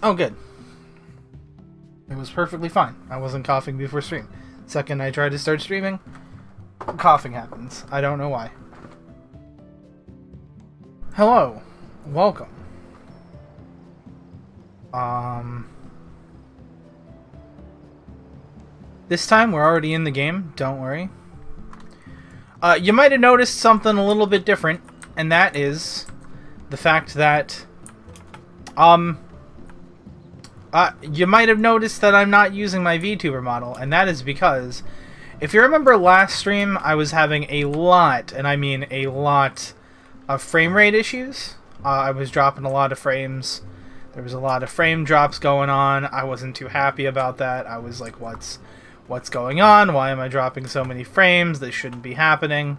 Oh, good. It was perfectly fine. I wasn't coughing before stream. Second I tried to start streaming, coughing happens. I don't know why. Hello. Welcome. This time we're already in the game. Don't worry. You might have noticed something a little bit different, and that is the fact that you might have noticed that I'm not using my VTuber model, and that is because, if you remember last stream, I was having a lot, and I mean a lot, of frame rate issues. I was dropping a lot of frames. There was a lot of frame drops going on. I wasn't too happy about that. I was like, what's going on? Why am I dropping so many frames? This shouldn't be happening.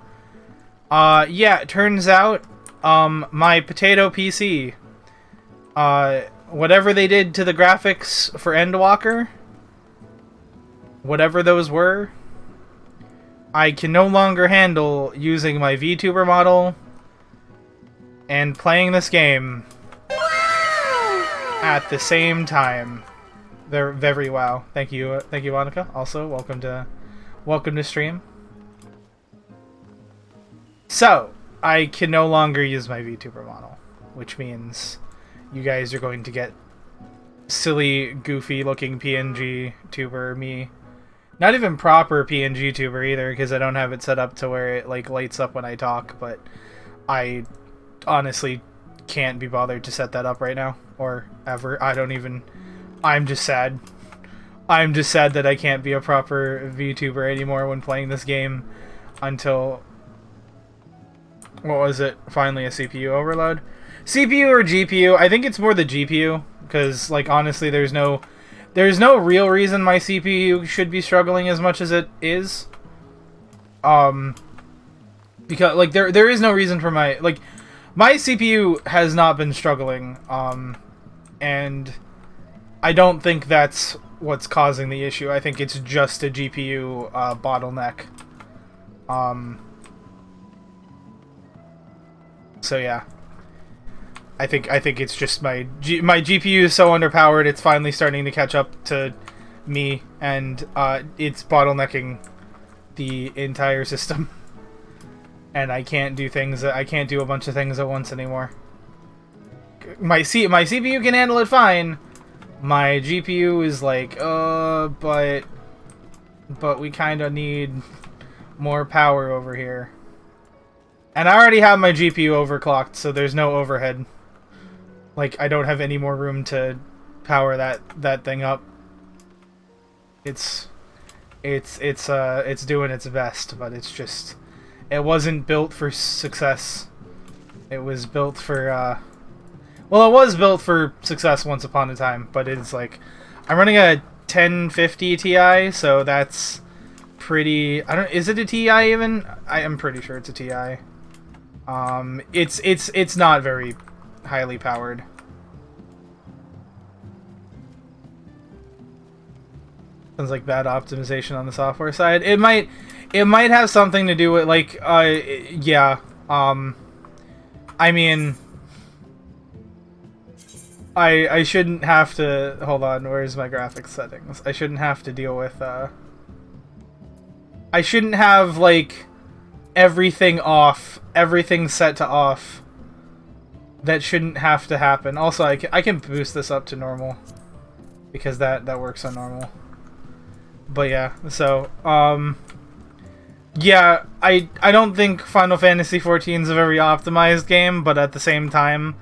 Yeah, it turns out, my potato PC, whatever they did to the graphics for Endwalker, whatever those were, I can no longer handle using my VTuber model and playing this game at the same time. They're very wow. Thank you, Monica. Also, welcome to stream. So, I can no longer use my VTuber model, which means you guys are going to get silly, goofy-looking PNG tuber me. Not even proper PNG tuber either, because I don't have it set up to where it like lights up when I talk. But I honestly can't be bothered to set that up right now or ever. I'm just sad. I'm just sad that I can't be a proper VTuber anymore when playing this game until, what was it? Finally a CPU overload? CPU or GPU? I think it's more the GPU, because like honestly there's no real reason my CPU should be struggling as much as it is. Because like there is no reason for my CPU has not been struggling, and I don't think that's what's causing the issue. I think it's just a GPU bottleneck. So yeah, I think it's just my GPU is so underpowered. It's finally starting to catch up to me, and it's bottlenecking the entire system. And I can't do a bunch of things at once anymore. My CPU can handle it fine. My GPU is like, but we kind of need more power over here. And I already have my GPU overclocked, so there's no overhead. Like, I don't have any more room to power that thing up. It's doing its best, but it's just, it wasn't built for success. It was built for, well, it was built for success once upon a time, but it's like, I'm running a 1050 Ti, so that's pretty, is it a Ti even? I am pretty sure it's a Ti. It's not very highly powered. Sounds like bad optimization on the software side. It might have something to do with like, yeah. I mean, I shouldn't have to, hold on, where's my graphics settings? I shouldn't have to deal with, I shouldn't have, like, everything off, everything set to off. That shouldn't have to happen. Also, I can boost this up to normal, because that works on normal. But yeah, so, yeah, I don't think Final Fantasy XIV is a very optimized game, but at the same time,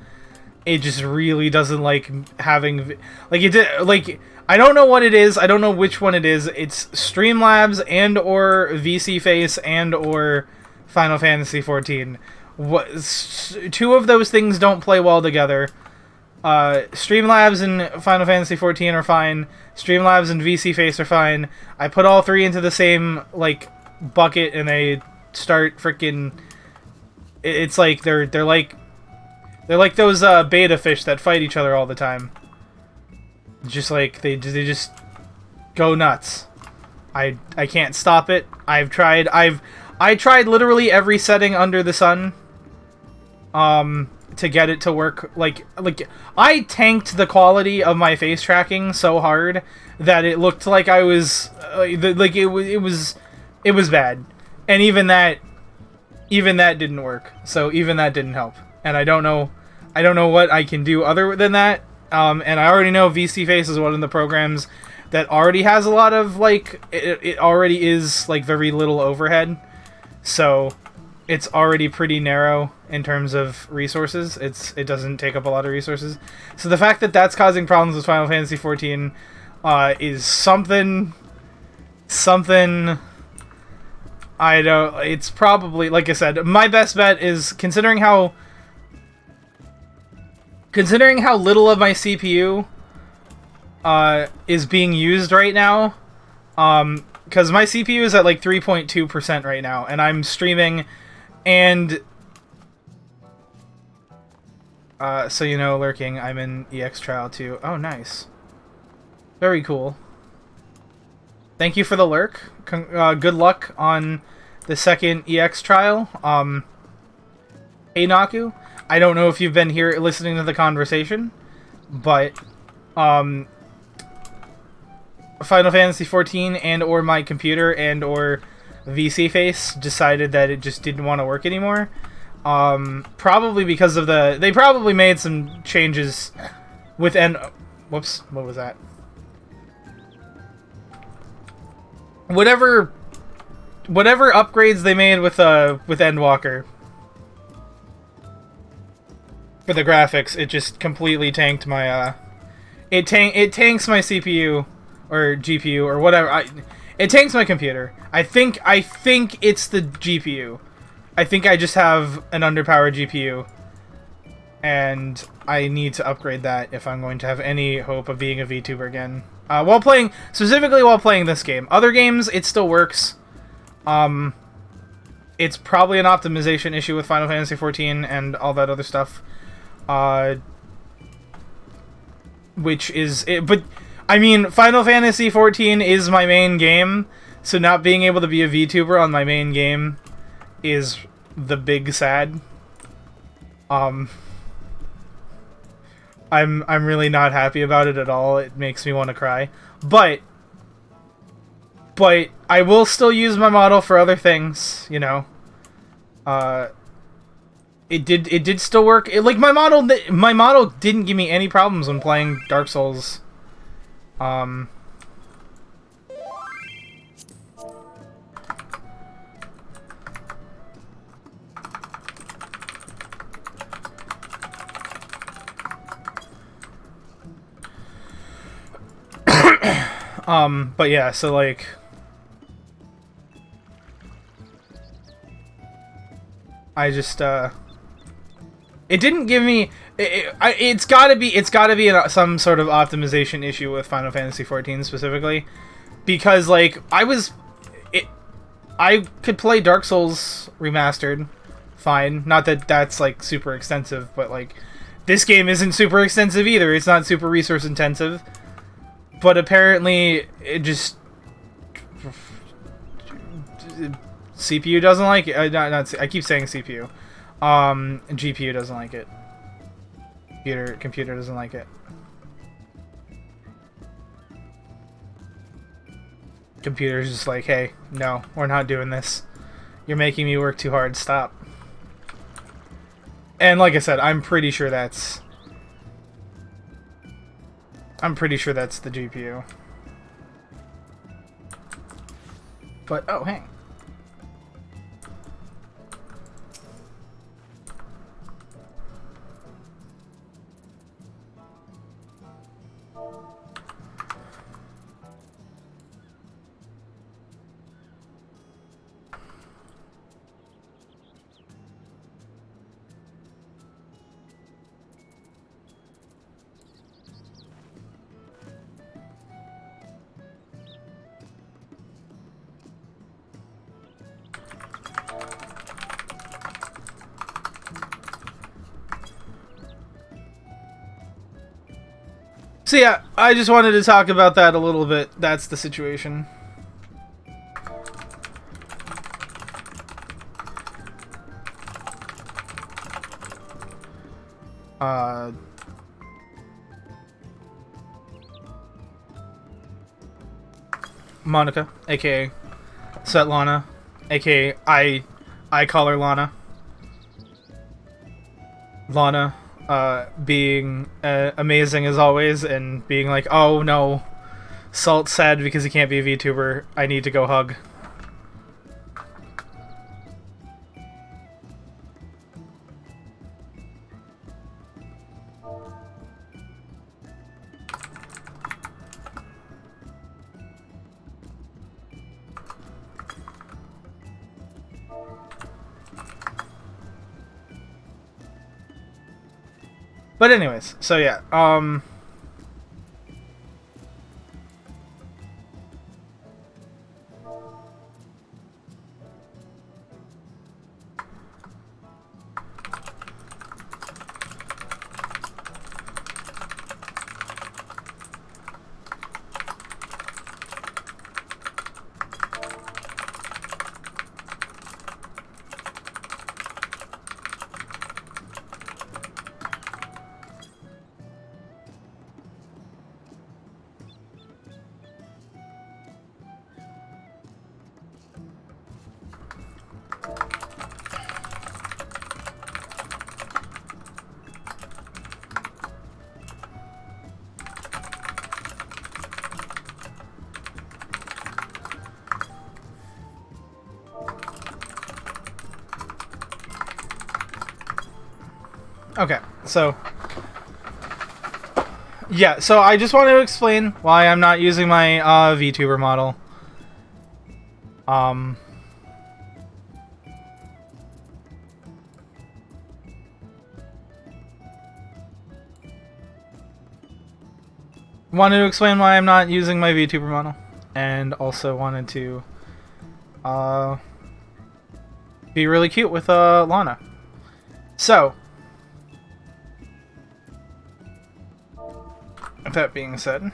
it just really doesn't like having, like, it did, like, I don't know what it is, I don't know which one it is. It's Streamlabs and or VC Face and or Final Fantasy XIV. Two of those things don't play well together. Streamlabs and Final Fantasy XIV are fine. Streamlabs and VC Face are fine. I put all three into the same, like, bucket and they start freaking, it's like they're like those beta fish that fight each other all the time. Just like they just go nuts. I can't stop it. I tried literally every setting under the sun to get it to work. Like I tanked the quality of my face tracking so hard that it looked like I was it was bad, and even that didn't work. So even that didn't help, and I don't know what I can do other than that. And I already know VC Face is one of the programs that already has a lot of it already is very little overhead, so it's already pretty narrow in terms of resources. It doesn't take up a lot of resources. So the fact that that's causing problems with Final Fantasy XIV is something. I don't. It's probably, like I said, my best bet is considering how little of my CPU is being used right now. Because my CPU is at 3.2% right now, and I'm streaming. And so lurking, I'm in EX trial too. Oh, nice. Very cool. Thank you for the lurk. Good luck on the second EX trial. Hey Naku, I don't know if you've been here listening to the conversation, but Final Fantasy XIV and or my computer and or VC Face decided that it just didn't want to work anymore. Probably because of they probably made some changes with whoops, what was that? Whatever upgrades they made with Endwalker for the graphics, it just completely tanked my it tanks my CPU or GPU or whatever. It tanks my computer. I think it's the GPU. I think I just have an underpowered GPU, and I need to upgrade that if I'm going to have any hope of being a VTuber again. Specifically while playing this game. Other games, it still works. It's probably an optimization issue with Final Fantasy XIV and all that other stuff. Which is it, but I mean, Final Fantasy XIV is my main game, so not being able to be a VTuber on my main game is the big sad. I'm really not happy about it at all. It makes me want to cry. But I will still use my model for other things, It did still work. My model didn't give me any problems when playing Dark Souls. But yeah, so I just it didn't give me. It's got to be some sort of optimization issue with Final Fantasy XIV specifically, because I could play Dark Souls remastered, fine. Not that that's super extensive, but this game isn't super extensive either. It's not super resource intensive, but apparently it just CPU doesn't like it. I keep saying CPU. GPU doesn't like it. Computer doesn't like it. Computer's just hey, no, we're not doing this. You're making me work too hard. Stop. And like I said, I'm pretty sure that's the GPU. But oh, hey. So yeah, I just wanted to talk about that a little bit. That's the situation. Uh, Monica, aka Svetlana, aka I call her Lana. Lana, being amazing as always, and being like, oh no, Salt's sad because he can't be a VTuber, I need to go hug. But anyways, so yeah, okay, so yeah, so I just want to explain why I'm not using my VTuber model. Wanted to explain why I'm not using my VTuber model, and also wanted to be really cute with Lana. So, that being said,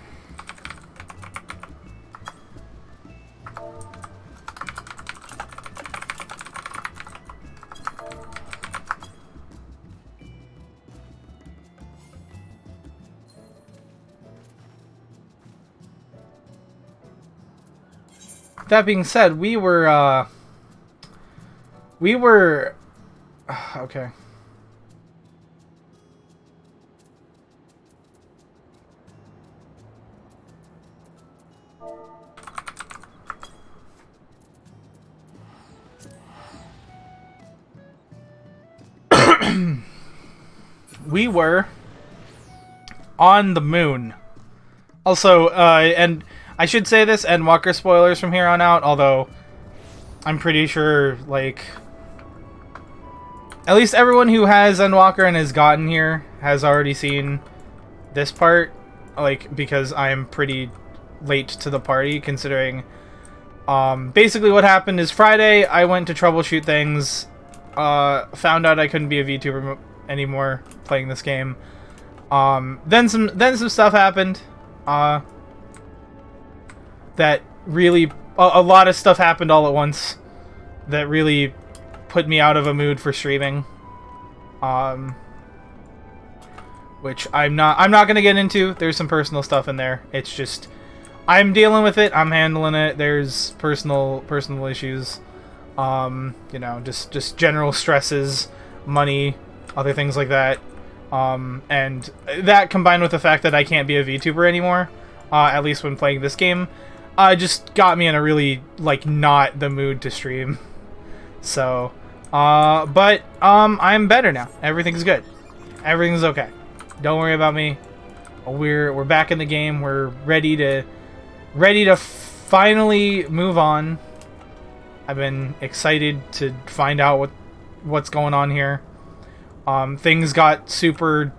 we were okay. We were on the moon. Also, and I should say this, Endwalker spoilers from here on out, although I'm pretty sure, like, at least everyone who has Endwalker and has gotten here has already seen this part, like, because I'm pretty late to the party, considering, basically what happened is Friday, I went to troubleshoot things, found out I couldn't be a VTuber anymore playing this game. Then some stuff happened, that really, a lot of stuff happened all at once that really put me out of a mood for streaming. Which I'm not gonna get into. There's some personal stuff in there. It's just, I'm dealing with it. I'm handling it. There's personal issues. You know, just general stresses, money, other things like that. And that combined with the fact that I can't be a VTuber anymore, at least when playing this game, just got me in a really, like, not the mood to stream. So, but, I'm better now. Everything's good. Everything's okay. Don't worry about me. We're back in the game. We're ready to finally move on. I've been excited to find out what's going on here. Things got super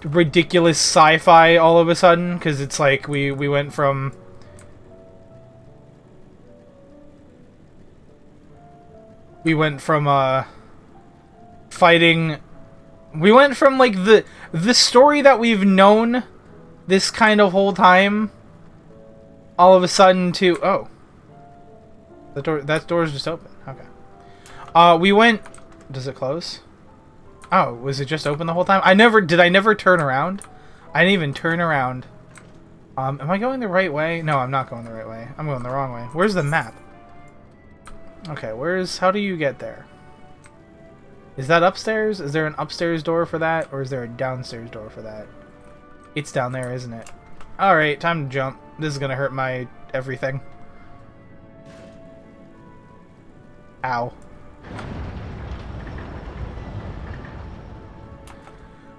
ridiculous sci-fi all of a sudden, because it's like we went from fighting, we went from like the story that we've known this kind of whole time, all of a sudden to, oh, that door's just open. Okay. We went, does it close? Oh, was it just open the whole time? Did I never turn around? I didn't even turn around. Am I going the right way? No, I'm not going the right way. I'm going the wrong way. Where's the map? Okay, how do you get there? Is that upstairs? Is there an upstairs door for that? Or is there a downstairs door for that? It's down there, isn't it? Alright, time to jump. This is gonna hurt my everything. Ow.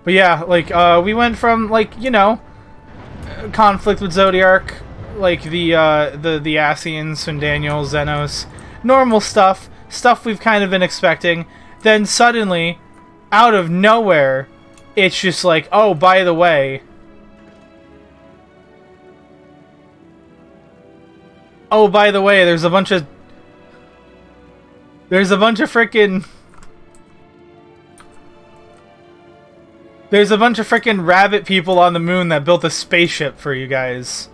But yeah, like, we went from, like, you know, conflict with Zodiark, like the Asians, Sundaniel, Xenos, normal stuff we've kind of been expecting. Then suddenly, out of nowhere, it's just like, oh, by the way, there's a bunch of frickin' rabbit people on the moon that built a spaceship for you guys.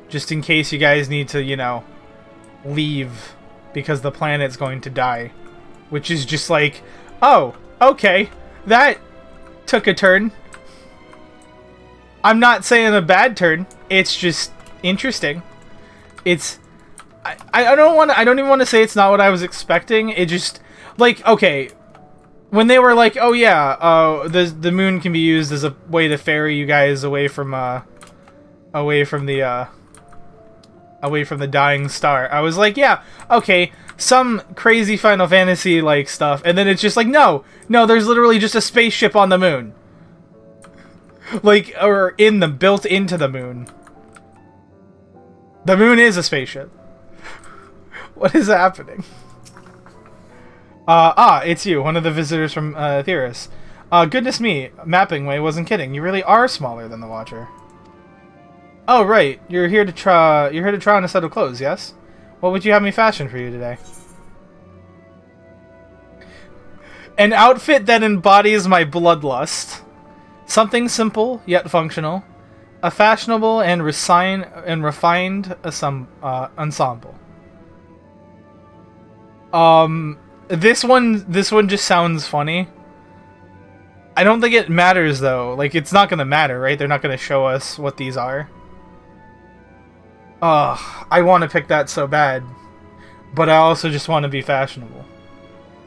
Just in case you guys need to, you know, leave because the planet's going to die. Which is just like, oh, okay, that took a turn. I'm not saying a bad turn. It's just interesting. I don't even want to say it's not what I was expecting. It just, like, okay, when they were like, oh yeah, the moon can be used as a way to ferry you guys away from the dying star, I was like, yeah, okay, some crazy Final Fantasy like stuff, and then it's just like, no, there's literally just a spaceship on the moon, like, or built into the moon. The moon is a spaceship. What is happening? It's you, one of the visitors from Theris. Goodness me, Mapping Way wasn't kidding. You really are smaller than the Watcher. Oh right, you're here to try on a set of clothes, yes? What would you have me fashion for you today? An outfit that embodies my bloodlust. Something simple yet functional. A fashionable and refined ensemble. This one just sounds funny. I don't think it matters though. Like, it's not gonna matter, right? They're not gonna show us what these are. I want to pick that so bad, but I also just want to be fashionable.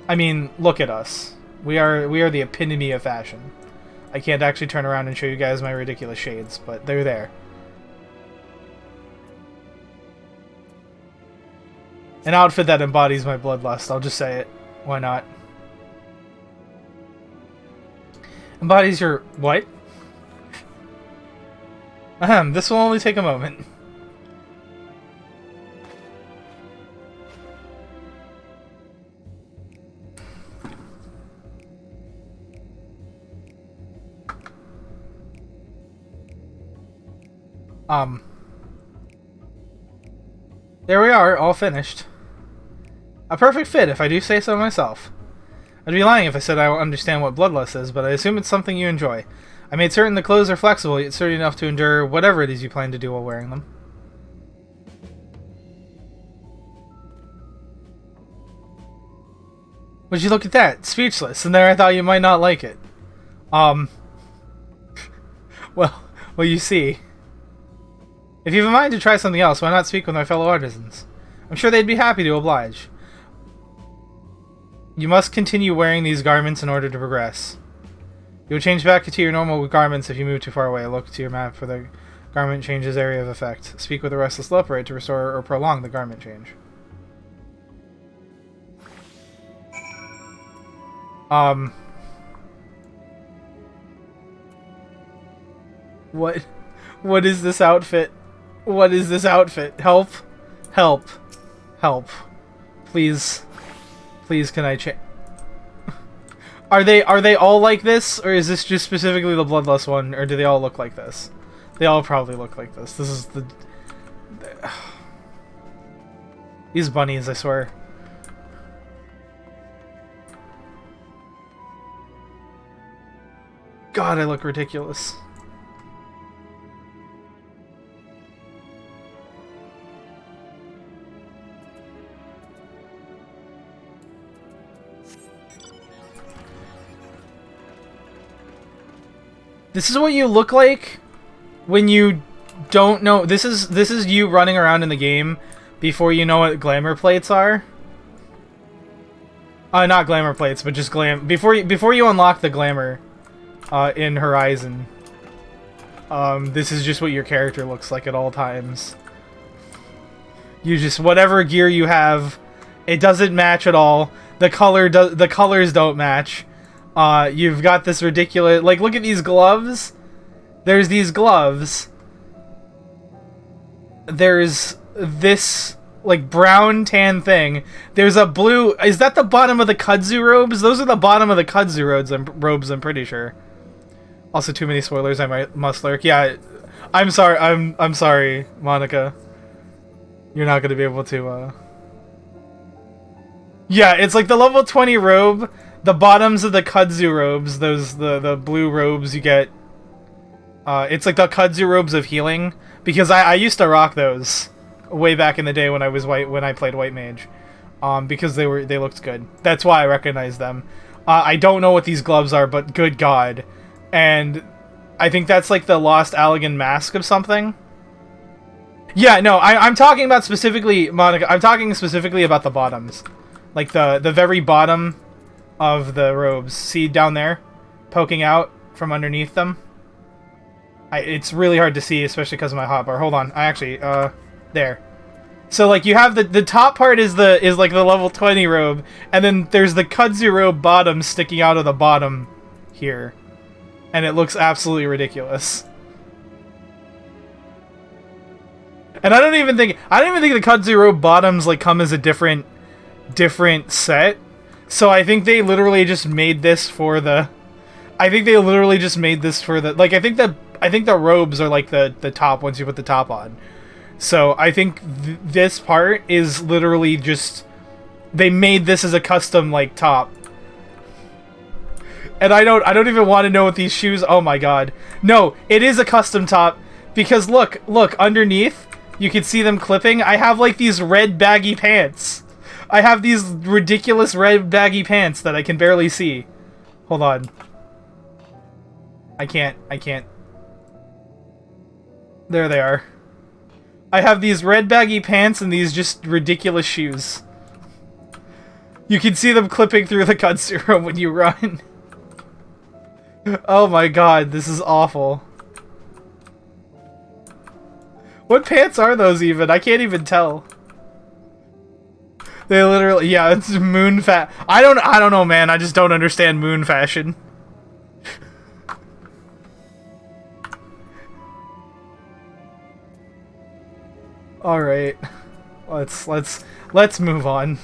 I mean, look at us. We are the epitome of fashion. I can't actually turn around and show you guys my ridiculous shades, but they're there. An outfit that embodies my bloodlust. I'll just say it. Why not? Embodies your what? Ahem, this will only take a moment. There we are, all finished. A perfect fit, if I do say so myself. I'd be lying if I said I don't understand what bloodlust is, but I assume it's something you enjoy. I made certain the clothes are flexible, yet sturdy enough to endure whatever it is you plan to do while wearing them. Would you look at that? Speechless, and there I thought you might not like it. Well, you see. If you have a mind to try something else, why not speak with my fellow artisans? I'm sure they'd be happy to oblige. You must continue wearing these garments in order to progress. You will change back to your normal garments if you move too far away. Look to your map for the garment change's area of effect. Speak with the restless leopard to restore or prolong the garment change. What is this outfit? What is this outfit? Help. Help. Help. Please. Please, can I change? Are they all like this, or is this just specifically the Bloodlust one, or do they all look like this? They all probably look like this. This is the... These bunnies, I swear. God, I look ridiculous. This is what you look like when you don't know. This is you running around in the game before you know what glamour plates are. Not glamour plates, but just before you unlock the glamour in Horizon. This is just what your character looks like at all times. You just, whatever gear you have, it doesn't match at all. The colors don't match. You've got this ridiculous, like, look at these gloves. There's these gloves. There's this, like, brown tan thing. There's a blue, is that the bottom of the kudzu robes? Those are the bottom of the kudzu robes, I'm pretty sure. Also, too many spoilers, I must lurk. Yeah, I'm sorry, I'm sorry, Monica. You're not gonna be able to, Yeah, it's like the level 20 robe, the bottoms of the kudzu robes, the blue robes you get. It's like the kudzu robes of healing, because I used to rock those way back in the day when I played White Mage, because they looked good. That's why I recognize them. I don't know what these gloves are, but good God, and I think that's like the Lost Allegan mask of something. Yeah, no, I'm talking about specifically, Monica. I'm talking specifically about the bottoms, like the very bottom of the robes. See down there, poking out from underneath them. It's really hard to see, especially because of my hotbar. Hold on, I actually there. So like you have the top part is like the level 20 robe, and then there's the kudzu robe bottom sticking out of the bottom here, and it looks absolutely ridiculous. And I don't even think the kudzu robe bottoms like come as a different set. So I think they literally just made this for the. I think the robes are like the top once you put the top on. So I think this part is literally just they made this as a custom like top. And I don't even want to know what these shoes. Oh my god, no! It is a custom top because look underneath. You can see them clipping. I have like these red baggy pants. I have these ridiculous red baggy pants that I can barely see. Hold on. I can't. There they are. I have these red baggy pants and these just ridiculous shoes. You can see them clipping through the kudzu robe when you run. Oh my god, this is awful. What pants are those even? I can't even tell. They literally, yeah, it's moon I don't know, man. I just don't understand moon fashion. All right, let's move on.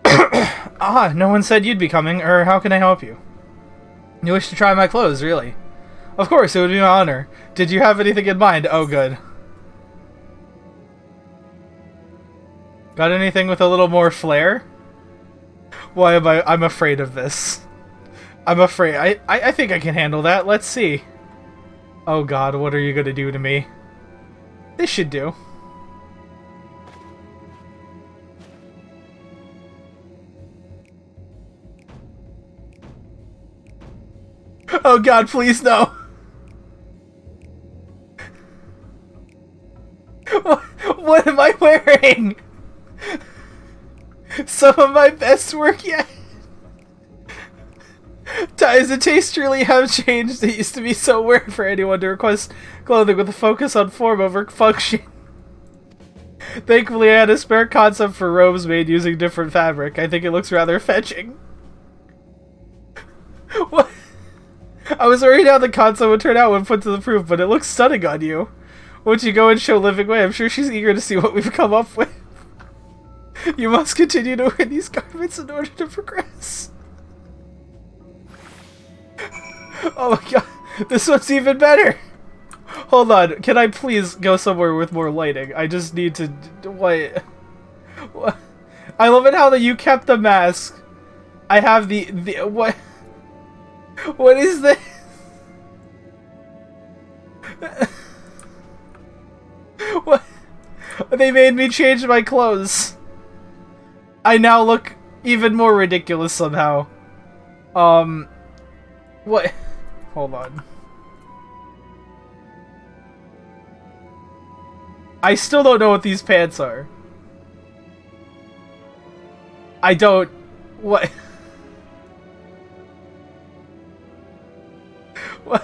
Ah, no one said you'd be coming, or how can I help you? You wish to try my clothes, really? Of course, it would be my honor. Did you have anything in mind? Oh, good. Got anything with a little more flair? Why am I'm afraid of this. I'm afraid. I think I can handle that. Let's see. Oh god, what are you gonna do to me? This should do. Oh god, please no. What am I wearing? Some of my best work yet. Ties and tastes really have changed. It used to be so weird for anyone to request clothing with a focus on form over function. Thankfully, I had a spare concept for robes made using different fabric. I think it looks rather fetching. What? I was worried how the concept would turn out when put to the proof, but it looks stunning on you. Once you go and show Living Way, I'm sure she's eager to see what we've come up with. You must continue to wear these garments in order to progress. Oh my god, this one's even better! Hold on, can I please go somewhere with more lighting? I just need to... What? I love it how that you kept the mask. I have the what? What is this? What? They made me change my clothes. I now look even more ridiculous somehow. What? Hold on. I still don't know what these pants are. I don't... What? What?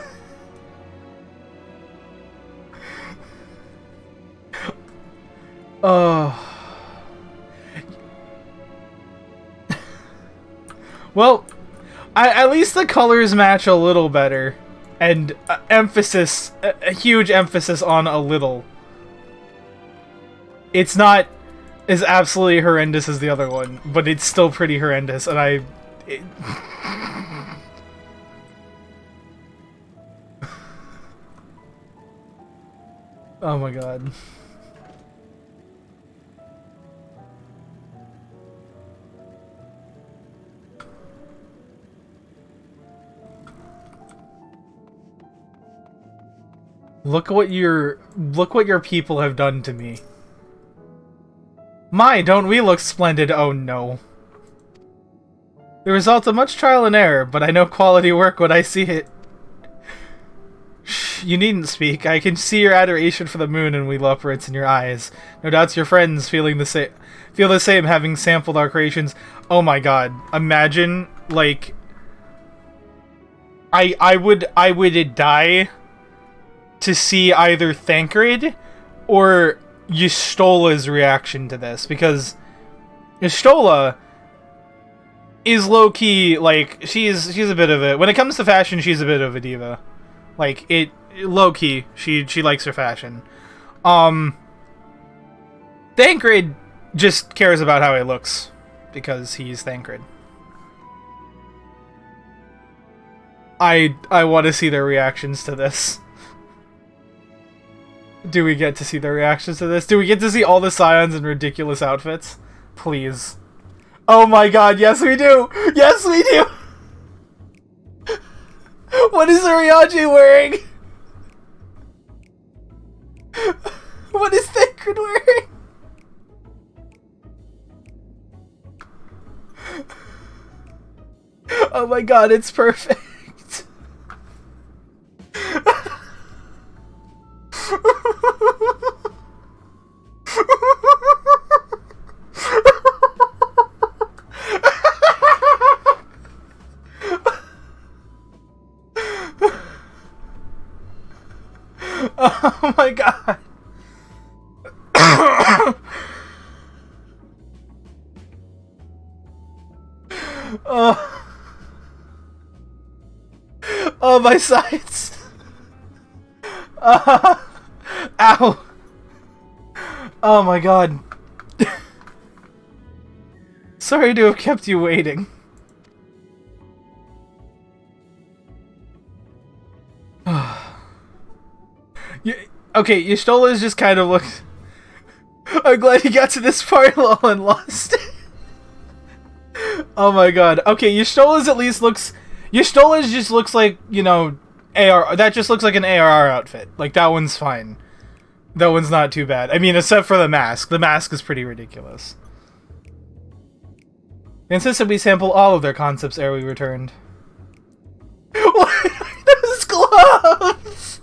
Oh... Well, at least the colors match a little better, and a huge emphasis on a little. It's not as absolutely horrendous as the other one, but it's still pretty horrendous, and oh my god. Look what your people have done to me. My, don't we look splendid? Oh no. The result of much trial and error, but I know quality work when I see it. Shh, you needn't speak. I can see your adoration for the moon and wheel upwards in your eyes. No doubts your friends feel the same having sampled our creations. Oh my god. Imagine, like... I would die to see either Thancred or Y'shtola's reaction to this, because Y'shtola is low-key, like, she's a bit of a... When it comes to fashion, she's a bit of a diva. Like, low-key, she likes her fashion. Thancred just cares about how he looks, because he's Thancred. I want to see their reactions to this. Do we get to see their reactions to this? Do we get to see all the Scions in ridiculous outfits? Please. Oh my god, yes we do! Yes we do! What is Ariadne wearing? What is Thancred wearing? Oh my god, it's perfect. Oh my god. Oh, my sides. Ow. Oh my god. Sorry to have kept you waiting. Okay, Y'shtola just kind of looks... I'm glad he got to this part and lost it. Oh my god. Okay, Y'shtola's at least looks... Y'shtola's just looks like, you know, AR... That just looks like an ARR outfit. Like, that one's fine. That one's not too bad. I mean, except for the mask. The mask is pretty ridiculous. They insisted we sample all of their concepts ere we returned. What are those gloves?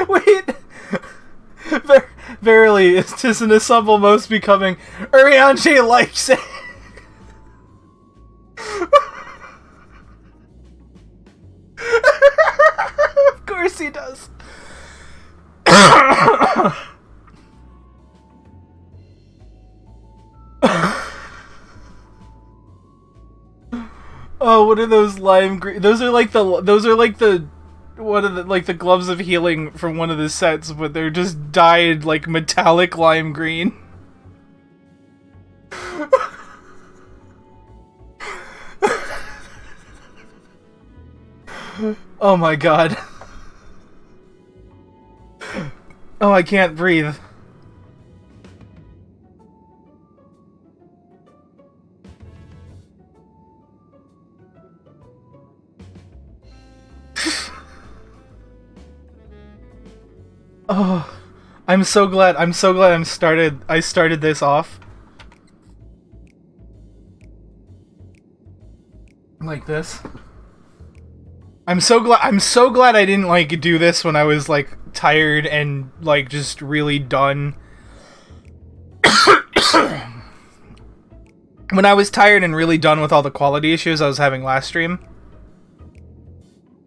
Wait. Verily, it is an ensemble most becoming. Urianger likes it. Of course he does. Oh, what are those lime green? Those are like the one of the like the gloves of healing from one of the sets, but they're just dyed like metallic lime green. Oh my god. Oh, I can't breathe. Oh, I'm so glad I started this off. Like this. I'm so glad I didn't like do this when I was like tired and like just really done. When I was tired and really done with all the quality issues I was having last stream.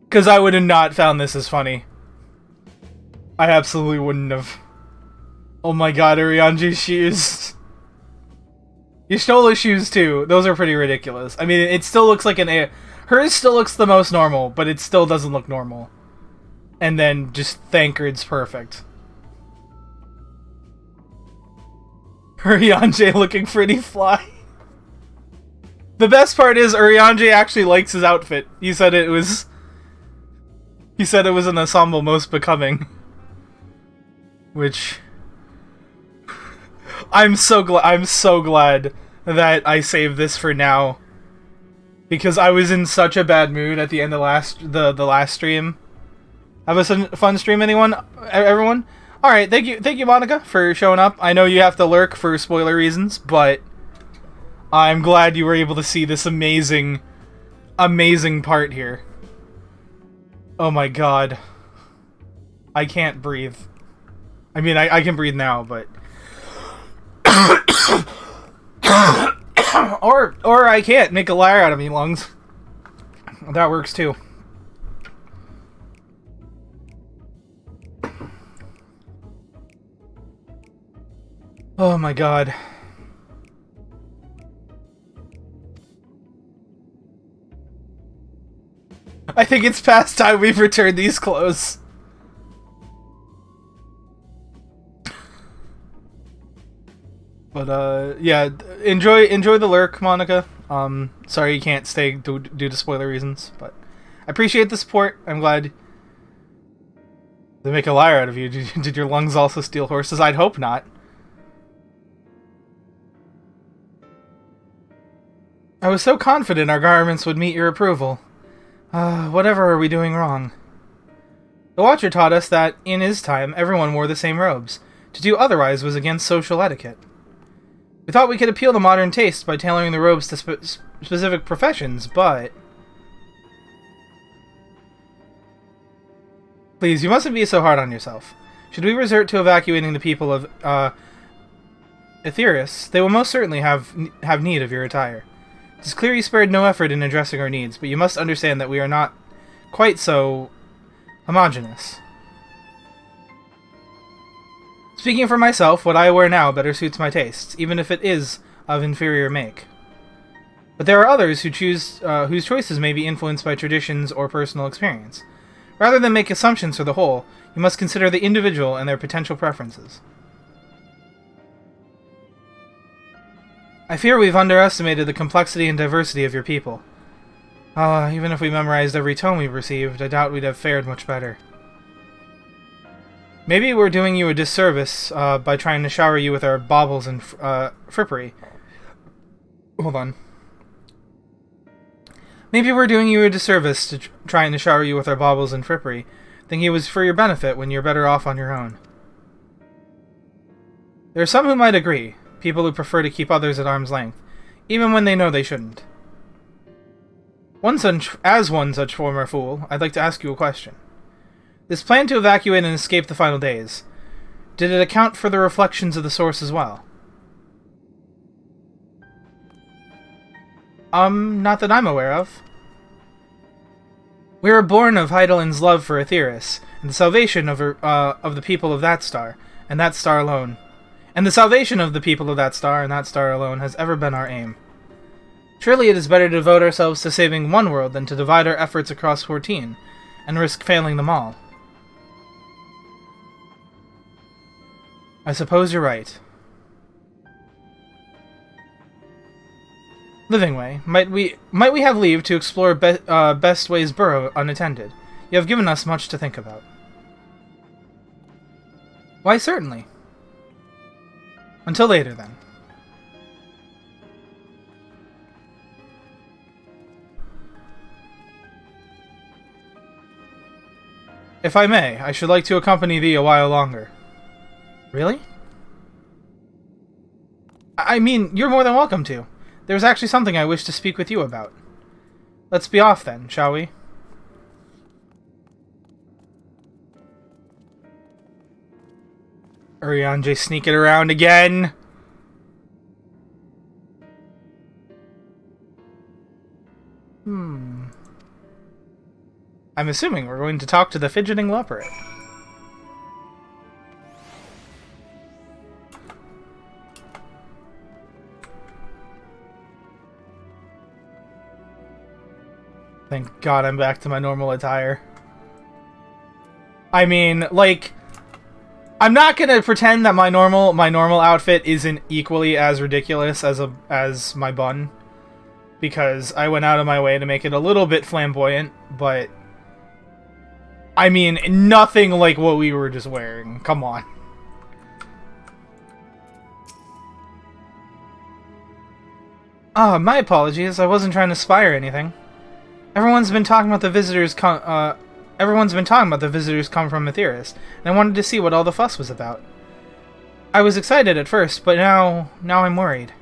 Because I would have not found this as funny. I absolutely wouldn't have. Oh my god, Urianji's shoes. Yashnola's shoes too. Those are pretty ridiculous. I mean, it still looks like an A. Hers still looks the most normal, but it still doesn't look normal. And then just Thancred's perfect. Urianji looking pretty fly. The best part is Urianji actually likes his outfit. He said it was an ensemble most becoming. Which I'm so glad that I saved this for now. Because I was in such a bad mood at the end of the last stream. Have a fun stream, everyone? Alright, thank you, Monica, for showing up. I know you have to lurk for spoiler reasons, but I'm glad you were able to see this amazing part here. Oh my god. I can't breathe. I mean, I can breathe now, but... or I can't make a liar out of me, lungs. That works too. Oh my god. I think it's past time we've returned these clothes. But, yeah, enjoy the lurk, Monica. Sorry you can't stay due to spoiler reasons, but I appreciate the support. I'm glad they make a liar out of you. Did your lungs also steal horses? I'd hope not. I was so confident our garments would meet your approval. Whatever are we doing wrong? The Watcher taught us that, in his time, everyone wore the same robes. To do otherwise was against social etiquette. We thought we could appeal to modern taste by tailoring the robes to specific professions, but... Please, you mustn't be so hard on yourself. Should we resort to evacuating the people of, Etheirys, they will most certainly have need of your attire. It is clear you spared no effort in addressing our needs, but you must understand that we are not quite so homogeneous. Speaking for myself, what I wear now better suits my tastes, even if it is of inferior make. But there are others who choose whose choices may be influenced by traditions or personal experience. Rather than make assumptions for the whole, you must consider the individual and their potential preferences. I fear we've underestimated the complexity and diversity of your people. Even if we memorized every tome we've received, I doubt we'd have fared much better. Maybe we're doing you a disservice by trying to shower you with our baubles and frippery. Hold on. Maybe we're doing you a disservice to trying to shower you with our baubles and frippery, thinking it was for your benefit when you're better off on your own. There are some who might agree, people who prefer to keep others at arm's length, even when they know they shouldn't. As one such former fool, I'd like to ask you a question. This plan to evacuate and escape the final days, did it account for the reflections of the source as well? Not that I'm aware of. We were born of Heidelin's love for Etheirys, and the salvation of the people of that star, and that star alone. And the salvation of the people of that star, and that star alone, has ever been our aim. Surely it is better to devote ourselves to saving one world than to divide our efforts across 14, and risk failing them all. I suppose you're right. Livingway, might we have leave to explore Bestway's burrow unattended? You have given us much to think about. Why, certainly. Until later, then. If I may, I should like to accompany thee a while longer. Really? I mean, you're more than welcome to. There's actually something I wish to speak with you about. Let's be off then, shall we? Urianger sneaking around again. I'm assuming we're going to talk to the fidgeting leopard. Thank God I'm back to my normal attire. I mean, like, I'm not gonna pretend that my normal outfit isn't equally as ridiculous as my bun, because I went out of my way to make it a little bit flamboyant, but I mean, nothing like what we were just wearing. Come on. My apologies. I wasn't trying to spy or anything. Everyone's been talking about the visitors come from Aetheris, and I wanted to see what all the fuss was about. I was excited at first, but now I'm worried.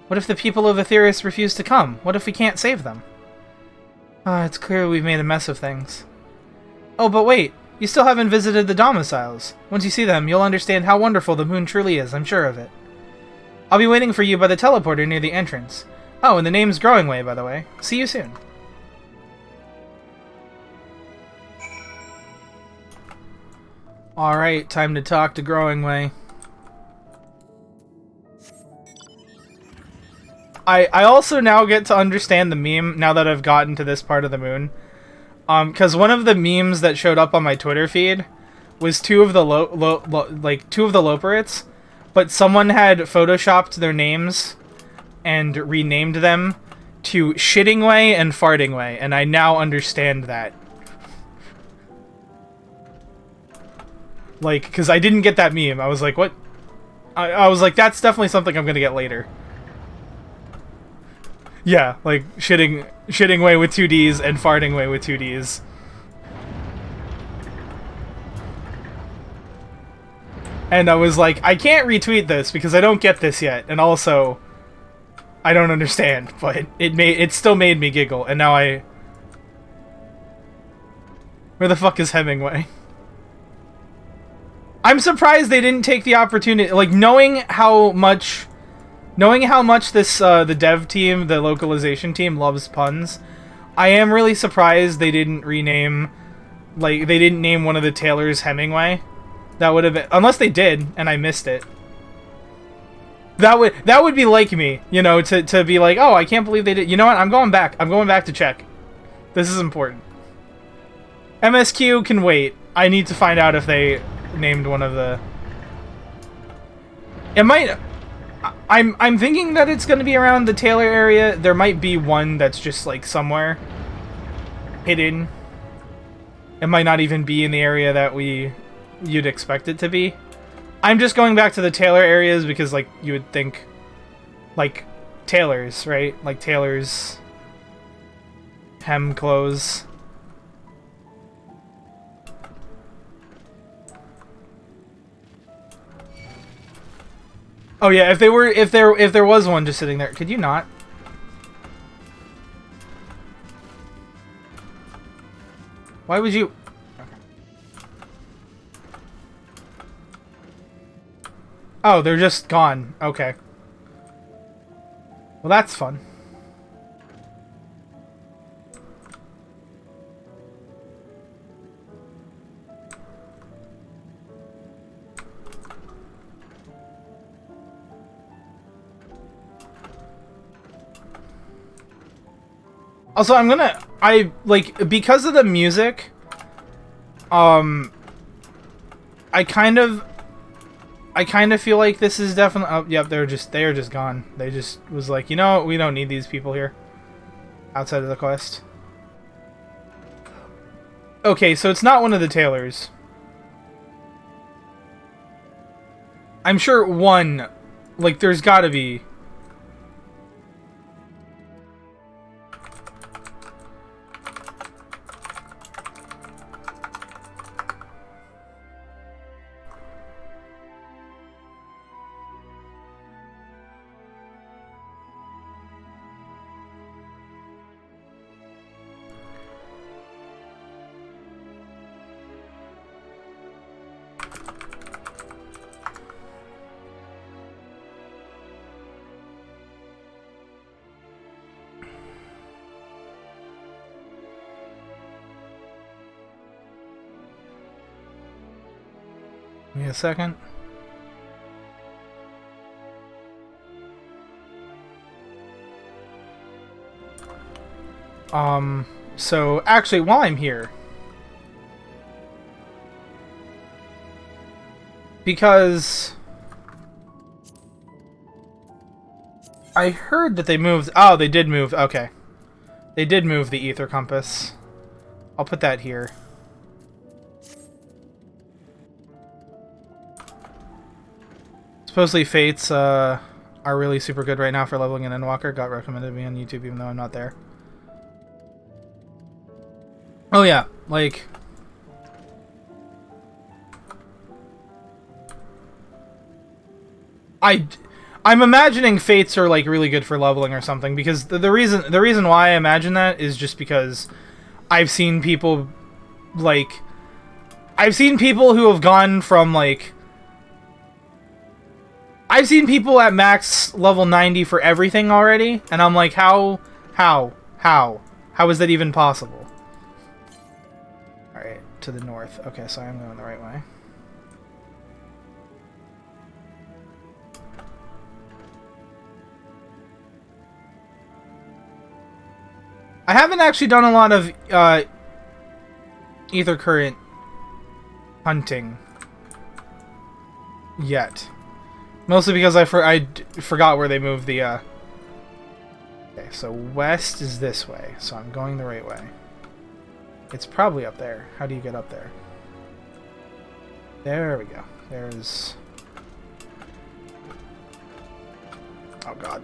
What if the people of Aetheris refuse to come? What if we can't save them? It's clear we've made a mess of things. Oh, but wait, you still haven't visited the domiciles. Once you see them, you'll understand how wonderful the moon truly is, I'm sure of it. I'll be waiting for you by the teleporter near the entrance. Oh, and the name's Growing Way, by the way. See you soon. Alright, time to talk to Growing Way. I also now get to understand the meme, now that I've gotten to this part of the moon. Because one of the memes that showed up on my Twitter feed was two of the Loperites, but someone had photoshopped their names and renamed them to Shitting Way and Farting Way, and I now understand that. Like, because I didn't get that meme. I was like, what? I was like, that's definitely something I'm gonna get later. Yeah, like, shitting way with 2 Ds and farting way with 2 Ds. And I was like, I can't retweet this because I don't get this yet, and also, I don't understand, but it still made me giggle, and now I... Where the fuck is Hemingway? I'm surprised they didn't take the opportunity, like, knowing how much this, the dev team, the localization team, loves puns, I am really surprised they didn't rename, like, they didn't name one of the Taylors Hemingway. That would have been, unless they did, and I missed it. That would be like me, you know, to be like, oh, I can't believe they did. You know what, I'm going back to check. This is important. MSQ can wait. I need to find out if they named one of the... It might... I'm thinking that it's going to be around the Taylor area. There might be one that's just, like, somewhere hidden. It might not even be in the area that you'd expect it to be. I'm just going back to the Taylor areas because, like, you would think, like, Taylor's, right? Like, Taylor's hem clothes. Oh yeah, if there was one just sitting there, could you not? Why would you? Okay. Oh, they're just gone. Okay. Well, that's fun. Also, because of the music, I kind of feel like this is definitely, oh, yep, they are just gone. They just was like, you know what, we don't need these people here, outside of the quest. Okay, so it's not one of the Taylors. I'm sure one, like, there's gotta be... Give me a second. So actually, while I'm here, because I heard that they moved. Oh, they did move. Okay, they did move the ether compass. I'll put that here. Supposedly Fates are really super good right now for leveling an Endwalker. Got recommended to me on YouTube even though I'm not there. Oh yeah, like... I'm imagining Fates are like really good for leveling or something, because the reason why I imagine that is just because I've seen people like... I've seen people who have gone from like... I've seen people at max level 90 for everything already, and I'm like, how is that even possible? Alright, to the north. Okay, so I'm going the right way. I haven't actually done a lot of ether current hunting yet. Mostly because I forgot where they moved the... Okay, so west is this way, so I'm going the right way. It's probably up there. How do you get up there? There we go. There's... Oh god.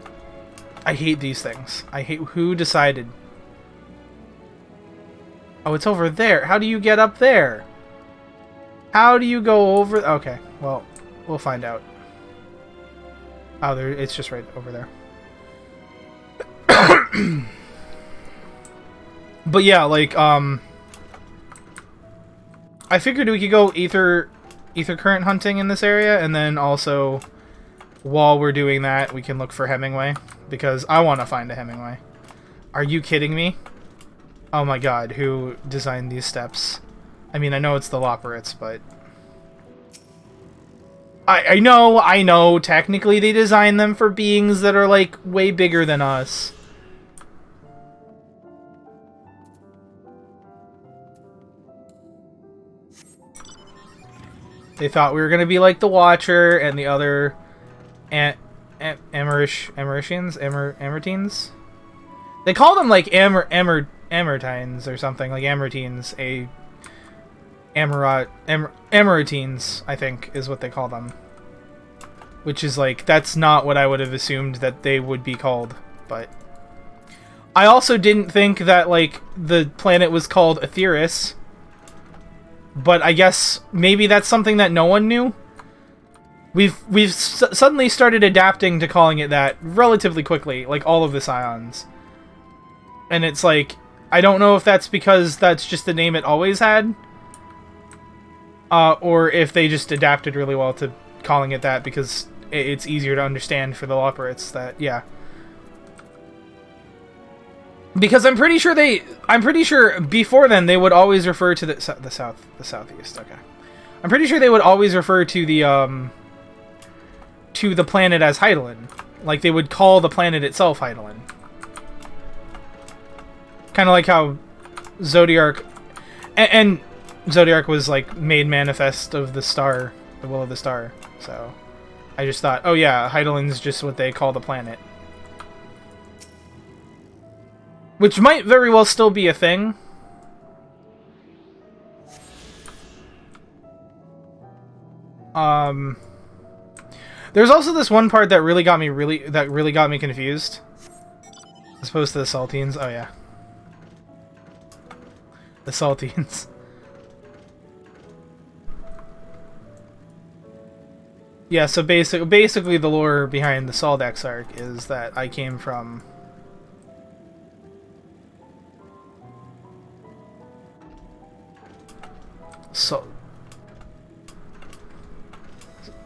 I hate these things. I hate... Who decided? Oh, it's over there. How do you get up there? How do you go over... Okay, well, we'll find out. Oh, there, it's just right over there. But yeah, like, I figured we could go ether current hunting in this area, and then also, while we're doing that, we can look for Hemingway, because I want to find a Hemingway. Are you kidding me? Oh my god, who designed these steps? I mean, I know it's the Loporits, but... I know, technically they designed them for beings that are, like, way bigger than us. They thought we were gonna be like the Watcher and the other... Emeritines? They call them, like, Emeritines or something, like Emeritines, Emeritines, I think, is what they call them. Which is, like, that's not what I would have assumed that they would be called, but... I also didn't think that, like, the planet was called Aetheris. But I guess maybe that's something that no one knew? We've suddenly started adapting to calling it that relatively quickly, like all of the Scions. And it's like, I don't know if that's because that's just the name it always had, or if they just adapted really well to calling it that because it's easier to understand for the Loporits that, yeah. Because I'm pretty sure before then they would always refer to the southeast, okay. I'm pretty sure they would always refer to the planet as Hydaelyn. Like, they would call the planet itself Hydaelyn. Kind of like how Zodiark... And Zodiark was, like, made manifest of the star, the will of the star. So, I just thought, oh yeah, Hydaelyn's just what they call the planet. Which might very well still be a thing. There's also this one part that really got me confused. As opposed to the Saltines. Oh yeah. The Saltines. Yeah, so basically the lore behind the Saldex arc is that I came from... So...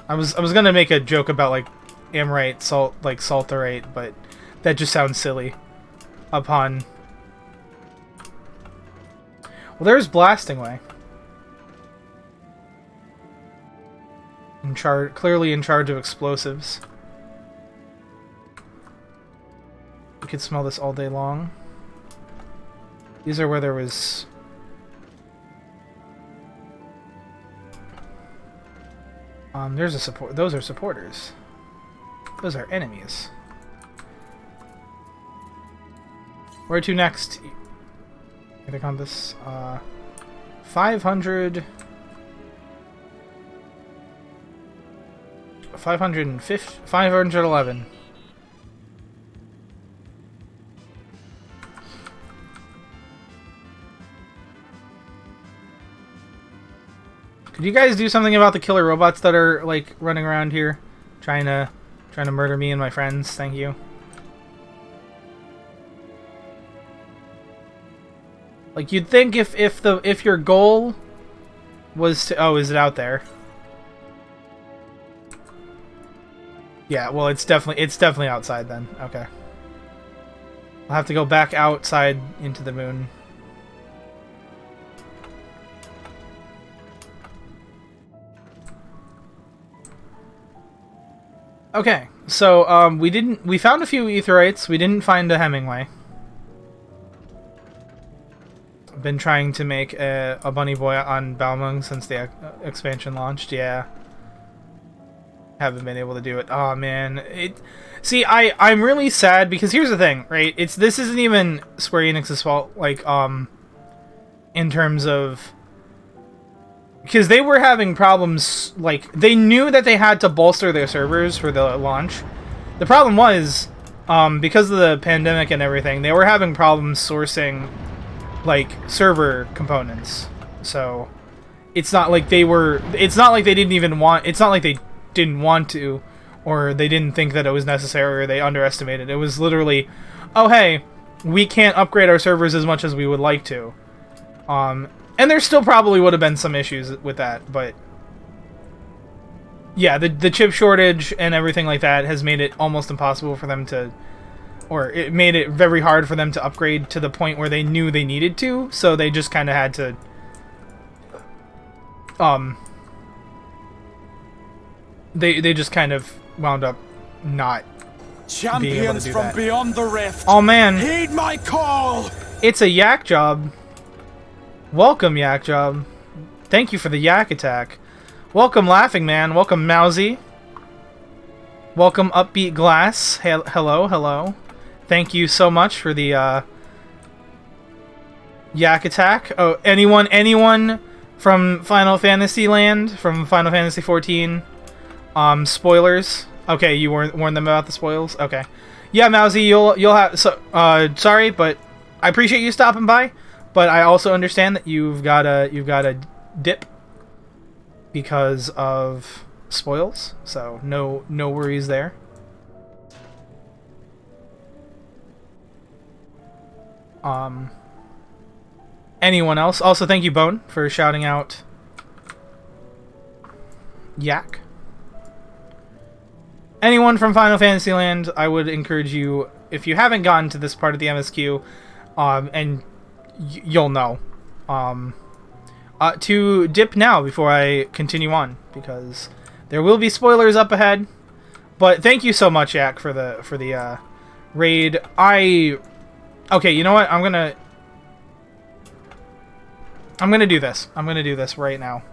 I was gonna make a joke about, like, Amorite, Saltarite, but that just sounds silly. Upon... Well, there's Blasting Way. clearly in charge of explosives. You could smell this all day long. These are where there was... there's a support. Those are supporters. Those are enemies. Where to next? I think on this, 500... 511. Could you guys do something about the killer robots that are like running around here, trying to murder me and my friends? Thank you. Like you'd think if your goal was to... Oh, is it out there? Yeah, well, it's definitely outside then. Okay. I'll have to go back outside into the moon. Okay, so we found a few Aetherites. We didn't find a Hemingway. I've been trying to make a bunny boy on Balmung since the expansion launched. Yeah. Haven't been able to do it. Oh man, see, I'm really sad because here's the thing, right? This isn't even Square Enix's fault, like in terms of, because they were having problems. Like they knew that they had to bolster their servers for the launch. The problem was because of the pandemic and everything, they were having problems sourcing like server components. So it's not like they were. It's not like they didn't even want. It's not like they didn't want to, or they didn't think that it was necessary, or they underestimated. It was literally, oh hey, we can't upgrade our servers as much as we would like to. And there still probably would have been some issues with that, but yeah, the chip shortage and everything like that has made it almost impossible for them to, or it made it very hard for them to upgrade to the point where they knew they needed to, so they just kind of had to They just kind of wound up not being able to do that. Beyond the rift. Oh man, Heed my call. It's a yak job. Welcome, yak job. Thank you for the yak attack. Welcome, laughing man. Welcome, Mousy. Welcome, upbeat glass. Hello, hello. Thank you so much for the yak attack. Oh, anyone from Final Fantasy Land, from Final Fantasy 14? Spoilers. Okay, you warned them about the spoils. Okay, yeah, Mousy, you'll have. So, sorry, but I appreciate you stopping by. But I also understand that you've got a dip because of spoils. So no worries there. Anyone else? Also, thank you, Bone, for shouting out yak. Anyone from Final Fantasy Land, I would encourage you, if you haven't gotten to this part of the MSQ, and you'll know, to dip now before I continue on, because there will be spoilers up ahead. But thank you so much, Yak, for the raid. Okay, you know what? I'm gonna do this. I'm gonna do this right now.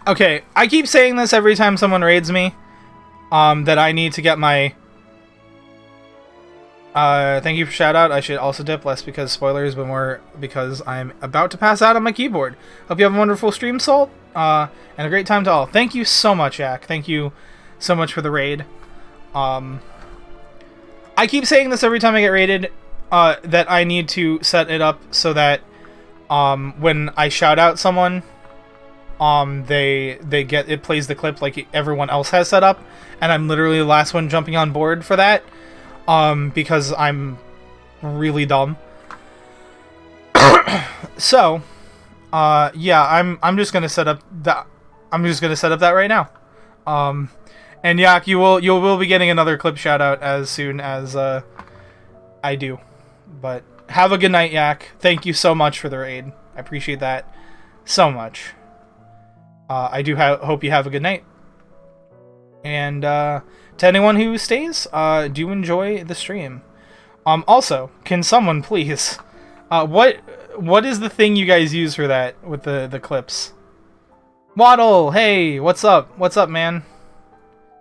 Okay, I keep saying this every time someone raids me, that I need to get my, thank you for shout out. I should also dip, less because spoilers, but more because I'm about to pass out on my keyboard. Hope you have a wonderful stream, Salt, and a great time to all. Thank you so much, Jack. Thank you so much for the raid. I keep saying this every time I get raided, that I need to set it up so that, when I shout out someone, they get, it plays the clip like everyone else has set up, and I'm literally the last one jumping on board for that, because I'm really dumb. So, yeah, I'm just gonna set up that. I'm just gonna set up that right now. And Yak, you will be getting another clip shout out as soon as I do. But have a good night, Yak. Thank you so much for the raid. I appreciate that so much. I do hope you have a good night. And to anyone who stays, do enjoy the stream. Also, can someone please, what is the thing you guys use for that with the clips? Waddle, hey, what's up? What's up, man?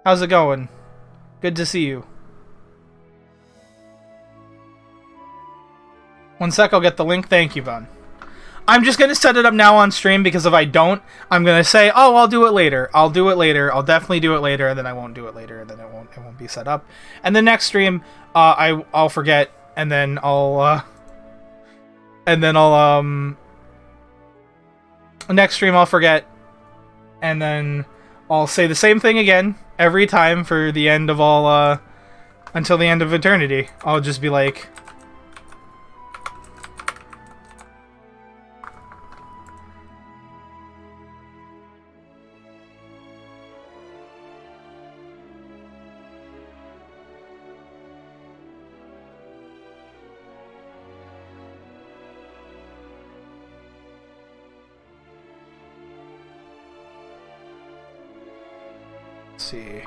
How's it going? Good to see you. One sec, I'll get the link. Thank you, Bun. I'm just gonna set it up now on stream because if I don't, I'm gonna say, "Oh, I'll do it later. I'll do it later. I'll definitely do it later," and then I won't do it later, and then it won't be set up. And the next stream, I'll forget, and then next stream I'll forget, and then I'll say the same thing again every time for the end of all until the end of eternity. I'll just be like. See.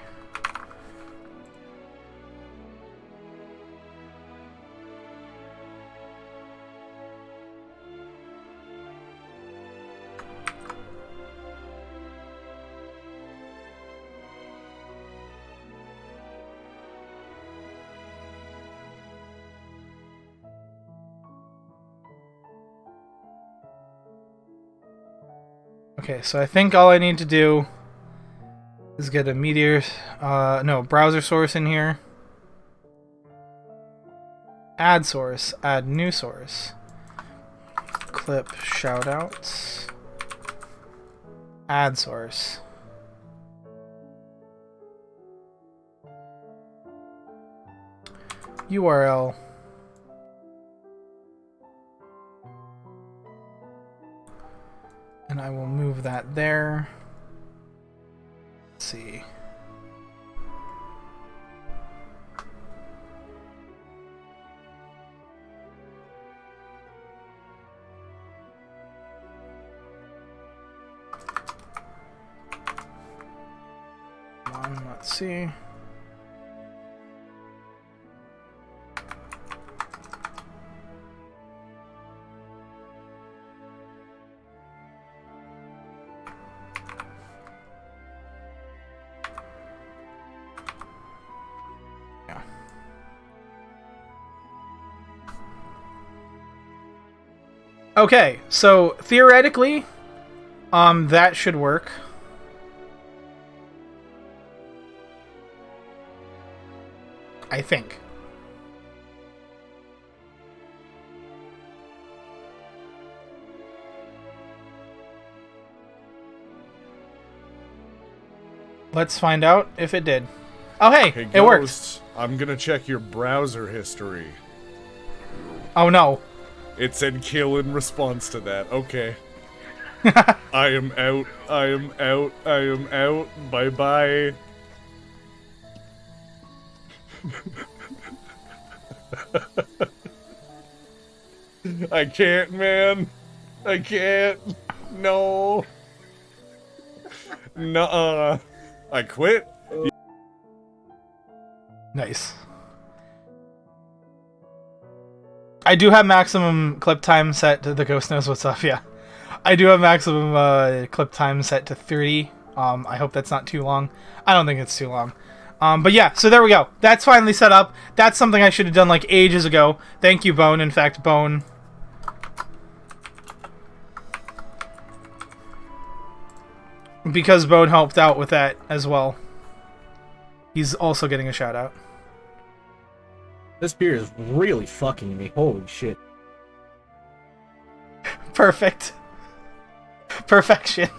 Okay, so I think all I need to do is get a browser source in here. Add source, add new source. Clip shoutouts. Add source. URL. And I will move that there. Let's see. Let's see. Okay, so theoretically, that should work. I think. Let's find out if it did. Oh, hey it worked. I'm gonna check your browser history. Oh, no. It said kill in response to that. Okay. I am out. I am out. I am out. Bye-bye. I can't, man. I can't. No. Nuh-uh. I quit. Nice. I do have maximum clip time set to the Ghost Knows What's Up, yeah. I do have maximum clip time set to 30. I hope that's not too long. I don't think it's too long. But yeah, so there we go. That's finally set up. That's something I should have done like ages ago. Thank you, Bone. In fact, Bone. Because Bone helped out with that as well. He's also getting a shout out. This beer is really fucking me. Holy shit. Perfect. Perfection.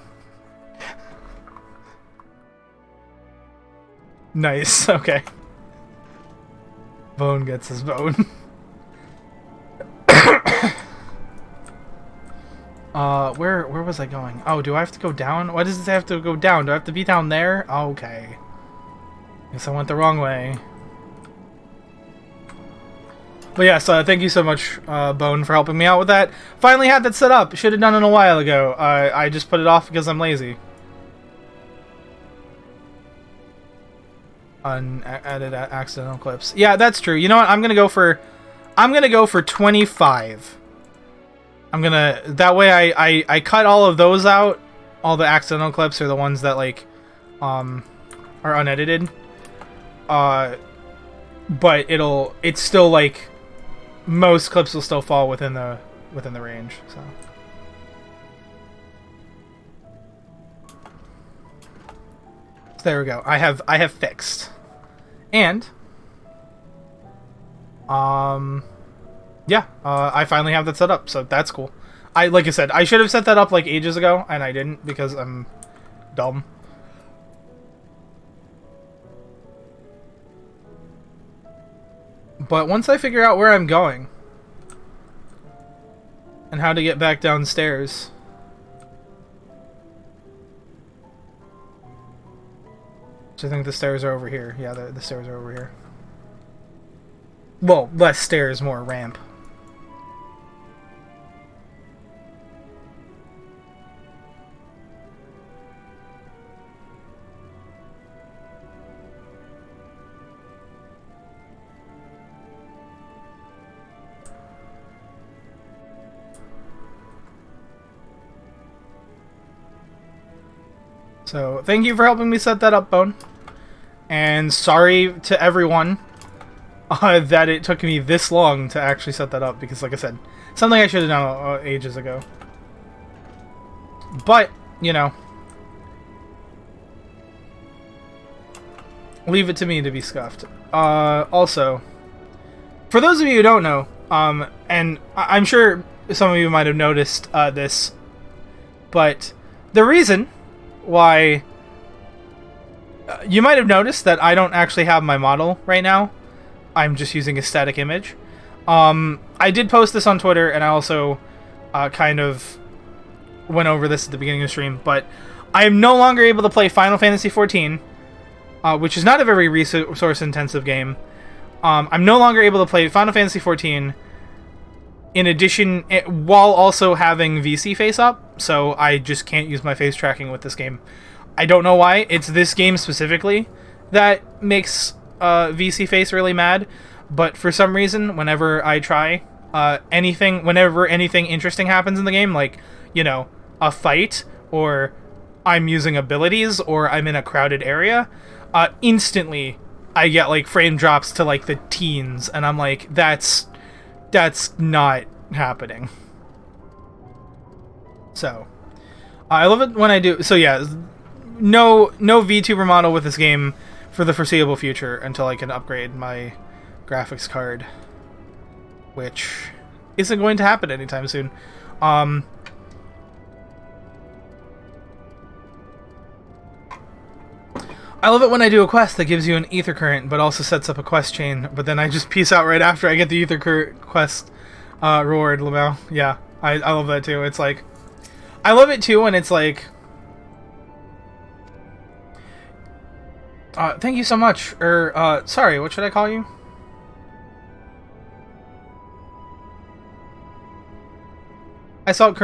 Nice, okay. Bone gets his bone. Where was I going? Oh, do I have to go down? Why does it have to go down? Do I have to be down there? Okay. Guess I went the wrong way. But yes, thank you so much, Bone, for helping me out with that. Finally had that set up. Should have done it a while ago. I just put it off because I'm lazy. Unadded accidental clips. Yeah, that's true. You know what? I'm gonna go for 25. That way I cut all of those out. All the accidental clips are the ones that like are unedited. But it's still like most clips will still fall within the range, so. So there we go. I have fixed. And yeah, I finally have that set up, so that's cool. Like I said, I should have set that up like ages ago, and I didn't because I'm dumb. But once I figure out where I'm going and how to get back downstairs, so I think the stairs are over here. Yeah, the stairs are over here. Well, less stairs, more ramp. So, thank you for helping me set that up, Bone. And sorry to everyone that it took me this long to actually set that up, because like I said, something I should have done ages ago. But, you know, leave it to me to be scuffed. Also, for those of you who don't know, and I'm sure some of you might have noticed this, but the reason why you might have noticed that I don't actually have my model right now. I'm just using a static image. I did post this on Twitter, and I also kind of went over this at the beginning of the stream, but I am no longer able to play Final Fantasy XIV, which is not a very resource-intensive game. I'm no longer able to play Final Fantasy XIV in addition, while also having VC face up, so I just can't use my face tracking with this game. I don't know why. It's this game specifically that makes VC face really mad, but for some reason, whenever I try whenever anything interesting happens in the game, like, you know, a fight, or I'm using abilities, or I'm in a crowded area, instantly I get like frame drops to like the teens, and I'm like, that's not happening. So I love it when I do. So yeah, no VTuber model with this game for the foreseeable future until I can upgrade my graphics card, which isn't going to happen anytime soon. I love it when I do a quest that gives you an ether current, but also sets up a quest chain, but then I just peace out right after I get the ether current quest reward, Lamau. Yeah, I love that too. It's like, I love it too when it's like, thank you so much, or, sorry, what should I call you? I saw it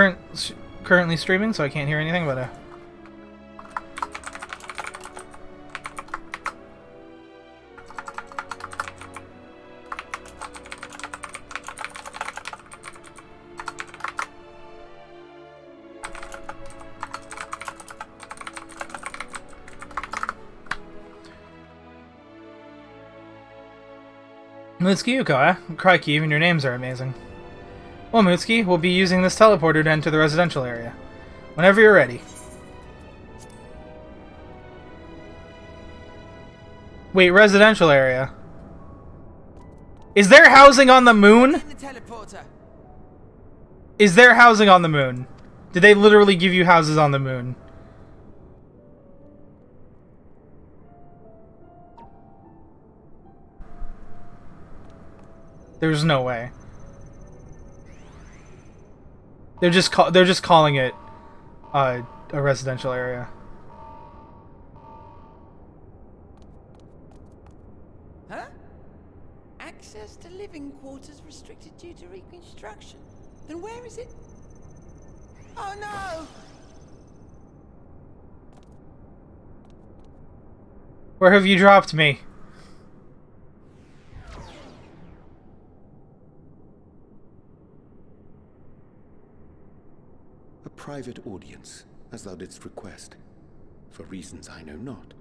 currently streaming, so I can't hear anything, but, Mutsuki Yuko, eh? Crikey, even your names are amazing. Well, Mutsuki, we'll be using this teleporter to enter the residential area. Whenever you're ready. Wait, residential area? Is there housing on the moon? Is there housing on the moon? Did they literally give you houses on the moon? There's no way. They're just calling it a residential area. Huh? Access to living quarters restricted due to reconstruction. Then where is it? Oh no! Where have you dropped me? A private audience, as thou didst request, for reasons I know not.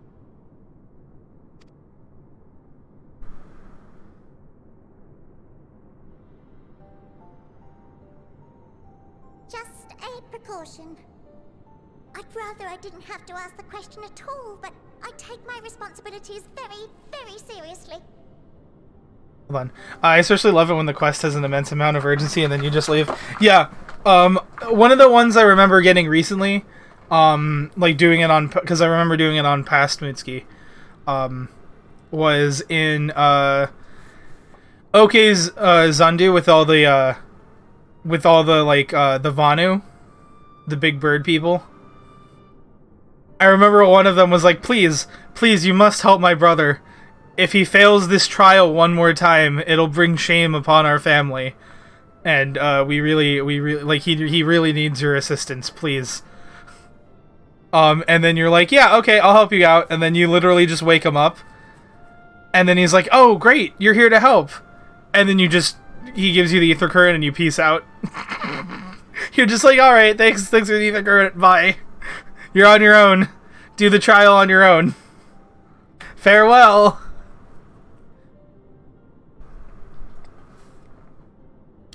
Just a precaution. I'd rather I didn't have to ask the question at all, but I take my responsibilities very, very seriously. Hold on. I especially love it when the quest has an immense amount of urgency and then you just leave. Yeah. One of the ones I remember getting recently, like doing it on, because I remember doing it on past Mootski, was in Oke's Zandu with all the like the Vanu, the big bird people. I remember one of them was like, please, you must help my brother. If he fails this trial one more time, it'll bring shame upon our family. And we really like he really needs your assistance, please. And then you're like, yeah, okay, I'll help you out. And then you literally just wake him up. And then he's like, oh, great, you're here to help. And then he gives you the ether current and you peace out. You're just like, all right, thanks for the ether current, bye. You're on your own. Do the trial on your own. Farewell.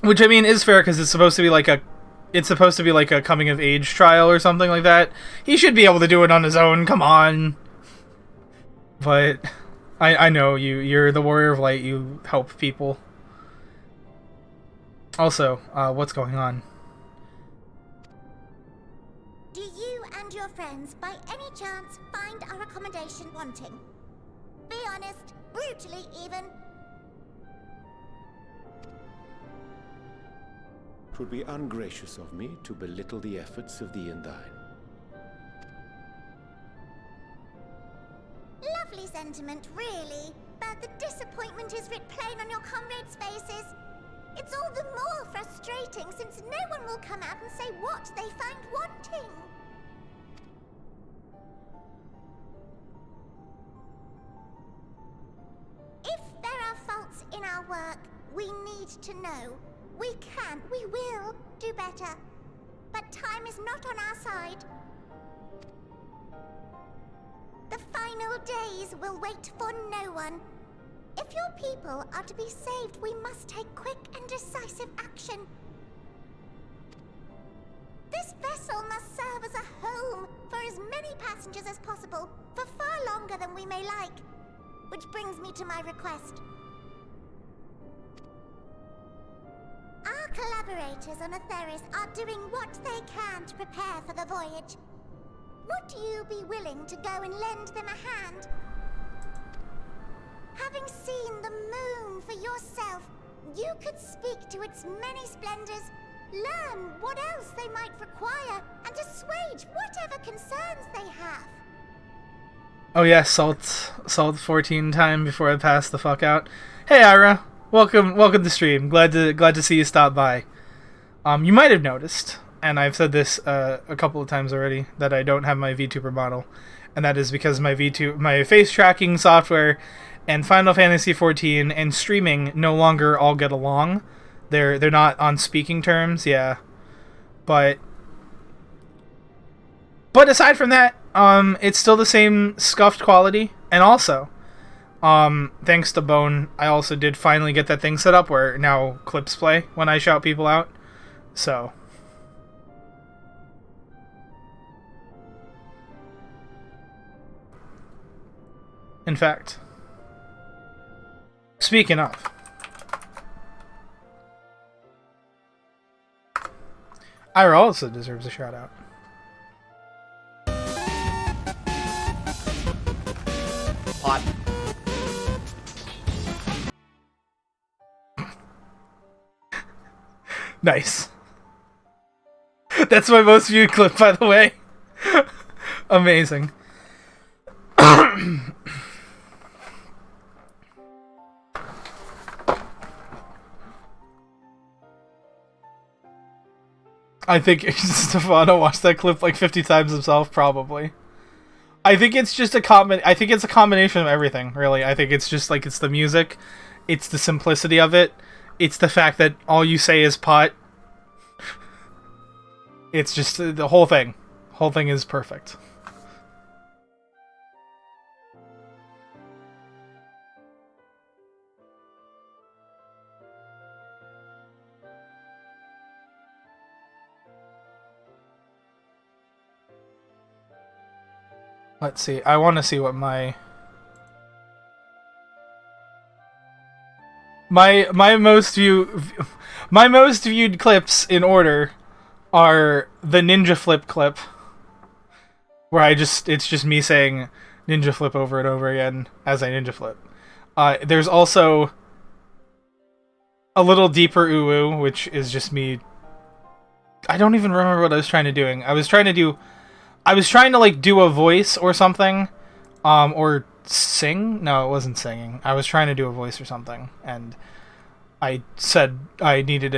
Which I mean is fair because it's supposed to be like a coming of age trial or something like that. He should be able to do it on his own. Come on. But I know you're the warrior of light. You help people. Also, what's going on? Do you and your friends, by any chance, find our accommodation wanting? Be honest, brutally even. 'Twould be ungracious of me to belittle the efforts of thee and thine. Lovely sentiment, really. But the disappointment is writ plain on your comrades' faces. It's all the more frustrating since no one will come out and say what they find wanting. If there are faults in our work, we need to know. We can, we will do better. But time is not on our side. The final days will wait for no one. If your people are to be saved, we must take quick and decisive action. This vessel must serve as a home for as many passengers as possible, for far longer than we may like. Which brings me to my request. Our collaborators on Atheris are doing what they can to prepare for the voyage. Would you be willing to go and lend them a hand? Having seen the moon for yourself, you could speak to its many splendors, learn what else they might require, and assuage whatever concerns they have. Oh yeah, salt 14 time before I pass the fuck out. Hey Ira, welcome to stream. Glad to see you stop by. You might have noticed, and I've said this a couple of times already, that I don't have my VTuber model, and that is because my face tracking software and Final Fantasy XIV and streaming no longer all get along. They're not on speaking terms, yeah. But aside from that, it's still the same scuffed quality, and also, thanks to Bone, I also did finally get that thing set up where now clips play when I shout people out. So, in fact, speaking of, Ira also deserves a shout out. Hot. Nice. That's my most viewed clip, by the way. Amazing. I think Stefano watched that clip like 50 times himself, probably. I think it's just I think it's a combination of everything, really. I think it's just like it's the music, it's the simplicity of it, it's the fact that all you say is pot. It's just the whole thing. Whole thing is perfect. Let's see. I want to see what my most viewed clips in order are the ninja flip clip, where it's just me saying ninja flip over and over again as I ninja flip. There's also a little deeper ooh, which is just me. I don't even remember what I was trying to do. I was trying to like do a voice or something, or sing. No, it wasn't singing. I was trying to do a voice or something, and I said I needed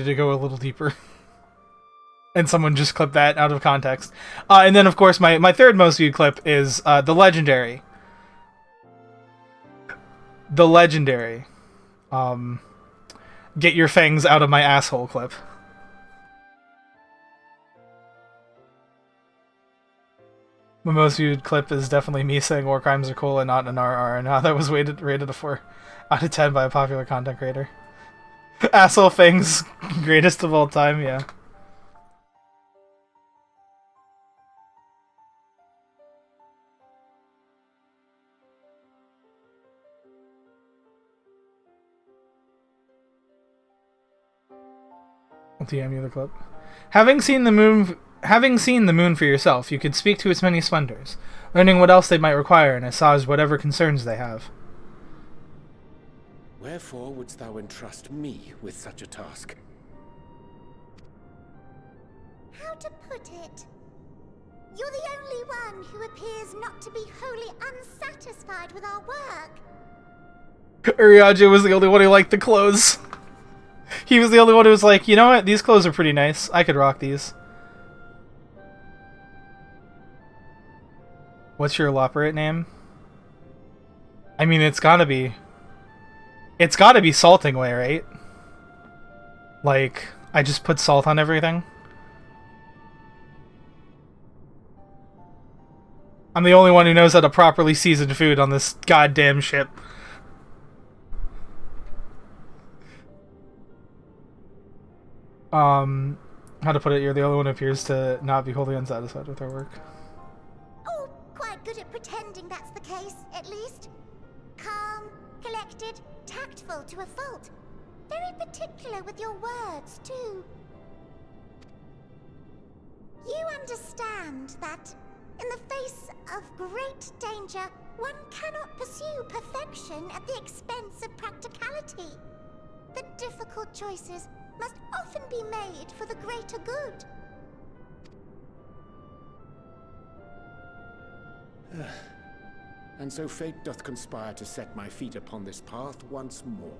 to go a little deeper. And someone just clipped that out of context. And then, of course, my third most viewed clip is the legendary. Get your fangs out of my asshole clip. My most viewed clip is definitely me saying war crimes are cool and not an RR. And that was rated a 4 out of 10 by a popular content creator. Asshole fangs, greatest of all time, yeah. I'll DM you the clip. Having seen the moon for yourself, you could speak to its many splendors, learning what else they might require and assuage whatever concerns they have. Wherefore wouldst thou entrust me with such a task? How to put it? You're the only one who appears not to be wholly unsatisfied with our work. Uriaja was the only one who liked the clothes. He was the only one who was like, you know what, these clothes are pretty nice. I could rock these. What's your elaborate name? I mean, it's gotta be Salting Way, right? Like, I just put salt on everything. I'm the only one who knows how to properly season food on this goddamn ship. How to put it, you're the only one who appears to not be wholly unsatisfied with our work. Oh, quite good at pretending that's the case, at least. Calm, collected, tactful to a fault. Very particular with your words, too. You understand that, in the face of great danger, one cannot pursue perfection at the expense of practicality. The difficult choices must often be made for the greater good. And so fate doth conspire to set my feet upon this path once more.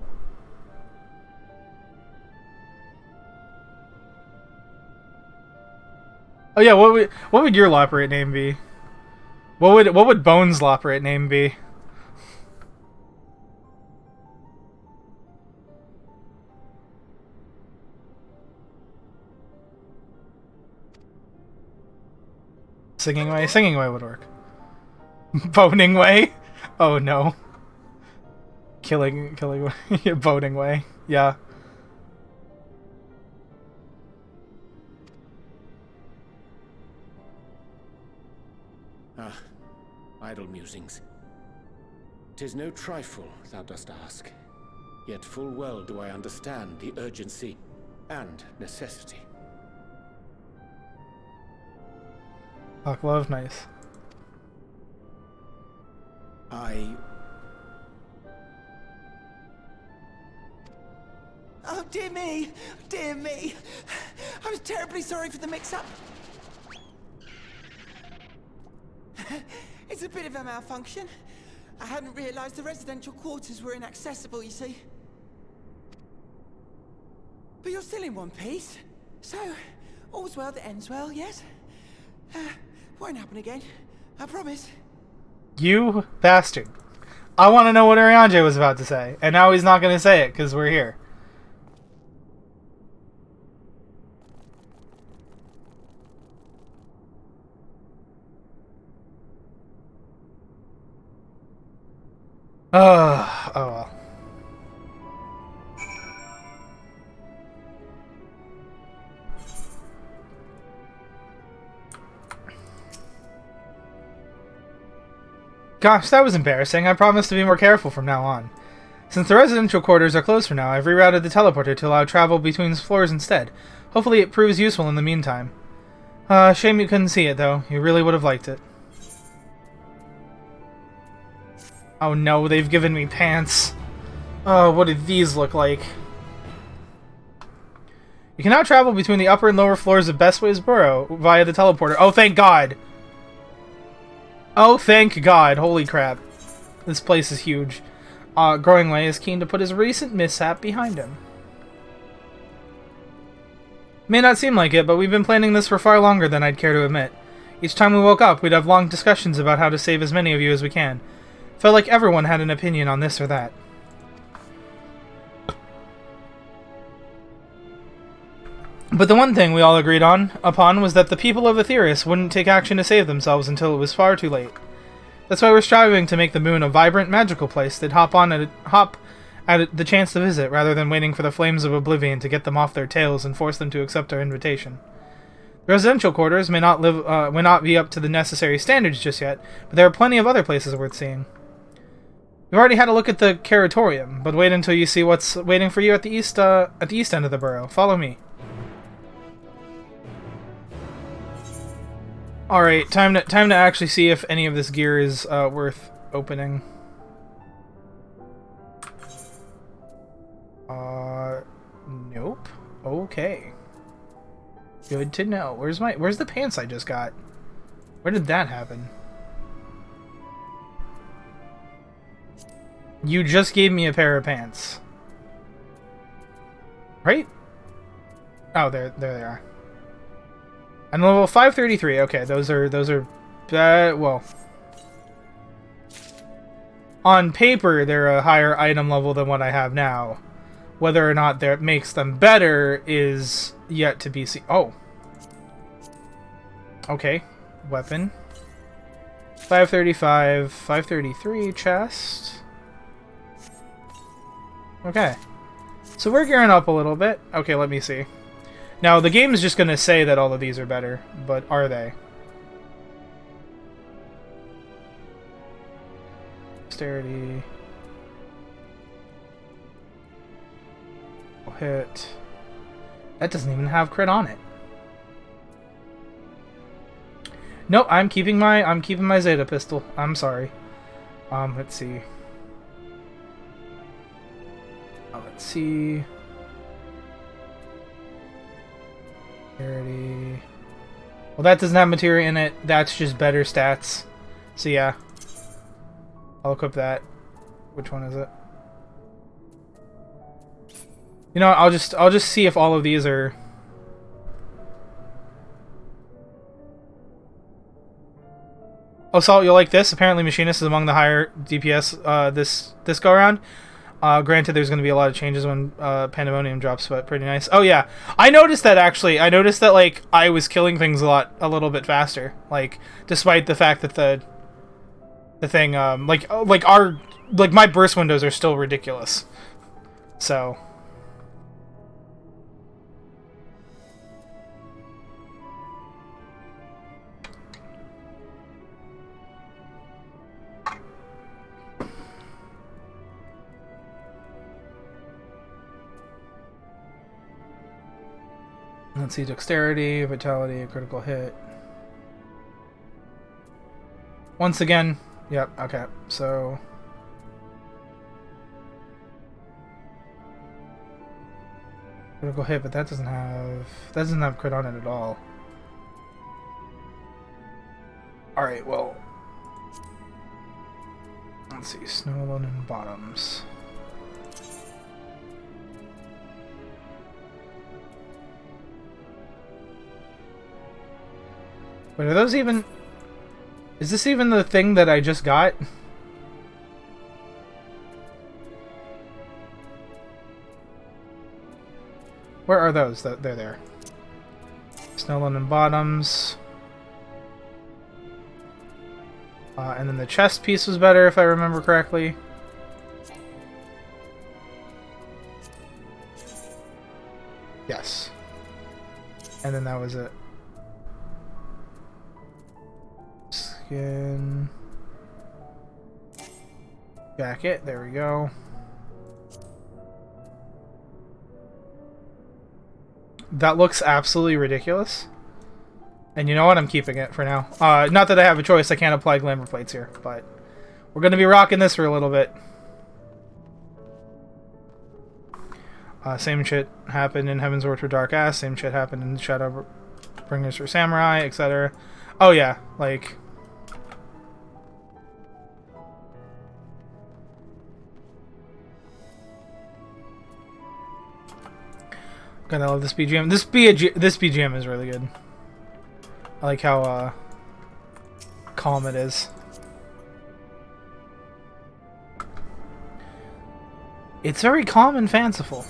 Oh yeah, what would your Loperate name be? What would Bones' Loperate name be? Singing way would work. Boning way? Oh no. Killing way. Boning way. Yeah. Ah, idle musings. 'Tis no trifle thou dost ask, yet full well do I understand the urgency and necessity. Fuck love, nice. Oh dear me! me! Dear me! I was terribly sorry for the mix-up. It's a bit of a malfunction. I hadn't realized the residential quarters were inaccessible, you see. But you're still in one piece. So, all's well that ends well, yes? Won't happen again. I promise. You bastard. I want to know what Arianje was about to say, and now he's not going to say it because we're here. Oh well. Gosh, that was embarrassing. I promise to be more careful from now on. Since the residential quarters are closed for now, I've rerouted the teleporter to allow travel between floors instead. Hopefully it proves useful in the meantime. Shame you couldn't see it, though. You really would have liked it. Oh no, they've given me pants. Oh, what did these look like? You can now travel between the upper and lower floors of Bestway's Burrow via the teleporter. Oh, thank God! Oh, thank God. Holy crap. This place is huge. Growingway is keen to put his recent mishap behind him. May not seem like it, but we've been planning this for far longer than I'd care to admit. Each time we woke up, we'd have long discussions about how to save as many of you as we can. Felt like everyone had an opinion on this or that. But the one thing we all agreed upon was that the people of Aetheris wouldn't take action to save themselves until it was far too late. That's why we're striving to make the moon a vibrant, magical place they'd hop at the chance to visit, rather than waiting for the flames of oblivion to get them off their tails and force them to accept our invitation. The residential quarters may not be up to the necessary standards just yet, but there are plenty of other places worth seeing. We've already had a look at the Curatorium, but wait until you see what's waiting for you at the east end of the burrow. Follow me. Alright, time to actually see if any of this gear is worth opening. Nope. Okay. Good to know. Where's the pants I just got? Where did that happen? You just gave me a pair of pants. Right? Oh, there they are. And level 533. Okay, those are well, on paper they're a higher item level than what I have now. Whether or not that makes them better is yet to be seen. Oh. Okay. Weapon. 535, 533 chest. Okay. So we're gearing up a little bit. Okay, let me see. Now, the game is just going to say that all of these are better, but are they? Dexterity. Hit. That doesn't even have crit on it. Nope, I'm keeping my Zeta pistol. I'm sorry. Let's see. Let's see. Well, that doesn't have materia in it. That's just better stats. So yeah, I'll equip that. Which one is it? You know what, I'll just see if all of these are. Oh, Salt, you'll like this. Apparently, Machinist is among the higher DPS this go around. Granted, there's going to be a lot of changes when Pandemonium drops, but pretty nice. Oh yeah, I noticed that actually. I noticed that like I was killing things a little bit faster. Like despite the fact that the thing like my burst windows are still ridiculous. So. Let's see, dexterity, vitality, a critical hit. Once again, yep, okay, so... Critical hit, but that doesn't have crit on it at all. Alright, well. Let's see, Snow Alone and Bottoms. Wait, are those even... Is this even the thing that I just got? Where are those? They're there. Snow Alone and Bottoms. And then the chest piece was better, if I remember correctly. Yes. And then that was it. Skin. Jacket, there we go. That looks absolutely ridiculous. And you know what? I'm keeping it for now. Not that I have a choice. I can't apply glamour plates here, but we're going to be rocking this for a little bit. Same shit happened in Heaven's Word for Dark Ass. Same shit happened in Shadowbringers for Samurai, etc. Oh yeah, like... Gonna love this BGM. This BGM is really good. I like how calm it is. It's very calm and fanciful.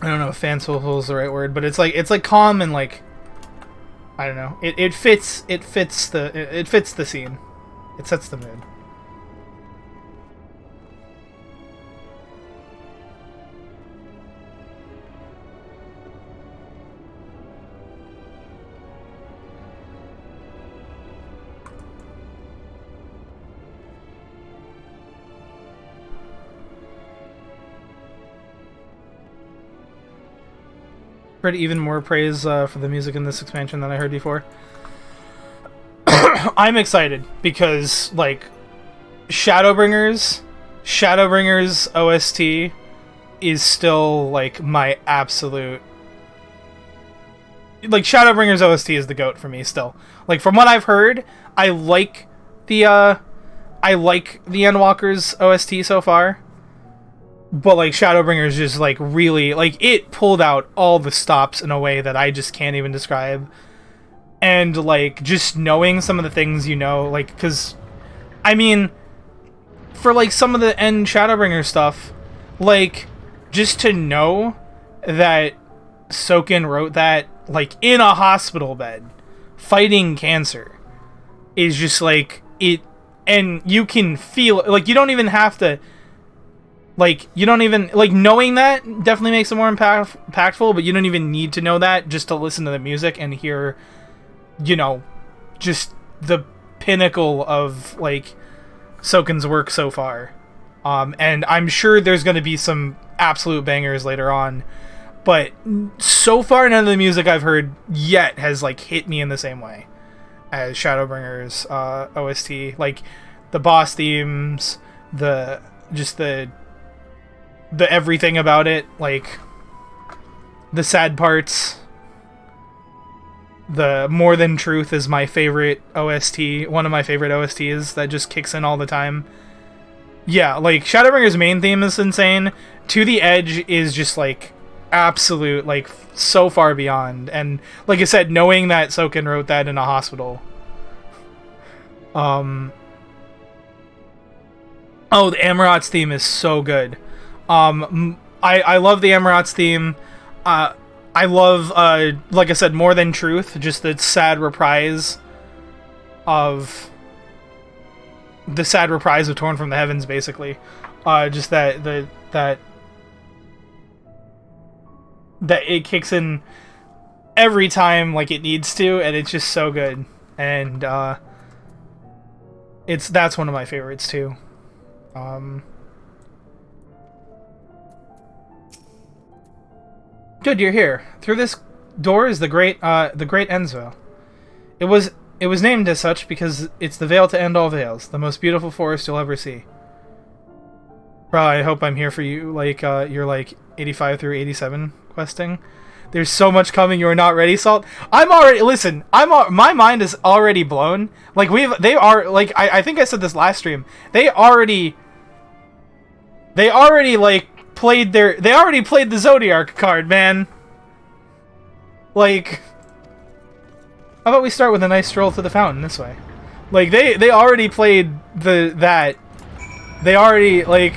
I don't know if fanciful is the right word, but it's like calm and like, I don't know. It fits the scene. It sets the mood. Heard even more praise for the music in this expansion than I heard before. I'm excited because, like, Shadowbringers OST is still, like, my absolute... Like, Shadowbringers OST is the GOAT for me still. Like, from what I've heard, I like the Endwalker's OST so far. But, like, Shadowbringers just, like, really... Like, it pulled out all the stops in a way that I just can't even describe. And, like, just knowing some of the things you know, like, because... I mean, for, like, some of the end Shadowbringer stuff, like, just to know that Soken wrote that, like, in a hospital bed, fighting cancer, is just, like, it... And you can feel... Like, you don't even have to... Like, you don't even... Like, knowing that definitely makes it more impactful, but you don't even need to know that just to listen to the music and hear, you know, just the pinnacle of, like, Soken's work so far. And I'm sure there's going to be some absolute bangers later on, but so far none of the music I've heard yet has, like, hit me in the same way as Shadowbringers OST. Like, the boss themes, the everything about it, like the sad parts. The More Than Truth is my favorite OST, one of my favorite OSTs that just kicks in all the time. Yeah, like Shadowbringer's main theme is insane. To the Edge is just like absolute, like so far beyond. And like I said, knowing that Soken wrote that in a hospital. Oh, the Amarat's theme is so good. I love the Amarat's theme. I love, like I said, More Than Truth, just the sad reprise of Torn from the Heavens, basically. Just that it kicks in every time like it needs to, and it's just so good. And that's one of my favorites too. Good, you're here. Through this door is the great Enzo. It was It was named as such because it's the veil to end all veils, the most beautiful forest you'll ever see. Bro, I hope I'm here for you, like, you're like 85 through 87 questing. There's so much coming, you are not ready, Salt. I'm already, listen, my mind is already blown. Like, I think I said this last stream, they already, like, they already played the Zodiac card, man. Like, how about we start with a nice stroll to the fountain this way? Like, they already played that. They already, like...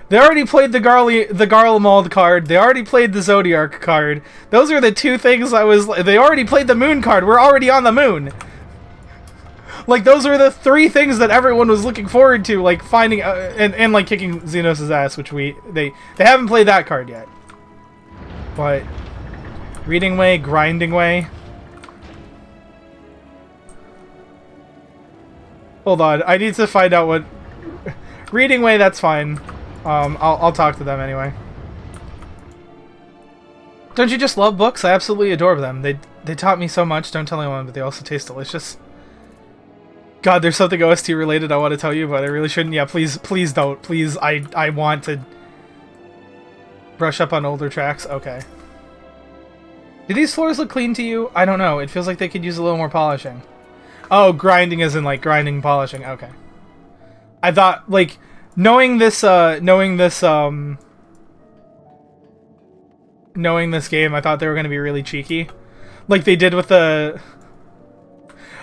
They already played the Garlemald card. They already played the Zodiac card. Those are the two things They already played the Moon card. We're already on the Moon. Like, those are the three things that everyone was looking forward to, like, finding... and like, kicking Xenos' ass, which They haven't played that card yet. But... Reading Way, Grinding Way... Hold on, I need to find out what... Reading Way, that's fine. I'll talk to them anyway. Don't you just love books? I absolutely adore them. They taught me so much, don't tell anyone, but they also taste delicious. God, there's something OST related I want to tell you, but I really shouldn't. Yeah, please don't. Please, I want to brush up on older tracks. Okay. Do these floors look clean to you? I don't know. It feels like they could use a little more polishing. Oh, grinding isn't like grinding, polishing. Okay. I thought, like, knowing this game, I thought they were going to be really cheeky. Like they did with the...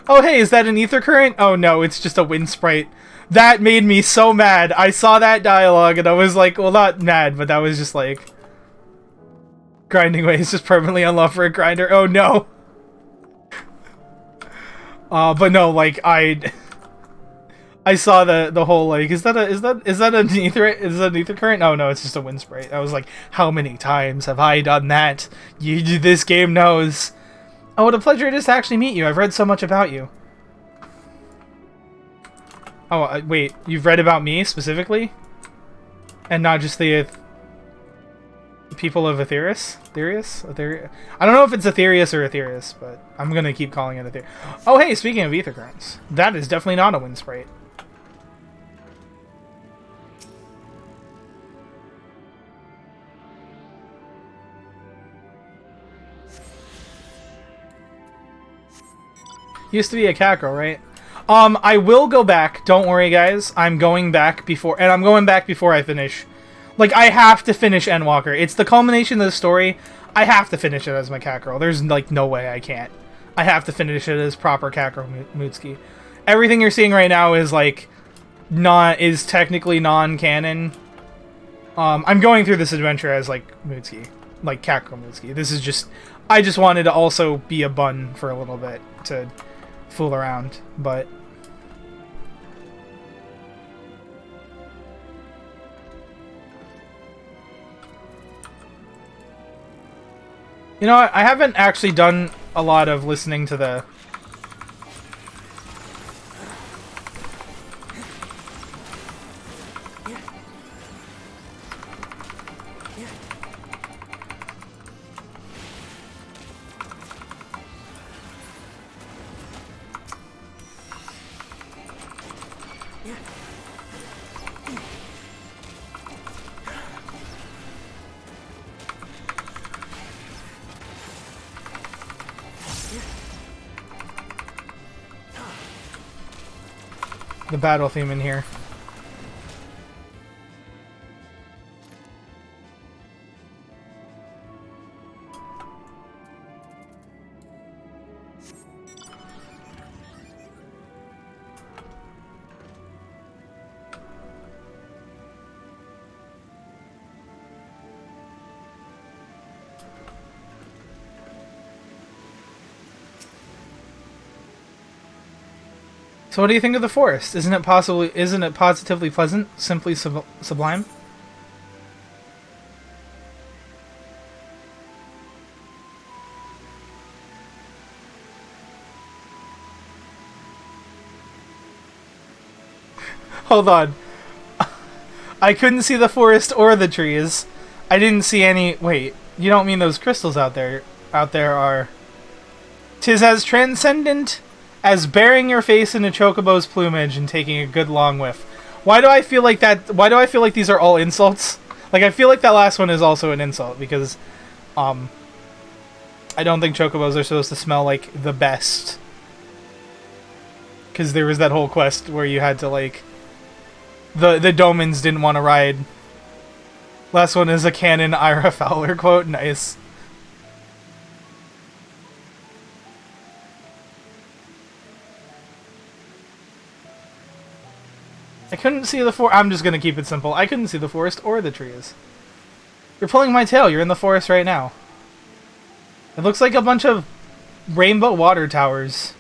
Oh, hey, is that an ether current? Oh, no, it's just a wind sprite. That made me so mad. I saw that dialogue and I was like, well, not mad, but that was just like... Grinding Way is just permanently unlocked for a grinder. Oh, no. But no, like, I saw the whole, like, is that an ether current? Oh, no, it's just a wind spray. I was like, how many times have I done that? This game knows. Oh, what a pleasure it is to actually meet you. I've read so much about you. Oh, wait, you've read about me specifically? And not just the people of Aetherius? I don't know if it's Aetherius or Aetherius, but I'm gonna keep calling it Aetherius. Oh, hey, speaking of ether currents, that is definitely not a wind sprite. Used to be a cat girl, right? I will go back. Don't worry, guys. I'm going back before I finish. Like, I have to finish Endwalker. It's the culmination of the story. I have to finish it as my cat girl. There's, like, no way I can't. I have to finish it as proper cat girl Mootski. Everything you're seeing right now is, like, is technically non-canon. I'm going through this adventure as, like, Mootski. Like, cat girl Mootski. This is just... I just wanted to also be a bun for a little bit to fool around, but... You know, I haven't actually done a lot of listening to the... the battle theme in here. So what do you think of the forest? Isn't it positively pleasant? Simply sublime? Hold on. I couldn't see the forest or the trees. I didn't see any... Wait, you don't mean those crystals out there are 'Tis as transcendent as burying your face in a chocobo's plumage and taking a good long whiff. Why do I feel like that? Why do I feel like these are all insults? Like, I feel like that last one is also an insult, because, I don't think chocobos are supposed to smell like the best. Because there was that whole quest where you had to, like, the Domans didn't want to ride. Last one is a canon Ira Fowler quote. Nice. I couldn't see the forest. I'm just gonna keep it simple. I couldn't see the forest or the trees. You're pulling my tail. You're in the forest right now. It looks like a bunch of rainbow water towers.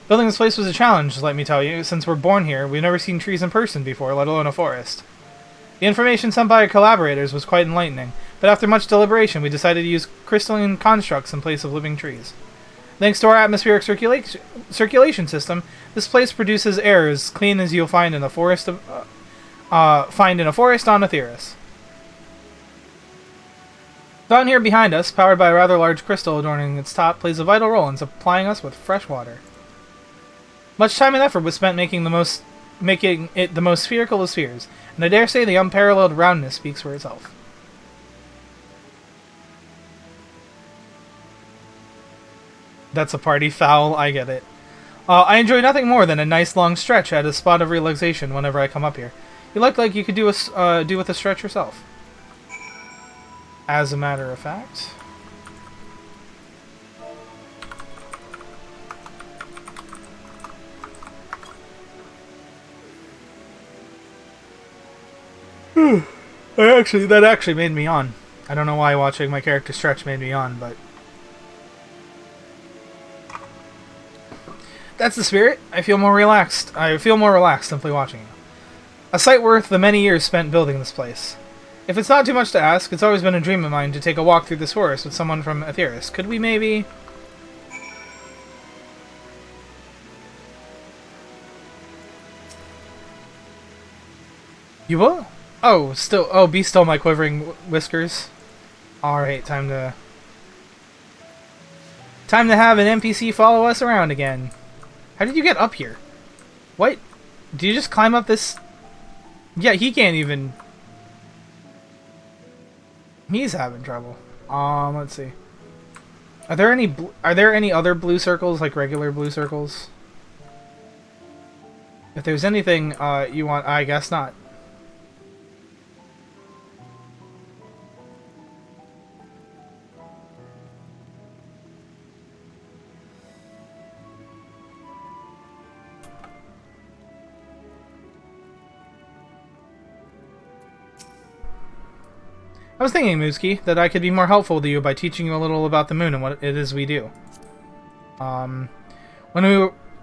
Building this place was a challenge, let me tell you. Since we're born here, we've never seen trees in person before, let alone a forest. The information sent by our collaborators was quite enlightening, but after much deliberation, we decided to use crystalline constructs in place of living trees. Thanks to our atmospheric circulation system, this place produces air as clean as you'll find in a forest on Etheirys. Down here behind us, powered by a rather large crystal adorning its top, plays a vital role in supplying us with fresh water. Much time and effort was spent making it the most spherical of spheres, and I dare say the unparalleled roundness speaks for itself. That's a party foul, I get it. I enjoy nothing more than a nice long stretch at a spot of relaxation whenever I come up here. You look like you could do with a stretch yourself. As a matter of fact... that actually made me yawn. I don't know why watching my character stretch made me yawn, but... That's the spirit. I feel more relaxed simply watching you. A sight worth the many years spent building this place. If it's not too much to ask, it's always been a dream of mine to take a walk through this forest with someone from Etheirys. Could we maybe... You will? Oh, still... Oh, be still, my quivering whiskers. Alright, time to have an NPC follow us around again. How did you get up here? What? Did you just climb up this... Yeah, he can't even... He's having trouble. Let's see. Are there any other blue circles, like regular blue circles? If there's anything you want, I guess not. I was thinking, Mooski, that I could be more helpful to you by teaching you a little about the moon and what it is we do. When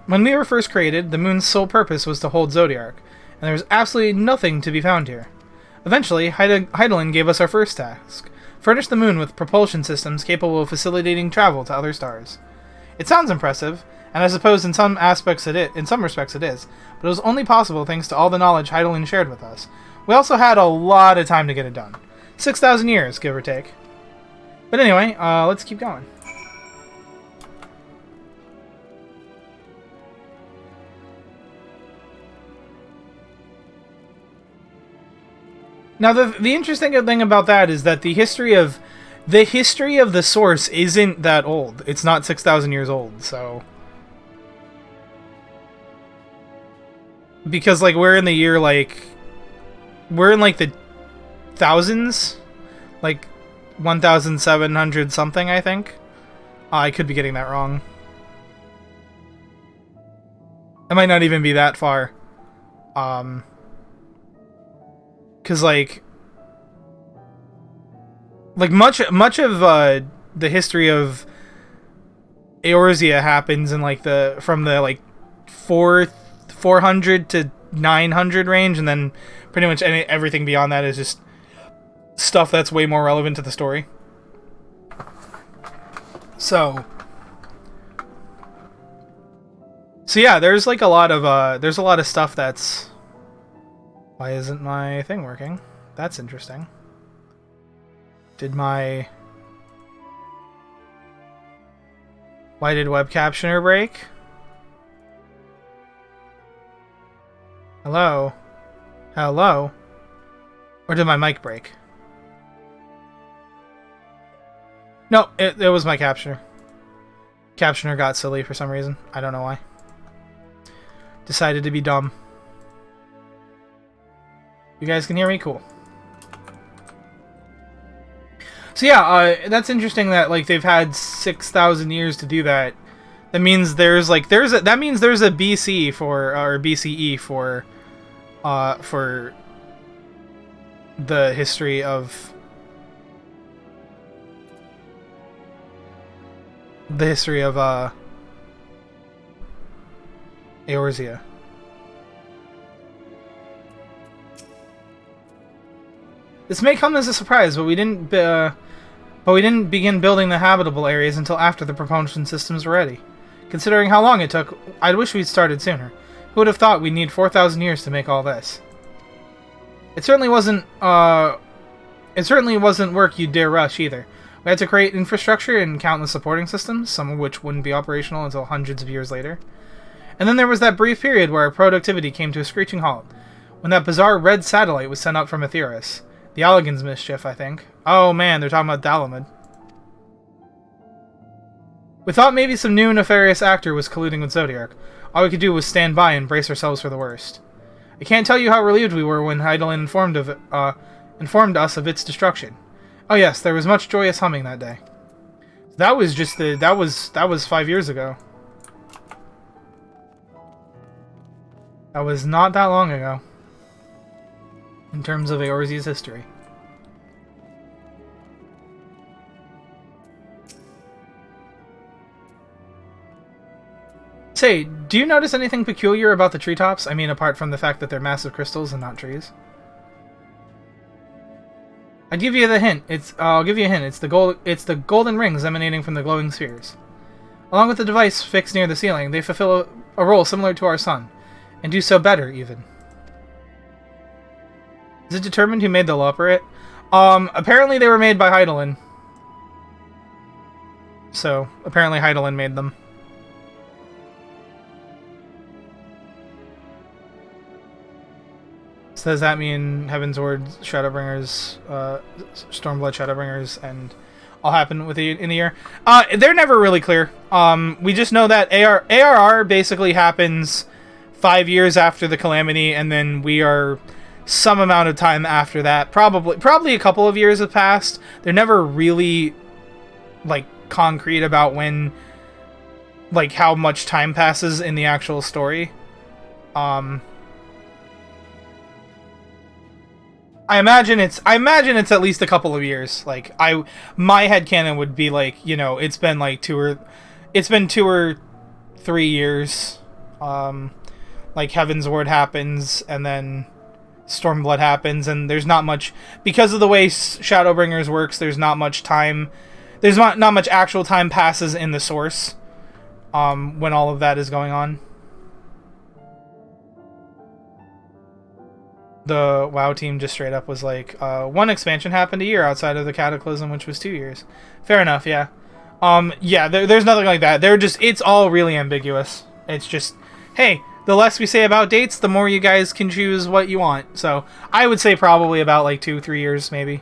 we were first created, the moon's sole purpose was to hold Zodiark, and there was absolutely nothing to be found here. Eventually, Heidelin gave us our first task: furnish the moon with propulsion systems capable of facilitating travel to other stars. It sounds impressive, and I suppose in some respects it is, but it was only possible thanks to all the knowledge Heidelin shared with us. We also had a lot of time to get it done. 6,000 years, give or take. But anyway, let's keep going. Now, the interesting thing about that is that the history of the source isn't that old. It's not 6,000 years old, so... Because, like, we're in the year, like... We're in, like, the thousands? Like, 1,700 something, I think? I could be getting that wrong. It might not even be that far. Because, like much of the history of Eorzea happens in, like, from the, like, 400 to 900 range, and then pretty much everything beyond that is just stuff that's way more relevant to the story. So yeah, there's like a lot of stuff that's... Why isn't my thing working? That's interesting. Why did web captioner break? Hello? Hello? Or did my mic break? No, it was my captioner. Captioner got silly for some reason. I don't know why. Decided to be dumb. You guys can hear me? Cool. So yeah, that's interesting that like they've had 6,000 years to do that. That means there's a BC for or BCE for the history of Eorzea. This may come as a surprise, but we didn't begin building the habitable areas until after the propulsion systems were ready. Considering how long it took, I wish we'd started sooner. Who would have thought we'd need 4,000 years to make all this? It certainly wasn't work you'd dare rush either. We had to create infrastructure and countless supporting systems, some of which wouldn't be operational until hundreds of years later. And then there was that brief period where our productivity came to a screeching halt, when that bizarre red satellite was sent up from Aetheris. The Allegan's mischief, I think. Oh man, they're talking about Dalamud. We thought maybe some new nefarious actor was colluding with Zodiark. All we could do was stand by and brace ourselves for the worst. I can't tell you how relieved we were when Hydaelyn informed us of its destruction. Oh yes, there was much joyous humming that day. That was just that was 5 years ago. That was not that long ago. In terms of Eorzea's history. Say, do you notice anything peculiar about the treetops? I mean, apart from the fact that they're massive crystals and not trees. I'll give you a hint. It's the golden rings emanating from the glowing spheres. Along with the device fixed near the ceiling, they fulfill a role similar to our sun, and do so better even. Is it determined who made the Loperate? Apparently they were made by Hydaelyn. So, apparently Hydaelyn made them. So does that mean Heavensward, Shadowbringers, Stormblood Shadowbringers, and all happen in the year? They're never really clear. We just know that ARR basically happens 5 years after the Calamity, and then we are some amount of time after that. Probably a couple of years have passed. They're never really like concrete about when, like how much time passes in the actual story. I imagine it's at least a couple of years. Like my headcanon would be like, you know, it's been 2 or 3 years. Like Heavensward happens and then Stormblood happens, and there's not much because of the way Shadowbringers works. There's not much time. There's not much actual time passes in the source when all of that is going on. The WoW team just straight up was like, one expansion happened a year outside of the Cataclysm, which was 2 years. Fair enough, yeah. Yeah, there's nothing like that. It's all really ambiguous. It's just, hey, the less we say about dates, the more you guys can choose what you want. So I would say probably about like 2-3 years, maybe.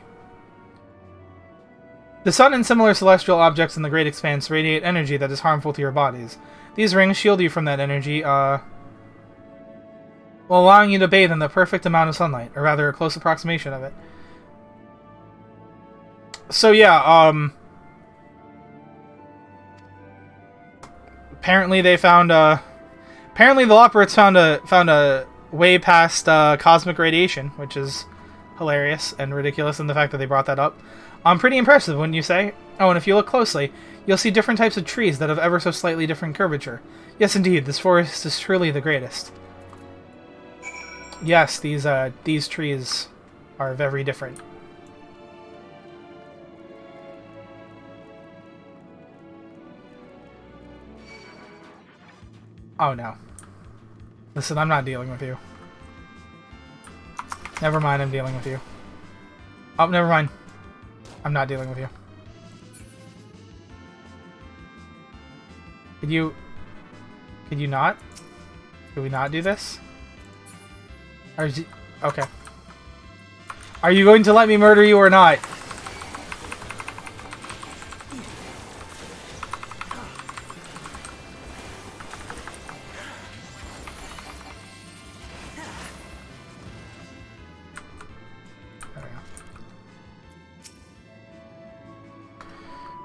The sun and similar celestial objects in the Great Expanse radiate energy that is harmful to your bodies. These rings shield you from that energy, while allowing you to bathe in the perfect amount of sunlight, or rather a close approximation of it. So yeah, apparently they found apparently the Loperates found a way past cosmic radiation, which is hilarious and ridiculous in the fact that they brought that up. Pretty impressive, wouldn't you say? Oh, and if you look closely, you'll see different types of trees that have ever so slightly different curvature. Yes, indeed, this forest is truly the greatest. Yes, these trees are very different. Oh no. Listen, I'm not dealing with you. Never mind, I'm dealing with you. Oh, never mind. I'm not dealing with you. Could you not? Could we not do this? Okay. Are you going to let me murder you or not?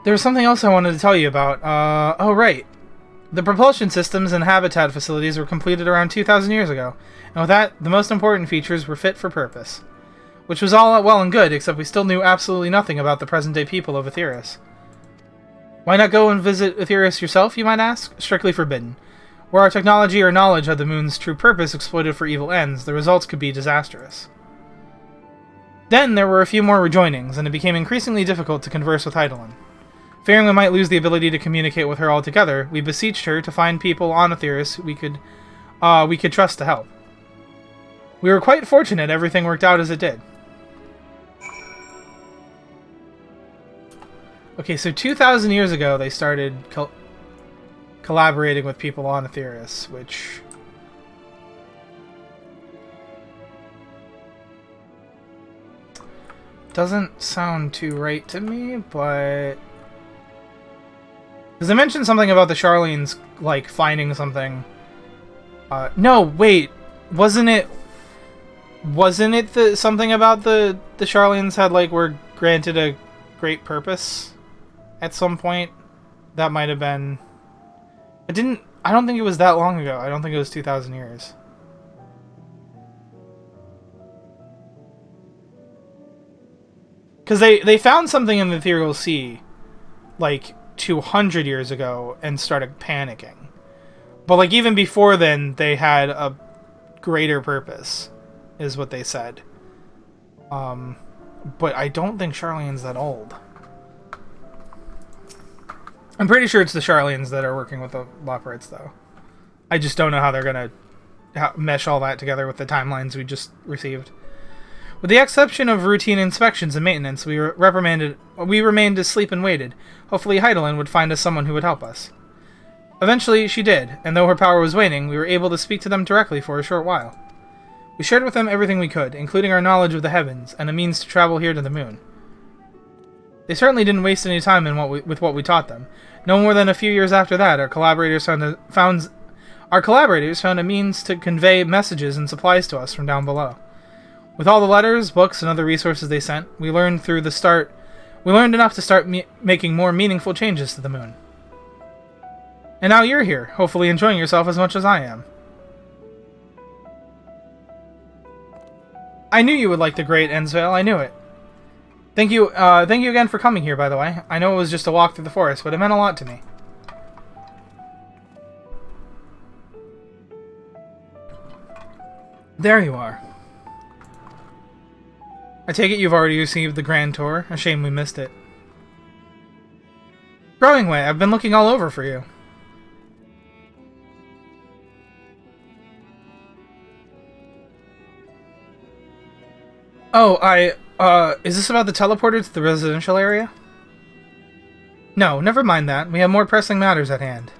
There was something else I wanted to tell you about. Oh, right. The propulsion systems and habitat facilities were completed around 2,000 years ago, and with that, the most important features were fit for purpose. Which was all well and good, except we still knew absolutely nothing about the present-day people of Aetheris. Why not go and visit Aetheris yourself, you might ask? Strictly forbidden. Were our technology or knowledge of the moon's true purpose exploited for evil ends, the results could be disastrous. Then there were a few more rejoinings, and it became increasingly difficult to converse with Heidelin. Fearing we might lose the ability to communicate with her altogether, we beseeched her to find people on Aetheris we could trust to help. We were quite fortunate everything worked out as it did. Okay, so 2,000 years ago they started collaborating with people on Aetheris, which... doesn't sound too right to me, but... Because I mentioned something about the Charlenes, like, finding something. No, wait. Wasn't it something about the Charlenes had, like, were granted a great purpose at some point? That might have been... I don't think it was that long ago. I don't think it was 2,000 years. Because they found something in the Ethereal Sea, like... 200 years ago and started panicking. But like even before then they had a greater purpose is what they said. But I don't think Charlene's that old. I'm pretty sure it's the Charlenes that are working with the Loporrits though. I just don't know how they're gonna mesh all that together with the timelines we just received. With the exception of routine inspections and maintenance, we remained asleep and waited. Hopefully Heidelin would find us someone who would help us. Eventually, she did, and though her power was waning, we were able to speak to them directly for a short while. We shared with them everything we could, including our knowledge of the heavens, and a means to travel here to the moon. They certainly didn't waste any time with what we taught them. No more than a few years after that, our collaborators found a means to convey messages and supplies to us from down below. With all the letters, books, and other resources they sent, we learned enough to start making more meaningful changes to the moon. And now you're here, hopefully enjoying yourself as much as I am. I knew you would like the great Ensvale, I knew it. Thank you again for coming here, by the way. I know it was just a walk through the forest, but it meant a lot to me. There you are. I take it you've already received the Grand Tour. A shame we missed it. Growing Way, I've been looking all over for you. Oh, is this about the teleporter to the residential area? No, never mind that. We have more pressing matters at hand.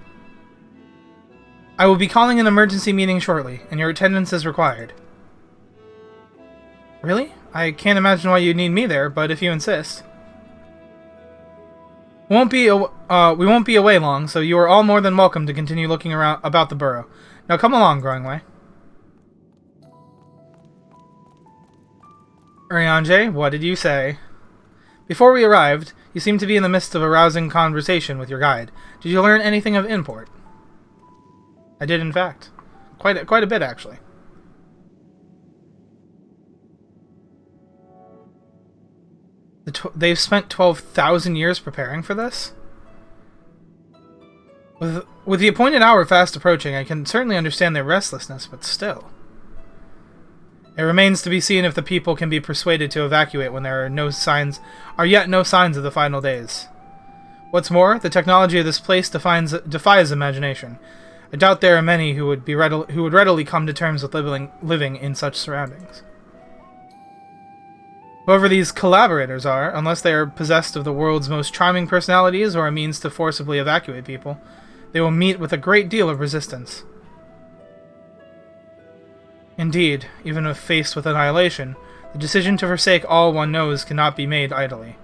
I will be calling an emergency meeting shortly, and your attendance is required. Really? I can't imagine why you'd need me there, but if you insist. We won't be away long, so you are all more than welcome to continue looking around about the burrow. Now come along, Growing Way. Urianger, what did you say? Before we arrived, you seemed to be in the midst of a rousing conversation with your guide. Did you learn anything of import? I did, in fact. Quite a bit, actually. They've spent 12,000 years preparing for this? With the appointed hour fast approaching, I can certainly understand their restlessness, but still. It remains to be seen if the people can be persuaded to evacuate when there are yet no signs of the final days. What's more, the technology of this place defies imagination. I doubt there are many who would readily come to terms with living in such surroundings. Whoever these collaborators are, unless they are possessed of the world's most charming personalities or a means to forcibly evacuate people, they will meet with a great deal of resistance. Indeed, even if faced with annihilation, the decision to forsake all one knows cannot be made lightly.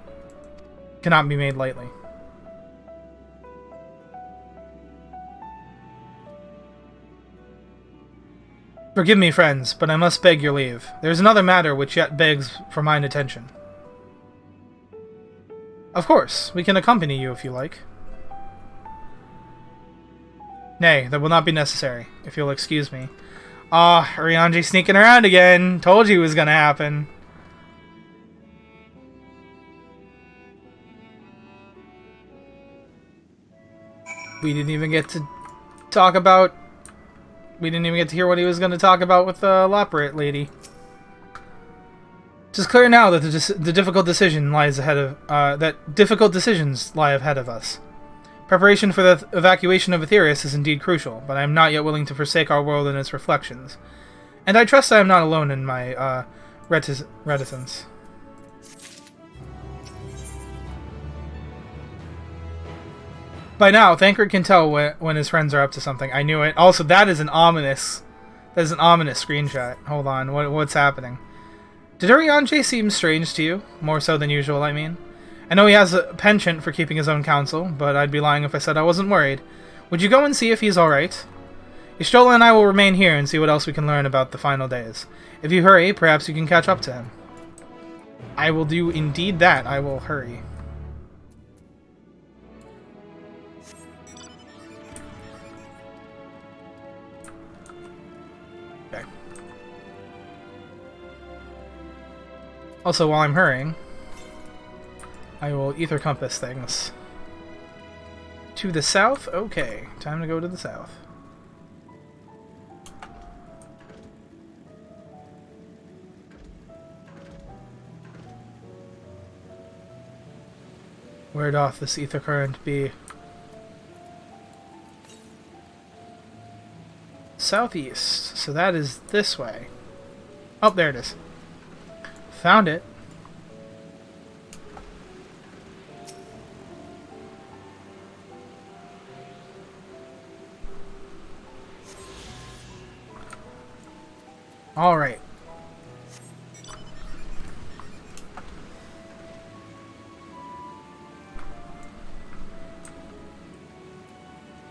Forgive me, friends, but I must beg your leave. There is another matter which yet begs for mine attention. Of course, we can accompany you if you like. Nay, that will not be necessary, if you'll excuse me. Ah, Urianger sneaking around again. Told you it was gonna happen. We didn't even get to talk about... We didn't even get to hear what he was going to talk about with the Loperate lady. It is clear now that the difficult decision lies ahead of... that difficult decisions lie ahead of us. Preparation for the evacuation of Aetherius is indeed crucial, but I am not yet willing to forsake our world and its reflections. And I trust I am not alone in my reticence. By now, Thancred can tell when his friends are up to something. I knew it. Also, that is an ominous screenshot. Hold on, what's happening? Did Urianger seem strange to you? More so than usual, I mean. I know he has a penchant for keeping his own counsel, but I'd be lying if I said I wasn't worried. Would you go and see if he's alright? Y'shtola and I will remain here and see what else we can learn about the final days. If you hurry, perhaps you can catch up to him. I will do indeed that. I will hurry. Okay. Also, while I'm hurrying, I will ether compass things. To the south? Okay, time to go to the south. Where doth this ether current be? Southeast. So that is this way. Oh, there it is. Found it. All right.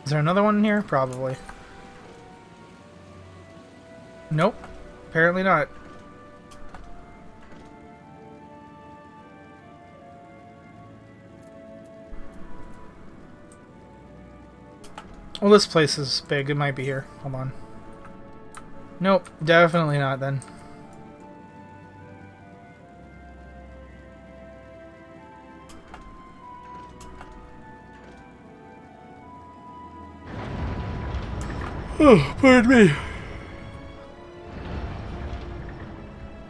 Is there another one in here? Probably. Nope. Apparently not. Well, this place is big. It might be here. Hold on. Nope. Definitely not then. Oh, pardon me.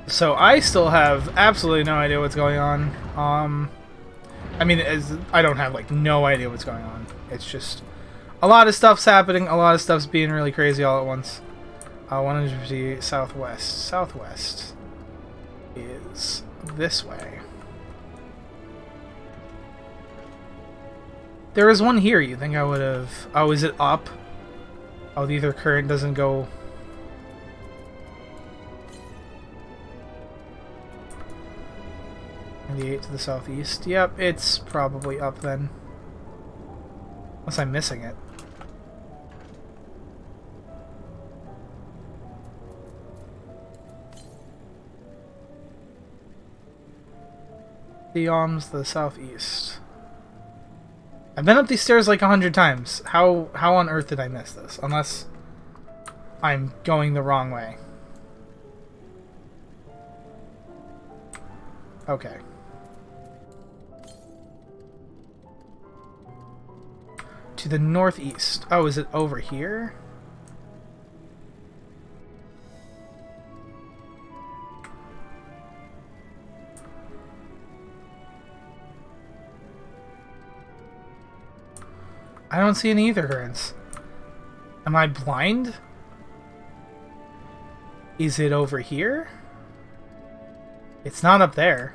So I still have absolutely no idea what's going on. I mean, I don't have like no idea what's going on. It's just a lot of stuff's happening. A lot of stuff's being really crazy all at once. 150 southwest. Southwest is this way. There is one here. You think I would have? Oh, is it up? Oh, the ether current doesn't go. And the 8 to the southeast. Yep, it's probably up then. Unless I'm missing it. The southeast. I've been up these stairs like 100 times. How on earth did I miss this? Unless I'm going the wrong way. Okay. To the northeast. Oh, is it over here? I don't see any ether currents. Am I blind? Is it over here? It's not up there.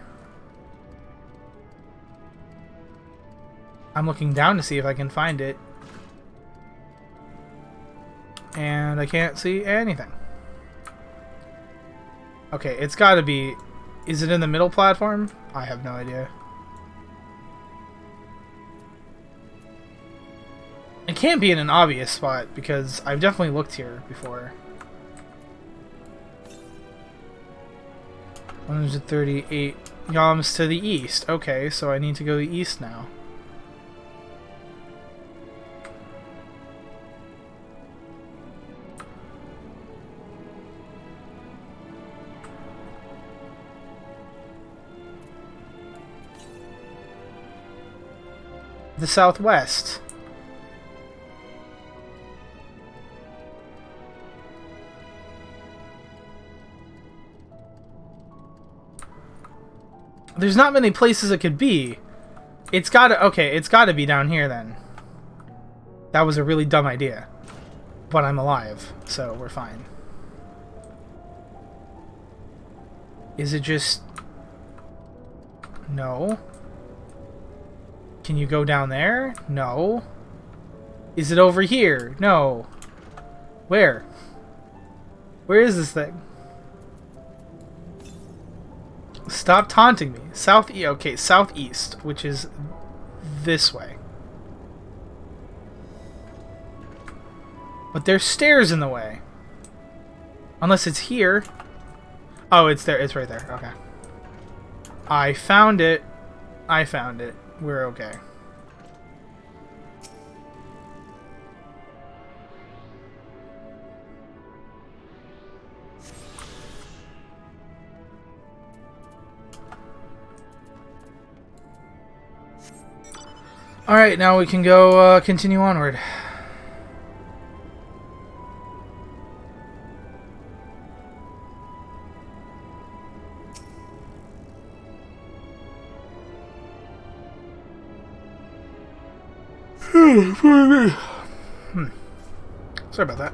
I'm looking down to see if I can find it. And I can't see anything. Okay, it's gotta be... Is it in the middle platform? I have no idea. It can't be in an obvious spot, because I've definitely looked here before. 138 yams to the east. Okay, so I need to go east now. The southwest. There's not many places it could be. It's gotta... Okay, it's gotta be down here then. That was a really dumb idea. But I'm alive, so we're fine. Is it just... No. Can you go down there? No. Is it over here? No. Where? Where is this thing? Stop taunting me. Okay, southeast, which is this way. But there's stairs in the way. Unless it's here. Oh, it's there. It's right there. Okay. I found it. I found it. We're okay. Alright, now we can go continue onward. Sorry about that.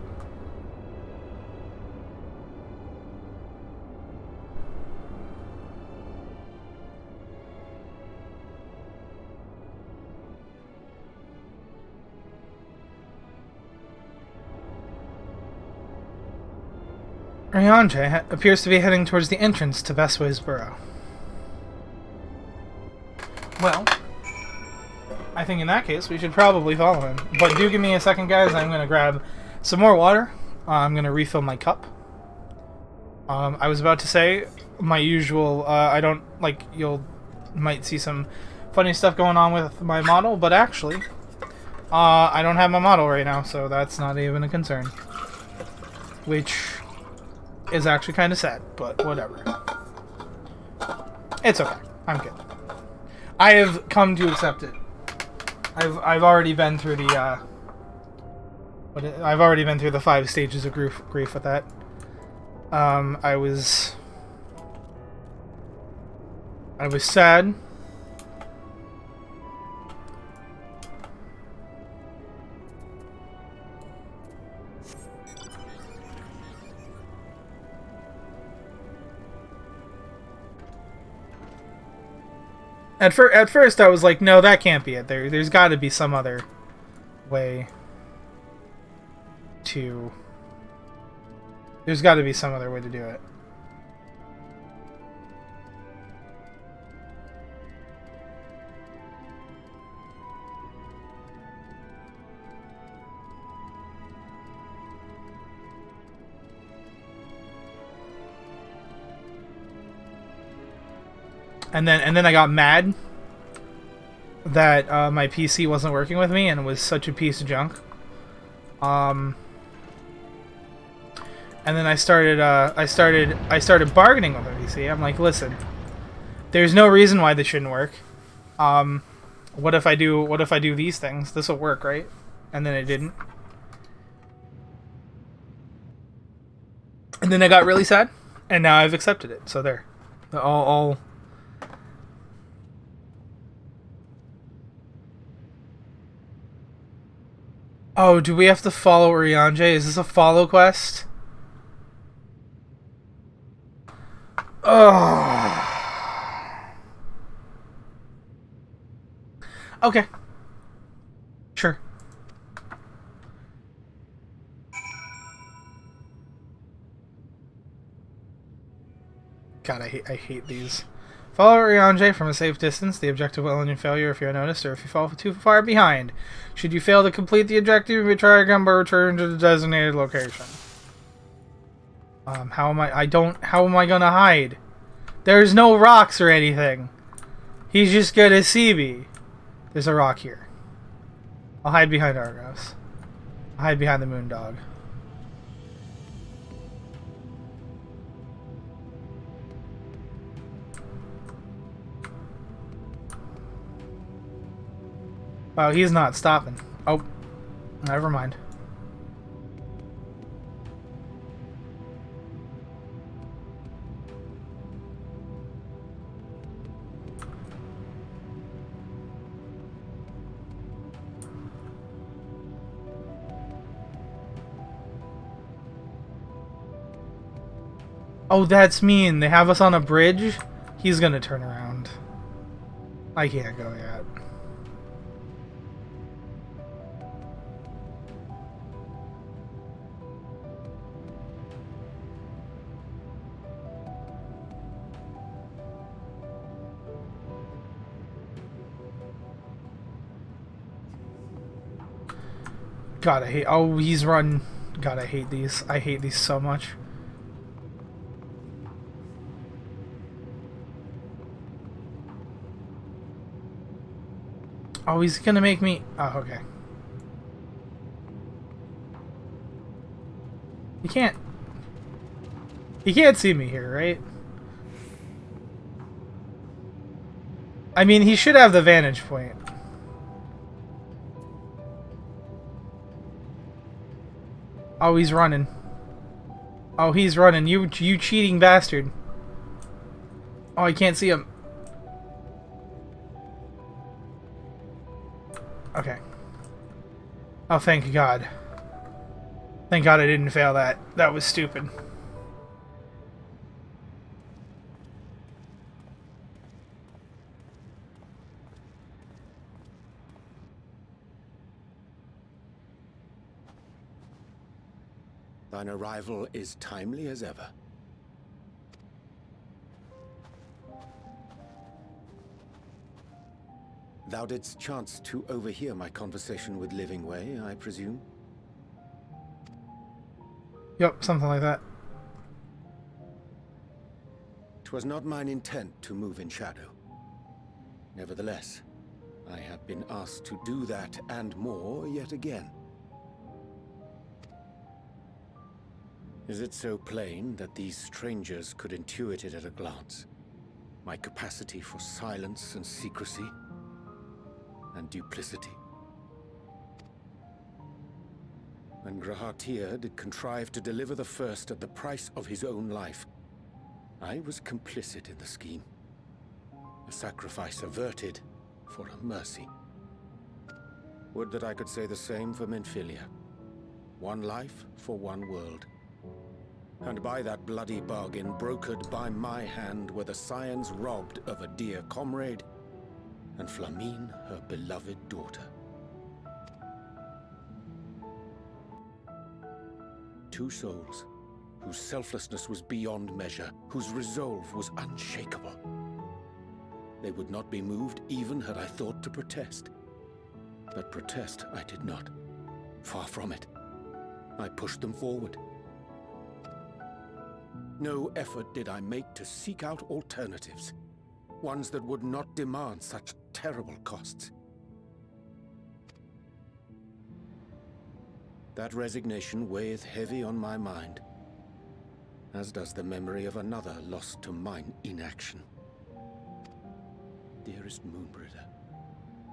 Ryanje appears to be heading towards the entrance to Bestway's Burrow. Well, I think in that case we should probably follow him. But do give me a second, guys. I'm going to grab some more water. I'm going to refill my cup. I was about to say my usual, I don't, like, might see some funny stuff going on with my model, but actually, I don't have my model right now, so that's not even a concern. Which is actually kind of sad, but whatever. It's okay. I'm good. I have come to accept it. I've already been through the I've already been through the 5 stages of grief with that. I was sad. At first I was like, no, that can't be it. There's got to be some other way to... There's got to be some other way to do it. And then I got mad that my PC wasn't working with me and it was such a piece of junk. And then I started bargaining with the PC. I'm like, listen, there's no reason why this shouldn't work. What if I do these things? This will work, right? And then it didn't. And then I got really sad, and now I've accepted it. So there, all. Oh, do we have to follow Ryanje? Is this a follow quest? Oh. Okay. Sure. God, I hate these. Follow Rianjay from a safe distance. The objective will end in failure if you are noticed or if you fall too far behind. Should you fail to complete the objective, you try again by return to the designated location. How am I gonna hide? There's no rocks or anything. He's just gonna see me. There's a rock here. I'll hide behind Argos. I'll hide behind the Moondog. Wow, he's not stopping. Oh, never mind. Oh, that's mean. They have us on a bridge? He's gonna turn around. I can't go yet. God, I hate... Oh, he's run. God, I hate these. I hate these so much. Oh, he's gonna make me... Oh, okay. He can't... He can't see me here, right? I mean, he should have the vantage point. Oh, he's running. Oh, he's running. You cheating bastard. Oh, I can't see him. Okay. Oh, thank God. Thank God I didn't fail that. That was stupid. Thine arrival is timely as ever. Thou didst chance to overhear my conversation with Living Way, I presume? Yep, something like that. 'Twas not mine intent to move in shadow. Nevertheless, I have been asked to do that and more yet again. Is it so plain that these strangers could intuit it at a glance? My capacity for silence and secrecy and duplicity. When Grahatir did contrive to deliver the first at the price of his own life, I was complicit in the scheme. A sacrifice averted for a mercy. Would that I could say the same for Menphilia. One life for one world. And by that bloody bargain brokered by my hand were the scions robbed of a dear comrade, and Flamine her beloved daughter. Two souls, whose selflessness was beyond measure, whose resolve was unshakable. They would not be moved even had I thought to protest. But protest I did not. Far from it. I pushed them forward. No effort did I make to seek out alternatives, ones that would not demand such terrible costs. That resignation weigheth heavy on my mind, as does the memory of another lost to mine inaction. Dearest Moonbringer,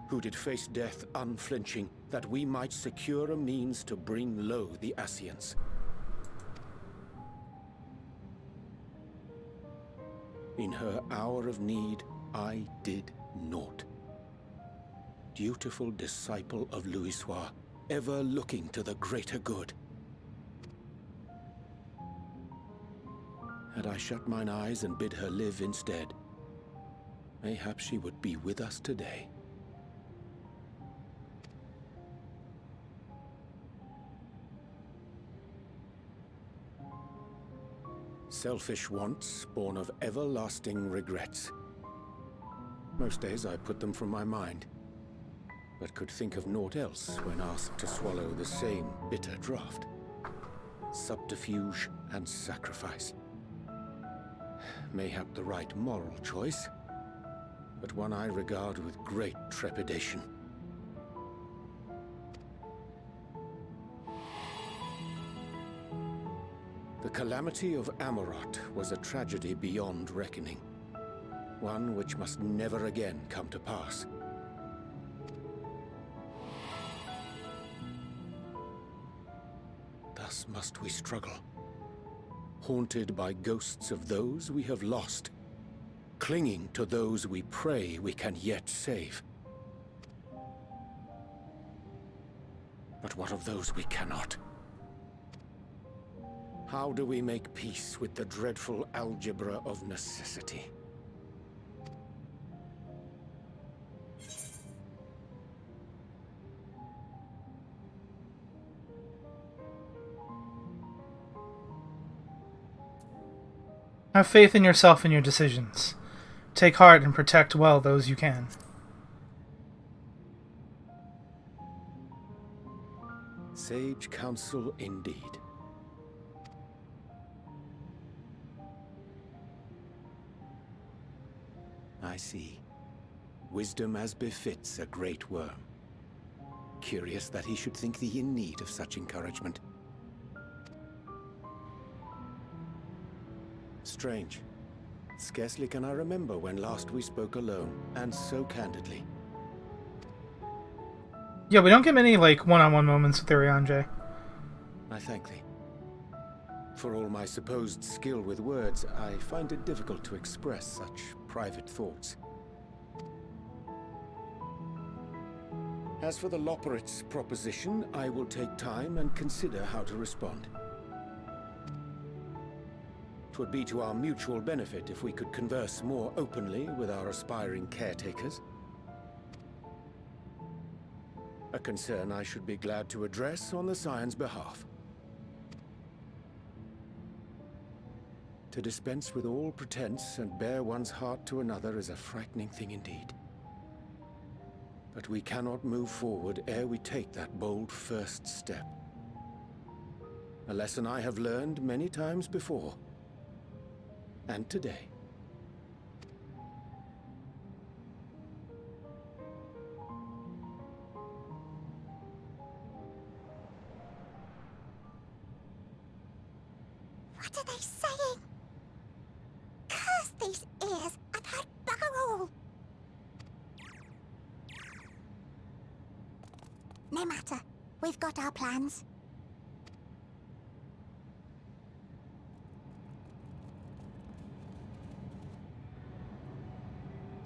who did face death unflinching, that we might secure a means to bring low the Ascians. In her hour of need, I did naught. Dutiful disciple of Louisoix, ever looking to the greater good. Had I shut mine eyes and bid her live instead, mayhap she would be with us today. selfish wants born of everlasting regrets. Most days I put them from my mind, but could think of naught else when asked to swallow the same bitter draught. Subterfuge and sacrifice. Mayhap the right moral choice, but one I regard with great trepidation. The calamity of Amarot was a tragedy beyond reckoning, one which must never again come to pass. Thus must we struggle, haunted by ghosts of those we have lost, clinging to those we pray we can yet save. But what of those we cannot? How do we make peace with the dreadful algebra of necessity? Have faith in yourself and your decisions. Take heart and protect well those you can. Sage counsel indeed. I see. Wisdom as befits a great worm. Curious that he should think thee in need of such encouragement. Strange. Scarcely can I remember when last we spoke alone, and so candidly. Yeah, we don't get many, like, one-on-one moments with Urianger. I thank thee. For all my supposed skill with words, I find it difficult to express such private thoughts. As for the Loporrit's proposition, I will take time and consider how to respond. 'Twould be to our mutual benefit if we could converse more openly with our aspiring caretakers. A concern I should be glad to address on the Scion's behalf. To dispense with all pretense and bare one's heart to another is a frightening thing indeed. But we cannot move forward ere we take that bold first step. A lesson I have learned many times before. And today. What are they saying? Curse these ears! I've heard bugger all! No matter. We've got our plans.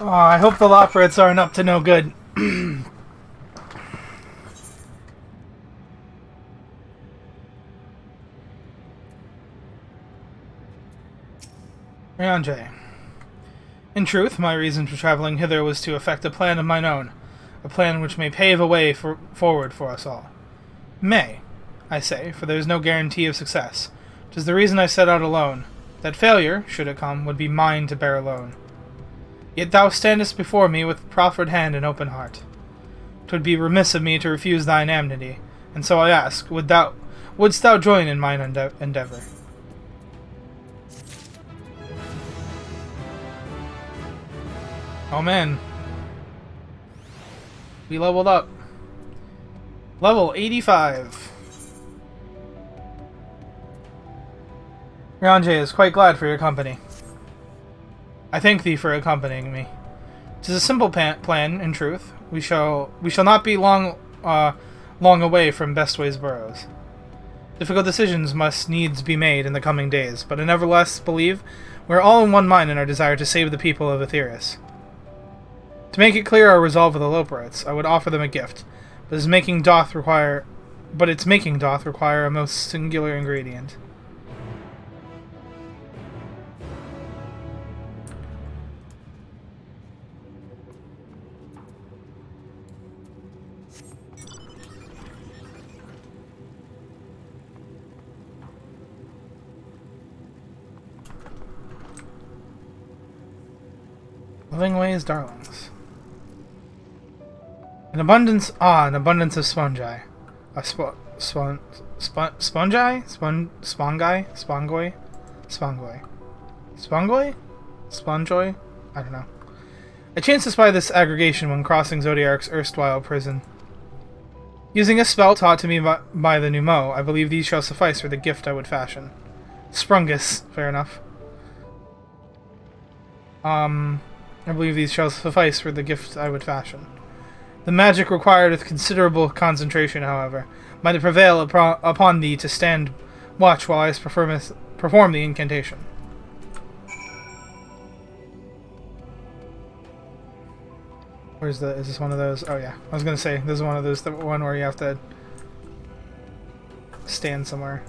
Oh, I hope the Loporrits aren't up to no good. Urianger. In truth, my reason for traveling hither was to effect a plan of mine own, a plan which may pave a way forward for us all. May, I say, for there is no guarantee of success. 'Tis the reason I set out alone, that failure, should it come, would be mine to bear alone. Yet thou standest before me with proffered hand and open heart. 'Twould be remiss of me to refuse thine amity, and so I ask, wouldst thou join in mine endeavor? Oh man. We leveled up. Level 85. Urianger is quite glad for your company. I thank thee for accompanying me. 'Tis a simple plan, in truth. We shall not be long away from Bestway's burrows. Difficult decisions must needs be made in the coming days, but I nevertheless believe we are all in one mind in our desire to save the people of Aetheris. To make it clear our resolve with the Loporrits, I would offer them a gift, but its making doth require a most singular ingredient. Living ways, darlings. An abundance of spongi. Spongi? Spongoi? Spongoy? I don't know. I chanced to spy this aggregation when crossing Zodiarc's erstwhile prison. Using a spell taught to me by the Numo, I believe these shall suffice for the gift I would fashion. Sprungus. Fair enough. I believe these shall suffice for the gift I would fashion. The magic required with considerable concentration, however, might prevail upon thee to stand watch while I perform the incantation. Is this one of those? Oh yeah, I was gonna say, this is one of those, the one where you have to stand somewhere.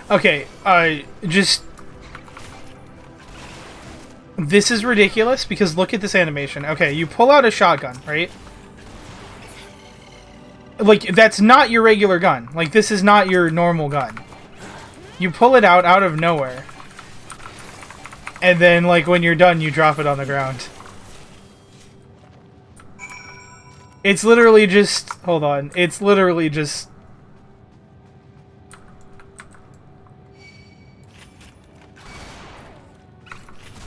Okay, this is ridiculous because look at this animation. Okay, you pull out a shotgun, right? Like, that's not your regular gun. Like, this is not your normal gun. You pull it out of nowhere. And then, like, when you're done, you drop it on the ground. It's literally just... Hold on. It's literally just...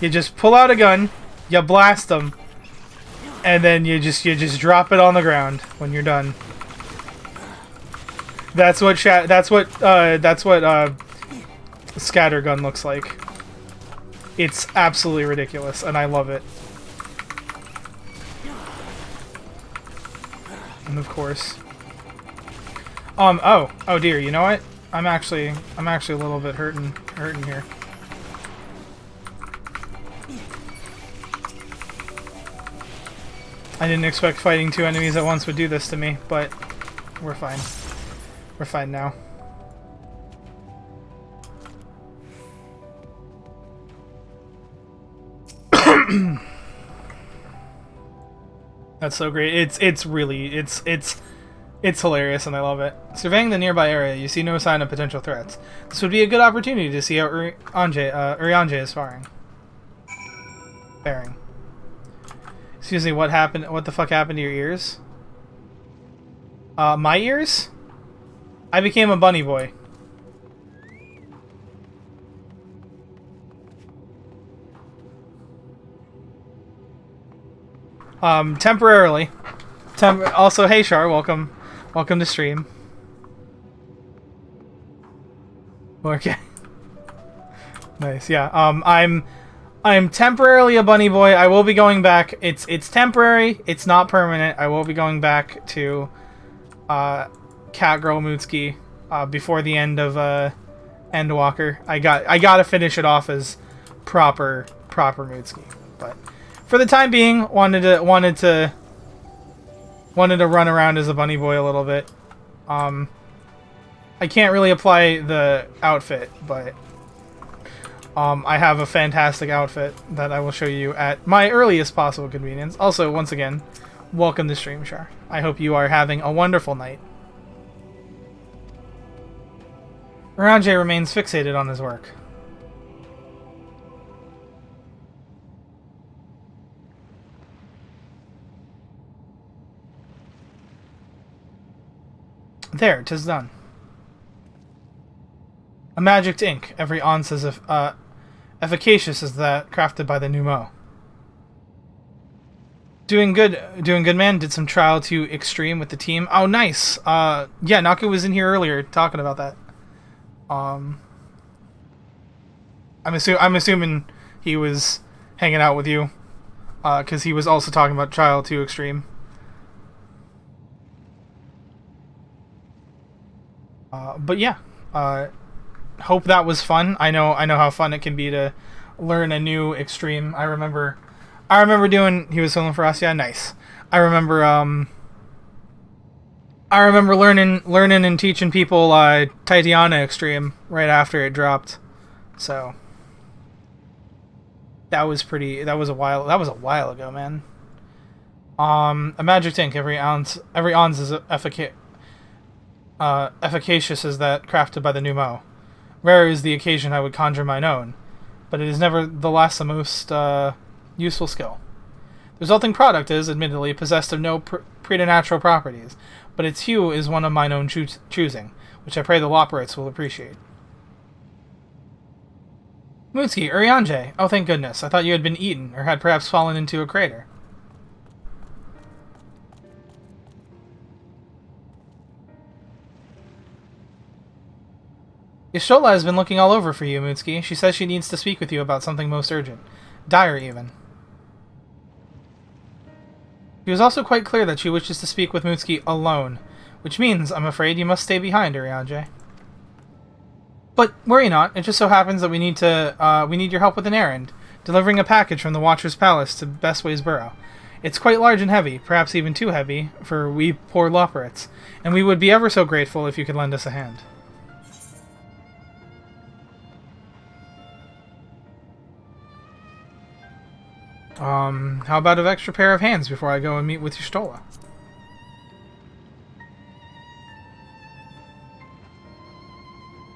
You just pull out a gun, you blast them, and then you just drop it on the ground when you're done. That's what scattergun looks like. It's absolutely ridiculous, and I love it. And of course, oh dear, you know what? I'm actually a little bit hurting here. I didn't expect fighting two enemies at once would do this to me, but we're fine. We're fine now. That's so great. It's hilarious and I love it. Surveying the nearby area, you see no sign of potential threats. This would be a good opportunity to see how Urianger is faring. Excuse me, what happened? What the fuck happened to your ears? My ears? I became a bunny boy. Temporarily. Also, hey Char, welcome to stream. Okay. Nice, yeah. I'm temporarily a bunny boy. I will be going back. It's temporary. It's not permanent. I will be going back to Catgirl Mootski before the end of Endwalker. I gotta finish it off as proper Mootski. But for the time being, wanted to run around as a bunny boy a little bit. I can't really apply the outfit, but I have a fantastic outfit that I will show you at my earliest possible convenience. Also, once again, welcome to stream, Char. I hope you are having a wonderful night. Urianger remains fixated on his work. There, 'tis done. A magic ink, every ounce as efficacious as that crafted by the Numo. Doing good, man. Did some trial to extreme with the team. Oh, nice. Yeah, Naku was in here earlier talking about that. I'm assuming he was hanging out with you, because he was also talking about trial to extreme. But yeah, hope that was fun. I know how fun it can be to learn a new extreme. I remember doing. He was filming for us. Yeah, nice. I remember learning and teaching people Titania Extreme right after it dropped. So that was a while ago, man. A magic ink, every ounce is efficacious as that crafted by the Numo. Rare is the occasion I would conjure mine own, but it is nevertheless a most useful skill. The resulting product is, admittedly, possessed of no preternatural properties, but its hue is one of mine own choosing, which I pray the Loperites will appreciate. Moonski, Urianger! Oh, thank goodness. I thought you had been eaten, or had perhaps fallen into a crater. Y'shtola has been looking all over for you, Moonski. She says she needs to speak with you about something most urgent. Dire, even. She was also quite clear that she wishes to speak with Moonski alone, which means, I'm afraid, you must stay behind, Urianger. But worry not. It just so happens that we need your help with an errand, delivering a package from the Watcher's Palace to Bestway's Burrow. It's quite large and heavy, perhaps even too heavy for we poor Loperites, and we would be ever so grateful if you could lend us a hand. How about an extra pair of hands before I go and meet with Y'shtola?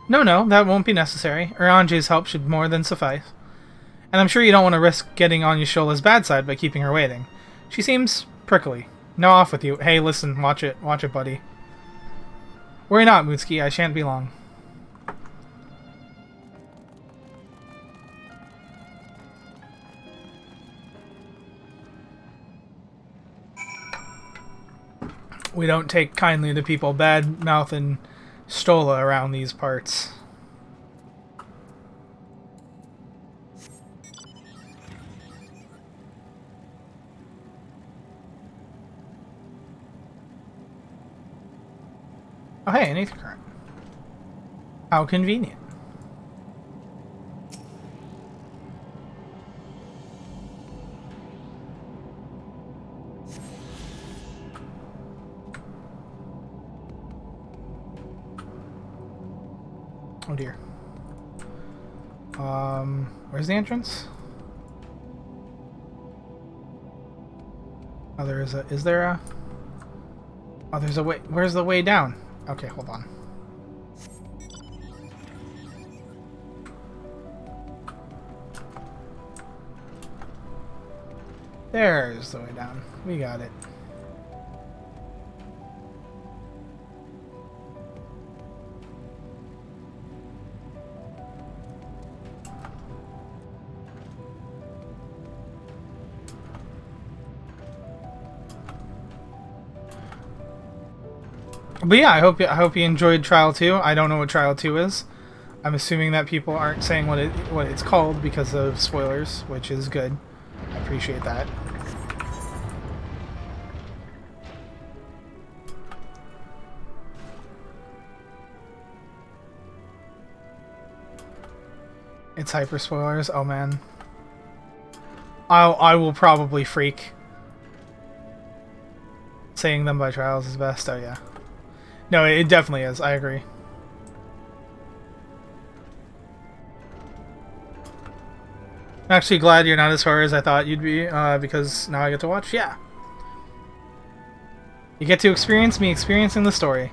No, that won't be necessary. Urianger's help should more than suffice. And I'm sure you don't want to risk getting on Y'shtola's bad side by keeping her waiting. She seems prickly. Now off with you. Hey, listen, watch it, buddy. Worry not, Moonski, I shan't be long. We don't take kindly to people bad-mouthing Y'shtola around these parts. Oh hey, an Aether Current. How convenient. Oh dear. Where's the entrance? Oh, is there a... Oh, there's a way... Where's the way down? Okay, hold on. There's the way down. We got it. But yeah, I hope you enjoyed Trial 2. I don't know what Trial 2 is. I'm assuming that people aren't saying what it's called because of spoilers, which is good. I appreciate that. It's hyper spoilers. Oh man. I will probably freak. Saying them by Trials is best. Oh yeah. No, it definitely is. I agree. I'm actually glad you're not as far as I thought you'd be, because now I get to watch. Yeah. You get to experience me experiencing the story.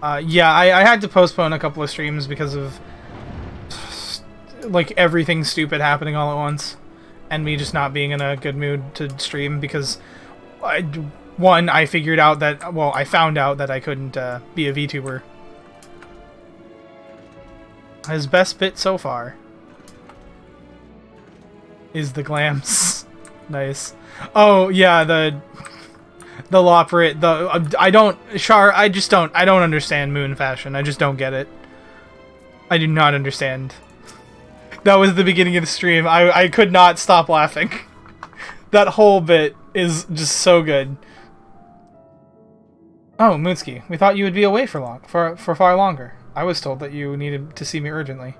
Yeah, I had to postpone a couple of streams because of like everything stupid happening all at once, and me just not being in a good mood to stream because I found out that I couldn't be a VTuber. His best bit so far is the glams. Nice. Oh yeah, the Loperate. I don't understand moon fashion. I just don't get it. I do not understand. That was the beginning of the stream. I could not stop laughing. That whole bit is just so good. Oh, Moonski, we thought you would be away for far longer. I was told that you needed to see me urgently.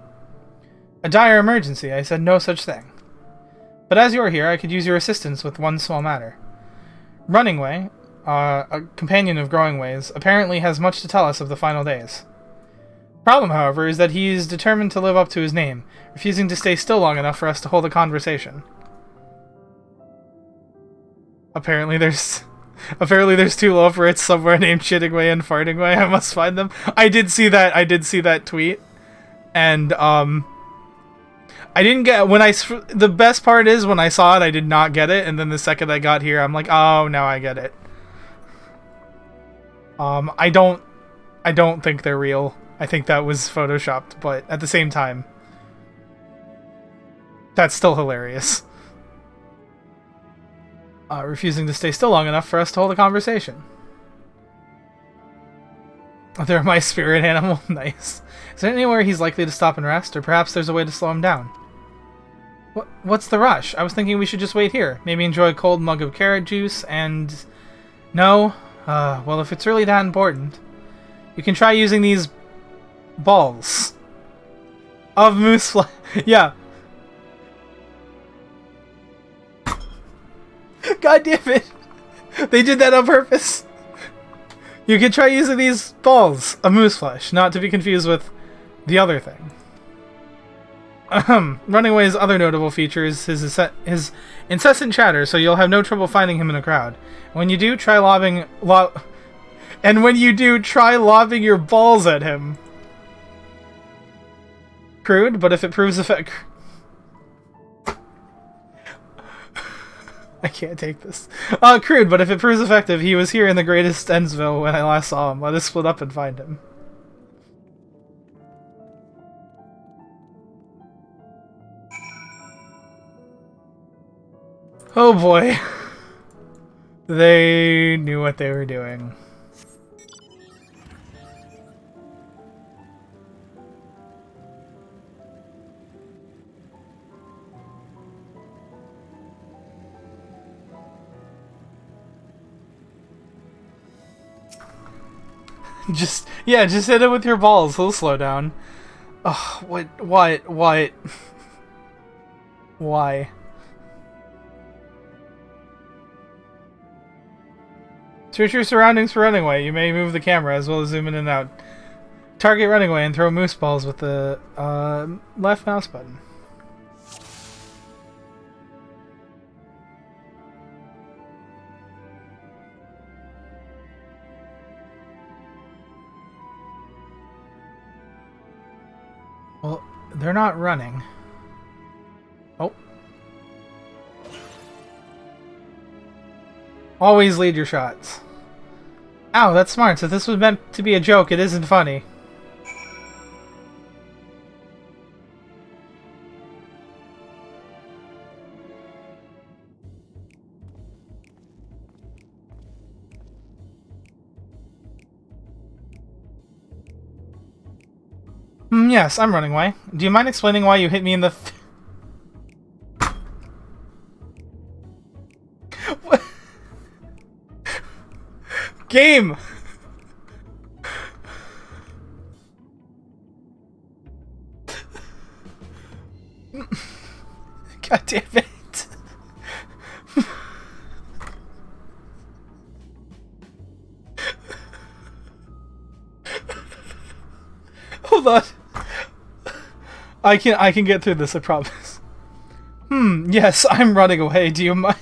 A dire emergency, I said no such thing. But as you are here, I could use your assistance with one small matter. Runningway, a companion of Growing Ways, apparently has much to tell us of the final days. Problem, however, is that he is determined to live up to his name, refusing to stay still long enough for us to hold a conversation. Apparently there's two Loferits somewhere named Shittingway and Fartingway. I must find them. I did see that tweet. And, I didn't get... the best part is, when I saw it, I did not get it, and then the second I got here, I'm like, oh, now I get it. I don't think they're real. I think that was photoshopped, but at the same time, that's still hilarious. Refusing to stay still long enough for us to hold a conversation. They're my spirit animal. Nice. Is there anywhere he's likely to stop and rest, or perhaps there's a way to slow him down? What's the rush? I was thinking we should just wait here. Maybe enjoy a cold mug of carrot juice and... No? Well, if it's really that important, you can try using these balls of moose flesh. Yeah. God damn it. They did that on purpose. You can try using these balls of moose flesh, not to be confused with the other thing. Running Away's other notable feature is his incessant chatter, so you'll have no trouble finding him in a crowd. When you do, try lobbing your balls at him. Crude, but if it proves effective... I can't take this. Crude, but if it proves effective, he was here in the greatest Ensville when I last saw him. Let us split up and find him. Oh boy. They knew what they were doing. Just hit it with your balls. He'll slow down. Oh, what? Why? Search your surroundings for Running Away. You may move the camera as well as zoom in and out. Target Running Away and throw moose balls with the left mouse button. Well, they're not running. Oh. Always lead your shots. Ow, that's smart. So if this was meant to be a joke, it isn't funny. Yes, I'm running away. Do you mind explaining why you hit me in the... What? Game! God damn it. Hold on. I can get through this, I promise. Yes, I'm running away. Do you mind?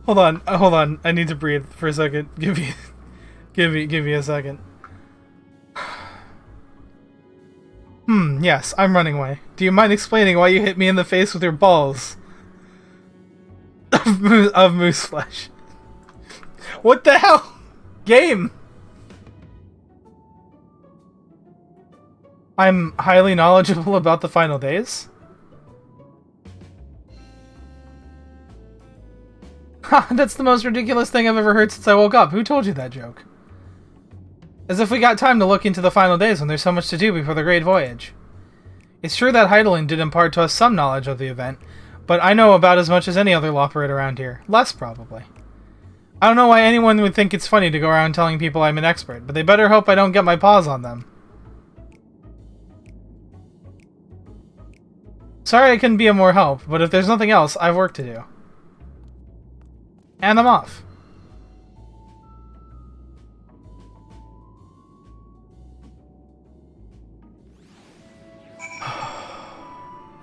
Hold on. I need to breathe for a second. Give me a second. Yes, I'm running away. Do you mind explaining why you hit me in the face with your balls of moose flesh? What the hell? Game! I'm highly knowledgeable about the final days. Ha! That's the most ridiculous thing I've ever heard since I woke up. Who told you that joke? As if we got time to look into the final days when there's so much to do before the Great Voyage. It's true that Heidelin did impart to us some knowledge of the event, but I know about as much as any other Loperate around here. Less, probably. I don't know why anyone would think it's funny to go around telling people I'm an expert, but they better hope I don't get my paws on them. Sorry I couldn't be of more help, but if there's nothing else, I've work to do. And I'm off.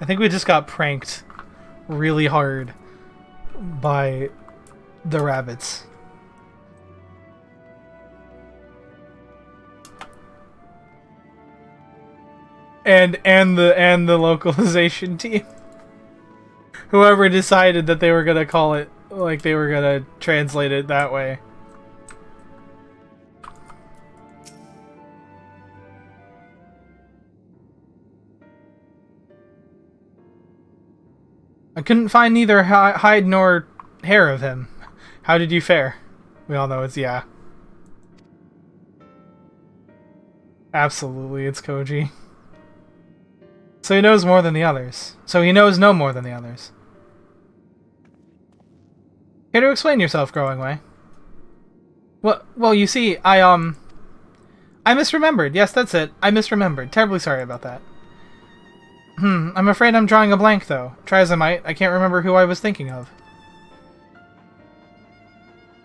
I think we just got pranked really hard by the rabbits. And the localization team. Whoever decided that they were gonna call it, like they were gonna translate it that way. I couldn't find neither hide nor hair of him. How did you fare? We all know it's yeah. Absolutely, it's Koji. So he knows more than the others. So he knows no more than the others. Care to explain yourself, Growing Way? Well, you see, I misremembered. Yes, that's it. I misremembered. Terribly sorry about that. I'm afraid I'm drawing a blank, though. Try as I might, I can't remember who I was thinking of.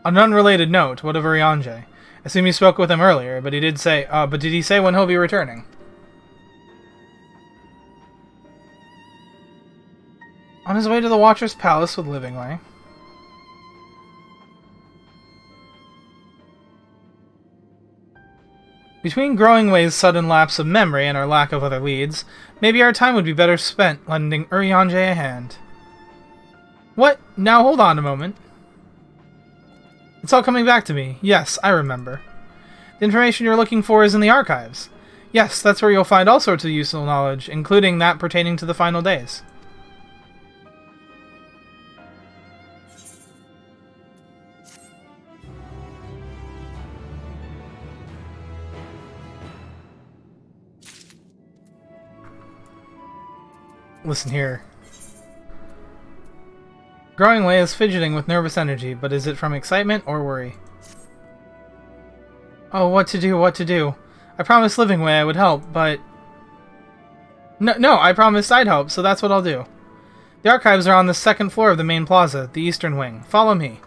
On an unrelated note, what of Urianger? I assume you spoke with him earlier, but he did say, but did he say when he'll be returning? On his way to the Watcher's Palace with Livingway. Between Growing Way's sudden lapse of memory and our lack of other leads, maybe our time would be better spent lending Urianger a hand. What? Now hold on a moment. It's all coming back to me. Yes, I remember. The information you're looking for is in the archives. Yes, that's where you'll find all sorts of useful knowledge, including that pertaining to the final days. Listen here. Growing Way is fidgeting with nervous energy, but is it from excitement or worry? Oh, what to do, what to do. I promised Livingway I would help, but... No, I promised I'd help, so that's what I'll do. The archives are on the second floor of the main plaza, the eastern wing. Follow me.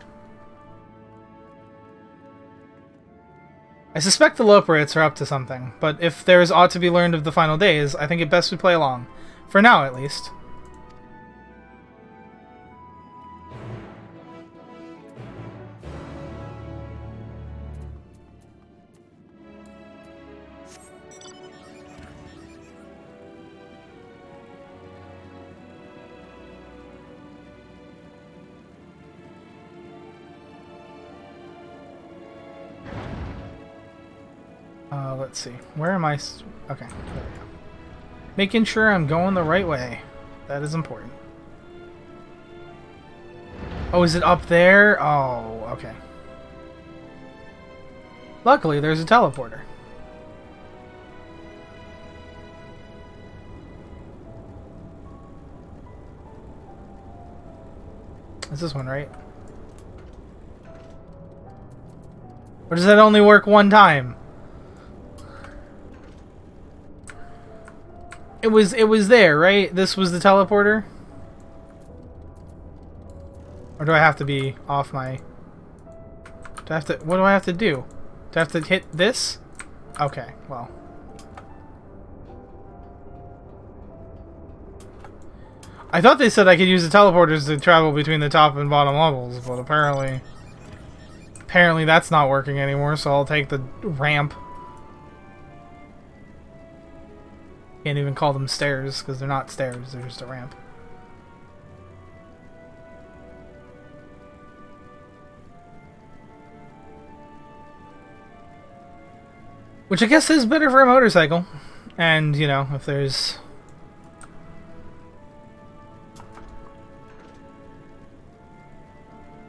I suspect the Loperites are up to something, but if there is aught to be learned of the final days, I think it best we play along. For now, at least. Let's see. Where am I? Okay, there we go. Making sure I'm going the right way. That is important. Oh, is it up there? Oh, okay. Luckily, there's a teleporter. Is this one right? Or does that only work one time? It was there, right? This was the teleporter? Or do I have to be off my... Do I have to... What do I have to do? Do I have to hit this? Okay, well. I thought they said I could use the teleporters to travel between the top and bottom levels, but apparently that's not working anymore, so I'll take the ramp. Can't even call them stairs, because they're not stairs, they're just a ramp. Which I guess is better for a motorcycle. And, you know, if there's...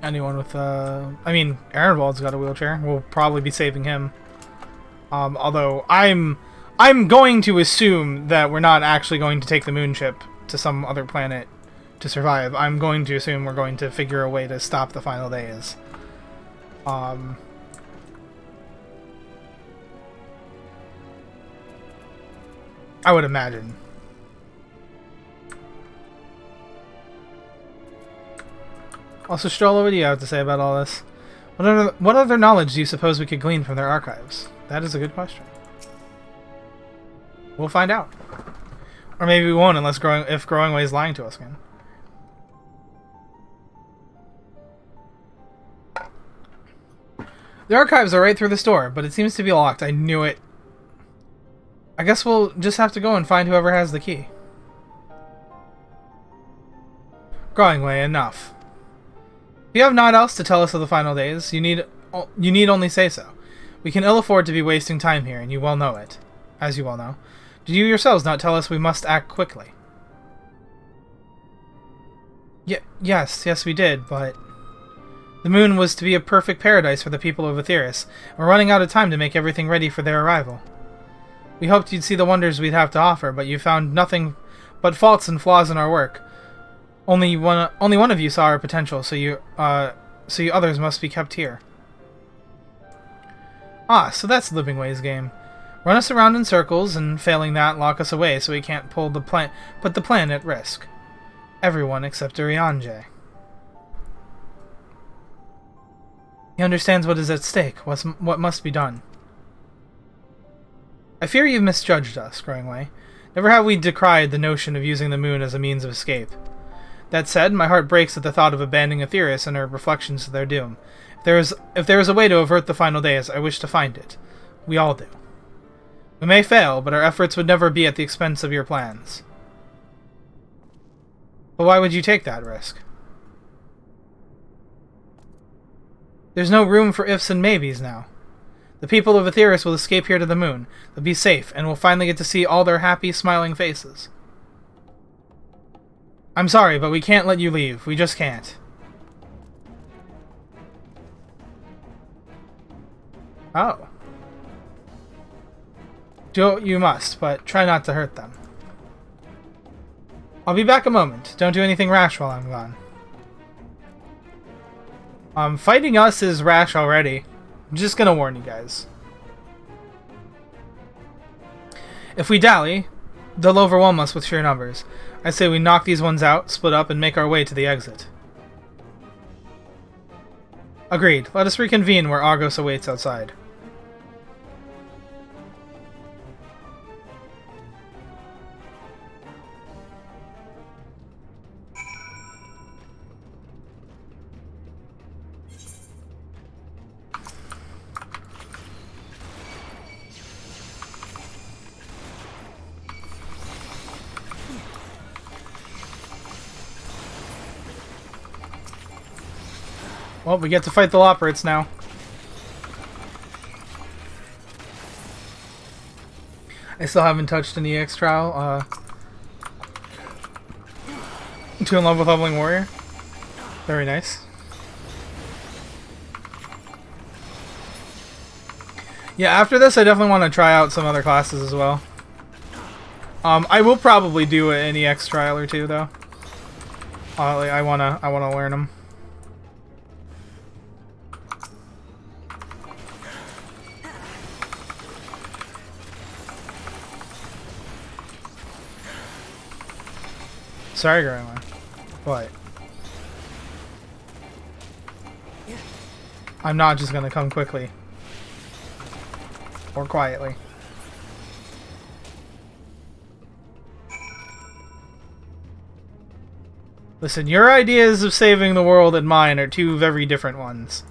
anyone with, I mean, Ehrenwald's got a wheelchair. We'll probably be saving him. Although, I'm going to assume that we're not actually going to take the moon ship to some other planet to survive. I'm going to assume we're going to figure a way to stop the final days. I would imagine. Also, Stroller, what do you have to say about all this? What other knowledge do you suppose we could glean from their archives? That is a good question. We'll find out. Or maybe we won't if Growing Way is lying to us again. The archives are right through this door, but it seems to be locked. I knew it. I guess we'll just have to go and find whoever has the key. Growing Way, enough. If you have naught else to tell us of the final days, you need only say so. We can ill afford to be wasting time here, and you well know it. As you well know. Did you yourselves not tell us we must act quickly? Yes, we did, but... The moon was to be a perfect paradise for the people of Aetheris. We're running out of time to make everything ready for their arrival. We hoped you'd see the wonders we'd have to offer, but you found nothing but faults and flaws in our work. Only one of you saw our potential, so you others must be kept here. Ah, so that's Living Way's game. Run us around in circles, and failing that, lock us away so we can't put the plan at risk. Everyone except Urianger. He understands what is at stake, what must be done. I fear you've misjudged us, Growing Way. Never have we decried the notion of using the moon as a means of escape. That said, my heart breaks at the thought of abandoning Aetheris and her reflections to their doom. If there is a way to avert the final days, I wish to find it. We all do. We may fail, but our efforts would never be at the expense of your plans. But why would you take that risk? There's no room for ifs and maybes now. The people of Aetheris will escape here to the moon. They'll be safe, and we'll finally get to see all their happy, smiling faces. I'm sorry, but we can't let you leave. We just can't. Oh. You must, but try not to hurt them. I'll be back a moment. Don't do anything rash while I'm gone. Fighting us is rash already. I'm just gonna warn you guys. If we dally, they'll overwhelm us with sheer numbers. I say we knock these ones out, split up, and make our way to the exit. Agreed. Let us reconvene where Argos awaits outside. Well, we get to fight the Loporrits now. I still haven't touched an EX trial. Too in love with Leveling Warrior. Very nice. Yeah, after this I definitely want to try out some other classes as well. I will probably do an EX trial or two though. I wanna learn them. Sorry, Grandma. What? I'm not just gonna come quickly. Or quietly. Listen, your ideas of saving the world and mine are two very different ones.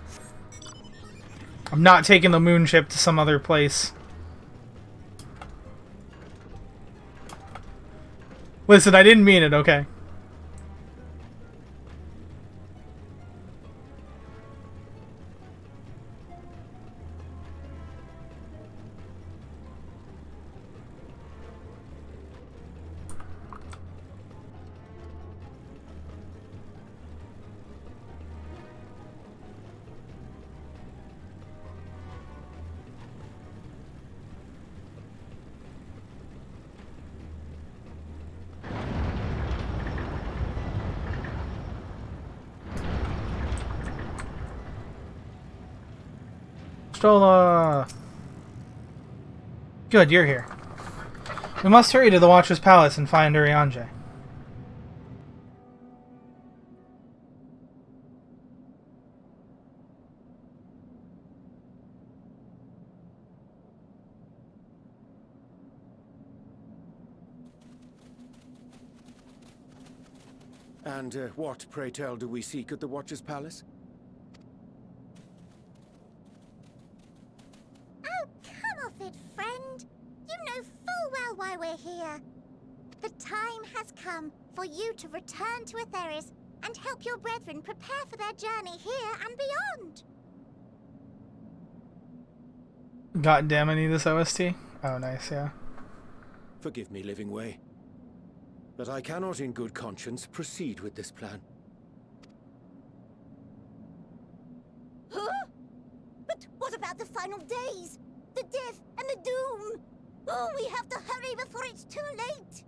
I'm not taking the moon ship to some other place. Listen, I didn't mean it, okay? Stola! Good, you're here. We must hurry to the Watcher's Palace and find Urianger. And what, pray tell, do we seek at the Watcher's Palace? Oh, come off it, friend. You know full well why we're here. The time has come for you to return to Atheris and help your brethren prepare for their journey here and beyond. God damn, I need this OST. Oh, nice, yeah. Forgive me, Living Way, but I cannot in good conscience proceed with this plan. Huh? But what about the final days? The death and the doom? Oh, we have to hurry before it's too late.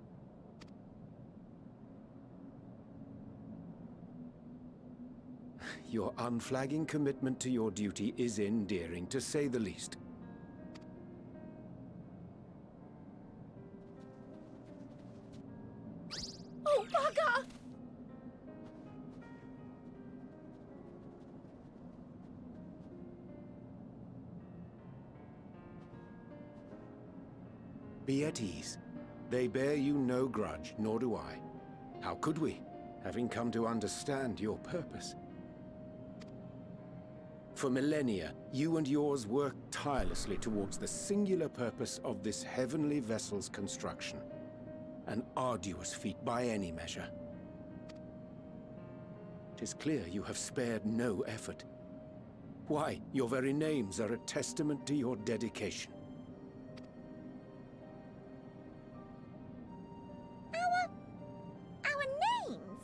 Your unflagging commitment to your duty is endearing, to say the least. Oh, bugger! Be at ease. They bear you no grudge, nor do I. How could we, having come to understand your purpose? For millennia, you and yours worked tirelessly towards the singular purpose of this heavenly vessel's construction. An arduous feat by any measure. 'Tis clear you have spared no effort. Why, your very names are a testament to your dedication. Our names?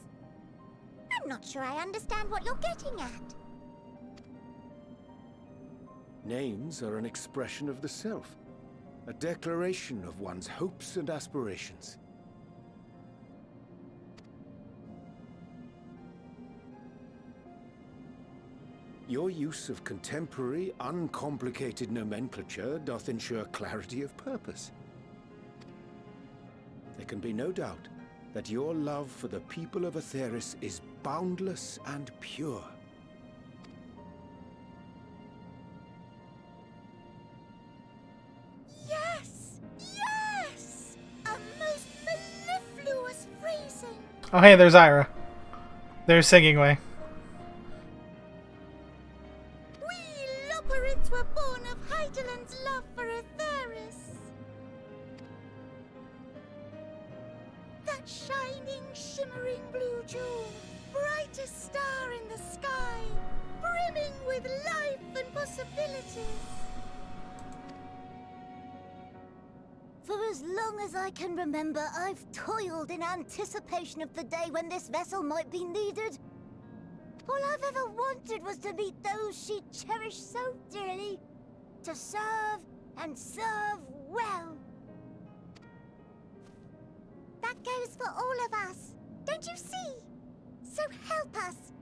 I'm not sure I understand what you're getting at. Names are an expression of the self, a declaration of one's hopes and aspirations. Your use of contemporary, uncomplicated nomenclature doth ensure clarity of purpose. There can be no doubt that your love for the people of Atheris is boundless and pure. Yes! Yes! A most mellifluous phrasing. Oh, hey, there's Ira. There's Singing Way. We Loperids were born of Hydaland's love for Atheris. That shining, shimmering blue jewel, brightest star in the sky, brimming with life and possibilities. For as long as I can remember, I've toiled in anticipation of the day when this vessel might be needed. All I've ever wanted was to meet those she cherished so dearly, to serve and serve well. That goes for all of us, don't you see? So help us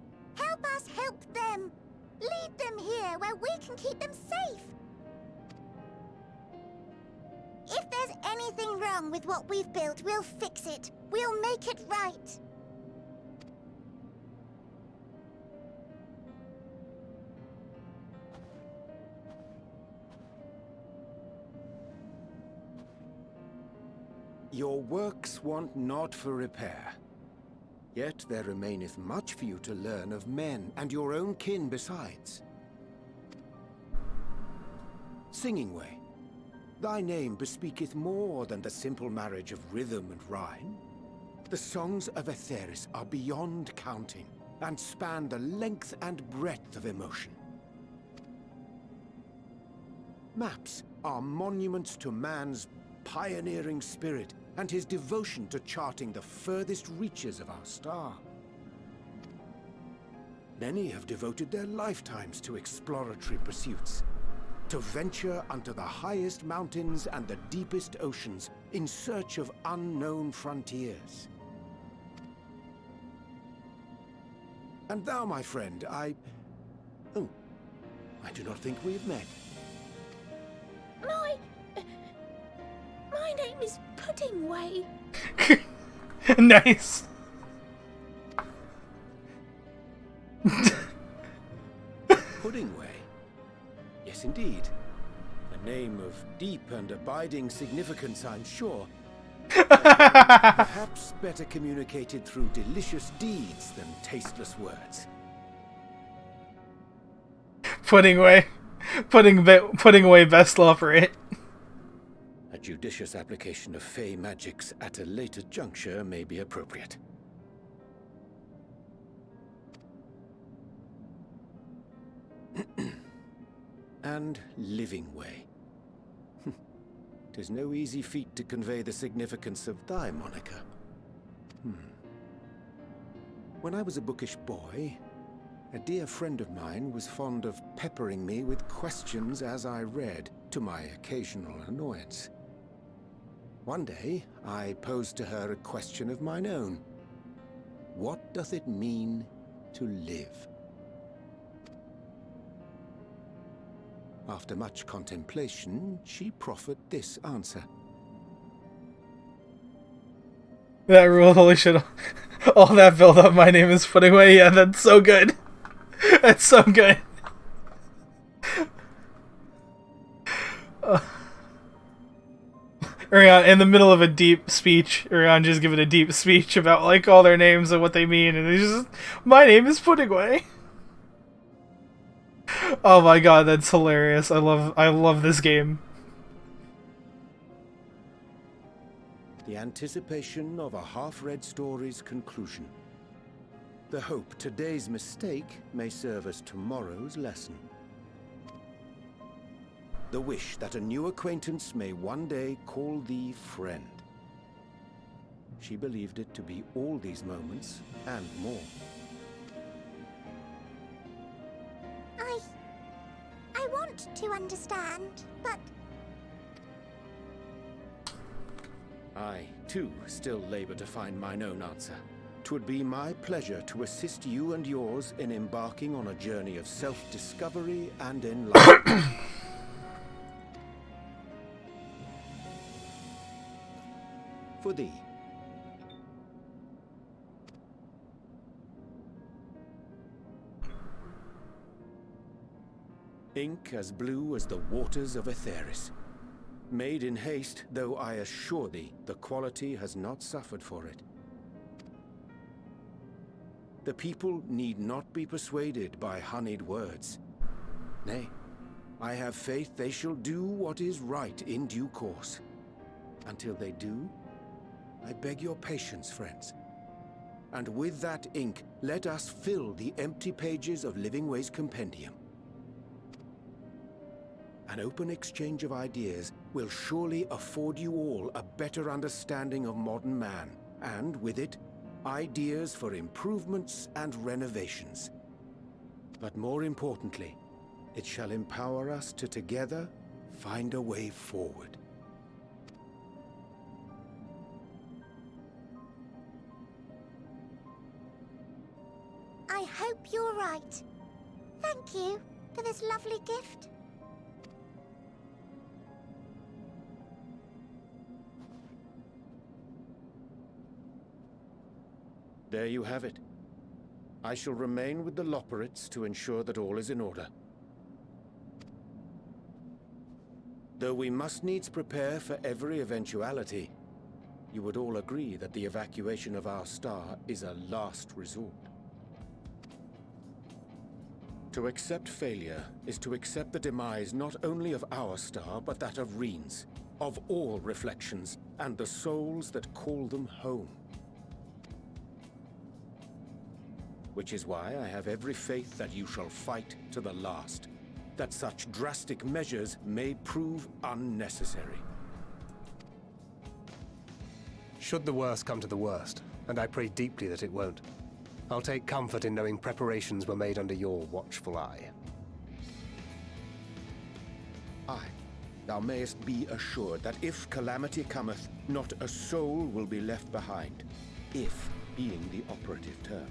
help them. Lead them here where we can keep them safe. If there's anything wrong with what we've built, we'll fix it. We'll make it right. Your works want not for repair. Yet there remaineth much for you to learn of men, and your own kin besides. Singing Way, thy name bespeaketh more than the simple marriage of rhythm and rhyme. The songs of Atheris are beyond counting, and span the length and breadth of emotion. Maps are monuments to man's pioneering spirit, and his devotion to charting the furthest reaches of our star. Many have devoted their lifetimes to exploratory pursuits, to venture unto the highest mountains and the deepest oceans in search of unknown frontiers. And thou, my friend, I do not think we have met. My name is Pudding Way. Nice. Pudding Way? Yes, indeed. A name of deep and abiding significance, I'm sure. Perhaps better communicated through delicious deeds than tasteless words. Putting away best love for it. A judicious application of fey magics at a later juncture may be appropriate. And living way. 'Tis no easy feat to convey the significance of thy moniker. When I was a bookish boy, a dear friend of mine was fond of peppering me with questions as I read, to my occasional annoyance. One day, I posed to her a question of mine own. What doth it mean to live? After much contemplation, she proffered this answer. That rule, holy shit. All that build up, my name is putting away. Yeah, that's so good. That's so good. Urian, in the middle of a deep speech, Urian just giving a deep speech about like all their names and what they mean, and he's just, my name is putting away. Oh my god, that's hilarious. I love this game. The anticipation of a half-read story's conclusion. The hope today's mistake may serve as tomorrow's lesson. The wish that a new acquaintance may one day call thee friend. She believed it to be all these moments and more. I want to understand, but... I, too, still labor to find mine own answer. 'Twould be my pleasure to assist you and yours in embarking on a journey of self-discovery and enlightenment. For thee. Ink as blue as the waters of Aetheris. Made in haste, though I assure thee, the quality has not suffered for it. The people need not be persuaded by honeyed words. Nay, I have faith they shall do what is right in due course. Until they do, I beg your patience, friends. And with that ink, let us fill the empty pages of Living Way's compendium. An open exchange of ideas will surely afford you all a better understanding of modern man, and with it, ideas for improvements and renovations. But more importantly, it shall empower us to together find a way forward. I hope you're right. Thank you for this lovely gift. There you have it. I shall remain with the Loporrits to ensure that all is in order. Though we must needs prepare for every eventuality, you would all agree that the evacuation of our star is a last resort. To accept failure is to accept the demise not only of our star, but that of Reen's, of all reflections, and the souls that call them home. Which is why I have every faith that you shall fight to the last, that such drastic measures may prove unnecessary. Should the worst come to the worst, and I pray deeply that it won't, I'll take comfort in knowing preparations were made under your watchful eye. Aye, thou mayest be assured that if calamity cometh, not a soul will be left behind, if being the operative term.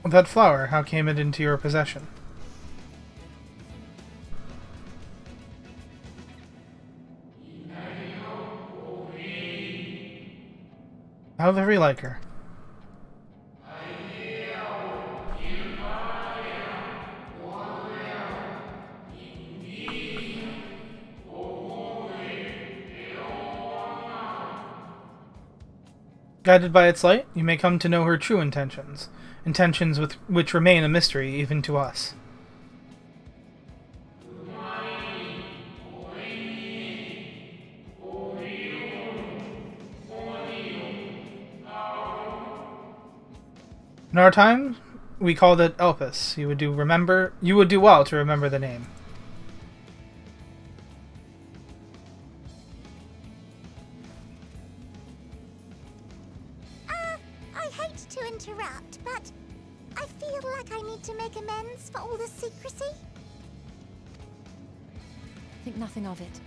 That flower, how came it into your possession? How very like her. Guided by its light, you may come to know her true intentions, intentions which remain a mystery even to us. In our time, we called it Elpis. You would do well to remember the name. I hate to interrupt, but I feel like I need to make amends for all the secrecy. Think nothing of it.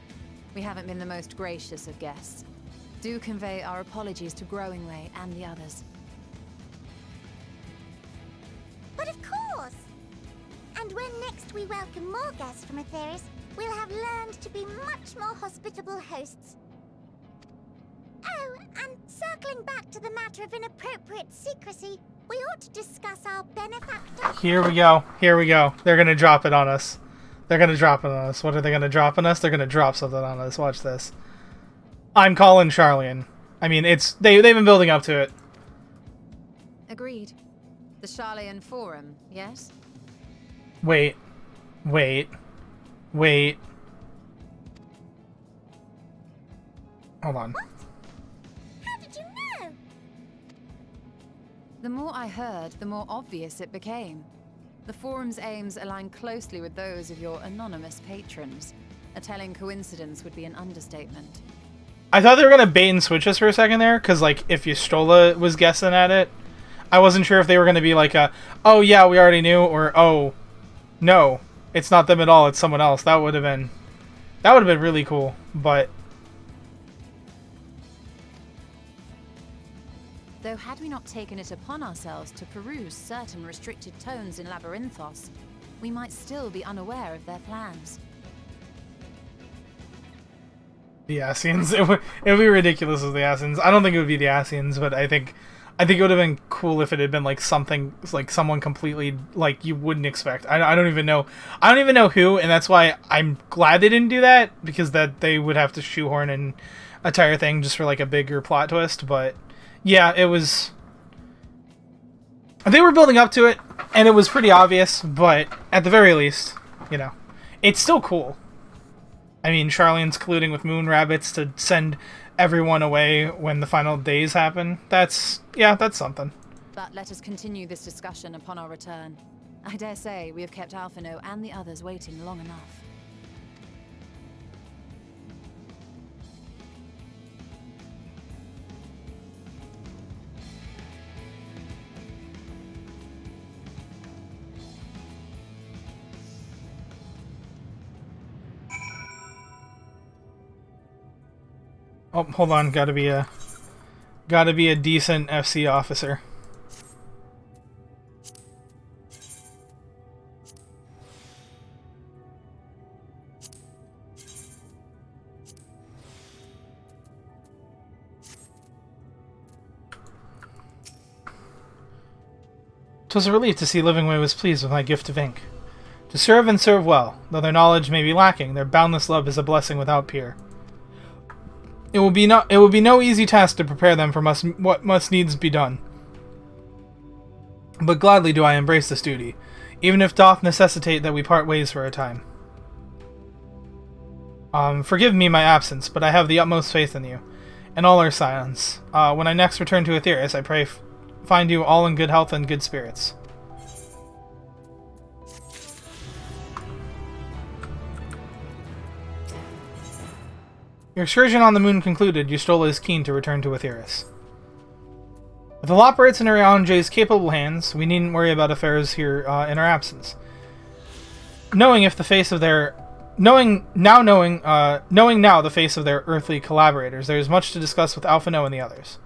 We haven't been the most gracious of guests. Do convey our apologies to Growingway and the others. But of course! And when next we welcome more guests from Aetheris, we'll have learned to be much more hospitable hosts. Oh, and circling back to the matter of inappropriate secrecy, we ought to discuss our benefactor. Here we go. Here we go. They're gonna drop it on us. They're gonna drop it on us. What are they gonna drop on us? They're gonna drop something on us. Watch this. I'm calling Charlian. I mean, they've been building up to it. Agreed. The Charlian Forum, yes? Wait. Hold on. What? How did you know? The more I heard, the more obvious it became. The Forum's aims align closely with those of your anonymous patrons. A telling coincidence would be an understatement. I thought they were gonna bait and switch us for a second there, because like if Yustola was guessing at it, I wasn't sure if they were gonna be like oh yeah, we already knew, or oh no, it's not them at all, it's someone else. That would have been really cool, but Though had we not taken it upon ourselves to peruse certain restricted tones in Labyrinthos, we might still be unaware of their plans. the Asians, it would be ridiculous with the Asians. I don't think it would be the Asians, but I think it would have been cool if it had been like something like someone completely like you wouldn't expect. I don't even know who, and that's why I'm glad they didn't do that, because that they would have to shoehorn in a entire thing just for like a bigger plot twist. But yeah, it was. They were building up to it, and it was pretty obvious. But at the very least, it's still cool. I mean, Charlian's colluding with moon rabbits to send everyone away when the final days happen. That's something. But let us continue this discussion upon our return. I dare say we have kept Alphino and the others waiting long enough. Oh, hold on. Gotta be a decent FC officer. "'Twas a relief to see Livingway was pleased with my gift of ink. To serve and serve well, though their knowledge may be lacking, their boundless love is a blessing without peer. It will be no easy task to prepare them for what must needs be done. But gladly do I embrace this duty, even if doth necessitate that we part ways for a time. Forgive me my absence, but I have the utmost faith in you, and all our silence. When I next return to Aetheris, I pray find you all in good health and good spirits." Your excursion on the moon concluded, Yustola is keen to return to Aetheris. With the Loporrit's and Urianje's capable hands, we needn't worry about affairs here in our absence. Knowing now the face of their earthly collaborators, there is much to discuss with Alphino and the others.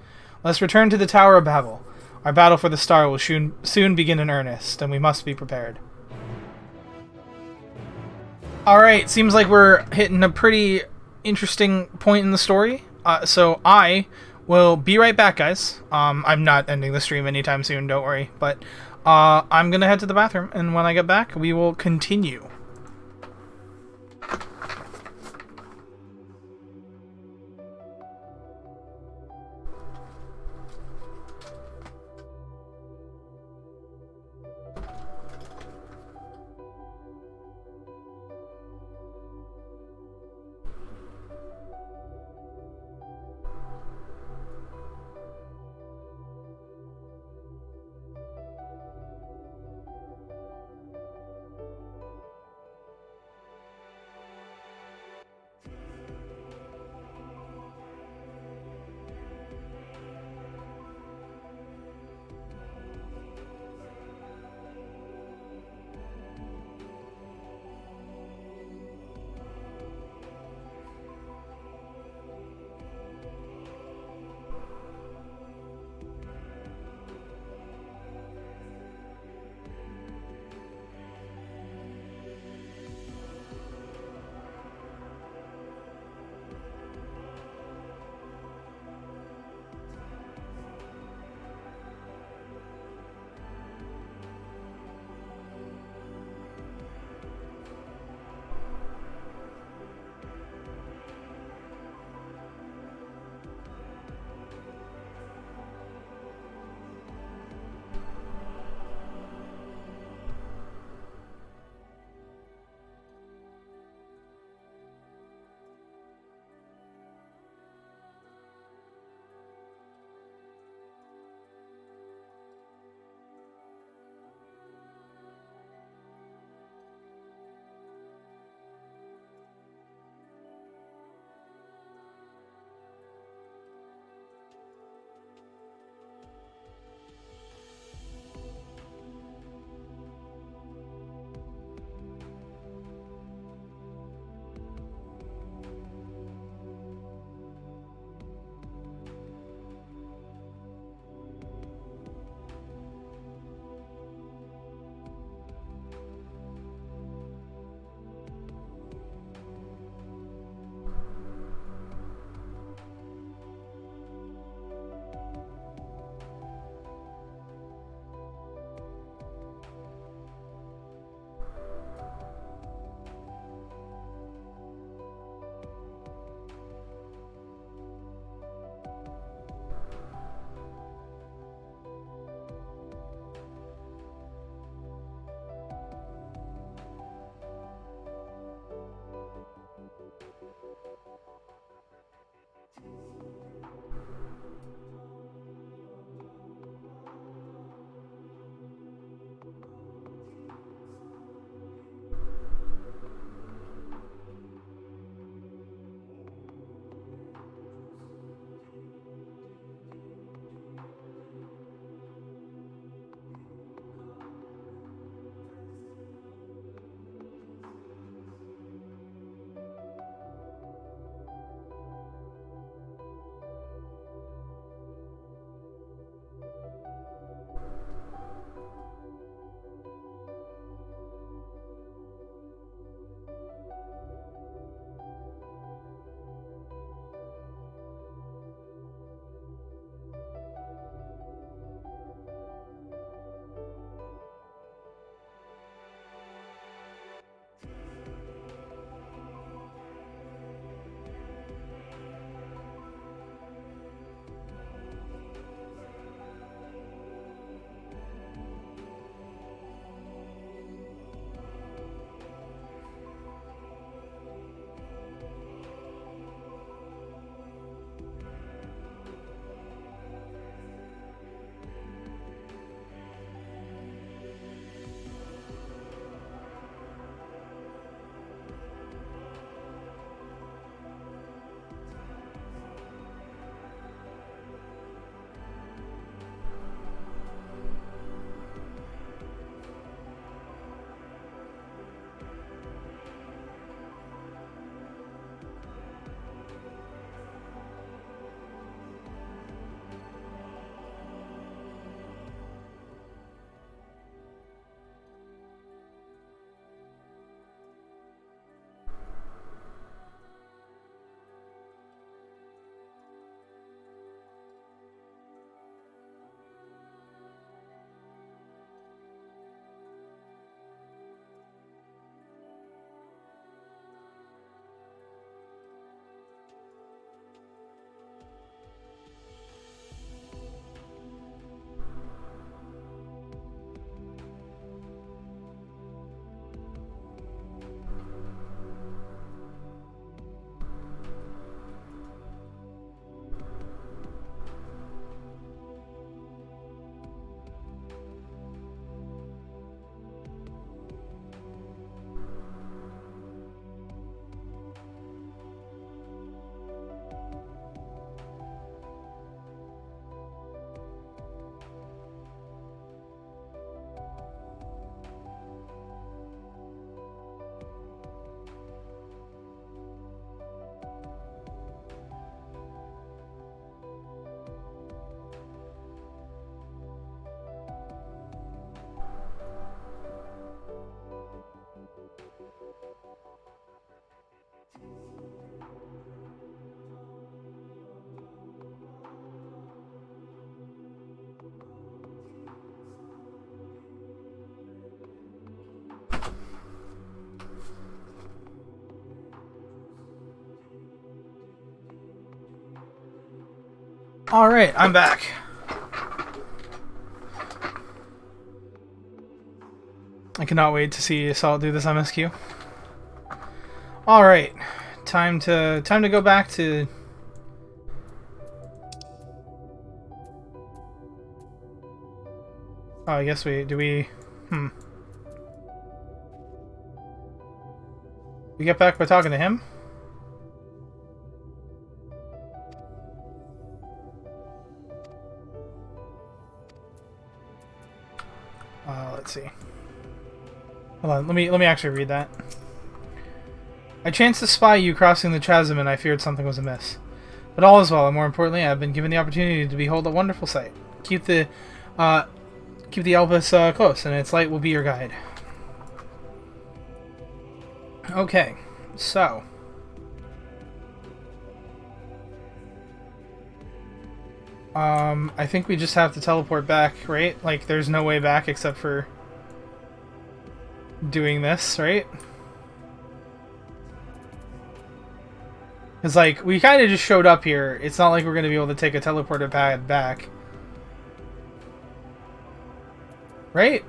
Let's return to the Tower of Babel. Our battle for the star will soon begin in earnest, and we must be prepared. Alright, seems like we're hitting a pretty interesting point in the story. So I We'll be right back, guys. I'm not ending the stream anytime soon, don't worry. But I'm going to head to the bathroom, and when I get back, we will continue. Alright, I'm back. I cannot wait to see Assault do this MSQ. Alright. Time to go back to... Oh, I guess we get back by talking to him? Let's see. Hold on, let me actually read that. I chanced to spy you crossing the chasm, and I feared something was amiss. But all is well, and more importantly, I have been given the opportunity to behold a wonderful sight. Keep the Elpis close, and its light will be your guide. Okay, so... I think we just have to teleport back, right? Like, there's no way back except for doing this, right? Because, like, we kind of just showed up here. It's not like we're going to be able to take a teleporter pad back. Right?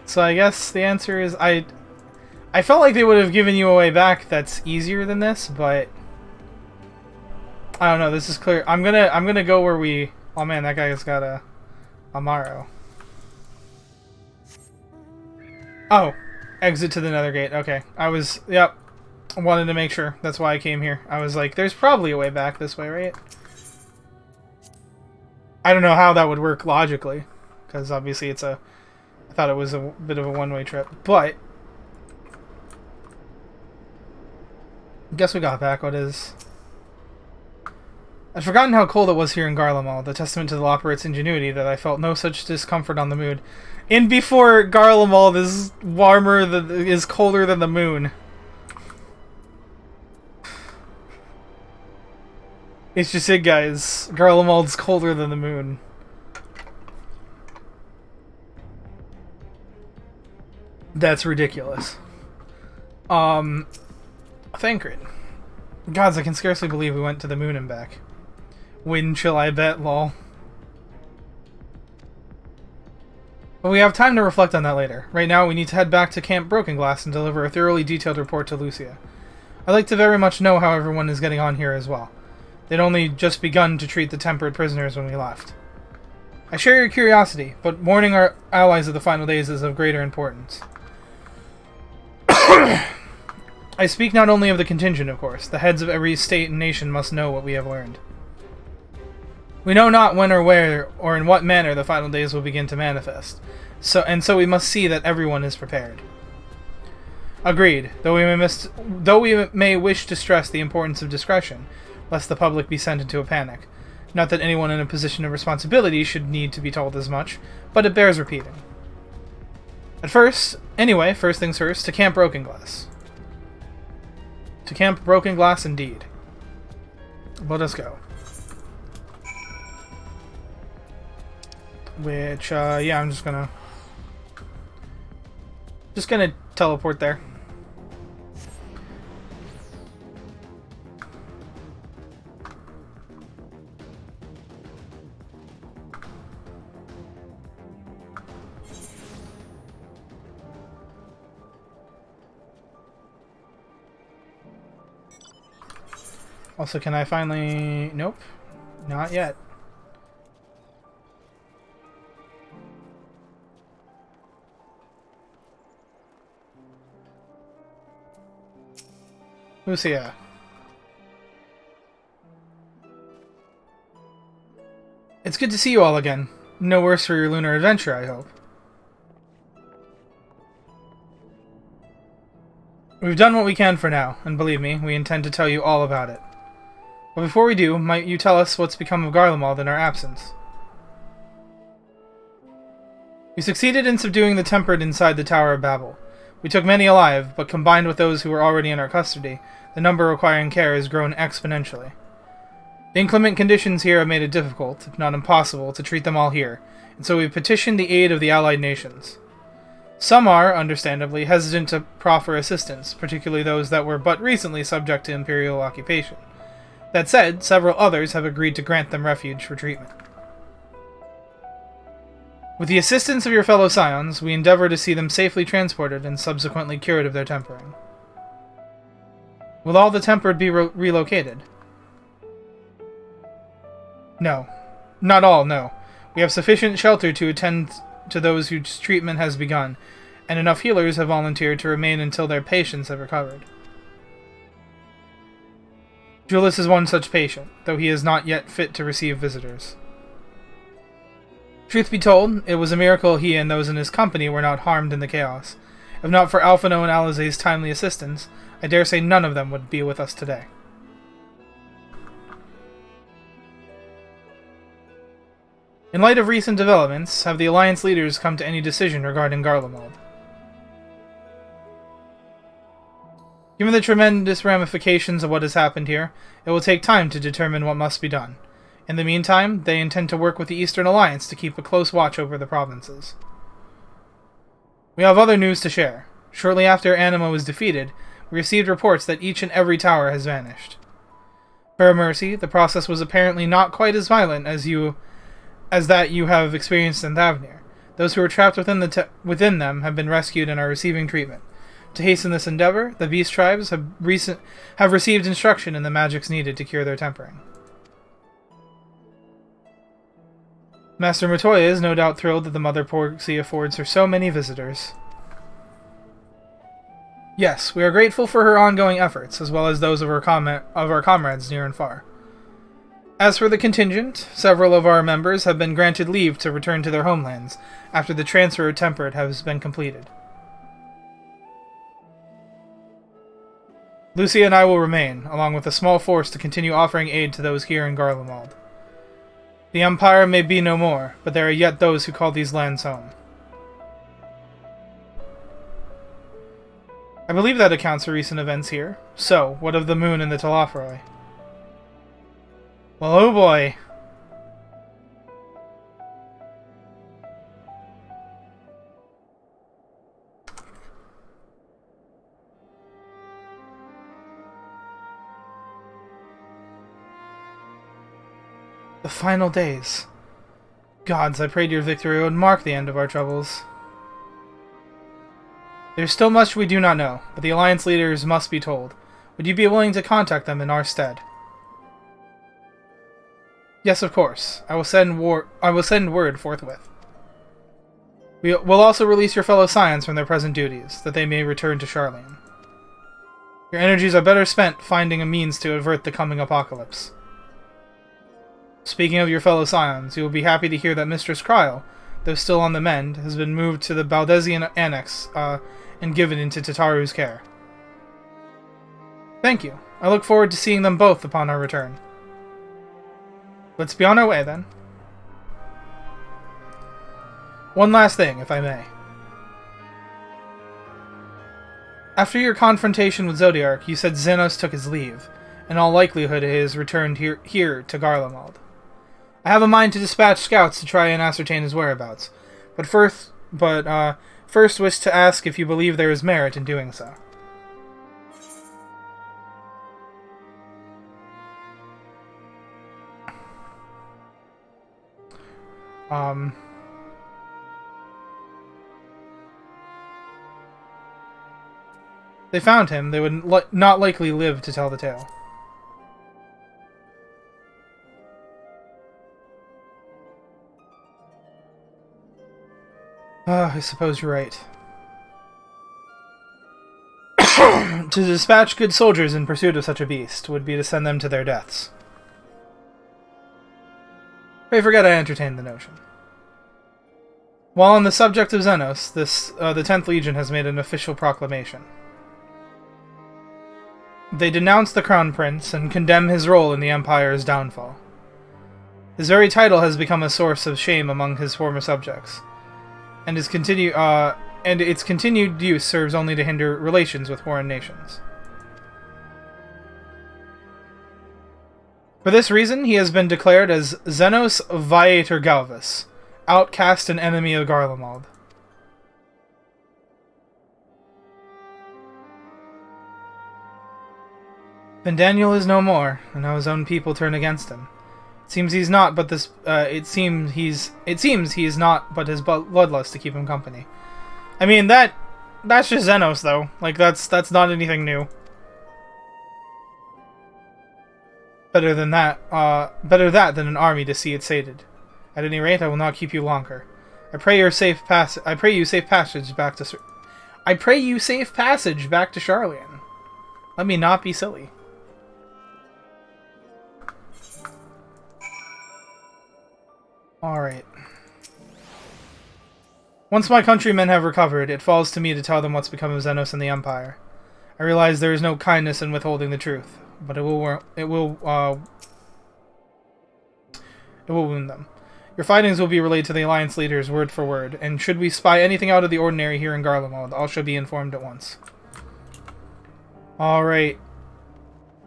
So I guess the answer is I felt like they would have given you a way back that's easier than this, but I don't know, this is clear. I'm gonna go where we... Oh man, that guy's got a Amaro. Oh, exit to the nether gate. Okay, yep. I wanted to make sure. That's why I came here. I was like, there's probably a way back this way, right? I don't know how that would work logically, because obviously it's a... I thought it was a bit of a one-way trip, but... I guess we got back. What is... I'd forgotten how cold it was here in Garlemald, the testament to the Loporrit's ingenuity that I felt no such discomfort on the moon. In before Garlemald is colder than the moon. It's just it, guys. Garlemald's colder than the moon. That's ridiculous. Thancred. Gods, I can scarcely believe we went to the moon and back. When shall I bet, lol. But we have time to reflect on that later. Right now, we need to head back to Camp Broken Glass and deliver a thoroughly detailed report to Lucia. I'd like to very much know how everyone is getting on here as well. They'd only just begun to treat the tempered prisoners when we left. I share your curiosity, but warning our allies of the final days is of greater importance. I speak not only of the contingent, of course. The heads of every state and nation must know what we have learned. We know not when or where or in what manner the final days will begin to manifest, so we must see that everyone is prepared. Agreed, though we may wish to stress the importance of discretion, lest the public be sent into a panic. Not that anyone in a position of responsibility should need to be told as much, but it bears repeating. First things first, to Camp Broken Glass. To Camp Broken Glass, indeed. Let us go. Which, yeah, I'm just gonna teleport there. Also, can I finally... Nope. Not yet. Lucia. It's good to see you all again. No worse for your lunar adventure, I hope. We've done what we can for now, and believe me, we intend to tell you all about it. But before we do, might you tell us what's become of Garlemald in our absence? We succeeded in subduing the tempered inside the Tower of Babel. We took many alive, but combined with those who were already in our custody, the number requiring care has grown exponentially. The inclement conditions here have made it difficult, if not impossible, to treat them all here, and so we petitioned the aid of the allied nations. Some are, understandably, hesitant to proffer assistance, particularly those that were but recently subject to imperial occupation. That said, several others have agreed to grant them refuge for treatment. With the assistance of your fellow scions, we endeavor to see them safely transported and subsequently cured of their tempering. Will all the tempered be relocated? No. Not all, no. We have sufficient shelter to attend to those whose treatment has begun, and enough healers have volunteered to remain until their patients have recovered. Julius is one such patient, though he is not yet fit to receive visitors. Truth be told, it was a miracle he and those in his company were not harmed in the chaos. If not for Alphino and Alizé's timely assistance, I dare say none of them would be with us today. In light of recent developments, have the Alliance leaders come to any decision regarding Garlemald? Given the tremendous ramifications of what has happened here, it will take time to determine what must be done. In the meantime, they intend to work with the Eastern Alliance to keep a close watch over the provinces. We have other news to share. Shortly after Anima was defeated, we received reports that each and every tower has vanished. For a mercy, the process was apparently not quite as violent as that you have experienced in Thavnir. Those who were trapped within them have been rescued and are receiving treatment. To hasten this endeavor, the beast tribes have received instruction in the magics needed to cure their tempering. Master Matoya is no doubt thrilled that the Mother Porxie affords her so many visitors. Yes, we are grateful for her ongoing efforts, as well as those of our comrades near and far. As for the contingent, several of our members have been granted leave to return to their homelands after the transfer of Temperate has been completed. Lucia and I will remain, along with a small force to continue offering aid to those here in Garlemald. The Empire may be no more, but there are yet those who call these lands home. I believe that accounts for recent events here. So, what of the moon and the Telophoroi? Well, oh boy. The final days. Gods, I prayed your victory would mark the end of our troubles. There's still much we do not know, but the Alliance leaders must be told. Would you be willing to contact them in our stead? Yes, of course. I will send word forthwith. We'll also release your fellow scions from their present duties, that they may return to Charlene. Your energies are better spent finding a means to avert the coming apocalypse. Speaking of your fellow scions, you will be happy to hear that Mistress Kryl, though still on the mend, has been moved to the Baldesian Annex and given into Tataru's care. Thank you. I look forward to seeing them both upon our return. Let's be on our way, then. One last thing, if I may. After your confrontation with Zodiark, you said Xenos took his leave. In all likelihood, he has returned here to Garlemald. I have a mind to dispatch scouts to try and ascertain his whereabouts, but first wish to ask if you believe there is merit in doing so. They found him. They would not likely live to tell the tale. I suppose you're right. To dispatch good soldiers in pursuit of such a beast would be to send them to their deaths. Pray forget I entertained the notion. While on the subject of Xenos, the 10th Legion has made an official proclamation. They denounce the Crown Prince and condemn his role in the Empire's downfall. His very title has become a source of shame among his former subjects, and its continued use serves only to hinder relations with foreign nations. For this reason, he has been declared as Xenos Viator Galvus, outcast and enemy of Garlemald. Then Daniel is no more, and now his own people turn against him. It seems he's not, but this. It seems he is not, but his bloodlust to keep him company. I mean that's just Xenos though. Like that's not anything new. Better that than an army to see it sated. At any rate, I will not keep you longer. I pray you safe passage back to Charlian. Let me not be silly. Alright. Once my countrymen have recovered, it falls to me to tell them what's become of Xenos and the Empire. I realize there is no kindness in withholding the truth, but it will wound them. Your findings will be relayed to the Alliance leaders word for word, and should we spy anything out of the ordinary here in Garlemald, all shall be informed at once. Alright.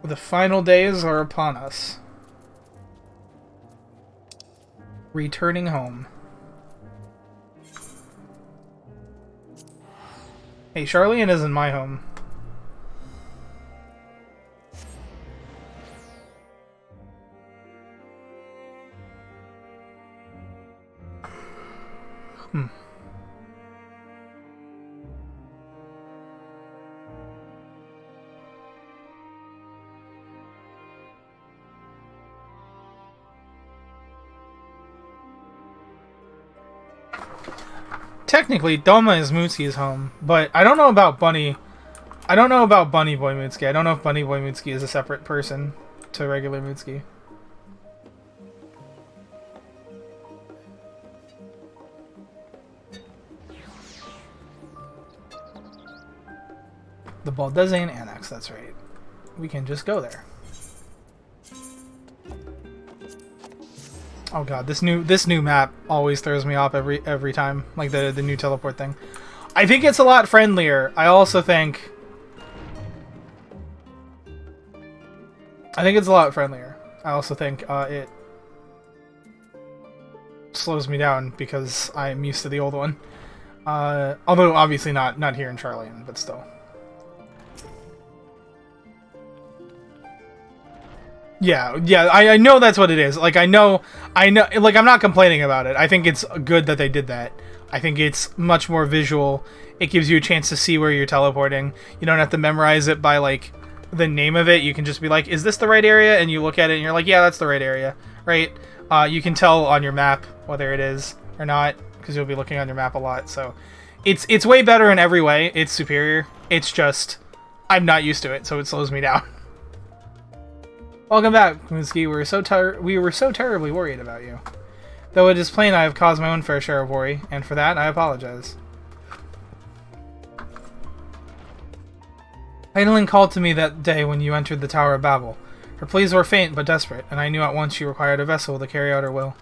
The final days are upon us. Returning home. Hey, Charlian isn't my home. Technically, Doma is Mutsuki's home, but I don't know about Bunny. I don't know about Bunny Boy Mutsuki. I don't know if Bunny Boy Mutsuki is a separate person to regular Mutsuki. The Baldezane Annex, that's right. We can just go there. Oh god, this new map always throws me off every time, like the new teleport thing. I think it's a lot friendlier. I also think it's a lot friendlier. I also think it slows me down because I'm used to the old one. Although obviously not here in Charlian, but still. Yeah, I know that's what it is. Like, I know, like, I'm not complaining about it. I think it's good that they did that. I think it's much more visual. It gives you a chance to see where you're teleporting. You don't have to memorize it by, like, the name of it. You can just be like, is this the right area? And you look at it and you're like, yeah, that's the right area, right? You can tell on your map whether it is or not, because you'll be looking on your map a lot. So it's way better in every way. It's superior. It's just, I'm not used to it, so it slows me down. Welcome back, Mutsuki. We were so terribly worried about you. Though it is plain I have caused my own fair share of worry, and for that I apologize. Heidelin called to me that day when you entered the Tower of Babel. Her pleas were faint but desperate, and I knew at once she required a vessel to carry out her will.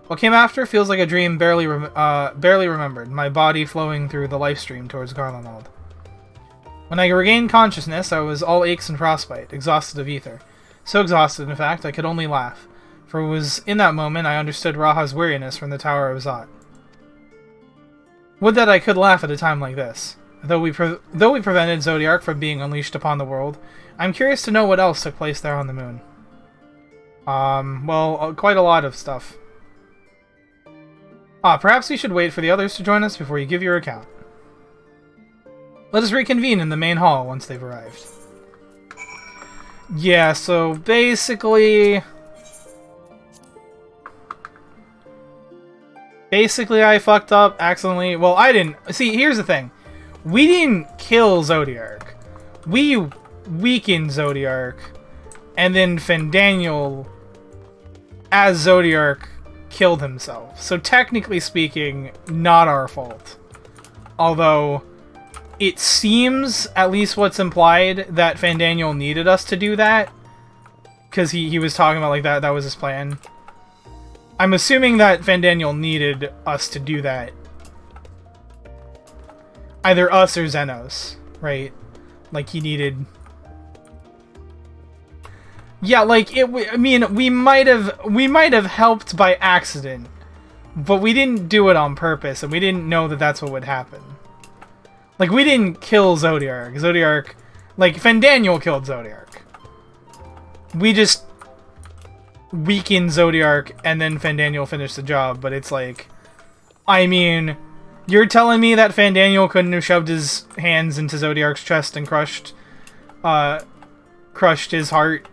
What came after feels like a dream barely remembered, my body flowing through the life stream towards Garlemald. When I regained consciousness, I was all aches and frostbite, exhausted of ether. So exhausted, in fact, I could only laugh, for it was in that moment I understood Raha's weariness from the Tower of Zot. Would that I could laugh at a time like this. Though we prevented Zodiark from being unleashed upon the world, I'm curious to know what else took place there on the moon. Well, quite a lot of stuff. Perhaps we should wait for the others to join us before you give your account. Let us reconvene in the main hall once they've arrived. Yeah, so basically I fucked up accidentally. Well, I didn't. See, here's the thing. We didn't kill Zodiark. We weakened Zodiark, and then Fandaniel, as Zodiark, killed himself. So technically speaking, not our fault. Although it seems, at least what's implied, that Fandaniel needed us to do that. Because he was talking about like that was his plan. I'm assuming that Fandaniel needed us to do that. Either us or Xenos, right? Like he needed... Yeah, like, I mean, we might have helped by accident. But we didn't do it on purpose, and we didn't know that that's what would happen. Like, we didn't kill Zodiark. Like, Fandaniel killed Zodiark. we just weaken Zodiark and then Fandaniel finished the job, but it's like, I mean, you're telling me that Fandaniel couldn't have shoved his hands into Zodiark's chest and crushed his heart,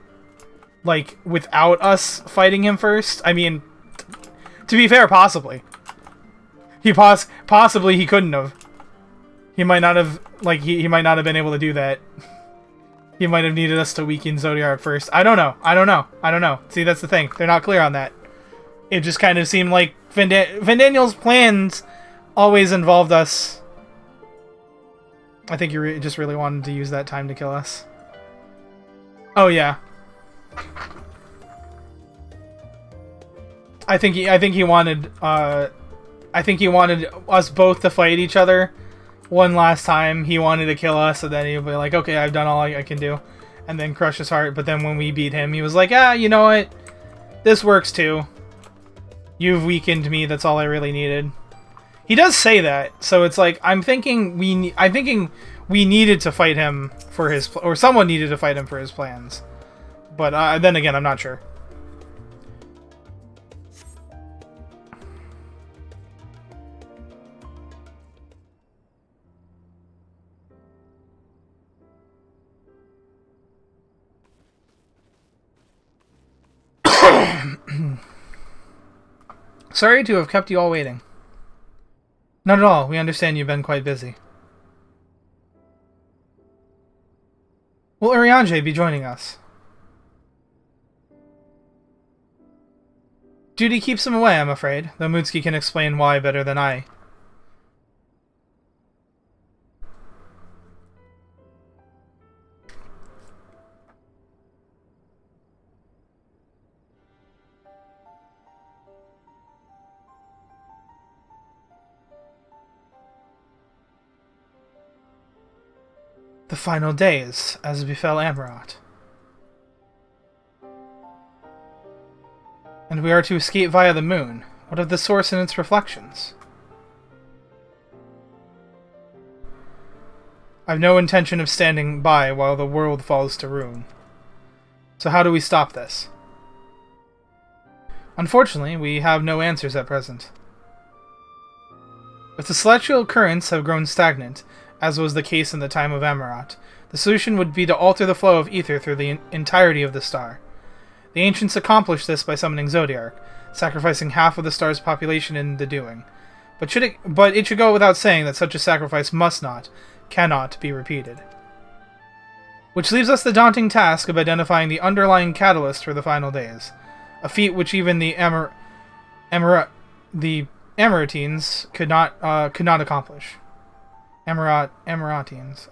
like, without us fighting him first? I mean, to be fair, possibly. Possibly he couldn't have. He might not have, like, he might not have been able to do that. He might have needed us to weaken Zodiark first. I don't know. See, that's the thing. They're not clear on that. It just kind of seemed like Fandaniel's plans always involved us. I think you just really wanted to use that time to kill us. Oh, yeah. I think he wanted us both to fight each other one last time. He wanted to kill us, and then he'd be like, okay, I've done all I can do, and then crush his heart. But then when we beat him, he was like, ah, you know what? This works too. You've weakened me, that's all I really needed. He does say that, so it's like, I'm thinking we needed to fight him for his, or someone needed to fight him for his plans. But then again, I'm not sure. Sorry to have kept you all waiting. Not at all. We understand you've been quite busy. Will Urianger be joining us? Duty keeps him away, I'm afraid, though Mutsuki can explain why better than I. The final days, as befell Amarat. And we are to escape via the moon. What of the source and its reflections? I've no intention of standing by while the world falls to ruin. So how do we stop this? Unfortunately, we have no answers at present. If the celestial currents have grown stagnant, as was the case in the time of Amarat, the solution would be to alter the flow of ether through the entirety of the star. The ancients accomplished this by summoning Zodiark, sacrificing half of the star's population in the doing. But it should go without saying that such a sacrifice cannot be repeated. Which leaves us the daunting task of identifying the underlying catalyst for the final days, a feat which even the Amaratines could not accomplish. Amaratines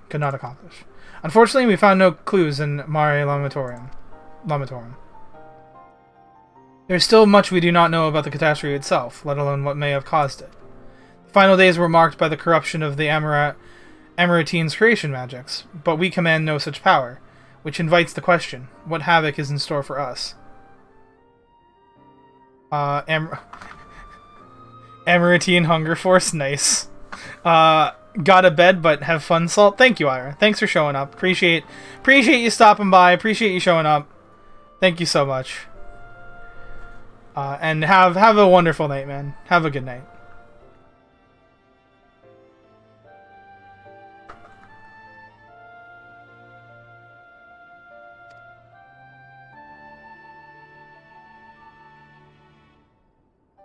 could not accomplish. Unfortunately, we found no clues in Mare Lamatorum. There is still much we do not know about the catastrophe itself, let alone what may have caused it. The final days were marked by the corruption of the Amaratines' creation magics, but we command no such power, which invites the question, what havoc is in store for us? Amaratine Hunger Force, nice. Got a bed, but have fun, Salt. Thank you, Ira. Thanks for showing up. Appreciate you stopping by. Appreciate you showing up. Thank you so much. And have a wonderful night, man. Have a good night.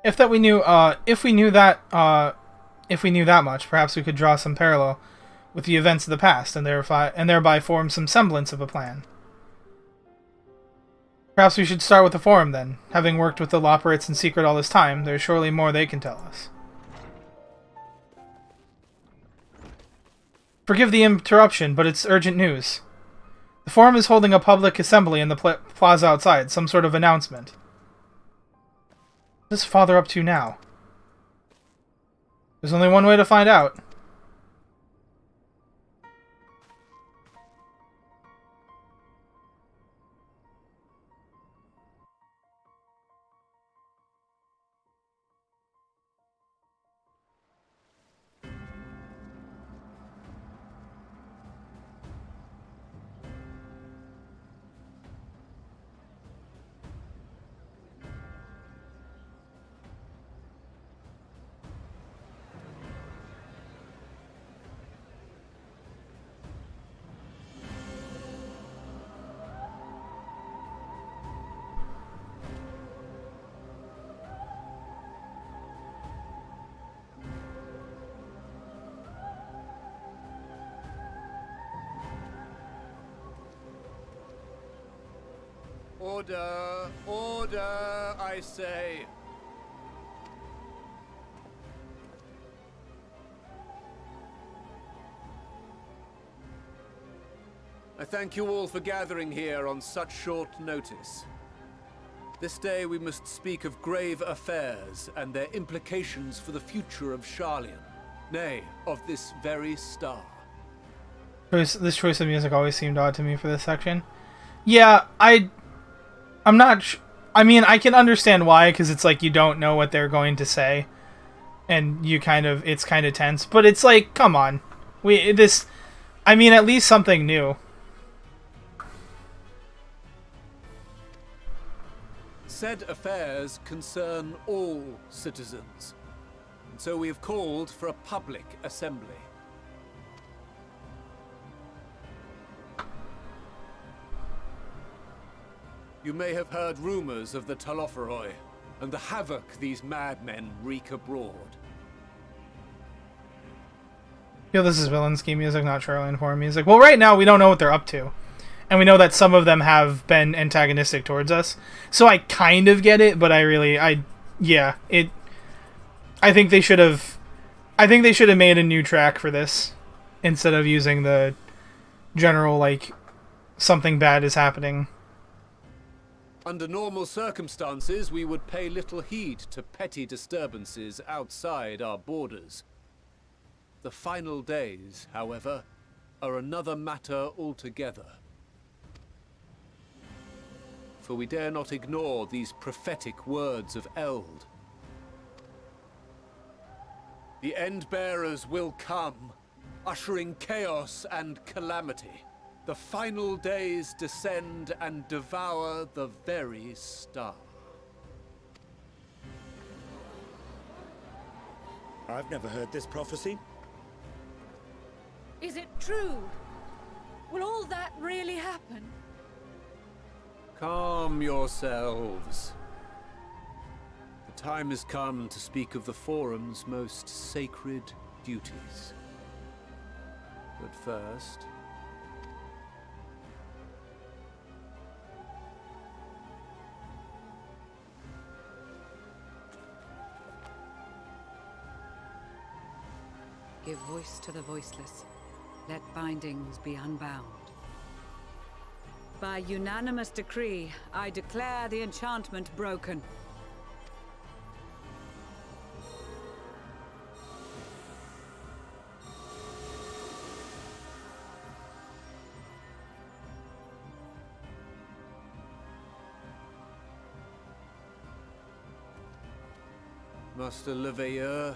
If we knew that much, perhaps we could draw some parallel with the events of the past, and thereby form some semblance of a plan. Perhaps we should start with the Forum then. Having worked with the Loperates in secret all this time, there's surely more they can tell us. Forgive the interruption, but it's urgent news. The Forum is holding a public assembly in the plaza outside, some sort of announcement. What is Father up to now? There's only one way to find out. Order! Order, I say! I thank you all for gathering here on such short notice. This day we must speak of grave affairs and their implications for the future of Sharlayan, nay, of this very star. This choice of music always seemed odd to me for this section. Yeah, I'm not. I mean, I can understand why, because it's like you don't know what they're going to say, and it's kind of tense. But it's like, come on, I mean, at least something new. Said affairs concern all citizens, and so we have called for a public assembly. You may have heard rumors of the Talofferoi and the havoc these madmen wreak abroad. Yeah, this is Villainski music, not Sharlayan Forum music. Well, right now we don't know what they're up to. And we know that some of them have been antagonistic towards us. So I kind of get it, but I think they should have made a new track for this instead of using the general, like, something bad is happening. Under normal circumstances, we would pay little heed to petty disturbances outside our borders. The final days, however, are another matter altogether. For we dare not ignore these prophetic words of Eld. The Endbearers will come, ushering chaos and calamity. The final days descend and devour the very star. I've never heard this prophecy. Is it true? Will all that really happen? Calm yourselves. The time has come to speak of the Forum's most sacred duties. But first... Give voice to the voiceless. Let bindings be unbound. By unanimous decree, I declare the enchantment broken. Master Leveilleur,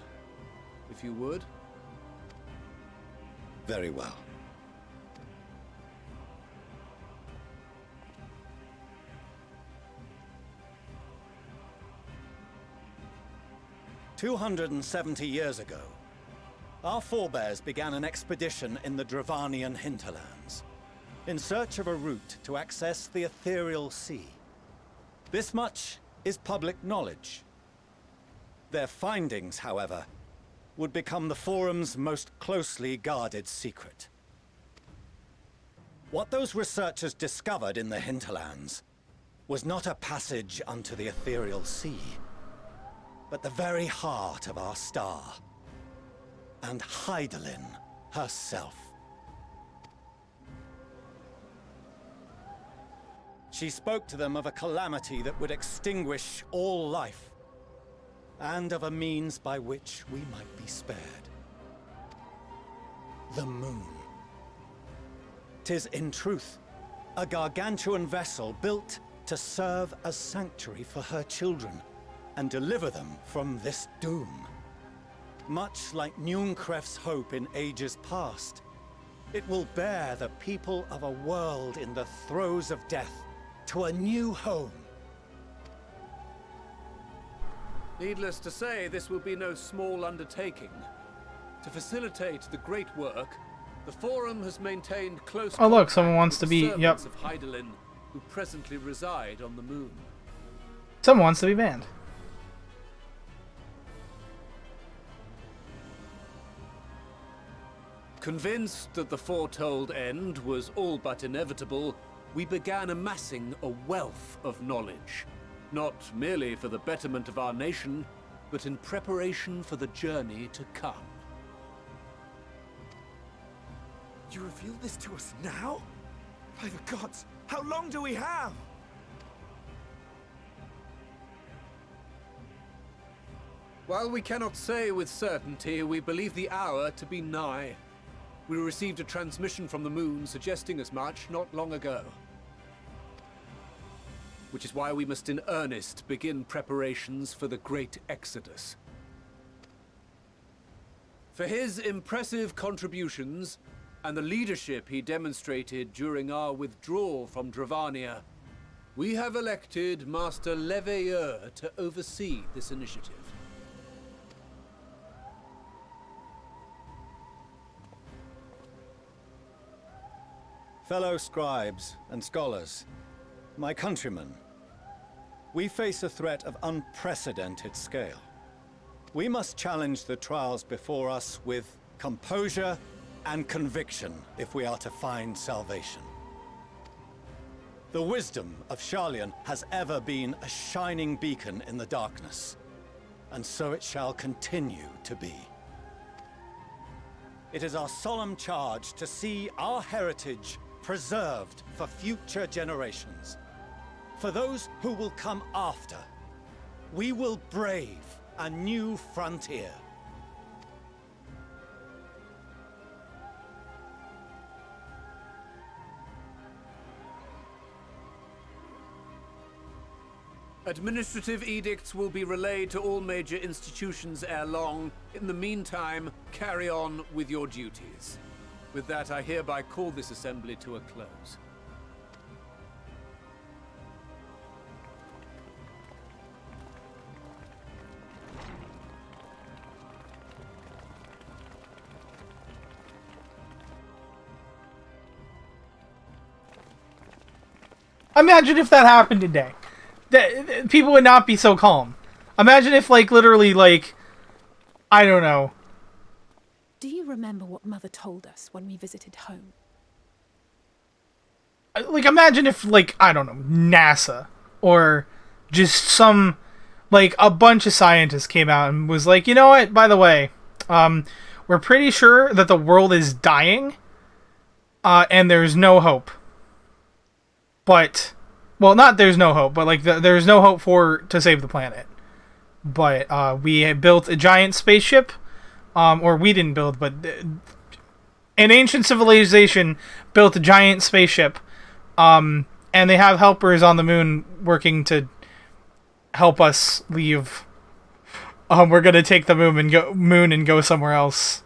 if you would. Very well. "270 years ago, our forebears began an expedition in the Dravanian hinterlands, in search of a route to access the ethereal sea. This much is public knowledge. Their findings, however, would become the Forum's most closely guarded secret. What those researchers discovered in the hinterlands was not a passage unto the ethereal sea, but the very heart of our star, and Hydaelyn herself. She spoke to them of a calamity that would extinguish all life, and of a means by which we might be spared. The moon. 'Tis in truth a gargantuan vessel built to serve as sanctuary for her children and deliver them from this doom. Much like Nunkref's hope in ages past, it will bear the people of a world in the throes of death to a new home. Needless to say, this will be no small undertaking. To facilitate the great work, the Forum has maintained close Oh look, someone contact wants to with the be, yep. servants of Hydaelyn, who presently reside on the moon. Someone wants to be banned. Convinced that the foretold end was all but inevitable, we began amassing a wealth of knowledge, not merely for the betterment of our nation, but in preparation for the journey to come. You reveal this to us now? By the gods, how long do we have? While we cannot say with certainty, we believe the hour to be nigh. We received a transmission from the moon suggesting as much not long ago. Which is why we must in earnest begin preparations for the Great Exodus. For his impressive contributions, and the leadership he demonstrated during our withdrawal from Dravania, we have elected Master Leveilleur to oversee this initiative. Fellow scribes and scholars, my countrymen, we face a threat of unprecedented scale. We must challenge the trials before us with composure and conviction if we are to find salvation. The wisdom of Sharlayan has ever been a shining beacon in the darkness, and so it shall continue to be. It is our solemn charge to see our heritage preserved for future generations. For those who will come after, we will brave a new frontier. Administrative edicts will be relayed to all major institutions ere long. In the meantime, carry on with your duties. With that, I hereby call this assembly to a close. Imagine if that happened today. People would not be so calm. Imagine if, like, literally, like, I don't know. Do you remember what Mother told us when we visited home? Like, imagine if, like, I don't know, NASA or just some, like, a bunch of scientists came out and was like, you know what, by the way, we're pretty sure that the world is dying, and there's no hope. But, well, not there's no hope, but, like, there's no hope to save the planet. But, we had built a giant spaceship, or we didn't build, but an ancient civilization built a giant spaceship, and they have helpers on the moon working to help us leave. We're gonna take the moon and go somewhere else.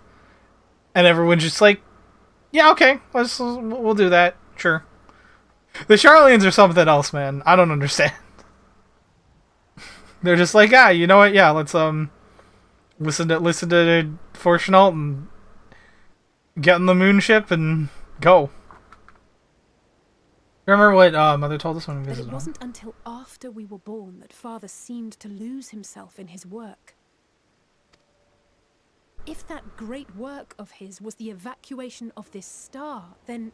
And everyone's just like, yeah, okay, we'll do that, sure. The Charlians are something else, man. I don't understand. They're just like, you know what? Yeah, let's listen to Fortunault and get on the moon ship and go. Remember what Mother told us when we visited home? It wasn't until after we were born that Father seemed to lose himself in his work. If that great work of his was the evacuation of this star, then...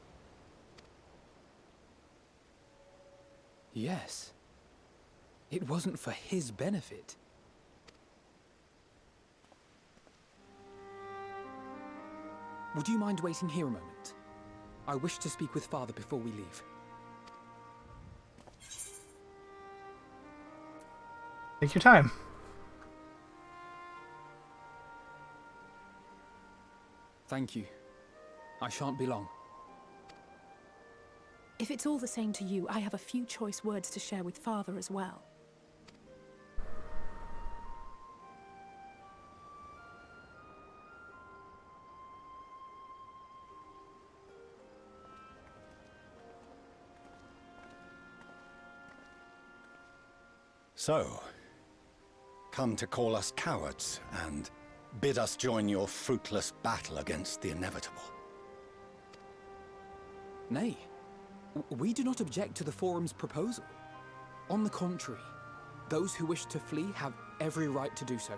Yes. It wasn't for his benefit. Would you mind waiting here a moment? I wish to speak with Father before we leave. Take your time. Thank you. I shan't be long. If it's all the same to you, I have a few choice words to share with Father as well. So, come to call us cowards and bid us join your fruitless battle against the inevitable. Nay, we do not object to the Forum's proposal. On the contrary, those who wish to flee have every right to do so.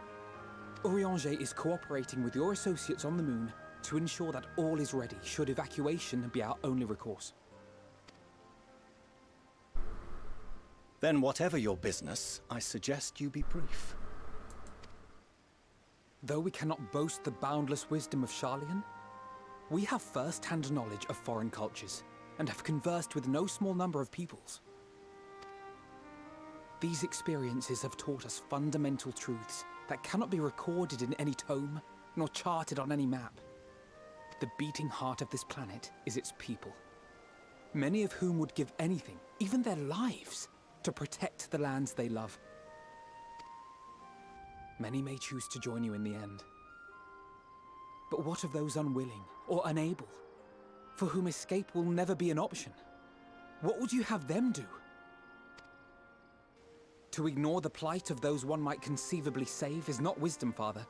Urianger is cooperating with your associates on the moon to ensure that all is ready should evacuation be our only recourse. Then whatever your business, I suggest you be brief. Though we cannot boast the boundless wisdom of Charlian, we have first-hand knowledge of foreign cultures, and have conversed with no small number of peoples. These experiences have taught us fundamental truths that cannot be recorded in any tome, nor charted on any map. The beating heart of this planet is its people, many of whom would give anything, even their lives, to protect the lands they love. Many may choose to join you in the end. But what of those unwilling or unable, for whom escape will never be an option? What would you have them do? To ignore the plight of those one might conceivably save is not wisdom, Father.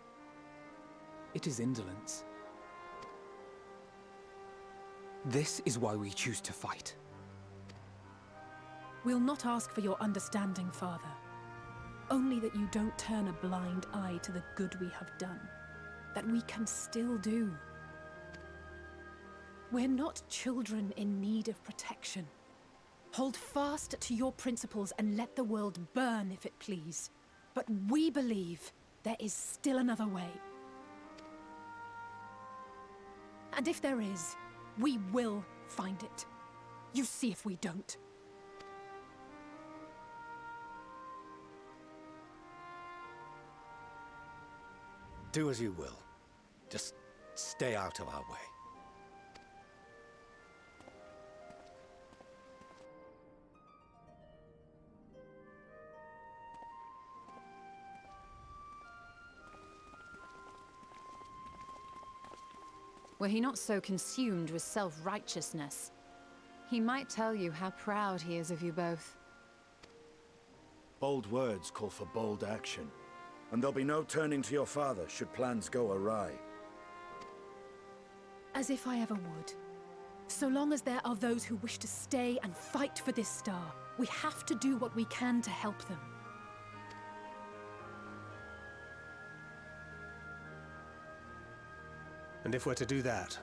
It is indolence. This is why we choose to fight. We'll not ask for your understanding, Father. Only that you don't turn a blind eye to the good we have done, that we can still do. We're not children in need of protection. Hold fast to your principles and let the world burn if it please. But we believe there is still another way. And if there is, we will find it. You see if we don't. Do as you will. Just stay out of our way. Were he not so consumed with self-righteousness, he might tell you how proud he is of you both. Bold words call for bold action. And there'll be no turning to your father should plans go awry. As if I ever would. So long as there are those who wish to stay and fight for this star, we have to do what we can to help them. And if we're to do that,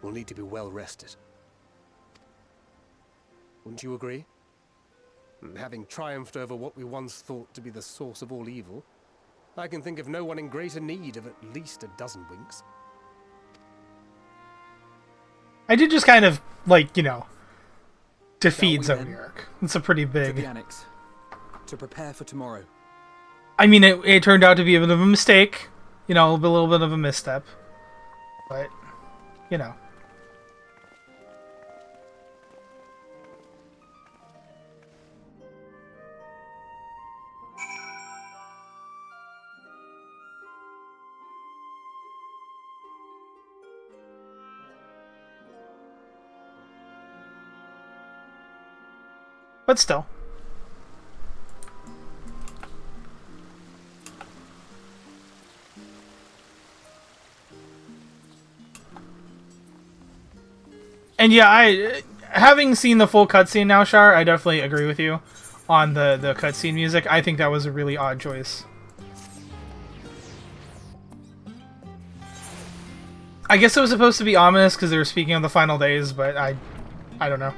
we'll need to be well rested. Wouldn't you agree? And having triumphed over what we once thought to be the source of all evil, I can think of no one in greater need of at least a dozen winks. I did just kind of, like, you know, defeat Zodiac. It's a pretty big... To the annex. To prepare for tomorrow. I mean, it turned out to be a bit of a mistake. You know, a little bit of a misstep. But, you know. But still. And yeah, having seen the full cutscene now, Shar, I definitely agree with you on the cutscene music. I think that was a really odd choice. I guess it was supposed to be ominous because they were speaking of the final days, but I don't know.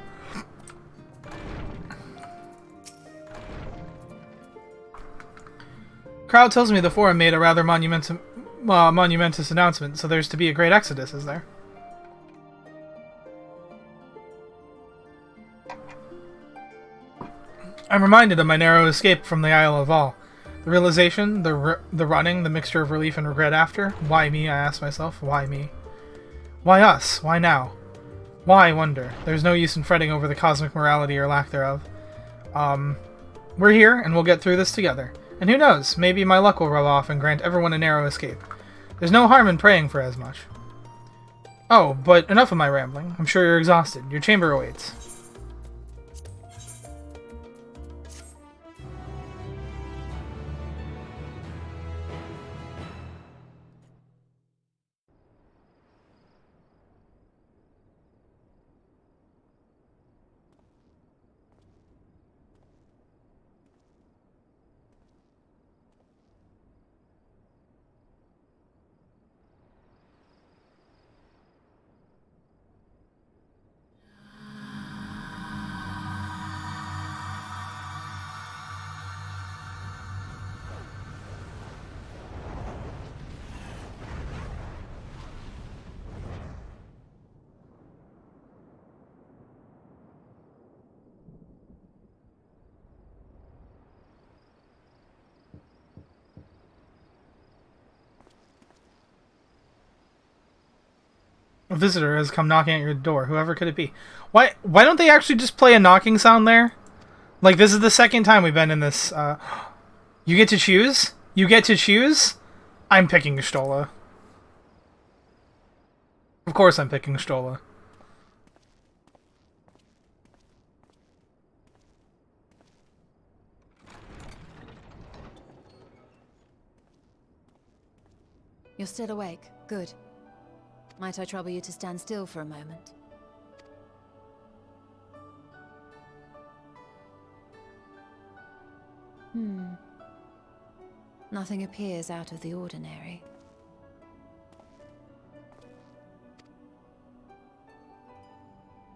Crowd tells me the forum made a rather monumentous announcement, so there's to be a great exodus, is there? I'm reminded of my narrow escape from the Isle of All. The realization, the running, the mixture of relief and regret after. Why me, I ask myself. Why me? Why us? Why now? Why, I wonder. There's no use in fretting over the cosmic morality or lack thereof. We're here, and we'll get through this together. And who knows, maybe my luck will rub off and grant everyone a narrow escape. There's no harm in praying for as much. Oh, but enough of my rambling. I'm sure you're exhausted. Your chamber awaits. A visitor has come knocking at your door. Whoever could it be? Why don't they actually just play a knocking sound there? Like, this is the second time we've been in this. You get to choose? You get to choose? I'm picking Stola. Of course I'm picking Stola. You're still awake. Good. Might I trouble you to stand still for a moment? Nothing appears out of the ordinary.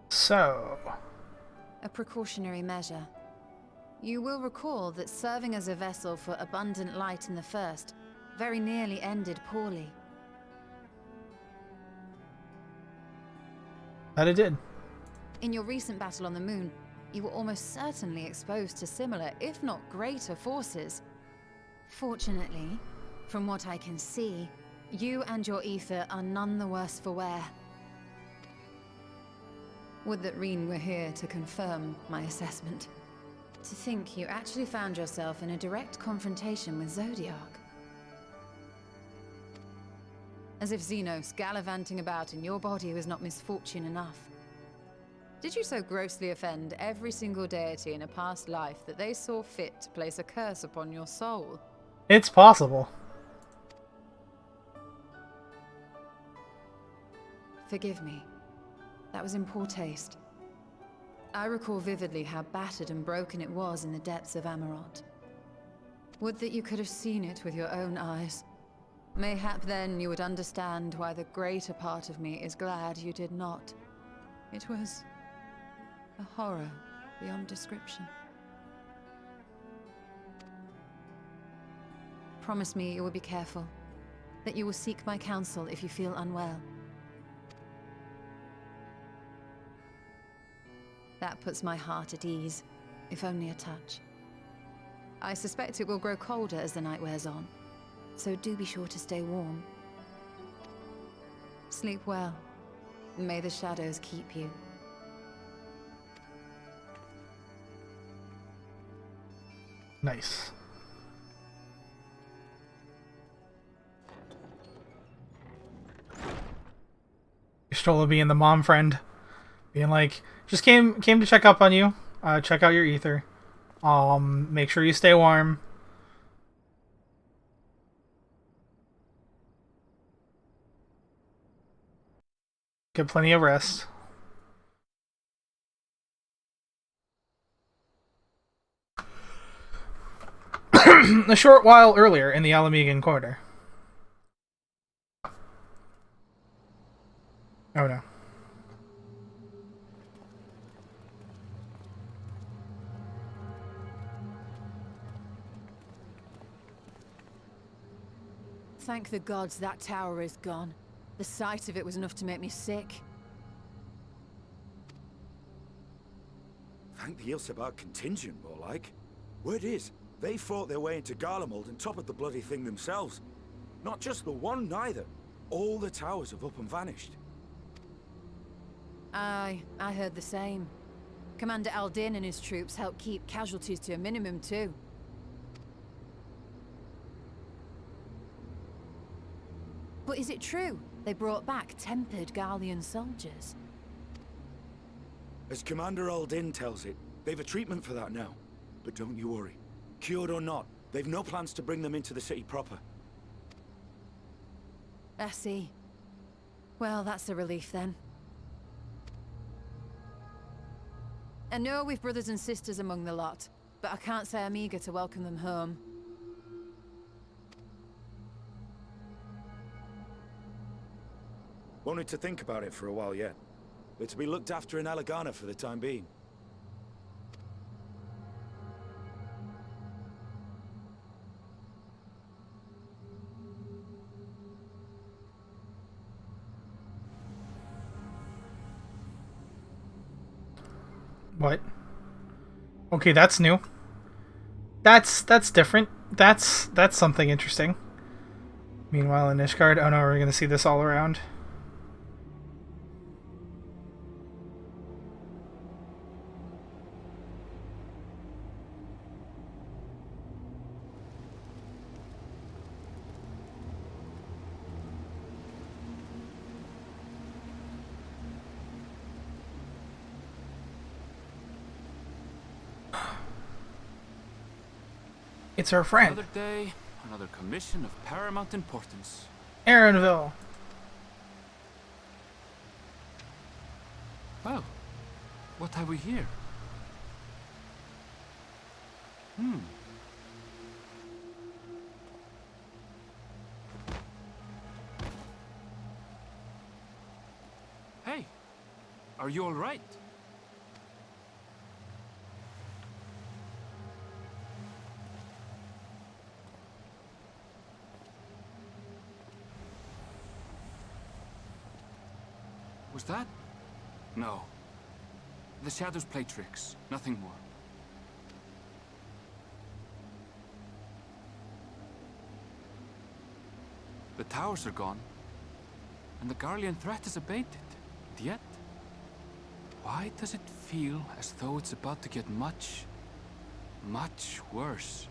So... A precautionary measure. You will recall that serving as a vessel for abundant light in the First very nearly ended poorly. That it did. In your recent battle on the moon, you were almost certainly exposed to similar, if not greater, forces. Fortunately, from what I can see, you and your ether are none the worse for wear. Would that Reen were here to confirm my assessment. To think you actually found yourself in a direct confrontation with Zodiac. As if Xenos gallivanting about in your body was not misfortune enough. Did you so grossly offend every single deity in a past life that they saw fit to place a curse upon your soul? It's possible. Forgive me. That was in poor taste. I recall vividly how battered and broken it was in the depths of Amarot. Would that you could have seen it with your own eyes. Mayhap then you would understand why the greater part of me is glad you did not. It was a horror beyond description. Promise me you will be careful, that you will seek my counsel if you feel unwell. That puts my heart at ease, if only a touch. I suspect it will grow colder as the night wears on, so do be sure to stay warm. Sleep well, and may the shadows keep you. Nice. Stola being the mom friend, being like, just came to check up on you. Check out your ether. Make sure you stay warm. Get plenty of rest. A short while earlier in the Alamegan Quarter. Oh no. Thank the gods that tower is gone. The sight of it was enough to make me sick. Thank the Ilsebar contingent, more like. Word is, they fought their way into Garlemald and toppled the bloody thing themselves. Not just the one, neither. All the towers have up and vanished. Aye, I heard the same. Commander Aldin and his troops helped keep casualties to a minimum, too. But is it true they brought back tempered Garlean soldiers? As Commander Aldin tells it, they've a treatment for that now. But don't you worry. Cured or not, they've no plans to bring them into the city proper. I see. Well, that's a relief then. I know we've brothers and sisters among the lot, but I can't say I'm eager to welcome them home. Wanted to think about it for a while yet. But to be looked after in Alagana for the time being. What? Okay, that's new. That's different. That's something interesting. Meanwhile in Ishgard, oh no, we're gonna see this all around. It's her friend. Another day, another commission of paramount importance. Aaronville. Well, what have we here? Hey, are you all right? Was that? No. The shadows play tricks, nothing more. The towers are gone, and the Garlean threat is abated. And yet, why does it feel as though it's about to get much, much worse?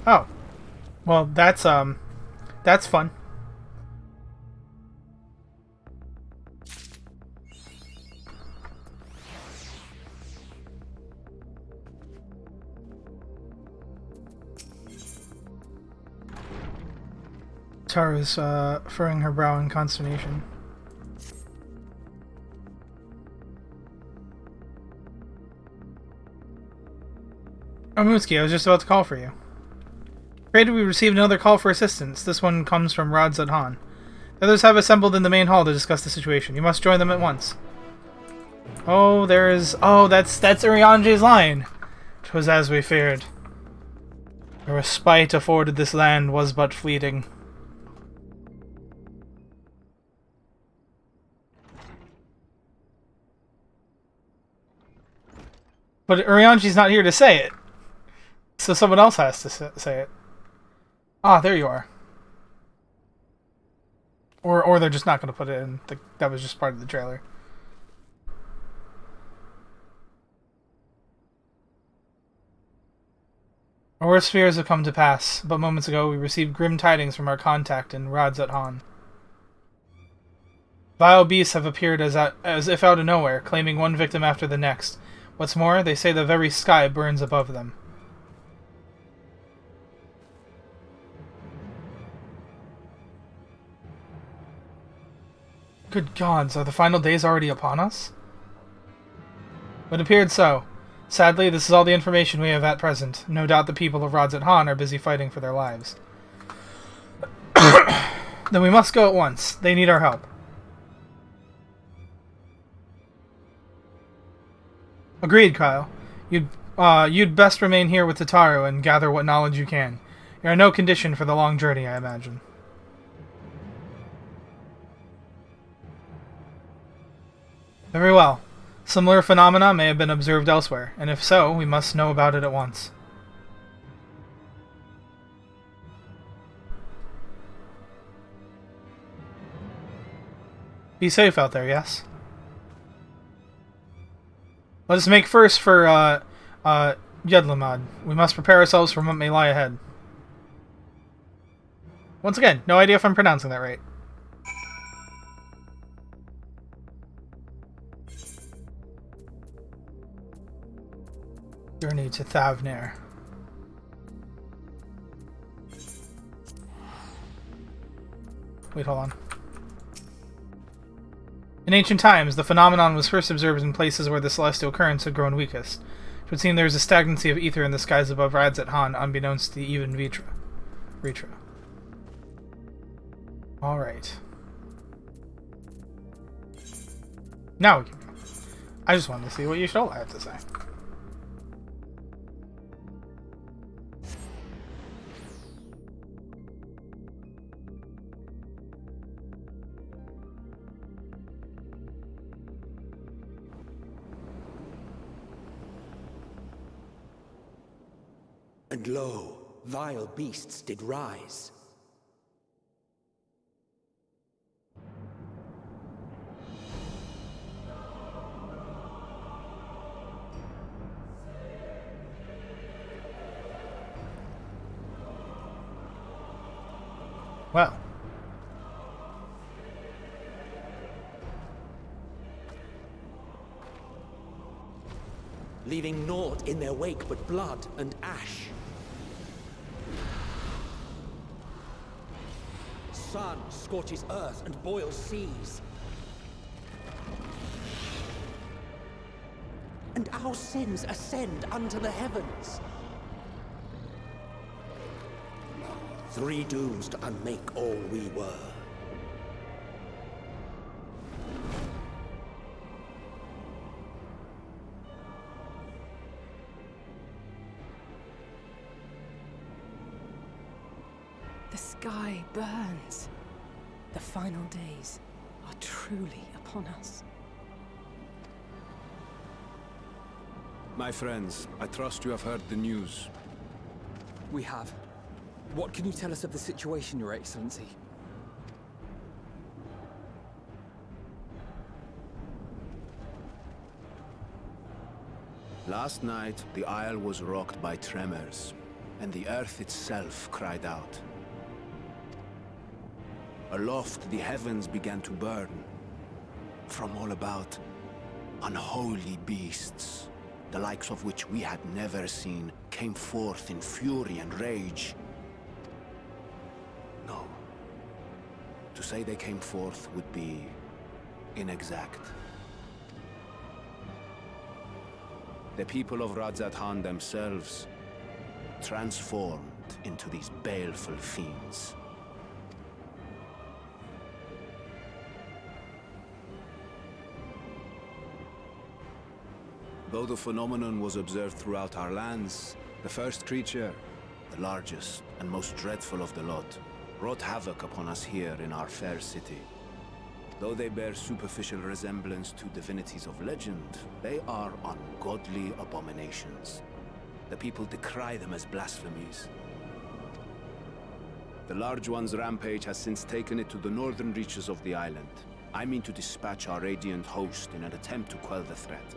Oh. Well, that's fun. Tara's furrowing her brow in consternation. Oh, Mooski, I was just about to call for you. Afraid we received another call for assistance. This one comes from Rod Zedhan. The others have assembled in the main hall to discuss the situation. You must join them at once. Oh, there's... Oh, that's Uriange's line. 'Twas as we feared. The respite afforded this land was but fleeting. But Uriange's not here to say it. So someone else has to say it. Ah, there you are. Or they're just not going to put it in. That was just part of the trailer. Our worst fears have come to pass, but moments ago we received grim tidings from our contact in Radzat Han. Vile beasts have appeared as if out of nowhere, claiming one victim after the next. What's more, they say the very sky burns above them. Good gods, are the final days already upon us? It appeared so. Sadly, this is all the information we have at present. No doubt the people of Radzat Han are busy fighting for their lives. Then we must go at once. They need our help. Agreed, Kyle. You'd best remain here with Tataru and gather what knowledge you can. You're in no condition for the long journey, I imagine. Very well. Similar phenomena may have been observed elsewhere, and if so, we must know about it at once. Be safe out there, yes? Let us make first for, Yedlamad. We must prepare ourselves for what may lie ahead. Once again, no idea if I'm pronouncing that right. Journey to Thavnir. Wait, hold on. In ancient times, the phenomenon was first observed in places where the celestial currents had grown weakest. It would seem there is a stagnancy of ether in the skies above Radzat Han, unbeknownst to even Vitra. Alright. Now we can go. I just wanted to see what Y'shtola had to say. And lo, vile beasts did rise. Well. Leaving naught in their wake but blood and ash. Sun scorches earth and boils seas. And our sins ascend unto the heavens. 3 dooms to unmake all we were. The sky burns. The final days are truly upon us. My friends, I trust you have heard the news. We have. What can you tell us of the situation, Your Excellency? Last night, the Isle was rocked by tremors, and the earth itself cried out. Aloft, the heavens began to burn. From all about, unholy beasts, the likes of which we had never seen, came forth in fury and rage. No. To say they came forth would be inexact. The people of Radzat-Han themselves transformed into these baleful fiends. Though the phenomenon was observed throughout our lands, the first creature, the largest and most dreadful of the lot, wrought havoc upon us here in our fair city. Though they bear superficial resemblance to divinities of legend, they are ungodly abominations. The people decry them as blasphemies. The Large One's rampage has since taken it to the northern reaches of the island. I mean to dispatch our radiant host in an attempt to quell the threat.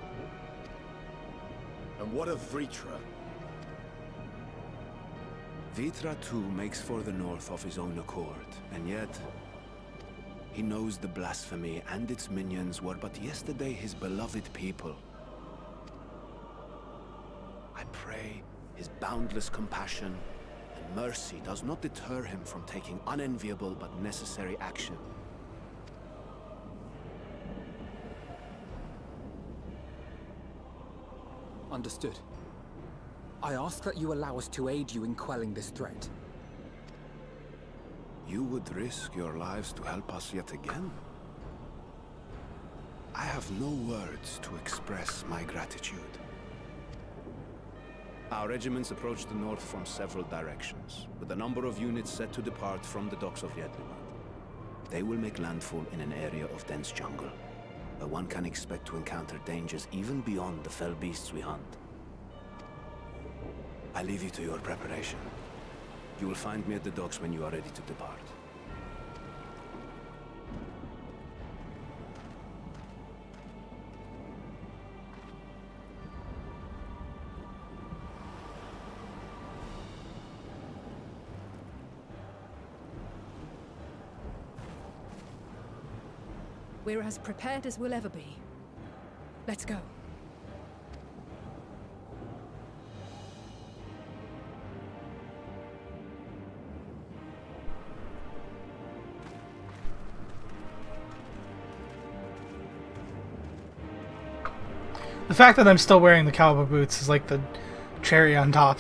And what of Vritra? Vritra too makes for the north of his own accord, and yet he knows the blasphemy and its minions were but yesterday his beloved people. I pray his boundless compassion and mercy does not deter him from taking unenviable but necessary action. Understood. I ask that you allow us to aid you in quelling this threat. You would risk your lives to help us yet again? I have no words to express my gratitude. Our regiments approach the north from several directions, with a number of units set to depart from the docks of Yedlimat. They will make landfall in an area of dense jungle, where one can expect to encounter dangers even beyond the fell beasts we hunt. I leave you to your preparation. You will find me at the docks when you are ready to depart. We're as prepared as we'll ever be. Let's go. The fact that I'm still wearing the cowboy boots is like the cherry on top.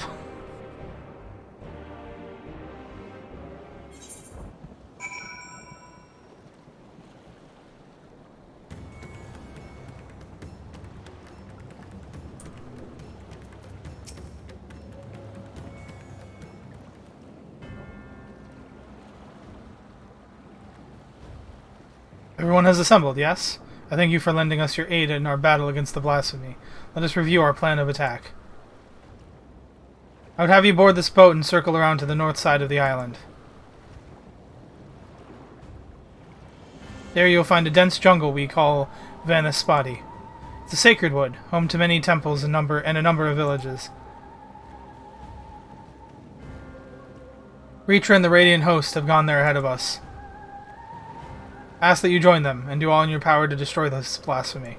Everyone has assembled, yes? I thank you for lending us your aid in our battle against the blasphemy. Let us review our plan of attack. I would have you board this boat and circle around to the north side of the island. There you'll find a dense jungle we call Vanaspati. It's a sacred wood, home to many temples and a number of villages. Reacher and the Radiant Host have gone there ahead of us. Ask that you join them, and do all in your power to destroy this blasphemy.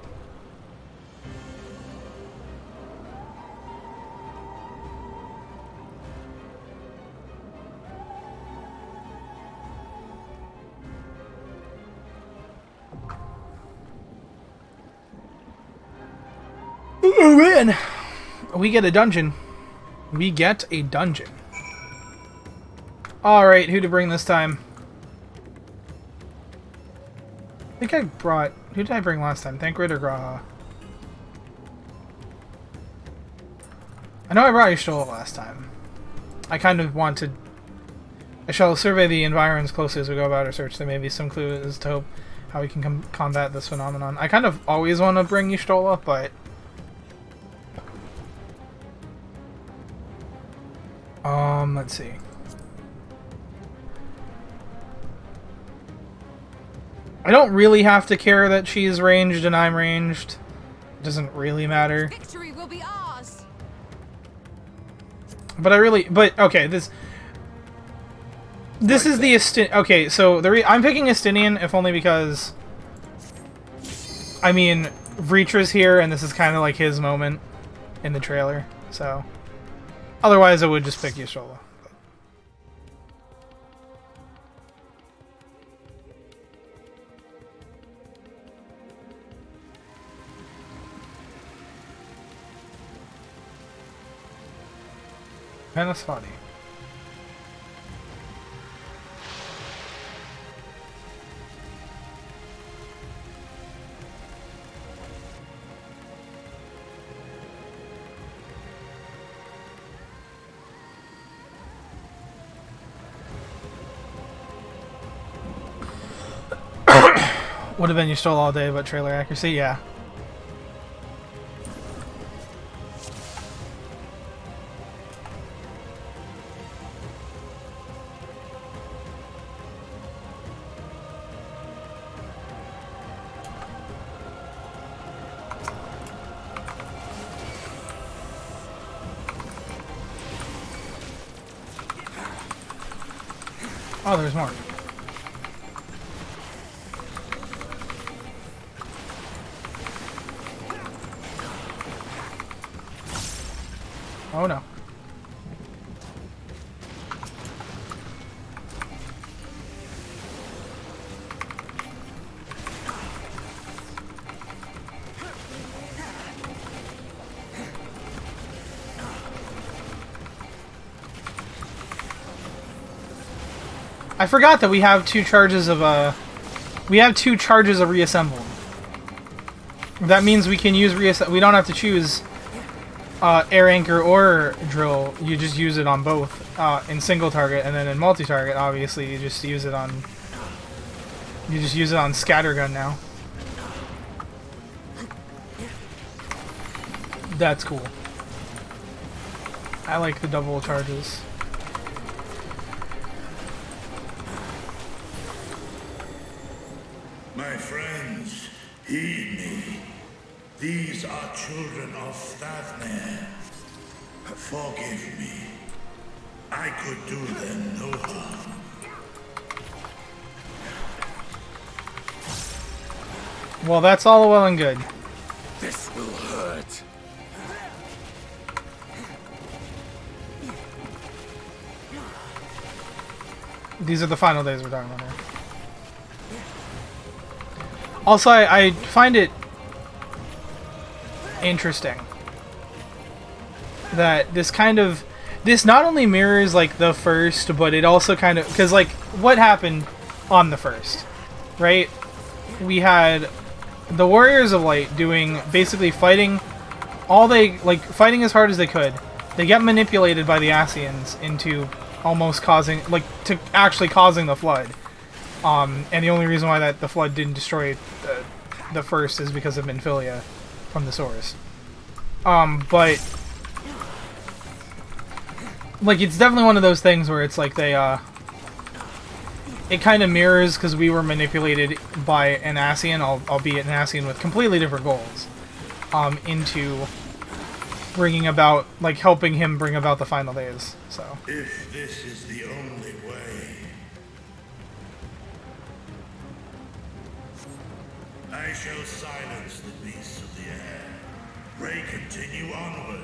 Oh man! We get a dungeon. We get a dungeon. Alright, who to bring this time? I think I brought... Who did I bring last time? Thancred or Graha? I know I brought Y'shtola last time. I kind of wanted... I shall survey the environs closely as we go about our search. There may be some clues to hope how we can combat this phenomenon. I kind of always want to bring Y'shtola, but... let's see. I don't really have to care that she's ranged and I'm ranged. It doesn't really matter. Victory will be ours. But okay, this is the okay, so I'm picking Estinian if only because I mean, Reacher's here and this is kind of like his moment in the trailer. So otherwise I would just pick Y'shtola. Penasfati. Would have been Y'shtola all day, but trailer accuracy, yeah. Oh, there's more. Oh no. I forgot that we have two charges of reassemble. That means we can use we don't have to choose air anchor or drill. You just use it on both in single target, and then in multi-target, obviously you just use it on scattergun now. That's cool. I like the double charges. My friends, heed me. These are children of Stathnir. Forgive me. I could do them no harm. Well, that's all well and good. This will hurt. These are the final days we're talking about here. Also, I find it interesting that this not only mirrors like the first, but it also kind of, because like what happened on the first, right? We had the Warriors of Light basically fighting fighting as hard as they could. They get manipulated by the Ascians into almost causing the flood. And the only reason why the flood didn't destroy the first is because of Minfilia from the source. But like it's definitely one of those things where it's like they it kind of mirrors because we were manipulated by an Ascian, albeit an Ascian with completely different goals, into bringing about, like, helping him bring about the final days. So. If this is the only way, I shall silence the beasts of the air. Pray continue onward.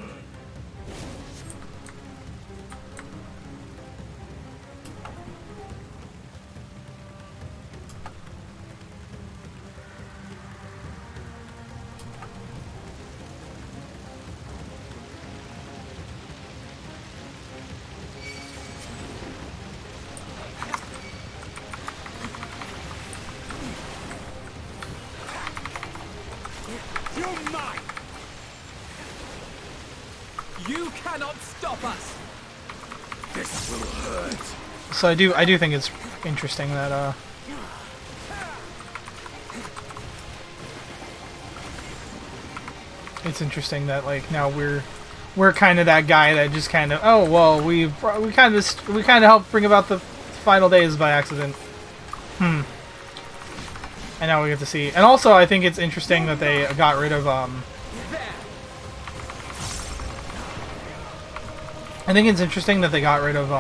You're mine! You cannot stop us! This will hurt. So I do think it's interesting that it's interesting that, like, now we're kind of that guy that just kind of, oh well, we kind of helped bring about the final days by accident. And now we get to see. And also, I think it's interesting that they got rid of I think it's interesting that they got rid of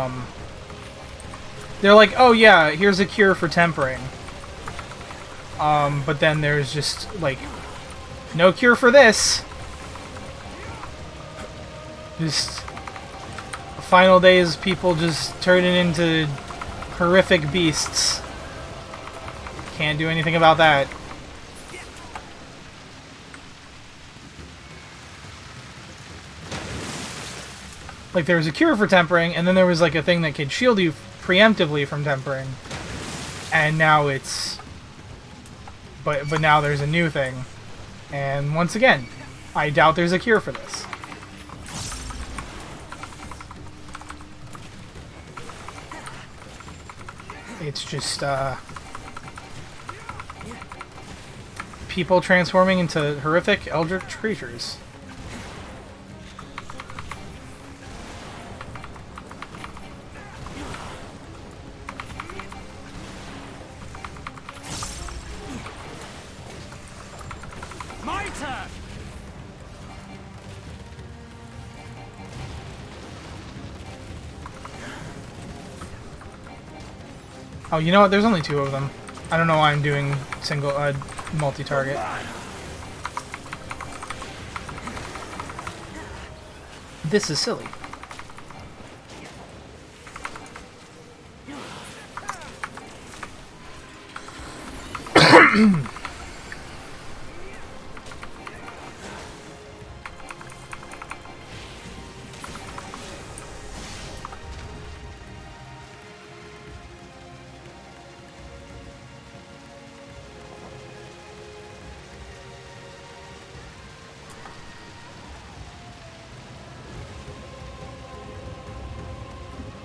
they're like, oh yeah, here's a cure for tempering. But then there's just, like, no cure for this. Just final days, people just turning into horrific beasts. Can't do anything about that. Like, there was a cure for tempering, and then there was, like, a thing that could shield you preemptively from tempering. And now it's... But now there's a new thing. And once again, I doubt there's a cure for this. It's just, people transforming into horrific eldritch creatures. My turn! Oh, you know what? There's only 2 of them. I don't know why I'm doing single, multi-target. This is silly.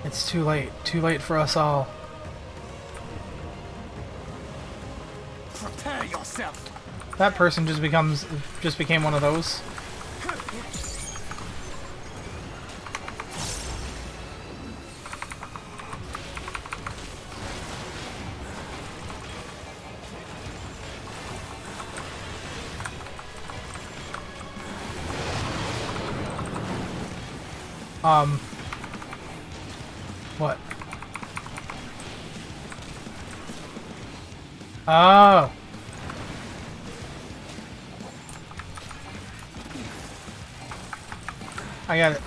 It's too late for us all. Prepare yourself. That person just became one of those. What? Oh. I got it.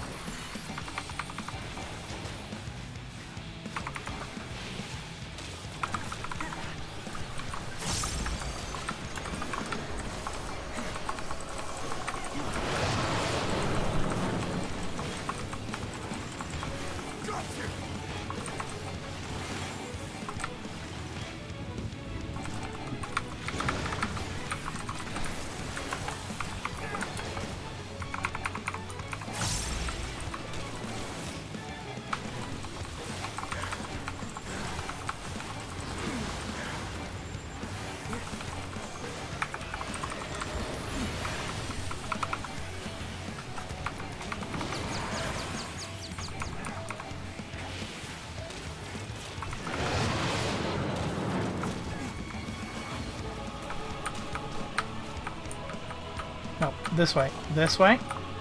No, this way. This way?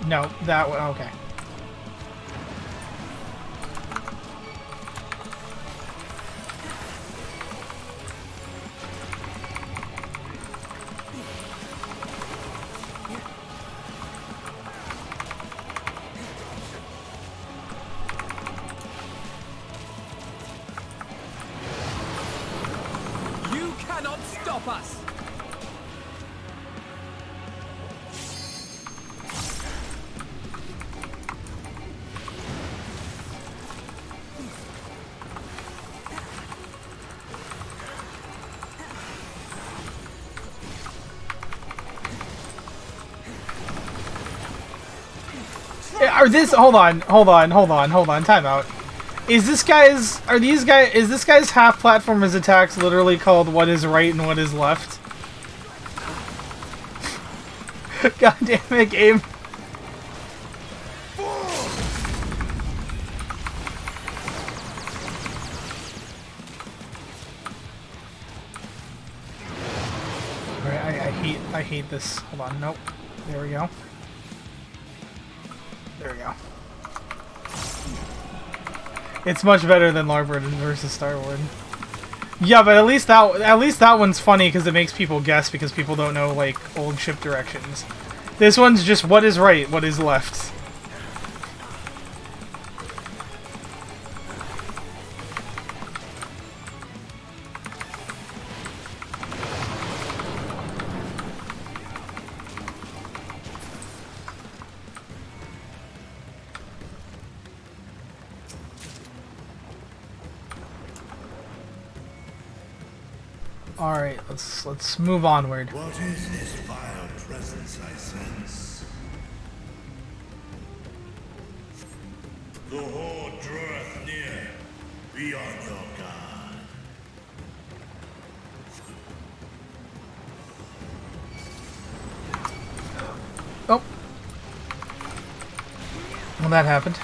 No, that one. Okay. You cannot stop us! Are this? Hold on, time out. Is this guy's half platformer's attacks literally called what is right and what is left? God damn it, game. Alright, I hate this. Hold on, nope. There we go. There we go. It's much better than Larbird versus Starward. Yeah, but at least that one's funny because it makes people guess because people don't know like old ship directions. This one's just what is right, what is left. Alright, let's move onward. What is this vile presence I sense? The horde draweth near. Be on your guard. Oh. Well, that happened.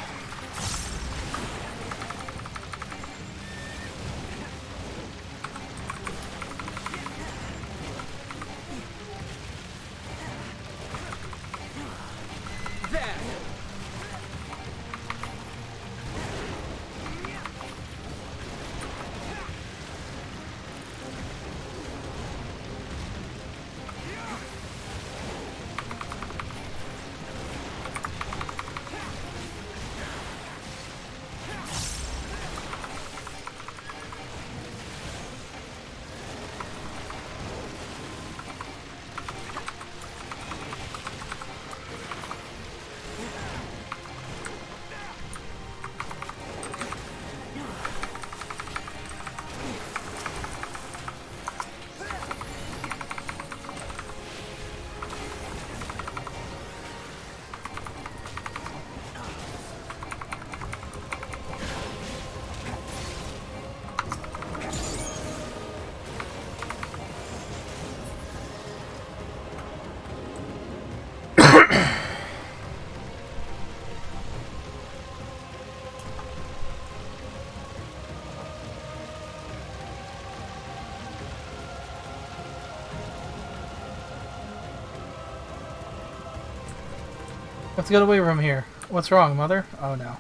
Let's get away from here. What's wrong, Mother? Oh no.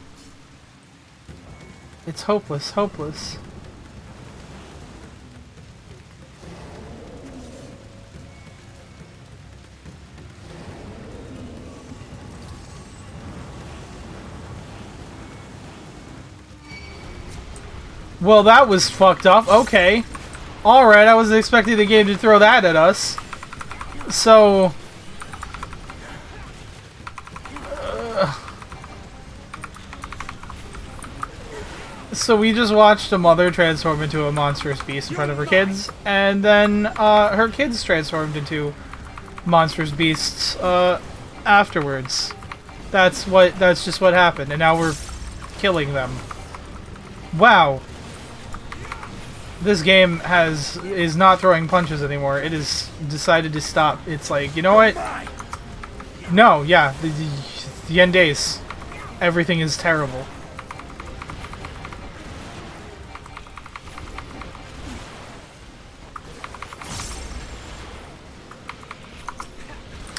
It's hopeless, hopeless. Well, that was fucked up. Okay. Alright, I wasn't expecting the game to throw that at us. So... So we just watched a mother transform into a monstrous beast in front of her kids, and then her kids transformed into monstrous beasts afterwards. That's just what happened, and now we're killing them. Wow. This game is not throwing punches anymore. It has decided to stop. It's like, you know what? No, yeah, the end days. Everything is terrible.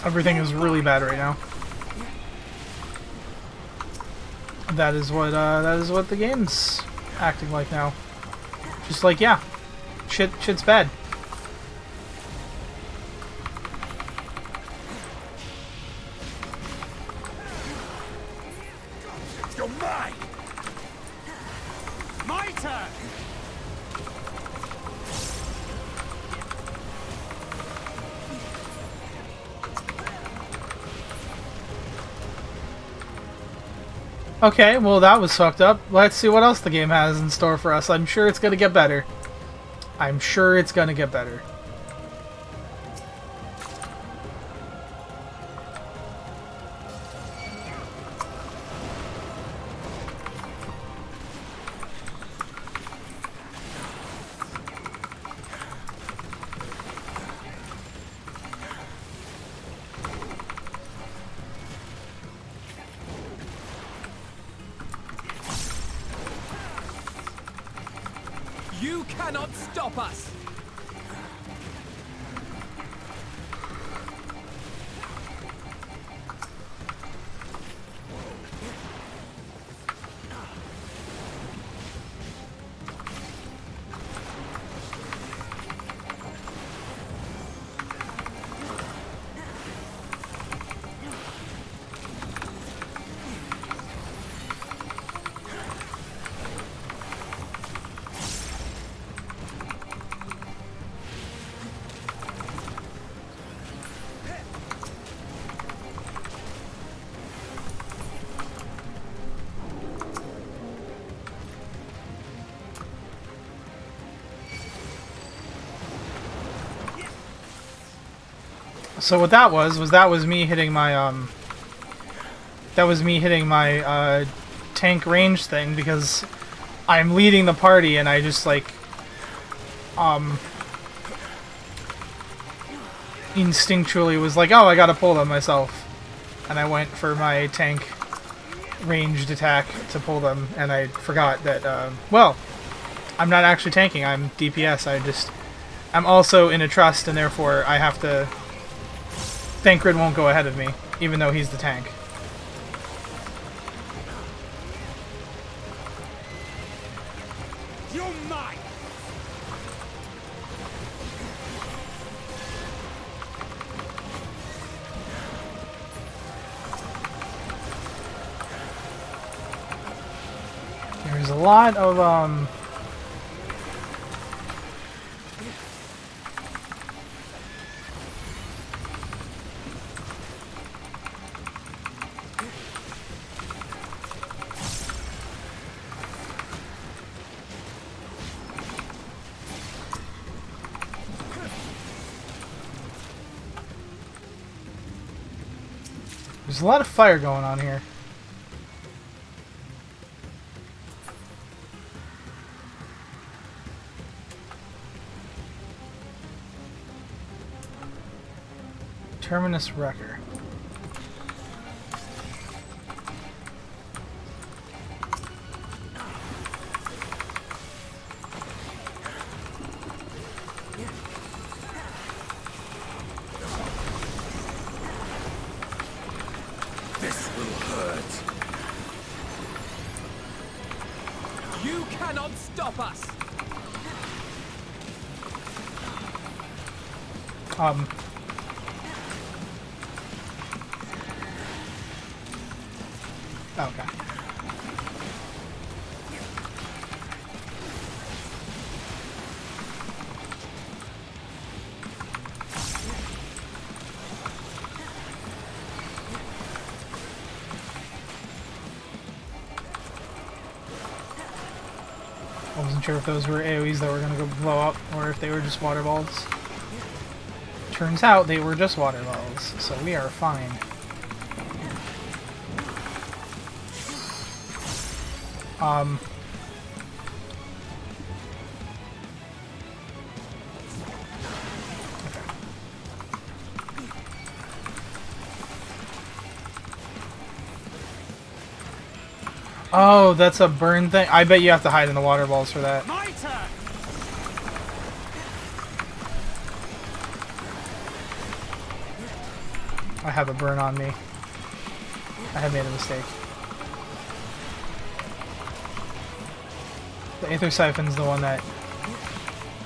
Everything is really bad right now. that is what the game's acting like now. Just like, yeah, shit's bad. You're mine! My turn! Okay, well that was fucked up. Let's see what else the game has in store for us. I'm sure it's gonna get better. I'm sure it's gonna get better. You cannot stop us! So what that was me hitting my tank range thing, because I'm leading the party and I just like instinctually was like, oh, I gotta pull them myself, and I went for my tank ranged attack to pull them, and I forgot that well, I'm not actually tanking, I'm DPS. I'm also in a trust, and therefore I have to. Thancred won't go ahead of me, even though he's the tank. You're mine! There's a lot of there's a lot of fire going on here. Terminus Wrecker. This will hurt. You cannot stop us! Okay. I wasn't sure if those were AoEs that were going to go blow up, or if they were just water balls. Turns out they were just water balls, so we are fine. Oh, that's a burn thing? I bet you have to hide in the water balls for that. My turn! I have a burn on me. I have made a mistake. The Aether Siphon's the one that...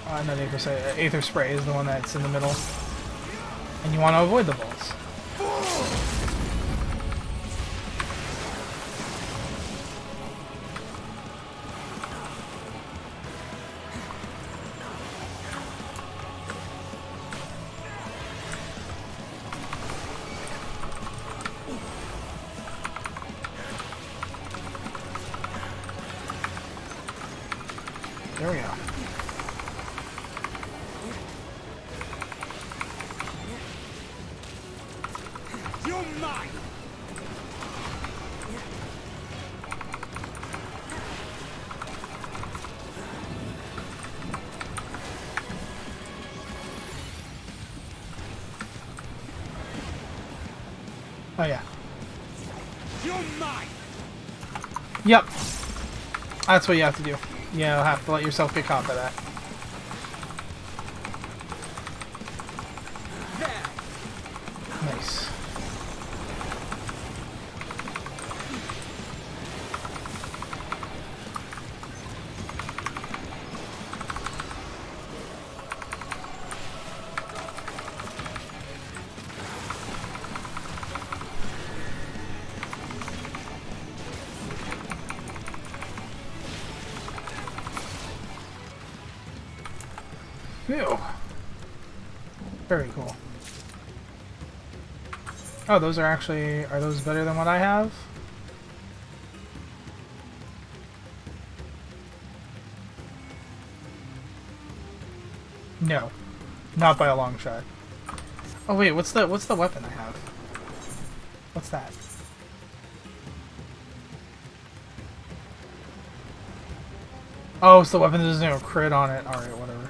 not Aether Siphon. Aether Spray is the one that's in the middle. And you want to avoid the balls. There we go. You're mine! Oh yeah. You're mine! Yep. That's what you have to do. You have to let yourself get caught by that. Nice. Ew. Very cool. Oh, those are actually... Are those better than what I have? No. Not by a long shot. Oh wait, what's the weapon I have? What's that? Oh, it's the weapon that doesn't have a crit on it. Alright, whatever.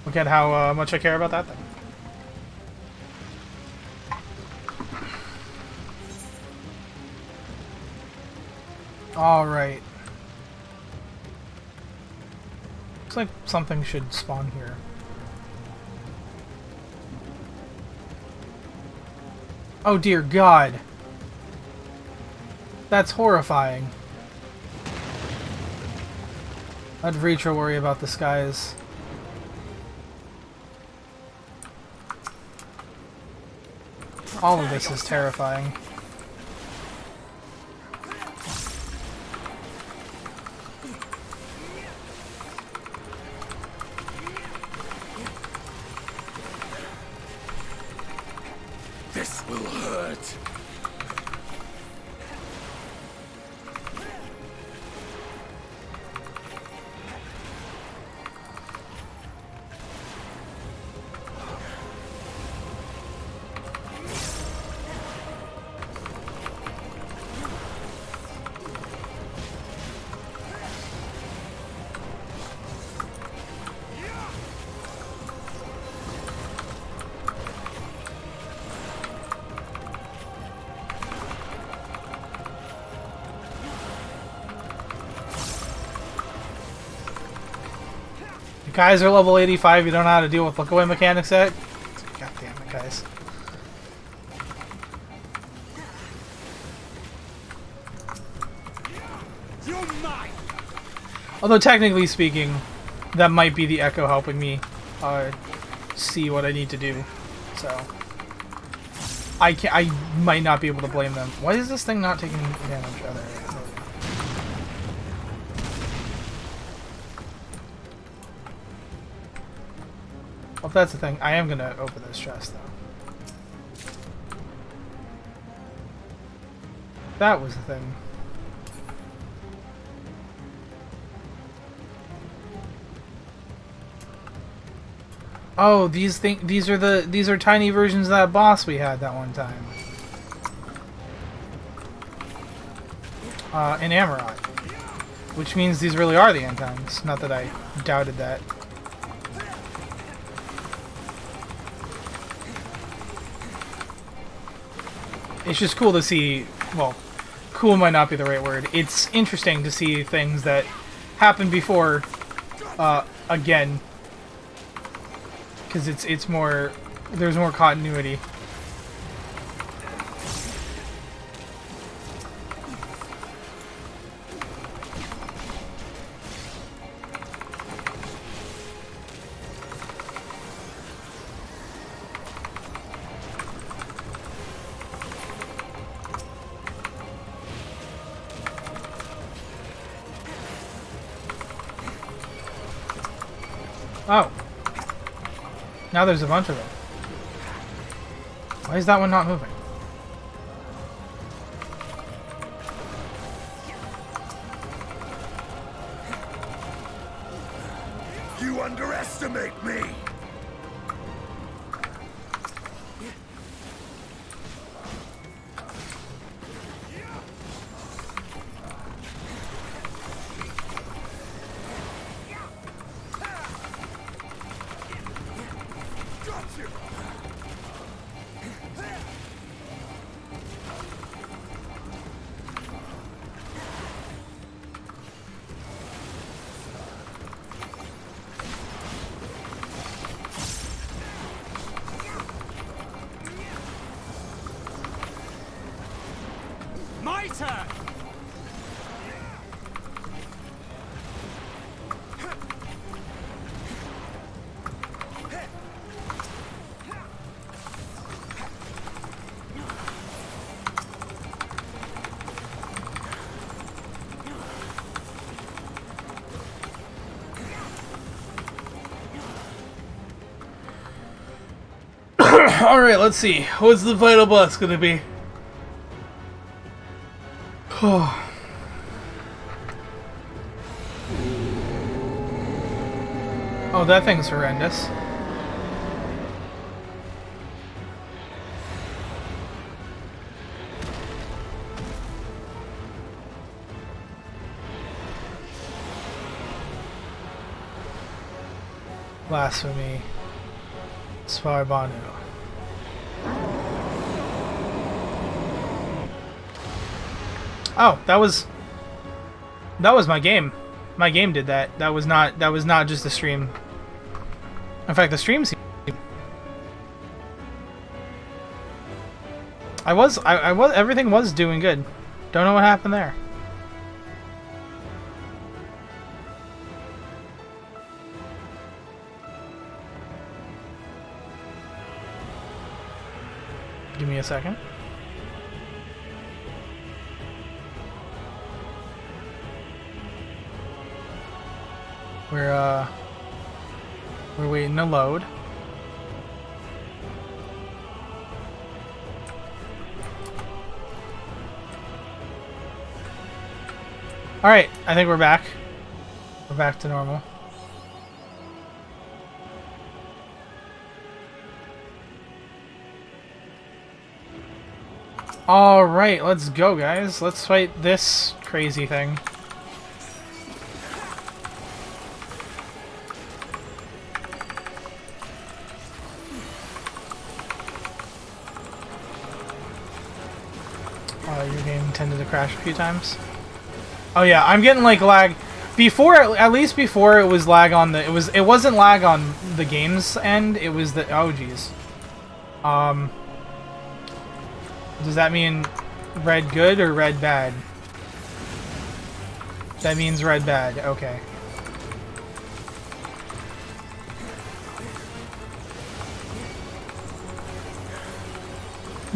Look at how much I care about that thing. Alright. Looks like something should spawn here. Oh dear God. That's horrifying. Let Reacher worry about the skies. All of this is terrifying. This will hurt. You guys are level 85, you don't know how to deal with look-away mechanics yet? God damn it, guys. Although technically speaking, that might be the Echo helping me see what I need to do. So I might not be able to blame them. Why is this thing not taking damage? Oh, there it is. Well, if that's the thing, I am gonna open this chest though. That was the thing. Oh, these are tiny versions of that boss we had that one time. In Amarot. Which means these really are the end times. Not that I doubted that. It's just cool to see, well, cool might not be the right word. It's interesting to see things that happened before, again. Because it's more, there's more continuity. Oh. Now there's a bunch of them. Why is that one not moving? You underestimate me! My turn! Alright, let's see. What's the final boss gonna be? Oh, that thing's horrendous. Blasphemy. Svarbanu. Oh, that was my game. My game did that. That was not just the stream. In fact, the stream seemed... I was everything was doing good. Don't know what happened there. Give me a second. We're waiting to load. Alright, I think we're back. We're back to normal. Alright, let's go, guys. Let's fight this crazy thing. Your game tended to crash a few times. Oh yeah, I'm getting like lag. Before, at least before, it was lag on the. It wasn't lag on the game's end. It was the. Oh geez. Does that mean red good or red bad? That means red bad. Okay.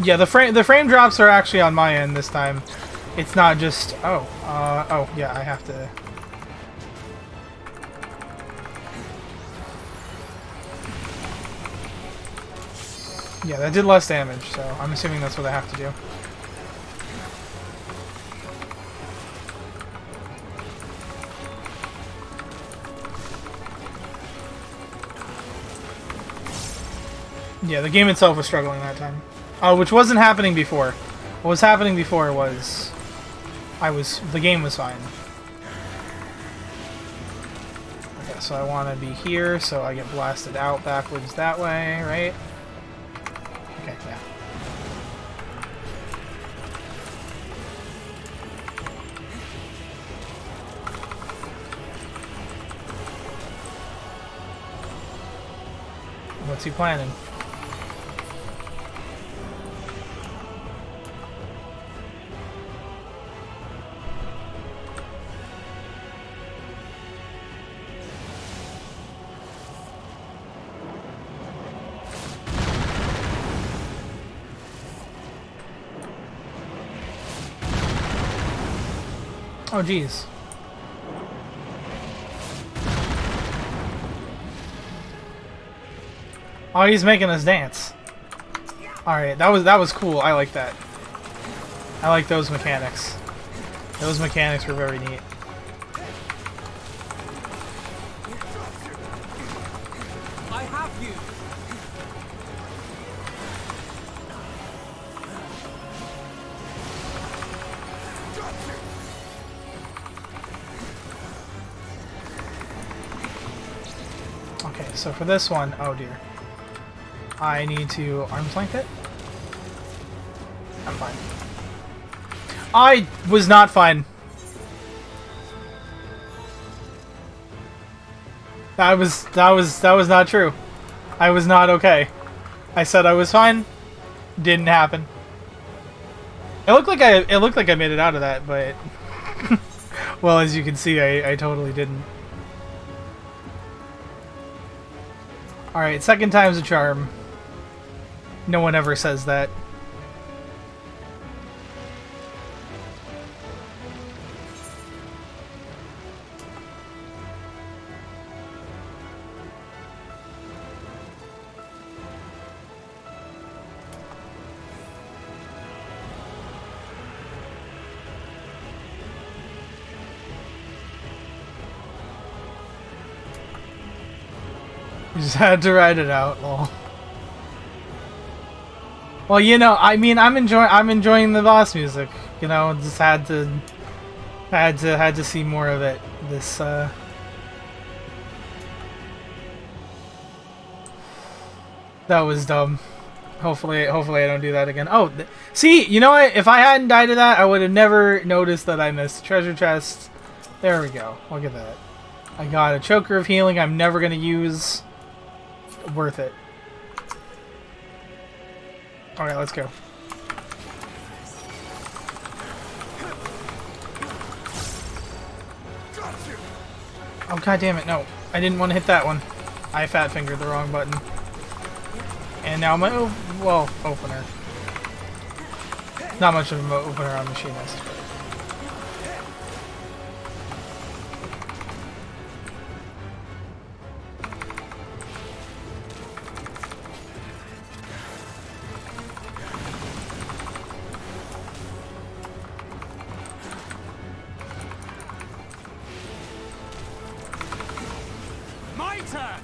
Yeah, the frame drops are actually on my end this time. It's not just oh yeah, I have to. Yeah, that did less damage, so I'm assuming that's what I have to do. Yeah, the game itself was struggling that time. Which wasn't happening before. What was happening before was... the game was fine. Okay, so I want to be here, so I get blasted out backwards that way, right? Okay, yeah. What's he planning? Oh, geez. Oh, he's making us dance. Alright, that was cool. I like that. I like those mechanics. Those mechanics were very neat. I have you. Okay, so for this one, oh dear. I need to arm's length it? I'm fine. I was not fine. That was not true. I was not okay. I said I was fine. Didn't happen. It looked like I made it out of that, but well, as you can see, I totally didn't. Alright, second time's a charm. No one ever says that. You just had to write it out, lol. Well, you know, I mean, I'm enjoying the boss music. You know, just had to see more of it. This that was dumb. Hopefully I don't do that again. Oh, see, you know what? If I hadn't died to that, I would have never noticed that I missed treasure chest. There we go. Look at that. I got a choker of healing I'm never gonna use. Worth it. Alright, let's go. Oh, god damn it, no. I didn't want to hit that one. I fat fingered the wrong button. And now my opener. Not much of an opener on Machinist. My turn.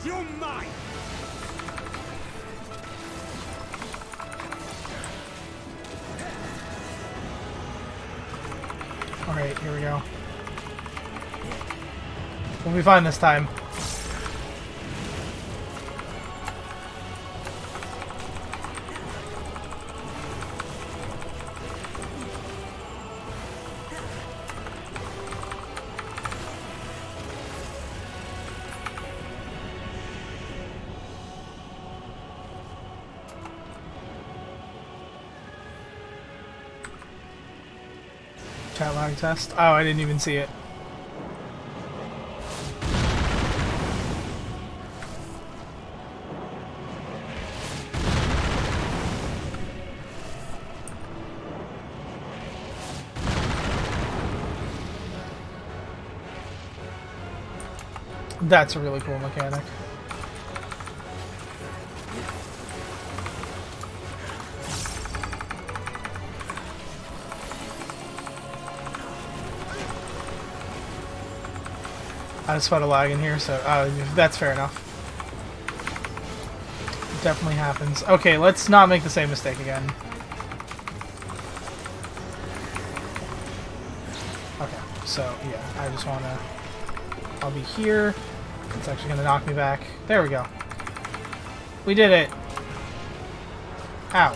You're mine! Alright, here we go. We'll be fine this time. Chat lag test. Oh, I didn't even see it. That's a really cool mechanic. I just put a lag in here, so that's fair enough. It definitely happens. Okay, let's not make the same mistake again. Okay, so yeah, I just wanna... I'll be here. It's actually gonna knock me back. There we go. We did it! Ow.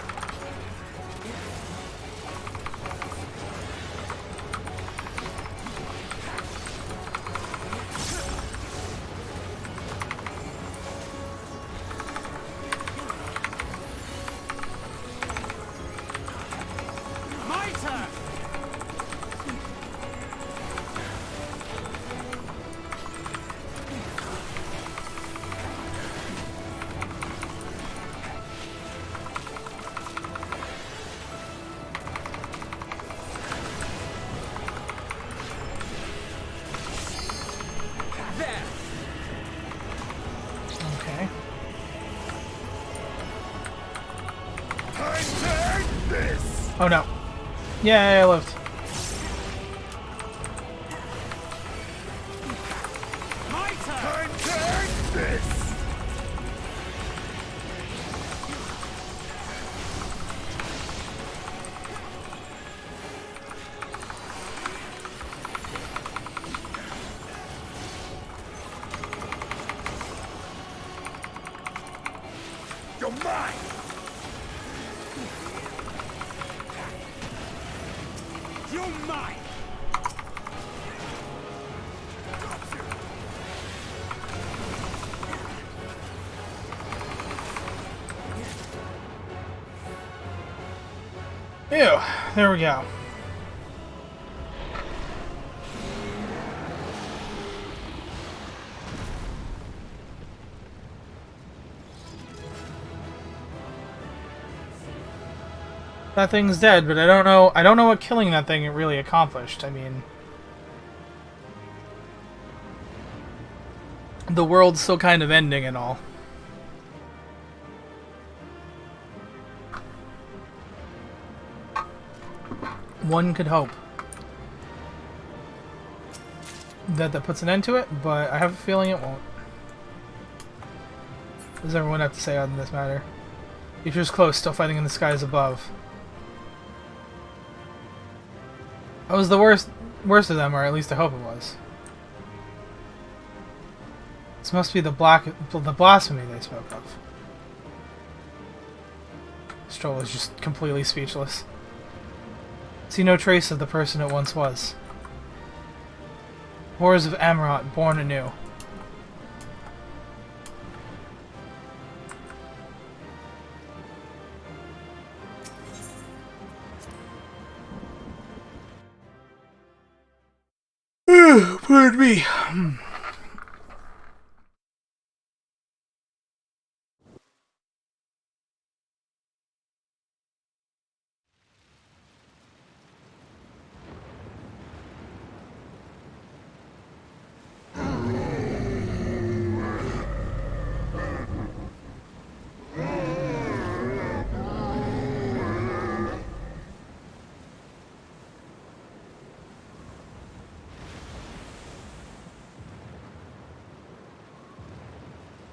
Oh no. Yeah, I lived. My turn! Time to end this! You're mine! You're mine! Ew, there we go. That thing's dead, but I don't know what killing that thing really accomplished. I mean, the world's still kind of ending and all. One could hope that puts an end to it, but I have a feeling it won't. What does everyone have to say on this matter? Future's close, still fighting in the skies above. That was the worst of them, or at least I hope it was. This must be the blasphemy they spoke of. Stroll is just completely speechless. See no trace of the person it once was. Horrors of Amarot born anew. Pardon me.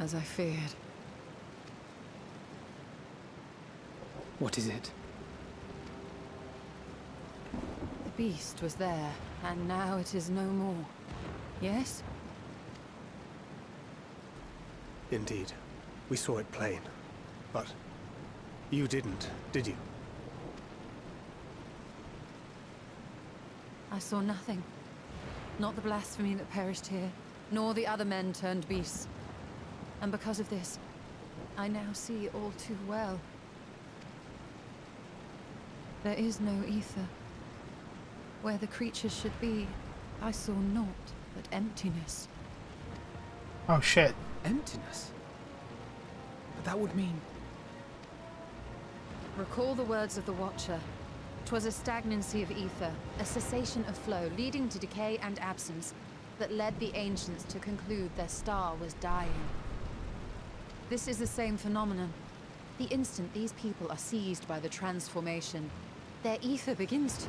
As I feared. What is it? The beast was there, and now it is no more. Yes? Indeed. We saw it plain. But you didn't, did you? I saw nothing. Not the blasphemy that perished here, nor the other men turned beasts. And because of this, I now see all too well. There is no ether. Where the creatures should be, I saw naught but emptiness. Oh shit. Emptiness? But that would mean... Recall the words of the Watcher. 'Twas a stagnancy of ether, a cessation of flow, leading to decay and absence, that led the ancients to conclude their star was dying. This is the same phenomenon. The instant these people are seized by the transformation, their ether begins to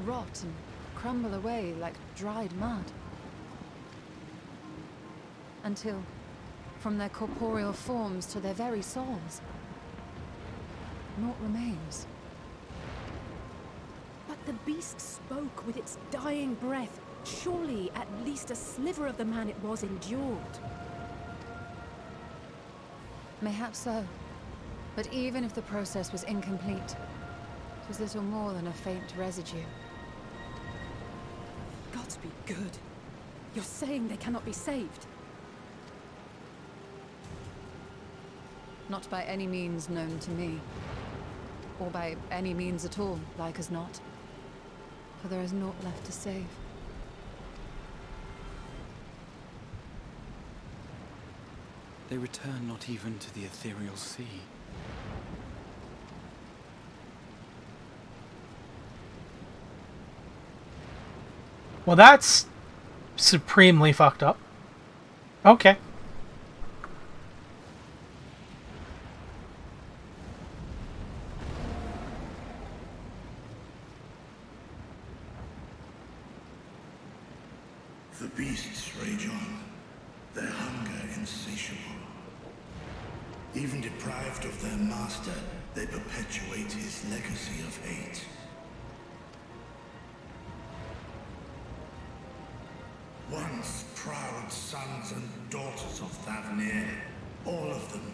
rot and crumble away like dried mud. Until, from their corporeal forms to their very souls, naught remains. But the beast spoke with its dying breath. Surely at least a sliver of the man it was endured. Mayhap so. But even if the process was incomplete, it was little more than a faint residue. Gods be good. You're saying they cannot be saved? Not by any means known to me. Or by any means at all, like as not. For there is naught left to save. They return not even to the ethereal sea. Well, that's supremely fucked up. Okay. insatiable. Even deprived of their master, they perpetuate his legacy of hate. Once proud sons and daughters of Thavnir, all of them,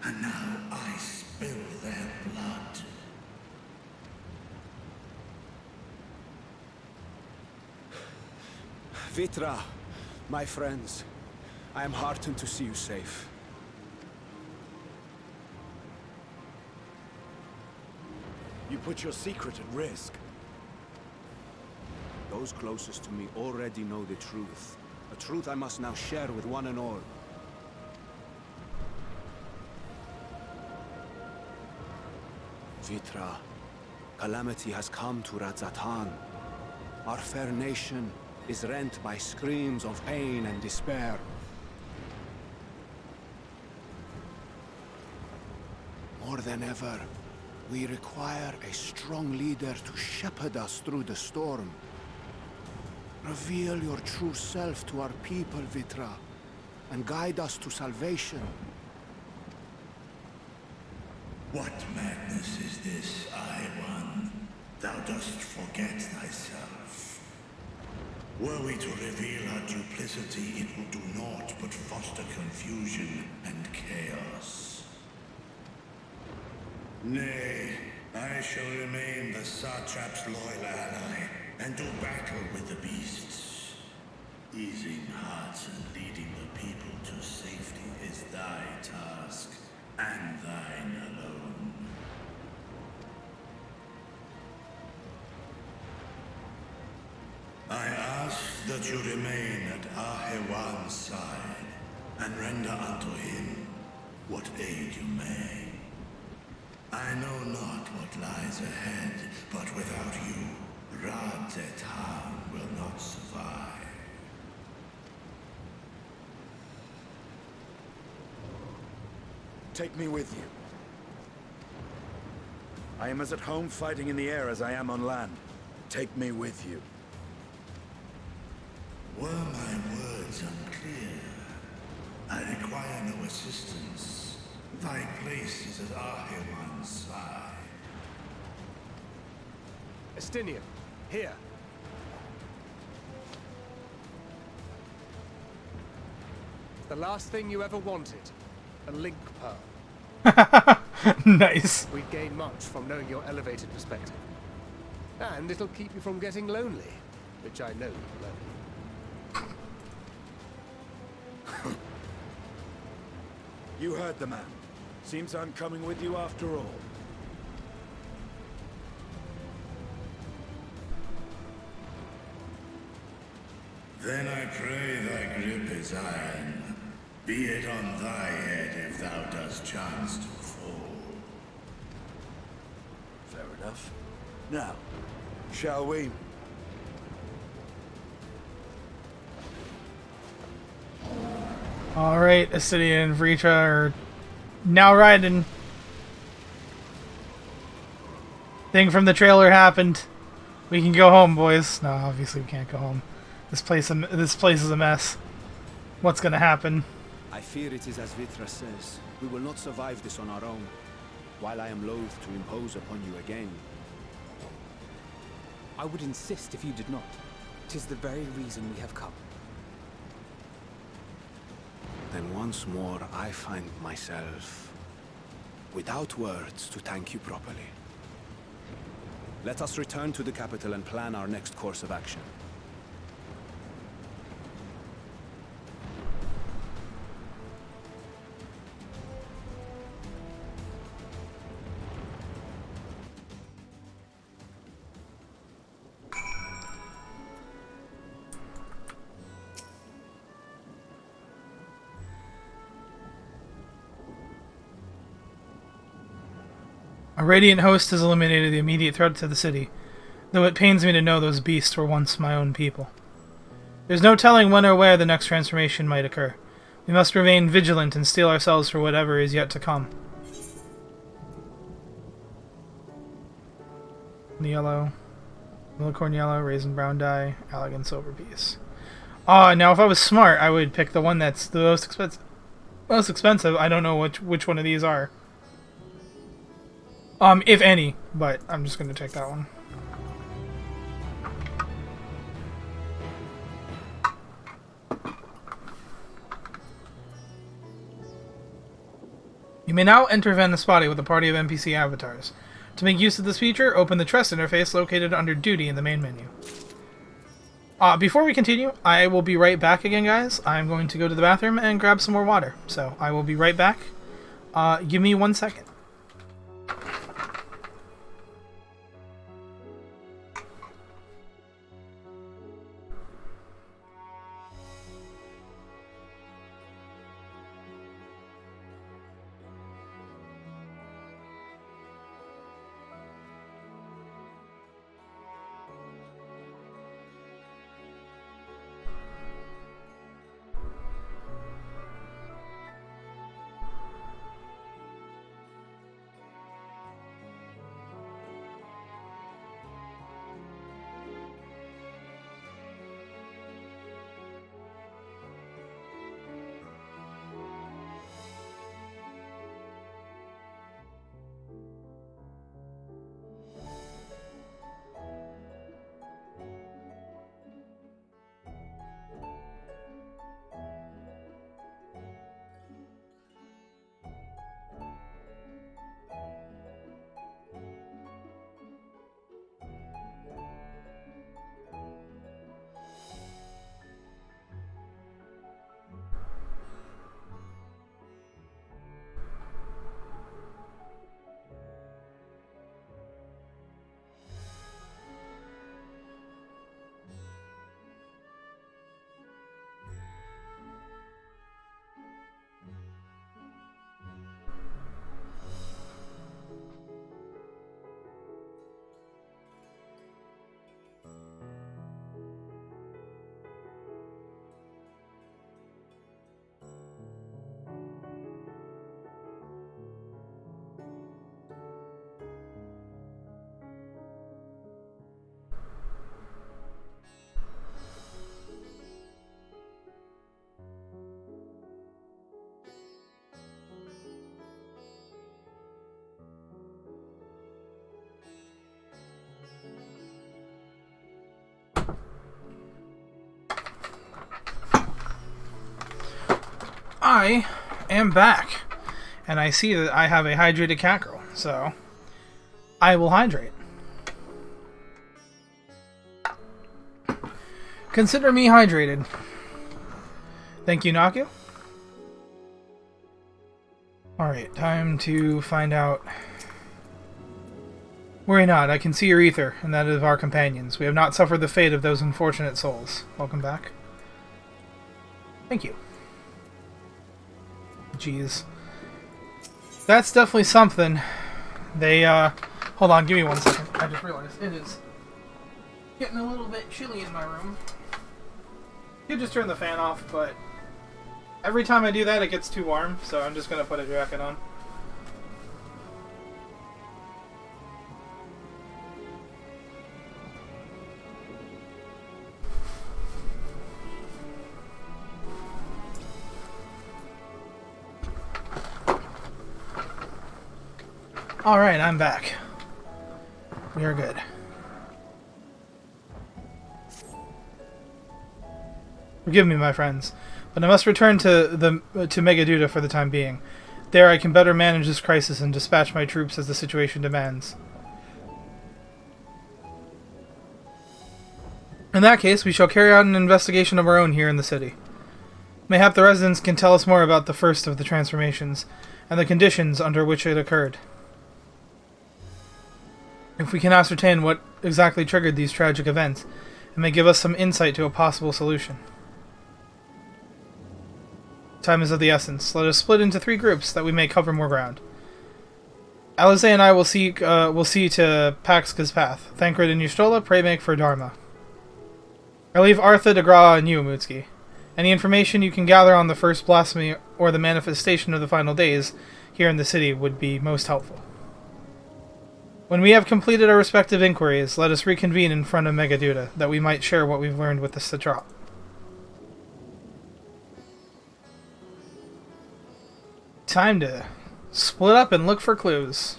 and now I spill their blood. Vitra, my friends, I am heartened to see you safe. You put your secret at risk. Those closest to me already know the truth. A truth I must now share with one and all. Vitra, calamity has come to Radzatan. Our fair nation is rent by screams of pain and despair. More than ever, we require a strong leader to shepherd us through the storm. Reveal your true self to our people, Vitra, and guide us to salvation. What madness is this, One? Thou dost forget thyself. Were we to reveal our duplicity, it will do naught but foster confusion and chaos. Nay, I shall remain the Satrap's loyal ally, and do battle with the beasts. Easing hearts and leading the people to safety is thy task, and thine alone. I ask that you remain at Ahewan's side, and render unto him what aid you may. I know not what lies ahead, but without you, Radzatan will not survive. Take me with you. I am as at home fighting in the air as I am on land. Take me with you. Were my words unclear? I require no assistance. Thy place is at Ahewan's side. Estinian, here. The last thing you ever wanted. A link pearl. Nice. We'd gain much from knowing your elevated perspective. And it'll keep you from getting lonely, which I know you will. You heard the man. Seems I'm coming with you after all. Then I pray thy grip is iron. Be it on thy head if thou dost chance to fall. Fair enough. Now, shall we? Alright, Acidia and Vritra are now riding. Thing from the trailer happened. We can go home, boys. No, obviously we can't go home. This place is a mess. What's gonna happen? I fear it is as Vitra says. We will not survive this on our own. While I am loath to impose upon you again. I would insist if you did not. 'Tis the very reason we have come. Then once more I find myself without words to thank you properly. Let us return to the capital and plan our next course of action. A radiant host has eliminated the immediate threat to the city, though it pains me to know those beasts were once my own people. There's no telling when or where the next transformation might occur. We must remain vigilant and steel ourselves for whatever is yet to come. Yellow, Millicorn yellow, raisin brown dye, elegant silver piece. Ah, now if I was smart, I would pick the one that's the most expensive. most expensive. I don't know which one of these are. If any, but I'm just going to take that one. You may now enter Venispati with a party of NPC avatars. To make use of this feature, open the Trust interface located under Duty in the main menu. Before we continue, I will be right back again, guys. I'm going to go to the bathroom and grab some more water. So I will be right back. Give me 1 second. I am back, and I see that I have a hydrated cat girl, so I will hydrate. Consider me hydrated. Thank you, Naku. Alright, time to find out. Worry not, I can see your ether, and that of our companions. We have not suffered the fate of those unfortunate souls. Welcome back. Thank you. Jeez. That's definitely something. They, hold on, give me 1 second. I just realized it is getting a little bit chilly in my room. You could just turn the fan off, but every time I do that it gets too warm, so I'm just gonna put a jacket on. Alright, I'm back. We are good. Forgive me, my friends, but I must return to Megaduda for the time being. There I can better manage this crisis and dispatch my troops as the situation demands. In that case, we shall carry out an investigation of our own here in the city. Mayhap the residents can tell us more about the first of the transformations, and the conditions under which it occurred. If we can ascertain what exactly triggered these tragic events, it may give us some insight to a possible solution. Time is of the essence. Let us split into 3 groups that we may cover more ground. Alize and I will see to Paxka's path. Thancred and Yustola pray make for Dharma. I leave Artha, Degra, and you, Mutsuki. Any information you can gather on the first blasphemy or the manifestation of the final days here in the city would be most helpful. When we have completed our respective inquiries, let us reconvene in front of Megaduda, that we might share what we've learned with the Satrap. Time to split up and look for clues.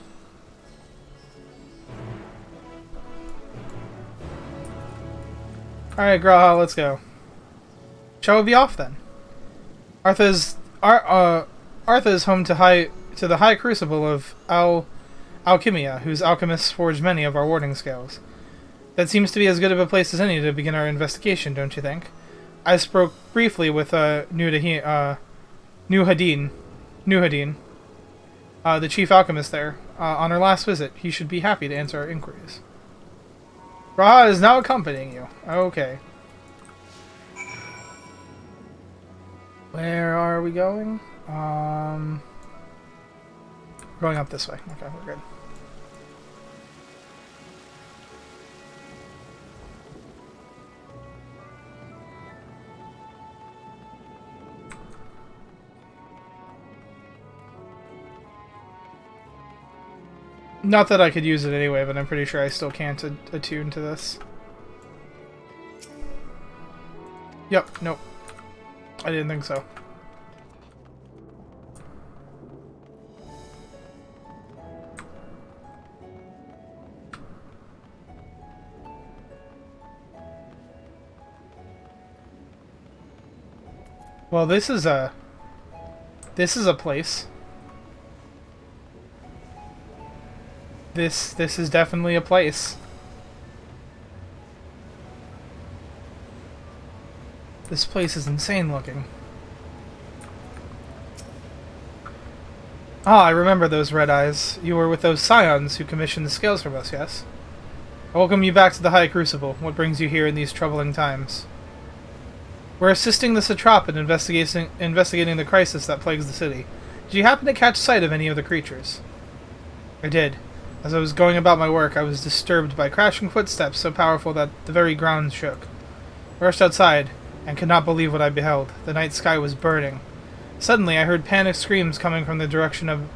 Alright, Graha, let's go. Shall we be off then? Artha's home to the High Crucible of Alchemia, whose alchemists forged many of our warding scales. That seems to be as good of a place as any to begin our investigation, don't you think? I spoke briefly with Nuhadin, the chief alchemist there, on our last visit. He should be happy to answer our inquiries. Raha is now accompanying you. Okay. Where are we going? Going up this way. Okay, we're good. Not that I could use it anyway, but I'm pretty sure I still can't attune to this. Yep, nope. I didn't think so. Well, this is a place. This is definitely a place. This place is insane looking. Ah, I remember those red eyes. You were with those scions who commissioned the scales from us, yes? I welcome you back to the High Crucible. What brings you here in these troubling times? We're assisting the satrap in investigating the crisis that plagues the city. Did you happen to catch sight of any of the creatures? I did. As I was going about my work, I was disturbed by crashing footsteps so powerful that the very ground shook. I rushed outside, and could not believe what I beheld. The night sky was burning. Suddenly, I heard panicked screams coming from the direction of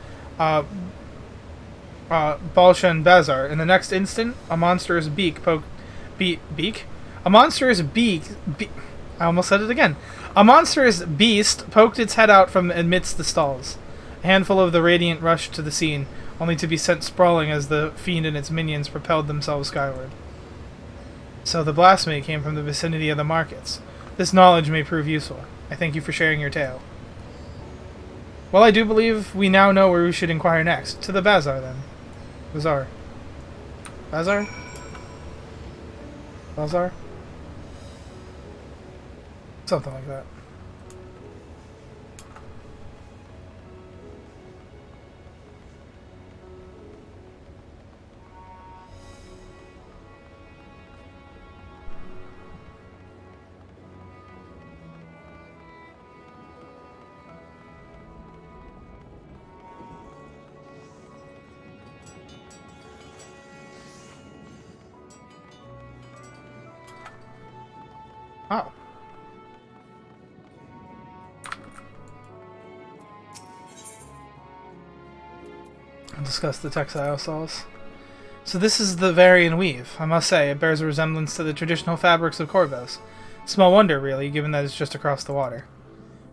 Balshan Bazar. In the next instant, a monstrous beak poked... Beak? A monstrous beak... I almost said it again. A monstrous beast poked its head out from amidst the stalls. A handful of the Radiant rushed to the scene, only to be sent sprawling as the fiend and its minions propelled themselves skyward. So the blasphemy came from the vicinity of the markets. This knowledge may prove useful. I thank you for sharing your tale. Well, I do believe we now know where we should inquire next. To the Bazaar, then. Bazaar. Bazaar? Bazaar? Something like that. Oh. I'll discuss the textile saws. So this is the Varian weave. I must say, it bears a resemblance to the traditional fabrics of Corvos. Small wonder, really, given that it's just across the water.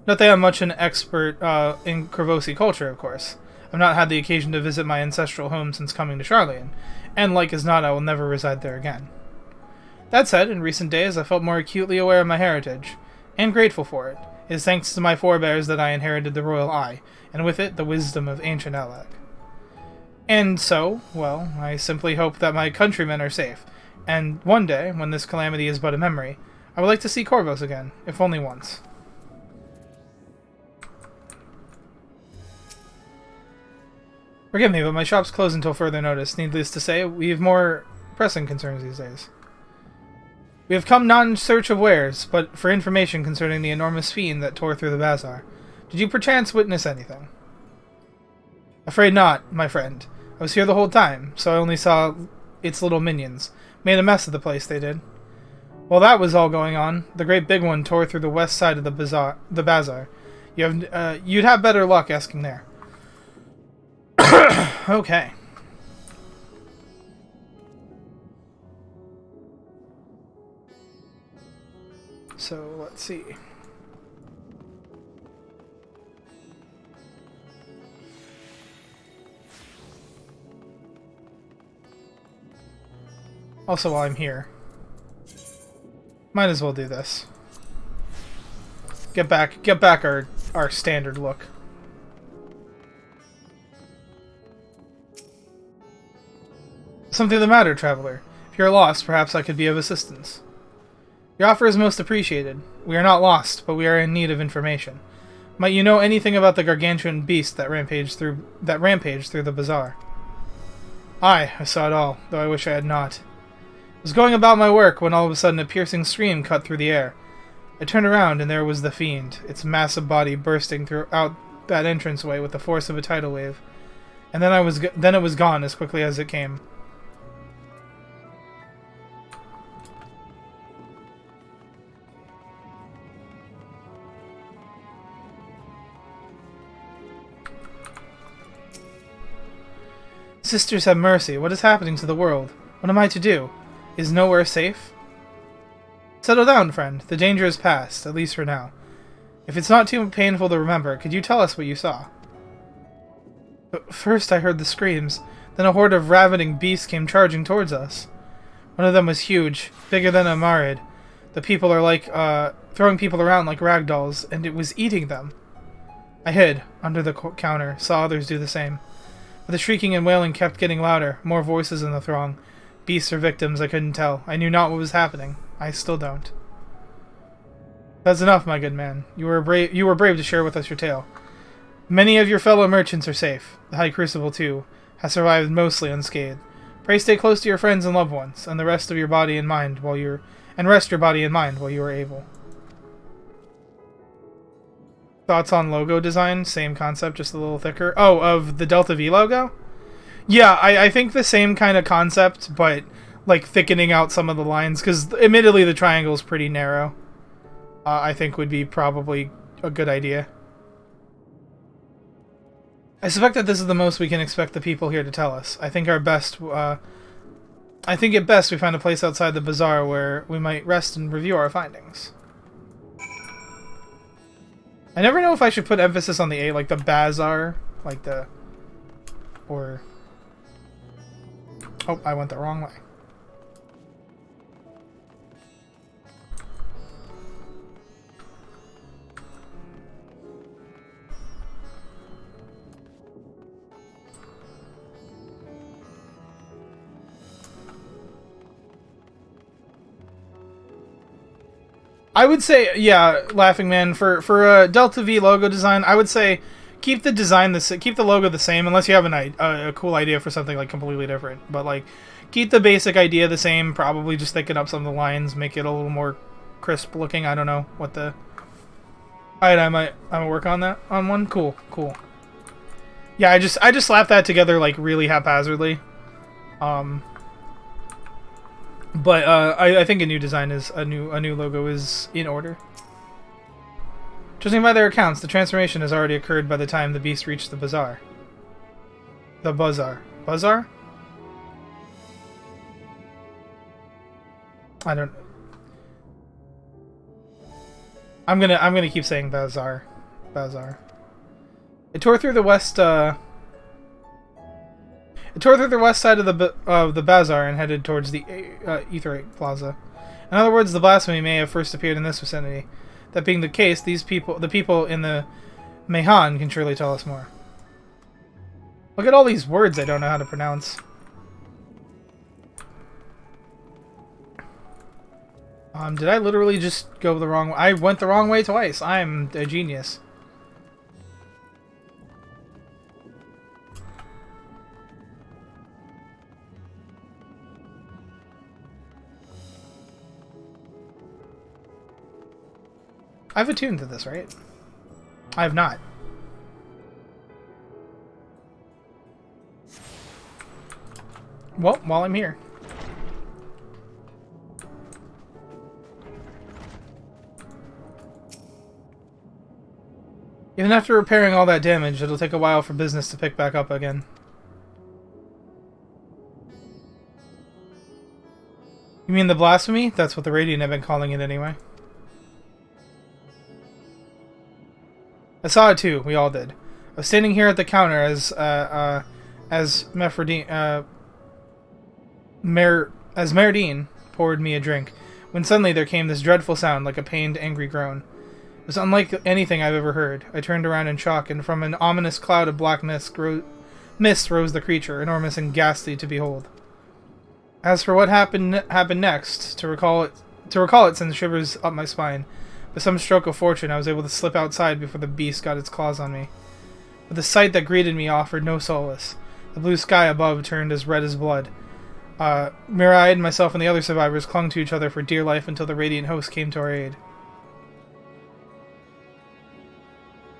Not that I'm much an expert in Corvosi culture, of course. I've not had the occasion to visit my ancestral home since coming to Charlian, and like as not, I will never reside there again. That said, in recent days I felt more acutely aware of my heritage, and grateful for it. It is thanks to my forebears that I inherited the royal eye, and with it the wisdom of ancient Alag. And so, well, I simply hope that my countrymen are safe, and one day, when this calamity is but a memory, I would like to see Corvos again, if only once. Forgive me, but my shop's closed until further notice. Needless to say, we have more pressing concerns these days. We have come not in search of wares, but for information concerning the enormous fiend that tore through the bazaar. Did you perchance witness anything? Afraid not, my friend. I was here the whole time, so I only saw its little minions. Made a mess of the place, they did. While that was all going on, the great big one tore through the west side of the bazaar. You'd have better luck asking there. Okay. So, let's see. Also, while I'm here, might as well do this. Get back our standard look. Something the matter, traveler? If you are lost, perhaps I could be of assistance. Your offer is most appreciated. We are not lost, but we are in need of information. Might you know anything about the gargantuan beast that rampaged through the bazaar? Aye, I saw it all, though I wish I had not. I was going about my work when all of a sudden a piercing scream cut through the air. I turned around and there was the fiend, its massive body bursting throughout that entranceway with the force of a tidal wave. And then it was gone as quickly as it came. Sisters have mercy. What is happening to the world? What am I to do? Is nowhere safe? Settle down, friend. The danger is past, at least for now. If it's not too painful to remember, could you tell us what you saw? But first I heard the screams, then a horde of ravening beasts came charging towards us. One of them was huge, bigger than a Marid. The people are like, throwing people around like rag dolls, and it was eating them. I hid, under the counter, saw others do the same. But the shrieking and wailing kept getting louder, more voices in the throng. Beasts or victims, I couldn't tell. I knew not what was happening. I still don't. That's enough, my good man. You were brave to share with us your tale. Many of your fellow merchants are safe. The High Crucible, too, has survived mostly unscathed. Pray stay close to your friends and loved ones, and rest your body and mind while you are able. Thoughts on logo design? Same concept, just a little thicker. Oh, of the Delta V logo? Yeah, I think the same kind of concept, but like thickening out some of the lines, because admittedly the triangle is pretty narrow. I think would be probably a good idea. I suspect that this is the most we can expect the people here to tell us. I think at best we find a place outside the bazaar where we might rest and review our findings. I never know if I should put emphasis on the A, like the bazaar, like the, or, oh, I went the wrong way. I would say, yeah, Laughing Man, for a Delta V logo design, I would say keep the logo the same, unless you have a cool idea for something like completely different. But like, keep the basic idea the same. Probably just thicken up some of the lines, make it a little more crisp looking. I don't know what the. Alright, I might work on that on one. Cool. Yeah, I just slapped that together like really haphazardly. But I think a new design is a new logo is in order. Judging by their accounts, the transformation has already occurred by the time the beast reached the bazaar. The bazaar. Bazaar? I don't. I'm gonna keep saying bazaar. Bazaar. It tore through the west. It tore through the west side of the bazaar and headed towards the Aetherite Plaza. In other words, the blasphemy may have first appeared in this vicinity. That being the case, the people in the Mehan can surely tell us more. Look at all these words I don't know how to pronounce. Did I literally just go the wrong way? I went the wrong way twice. I'm a genius. I've attuned to this, right? I have not. Well, while I'm here. Even after repairing all that damage, it'll take a while for business to pick back up again. You mean the blasphemy? That's what the Radiant have been calling it anyway. I saw it too. We all did. I was standing here at the counter as as Merdine poured me a drink, when suddenly there came this dreadful sound like a pained, angry groan. It was unlike anything I've ever heard. I turned around in shock, and from an ominous cloud of black mist rose the creature, enormous and ghastly to behold. As for what happened next, to recall it sends shivers up my spine. By some stroke of fortune, I was able to slip outside before the beast got its claws on me. But the sight that greeted me offered no solace. The blue sky above turned as red as blood. Myriad, myself, and the other survivors clung to each other for dear life until the Radiant Host came to our aid.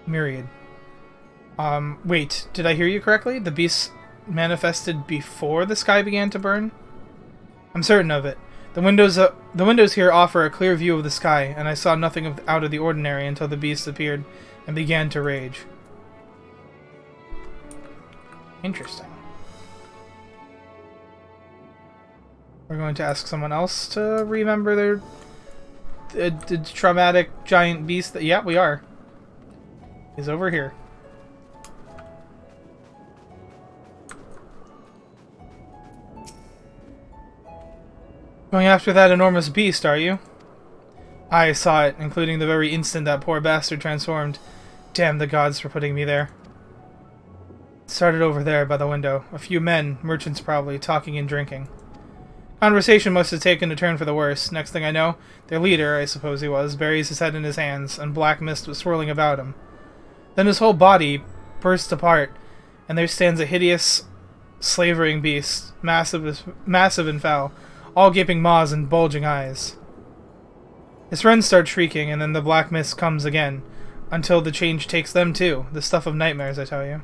Myriad. Wait, did I hear you correctly? The beast manifested before the sky began to burn? I'm certain of it. The windows here offer a clear view of the sky, and I saw nothing out of the ordinary until the beast appeared and began to rage. Interesting. We're going to ask someone else to remember the traumatic giant beast. Yeah, we are. He's over here. Going after that enormous beast, are you? I saw it, including the very instant that poor bastard transformed. Damn the gods for putting me there. It started over there by the window. A few men, merchants probably, talking and drinking. Conversation must have taken a turn for the worse. Next thing I know, their leader, I suppose he was, buries his head in his hands, and black mist was swirling about him. Then his whole body burst apart, and there stands a hideous, slavering beast, massive and foul, all gaping maws and bulging eyes. His friends start shrieking, and then the black mist comes again, until the change takes them too. The stuff of nightmares, I tell you.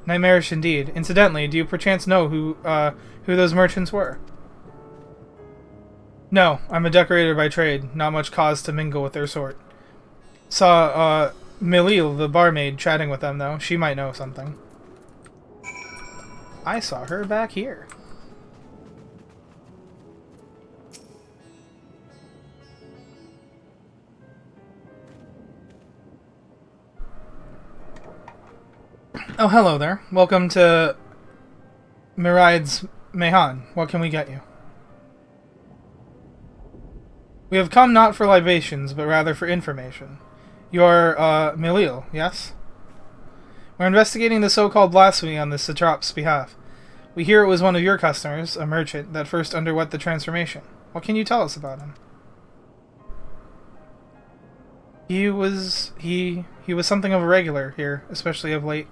Nightmarish indeed. Incidentally, do you perchance know who those merchants were? No, I'm a decorator by trade. Not much cause to mingle with their sort. Saw, Milil, the barmaid, chatting with them, though. She might know something. I saw her back here. Oh, hello there. Welcome to Miraid's Mehan. What can we get you? We have come not for libations, but rather for information. You're, Milil, yes? We're investigating the so-called blasphemy on the Satrap's behalf. We hear it was one of your customers, a merchant, that first underwent the transformation. What can you tell us about him? He was something of a regular here, especially of late.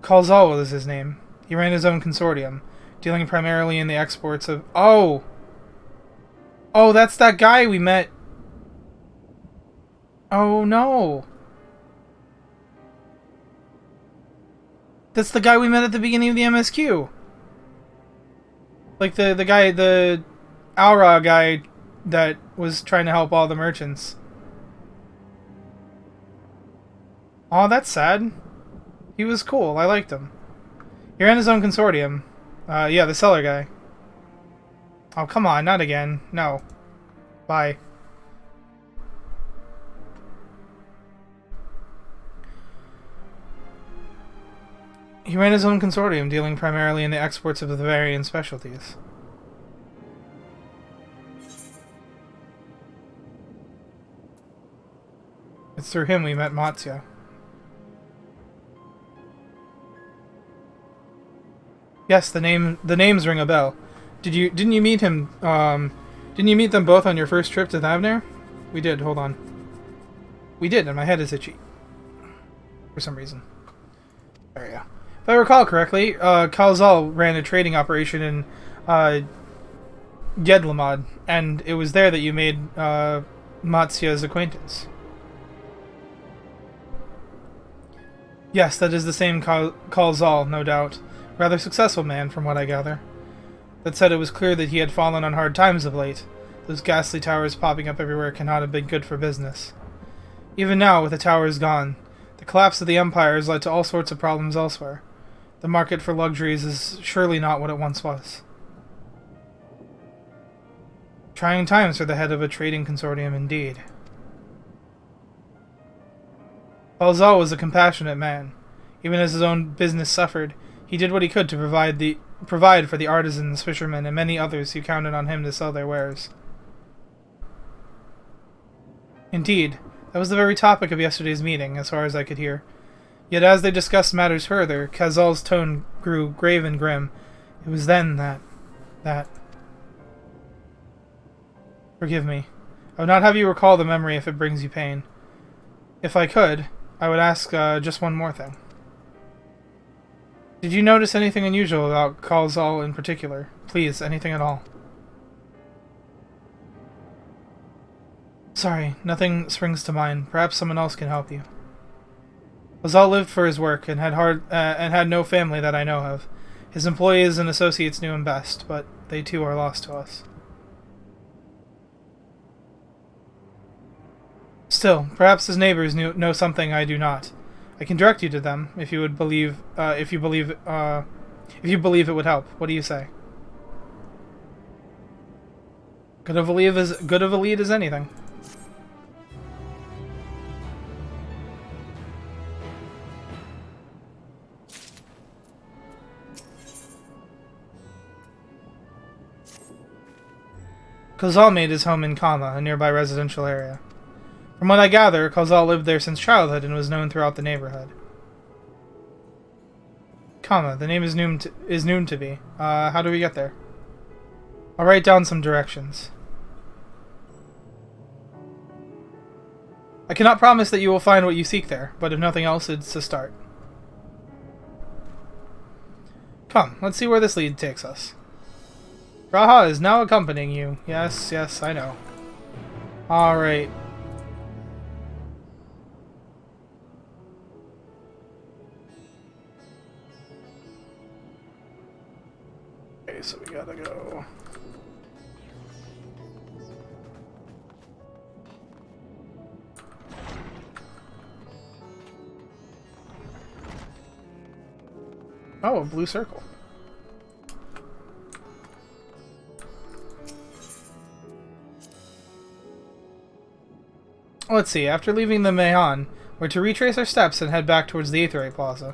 Kalzal was his name. He ran his own consortium, dealing primarily in the exports of... Oh! Oh, that's that guy we met. Oh, no. That's the guy we met at the beginning of the MSQ. Like the guy, the Aura guy that was trying to help all the merchants. Oh, that's sad. He was cool. I liked him. He ran his own consortium. Yeah, the seller guy. Oh, come on. Not again. No. Bye. He ran his own consortium, dealing primarily in the exports of the Bavarian specialties. It's through him we met Matsya. Yes, the names ring a bell. Didn't you meet him? Didn't you meet them both on your first trip to Thavner? We did. Hold on. We did, and my head is itchy for some reason. There we go. If I recall correctly, Kalzal ran a trading operation in Gedlamad, and it was there that you made Matsya's acquaintance. Yes, that is the same Kalzal, no doubt. Rather successful man, from what I gather. That said, it was clear that he had fallen on hard times of late. Those ghastly towers popping up everywhere cannot have been good for business. Even now, with the towers gone, the collapse of the Empire has led to all sorts of problems elsewhere. The market for luxuries is surely not what it once was. Trying times for the head of a trading consortium indeed. Balzal was a compassionate man. Even as his own business suffered, he did what he could to provide provide for the artisans, fishermen, and many others who counted on him to sell their wares. Indeed, that was the very topic of yesterday's meeting, as far as I could hear. Yet as they discussed matters further, Kazal's tone grew grave and grim. It was then that... Forgive me. I would not have you recall the memory if it brings you pain. If I could, I would ask just one more thing. Did you notice anything unusual about Kazal in particular? Please, anything at all. Sorry, nothing springs to mind. Perhaps someone else can help you. Kazal lived for his work and had no family that I know of. His employees and associates knew him best, but they too are lost to us. Still, perhaps his neighbors know something I do not. I can direct you to them if you would believe. If you believe it would help. What do you say? Good of a lead as anything. Kazal made his home in Kama, a nearby residential area. From what I gather, Kazal lived there since childhood and was known throughout the neighborhood. Kama, the name is known to be. How do we get there? I'll write down some directions. I cannot promise that you will find what you seek there, but if nothing else, it's a start. Come, let's see where this lead takes us. Raha is now accompanying you. Yes, I know. Alright. Okay, so we gotta go... Oh, a blue circle. Let's see, after leaving the Mehan, we're to retrace our steps and head back towards the Aetheryte Plaza.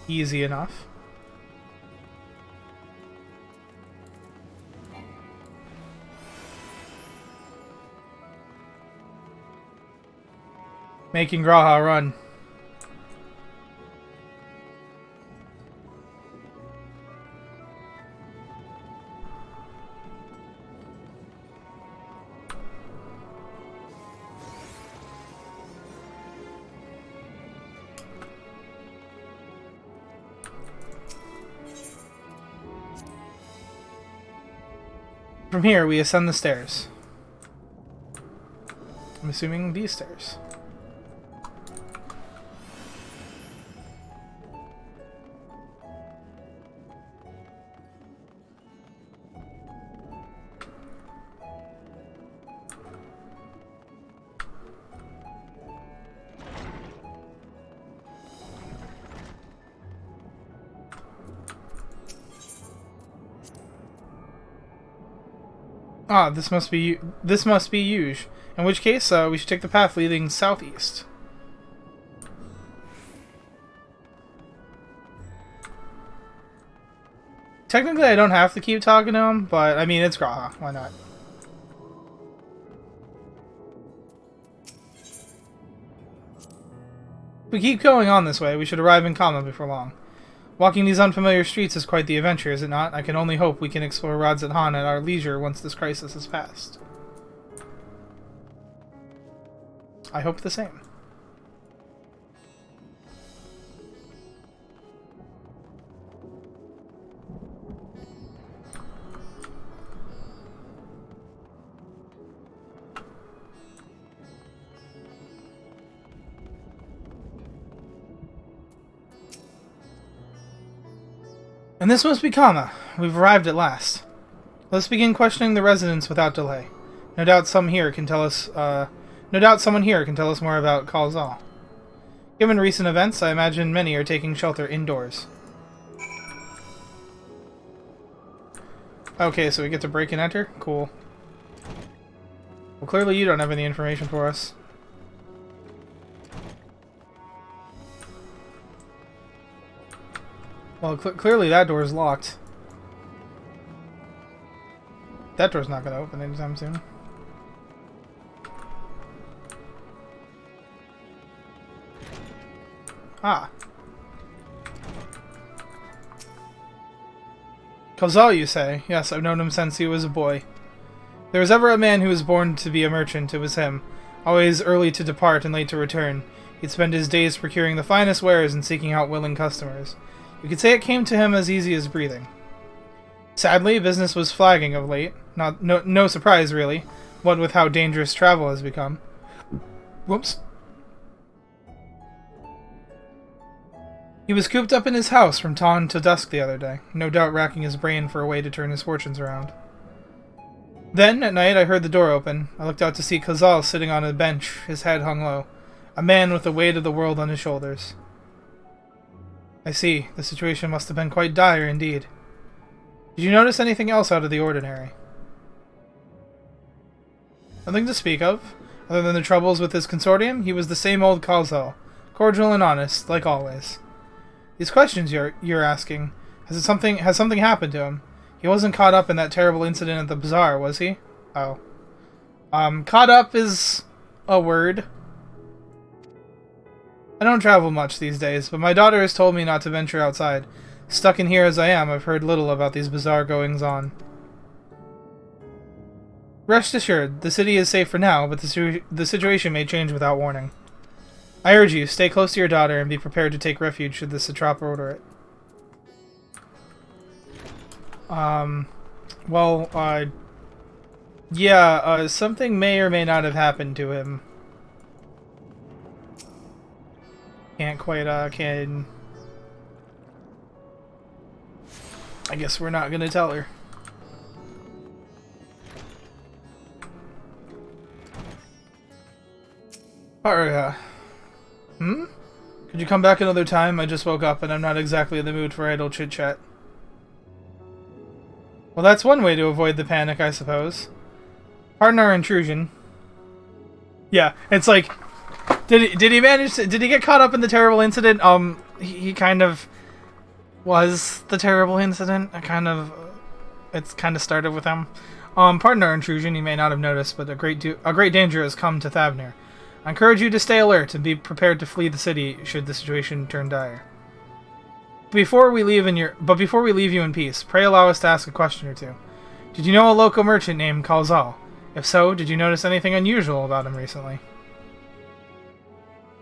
Easy enough. Making Graha run. From here, we ascend the stairs. I'm assuming these stairs. Ah, this must be Yuge. In which case, we should take the path leading southeast. Technically, I don't have to keep talking to him, but I mean, it's Graha. Why not? If we keep going on this way, we should arrive in Kama before long. Walking these unfamiliar streets is quite the adventure, is it not? I can only hope we can explore Radzat Han at our leisure once this crisis is past. I hope the same. And this must be Kama. We've arrived at last. Let's begin questioning the residents without delay. No doubt someone here can tell us more about Kazal. Given recent events, I imagine many are taking shelter indoors. Okay, so we get to break and enter? Cool. Well, clearly you don't have any information for us. Well, clearly that door's locked. That door's not gonna open anytime soon. Ah. Kozal, you say? Yes, I've known him since he was a boy. If there was ever a man who was born to be a merchant, it was him. Always early to depart and late to return. He'd spend his days procuring the finest wares and seeking out willing customers. You could say it came to him as easy as breathing. Sadly, business was flagging of late. No surprise, really, what with how dangerous travel has become. Whoops. He was cooped up in his house from dawn to dusk the other day, no doubt racking his brain for a way to turn his fortunes around. Then, at night, I heard the door open. I looked out to see Kozal sitting on a bench, his head hung low. A man with the weight of the world on his shoulders. I see. The situation must have been quite dire indeed. Did you notice anything else out of the ordinary? Nothing to speak of. Other than the troubles with his consortium, he was the same old Kozal, cordial and honest, like always. These questions you're asking, has something happened to him? He wasn't caught up in that terrible incident at the bazaar, was he? Oh. Caught up is a word. I don't travel much these days, but my daughter has told me not to venture outside. Stuck in here as I am, I've heard little about these bazaar goings-on. Rest assured, the city is safe for now, but the situation may change without warning. I urge you, stay close to your daughter and be prepared to take refuge should the satrap order it. Something may or may not have happened to him. Can't quite, I guess we're not gonna tell her. Alright, Could you come back another time? I just woke up and I'm not exactly in the mood for idle chit-chat. Well, that's one way to avoid the panic, I suppose. Pardon our intrusion. Yeah, it's like, did he get caught up in the terrible incident? He kind of was the terrible incident. It's kind of started with him. Pardon our intrusion, you may not have noticed, but a great danger has come to Thavnir. I encourage you to stay alert and be prepared to flee the city should the situation turn dire. Before we leave you in peace, pray allow us to ask a question or two. Did you know a local merchant named Kalzal? If so, did you notice anything unusual about him recently?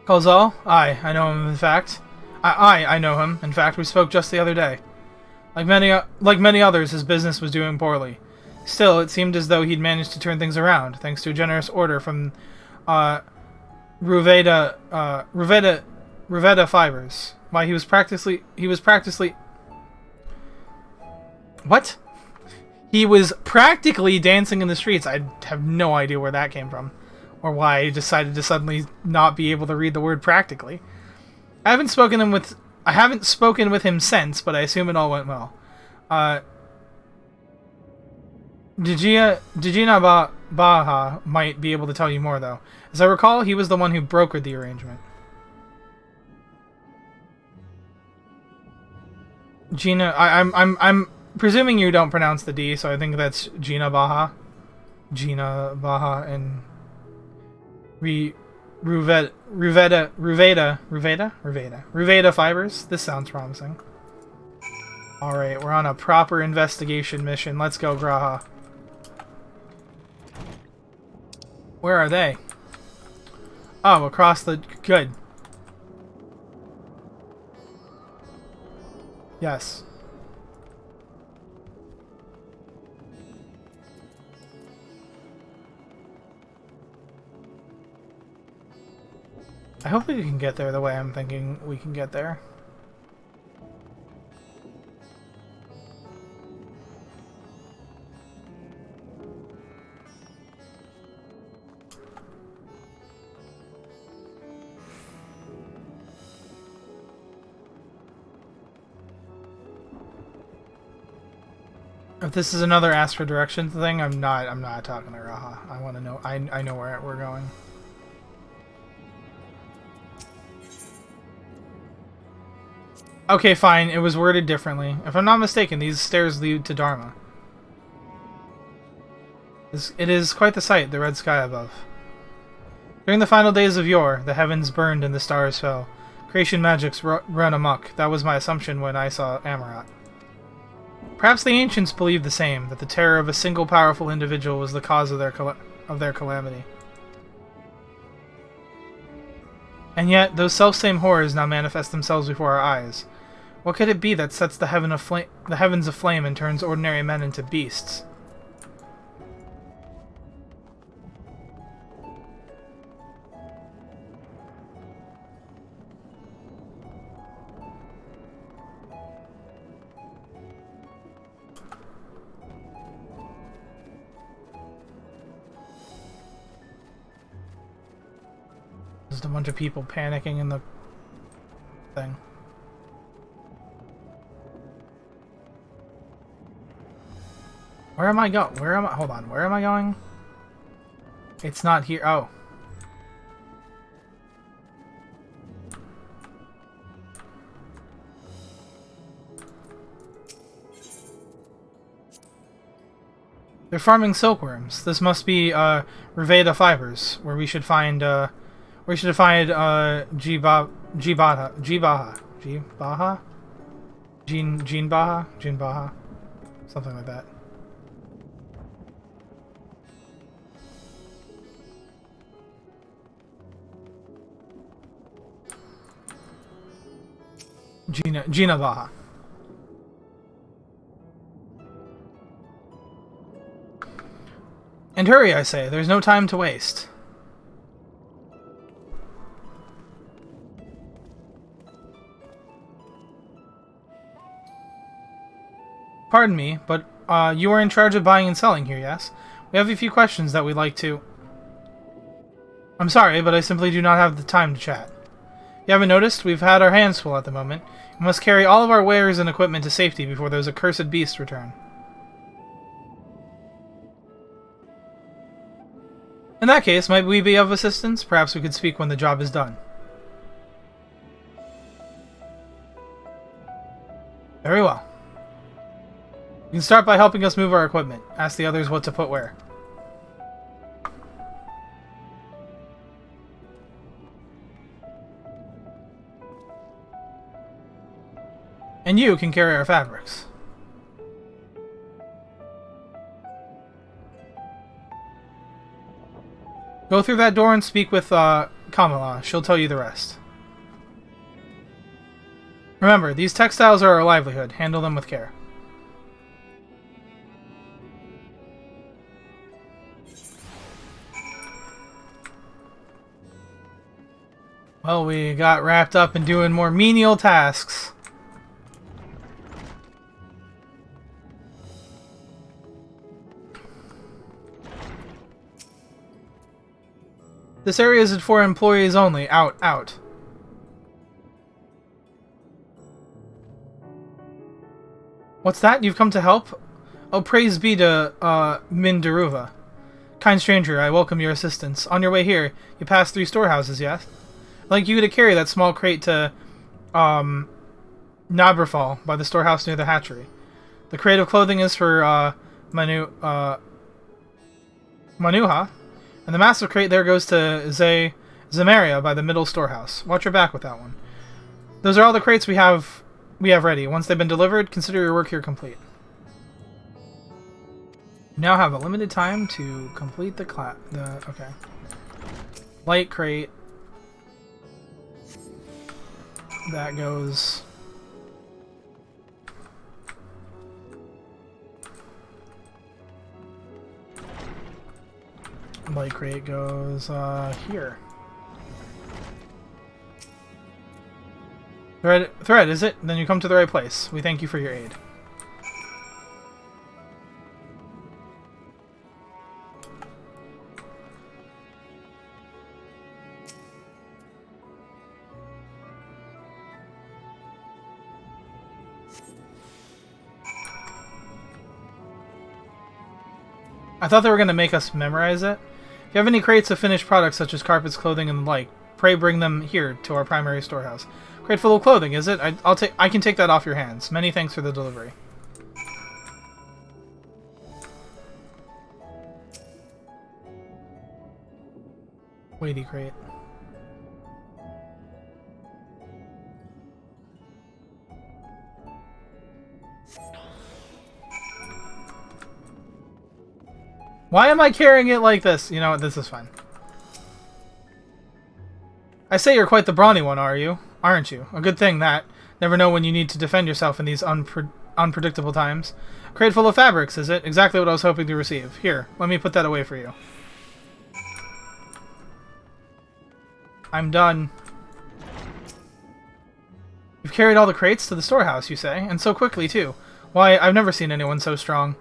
Kalzal? Aye, I know him in fact. I know him. In fact, we spoke just the other day. Like many others, his business was doing poorly. Still, it seemed as though he'd managed to turn things around, thanks to a generous order from Ruveda Fibers. Why, he was practically what? He was practically dancing in the streets. I have no idea where that came from, or why he decided to suddenly not be able to read the word practically. I haven't spoken with him since, but I assume it all went well. Dijina Baha might be able to tell you more, though. As I recall, he was the one who brokered the arrangement. Gina, I'm presuming you don't pronounce the D, so I think that's Gina Baha. Gina Baha and Ruveda Fibers. This sounds promising. Alright, we're on a proper investigation mission. Let's go, Graha. Where are they? Oh, across the... Good. Yes. I hope we can get there the way I'm thinking we can get there. If this is another ask for directions thing, I'm not talking to Raha. I want to know. I know where we're going. Okay, fine. It was worded differently. If I'm not mistaken, these stairs lead to Dharma. It is quite the sight, the red sky above. During the final days of yore, the heavens burned and the stars fell. Creation magics run amok. That was my assumption when I saw Amarot. Perhaps the ancients believed the same, that the terror of a single powerful individual was the cause of their calamity. And yet, those selfsame horrors now manifest themselves before our eyes. What could it be that sets the heavens aflame and turns ordinary men into beasts? Just a bunch of people panicking in the thing. Where am I going? Hold on. Where am I going? It's not here. Oh. They're farming silkworms. This must be Reveda fibers, where we should find Jinbaha, something like that. Gina Baha. And hurry, I say. There's no time to waste. Pardon me, but you are in charge of buying and selling here, yes? We have a few questions that we'd like to... I'm sorry, but I simply do not have the time to chat. You haven't noticed? We've had our hands full at the moment. We must carry all of our wares and equipment to safety before those accursed beasts return. In that case, might we be of assistance? Perhaps we could speak when the job is done. Very well. You can start by helping us move our equipment. Ask the others what to put where. And you can carry our fabrics. Go through that door and speak with Kamala. She'll tell you the rest. Remember, these textiles are our livelihood. Handle them with care. Well, we got wrapped up in doing more menial tasks. This area is for employees only. Out, out. What's that? You've come to help? Oh, praise be to, Mindaruva. Kind stranger, I welcome your assistance. On your way here, you pass 3 storehouses, yes? I'd like you to carry that small crate to, Nabrafal, by the storehouse near the hatchery. The crate of clothing is for, Manuha. And the massive crate there goes to Zamaria by the middle storehouse. Watch your back with that one. Those are all the crates we have ready. Once they've been delivered, consider your work here complete. You now have a limited time to complete okay. Light crate. That goes... Light crate goes, here. Thread, is it? Then you come to the right place. We thank you for your aid. I thought they were going to make us memorize it. If you have any crates of finished products such as carpets, clothing, and the like, pray bring them here to our primary storehouse. Crate full of clothing, is it? I can take that off your hands. Many thanks for the delivery. Weighty crate. Why am I carrying it like this? You know what, this is fine. I say you're quite the brawny one, are you? Aren't you? A good thing, that. Never know when you need to defend yourself in these unpredictable times. A crate full of fabrics, is it? Exactly what I was hoping to receive. Here, let me put that away for you. I'm done. You've carried all the crates to the storehouse, you say? And so quickly, too. Why, I've never seen anyone so strong.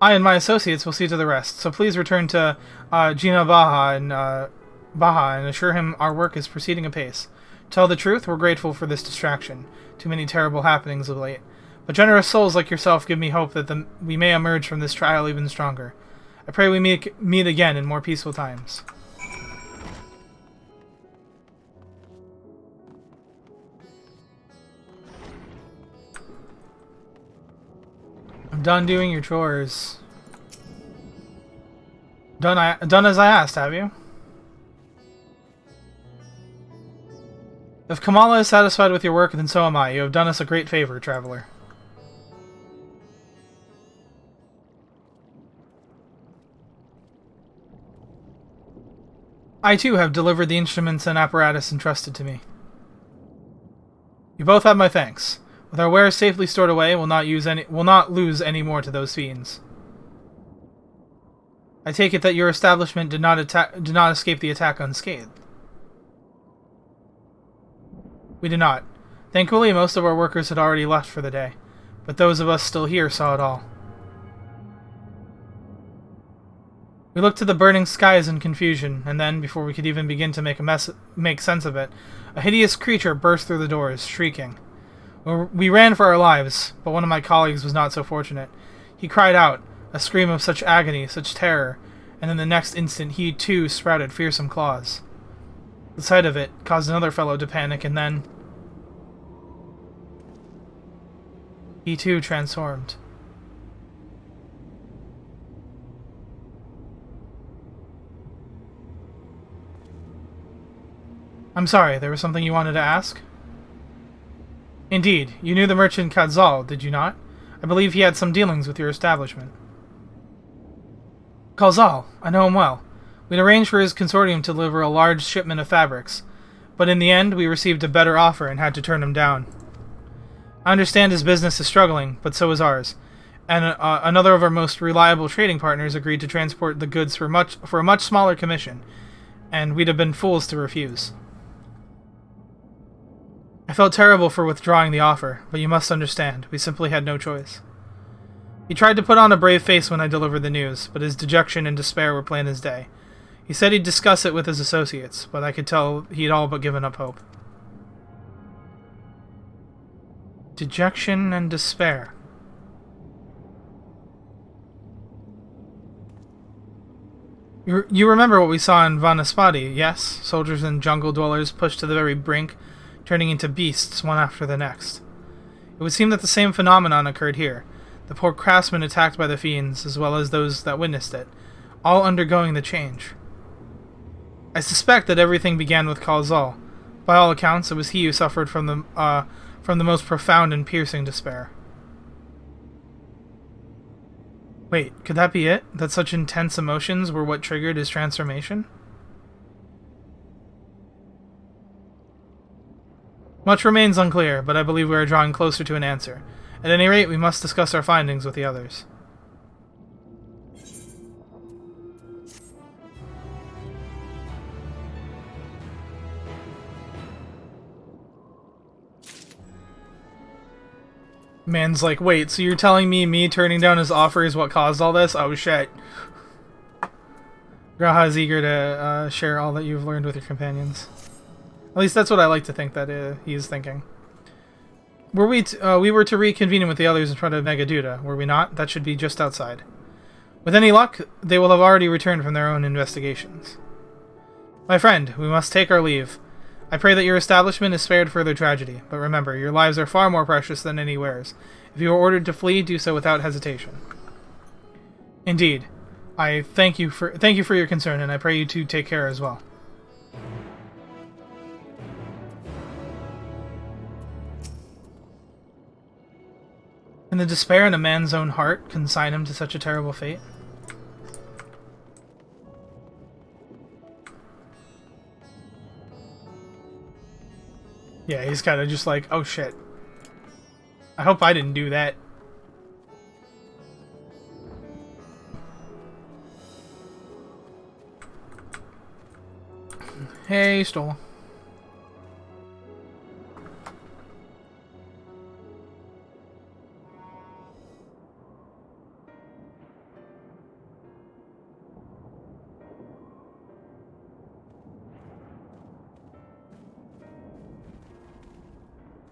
I and my associates will see to the rest, so please return to Gina Baja and assure him our work is proceeding apace. To tell the truth, we're grateful for this distraction. Too many terrible happenings of late. But generous souls like yourself give me hope that we may emerge from this trial even stronger. I pray we meet again in more peaceful times. I'm done doing your chores. Done as I asked, have you? If Kamala is satisfied with your work, then so am I. You have done us a great favor, traveler. I too have delivered the instruments and apparatus entrusted to me. You both have my thanks. With our wares safely stored away, we'll not lose any more to those fiends. I take it that your establishment did not escape the attack unscathed. We did not. Thankfully, most of our workers had already left for the day, but those of us still here saw it all. We looked to the burning skies in confusion, and then, before we could even begin to make sense of it, a hideous creature burst through the doors, shrieking. We ran for our lives, but one of my colleagues was not so fortunate. He cried out, a scream of such agony, such terror, and in the next instant he too sprouted fearsome claws. The sight of it caused another fellow to panic, and then he too transformed. I'm sorry, there was something you wanted to ask? Indeed, you knew the merchant Kadzal, did you not? I believe he had some dealings with your establishment. Kadzal, I know him well. We'd arranged for his consortium to deliver a large shipment of fabrics, but in the end we received a better offer and had to turn him down. I understand his business is struggling, but so is ours, and another of our most reliable trading partners agreed to transport the goods for a much smaller commission, and we'd have been fools to refuse. I felt terrible for withdrawing the offer, but you must understand, we simply had no choice. He tried to put on a brave face when I delivered the news, but his dejection and despair were plain as day. He said he'd discuss it with his associates, but I could tell he'd all but given up hope. Dejection and despair. You remember what we saw in Vanaspati, yes? Soldiers and jungle dwellers pushed to the very brink, turning into beasts one after the next. It would seem that the same phenomenon occurred here, the poor craftsmen attacked by the fiends, as well as those that witnessed it, all undergoing the change. I suspect that everything began with Khalzal. By all accounts, it was he who suffered from the most profound and piercing despair. Wait, could that be it? That such intense emotions were what triggered his transformation? Much remains unclear, but I believe we are drawing closer to an answer. At any rate, we must discuss our findings with the others. Man's like, wait, so you're telling me turning down his offer is what caused all this? Oh shit. Graha is eager to share all that you've learned with your companions. At least that's what I like to think that he is thinking. We were to reconvene with the others in front of Megaduda, were we not? That should be just outside. With any luck, they will have already returned from their own investigations. My friend, we must take our leave. I pray that your establishment is spared further tragedy, but remember, your lives are far more precious than any wares. If you are ordered to flee, do so without hesitation. Indeed. I thank you for your concern, and I pray you to take care as well. Can the despair in a man's own heart consign him to such a terrible fate? Yeah, he's kind of just like, oh shit. I hope I didn't do that. Hey, Stoll.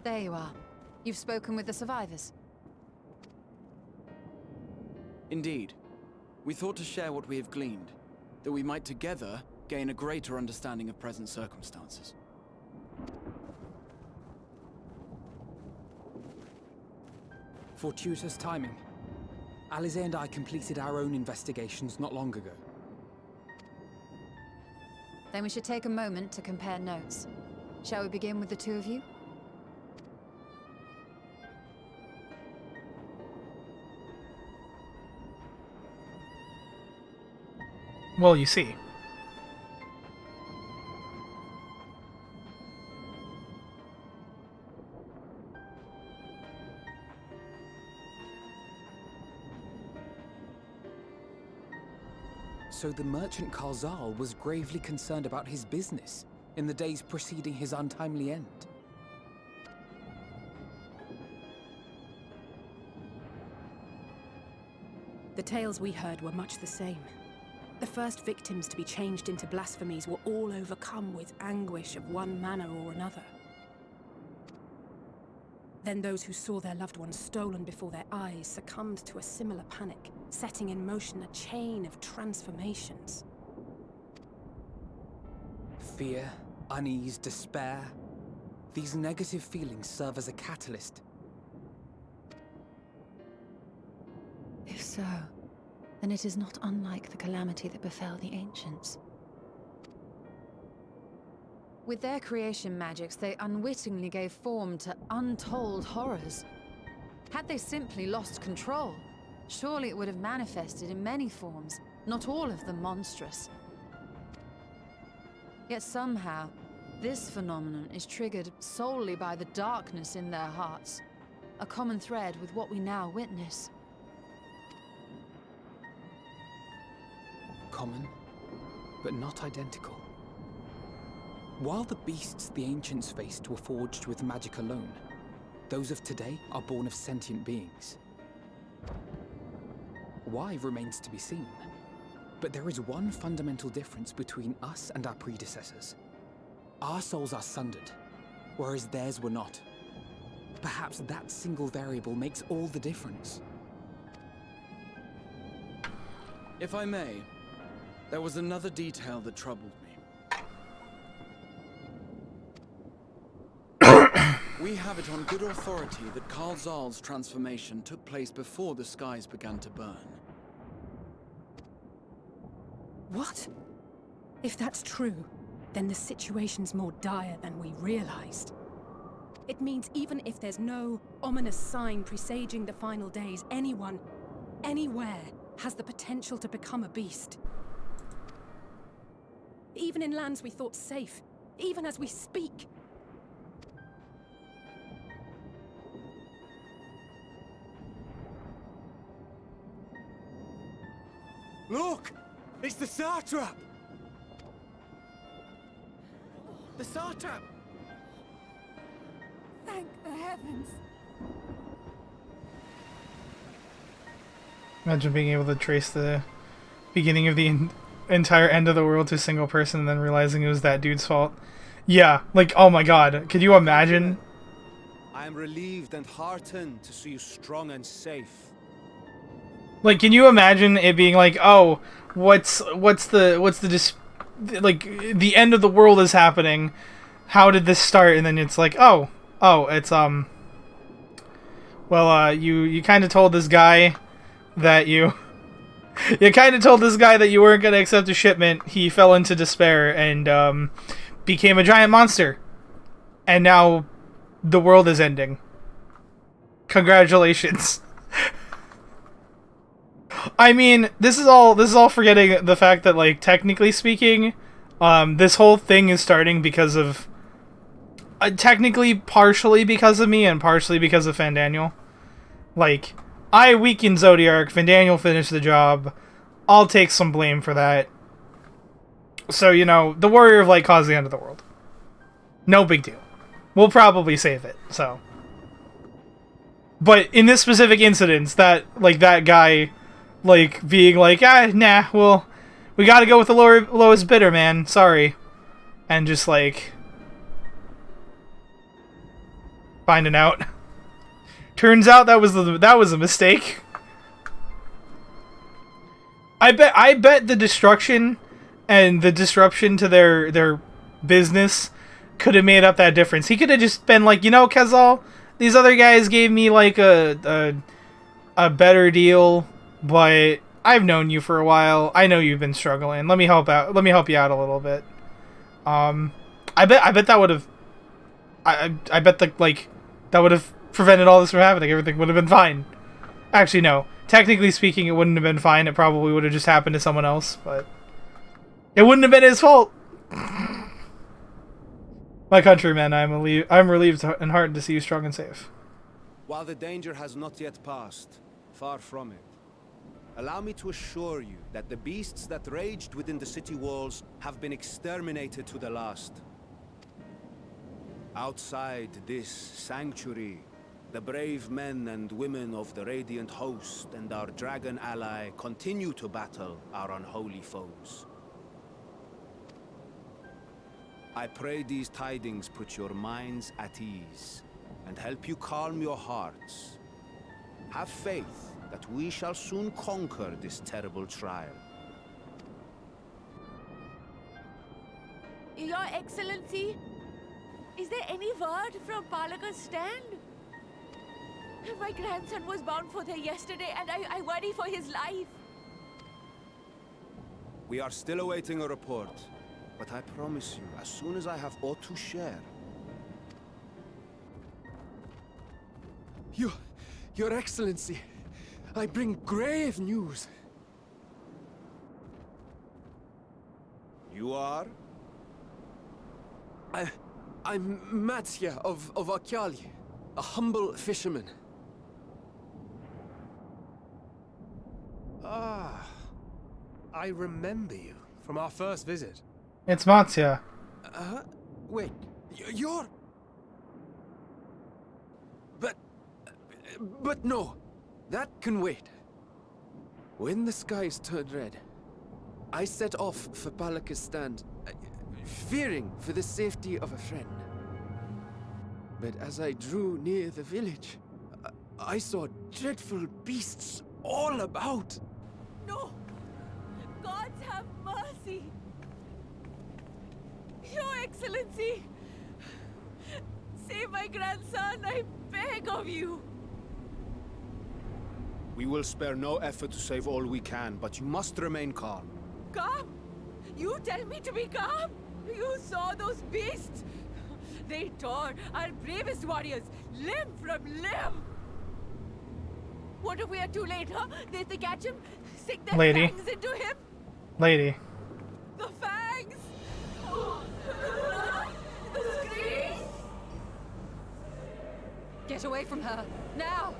There you are. You've spoken with the survivors. Indeed. We thought to share what we have gleaned, that we might together gain a greater understanding of present circumstances. Fortuitous timing. Alize and I completed our own investigations not long ago. Then we should take a moment to compare notes. Shall we begin with the two of you? Well, you see. So the merchant Karzal was gravely concerned about his business in the days preceding his untimely end. The tales we heard were much the same. The first victims to be changed into blasphemies were all overcome with anguish of one manner or another. Then those who saw their loved ones stolen before their eyes succumbed to a similar panic, setting in motion a chain of transformations. Fear, unease, despair. These negative feelings serve as a catalyst. If so, then it is not unlike the calamity that befell the ancients. With their creation magics, they unwittingly gave form to untold horrors. Had they simply lost control, surely it would have manifested in many forms, not all of them monstrous. Yet somehow, this phenomenon is triggered solely by the darkness in their hearts, a common thread with what we now witness. Common, but not identical. While the beasts the ancients faced were forged with magic alone, those of today are born of sentient beings. Why remains to be seen, but there is one fundamental difference between us and our predecessors. Our souls are sundered, whereas theirs were not. Perhaps that single variable makes all the difference. If I may, there was another detail that troubled me. We have it on good authority that Karzal's transformation took place before the skies began to burn. What? If that's true, then the situation's more dire than we realized. It means even if there's no ominous sign presaging the final days, anyone, anywhere, has the potential to become a beast. Even in lands we thought safe, even as we speak. Look! It's the Satrap! The Satrap! Thank the heavens. Imagine being able to trace the beginning of the entire end of the world to a single person and then realizing it was that dude's fault. Yeah, like, oh my god, could you imagine? I am relieved and heartened to see you strong and safe. Like, can you imagine it being like, oh, what's the end of the world is happening, how did this start? And then it's like, oh, it's well, you kind of told this guy that you weren't gonna accept a shipment. He fell into despair and became a giant monster, and now the world is ending. Congratulations. I mean, this is all forgetting the fact that, like, technically speaking, this whole thing is starting because of technically partially because of me and partially because of Fandaniel. Like, I weakened Zodiark, Fandaniel finished the job. I'll take some blame for that. So, you know, the Warrior of Light caused the end of the world. No big deal. We'll probably save it, so. But in this specific incident, that guy, like, being like, nah, well, we gotta go with the lowest bidder, man, sorry. And just, like, finding out. Turns out that was a mistake. I bet the destruction and the disruption to their business could have made up that difference. He could have just been like, you know, Kezal, these other guys gave me like a better deal, but I've known you for a while. I know you've been struggling. Let me help out. Let me help you out a little bit. I bet that would have. I bet that would have prevented all this from happening. Everything would have been fine. Actually, no. Technically speaking, it wouldn't have been fine. It probably would have just happened to someone else, but it wouldn't have been his fault. My countrymen, I'm relieved and heartened to see you strong and safe. While the danger has not yet passed, far from it, allow me to assure you that the beasts that raged within the city walls have been exterminated to the last. Outside this sanctuary, the brave men and women of the Radiant Host and our dragon ally continue to battle our unholy foes. I pray these tidings put your minds at ease and help you calm your hearts. Have faith that we shall soon conquer this terrible trial. Your Excellency, is there any word from Palaka's stand? My grandson was bound for there yesterday, and I worry for his life. We are still awaiting a report, but I promise you, as soon as I have aught to share. Your Excellency, I bring grave news. You are? I'm Matsya of Akyali, a humble fisherman. Ah, I remember you from our first visit. It's Matsya. Wait, you're... But no, that can wait. When the skies turned red, I set off for Palaka's stand, fearing for the safety of a friend. But as I drew near the village, I saw dreadful beasts all about. No! Gods have mercy! Your Excellency! Save my grandson, I beg of you! We will spare no effort to save all we can, but you must remain calm. Calm? You tell me to be calm? You saw those beasts? They tore our bravest warriors limb from limb! What if we are too late, huh? They catch him, stick their Lady. fangs into him? Lady. The fangs! The screams! Get away from her, now!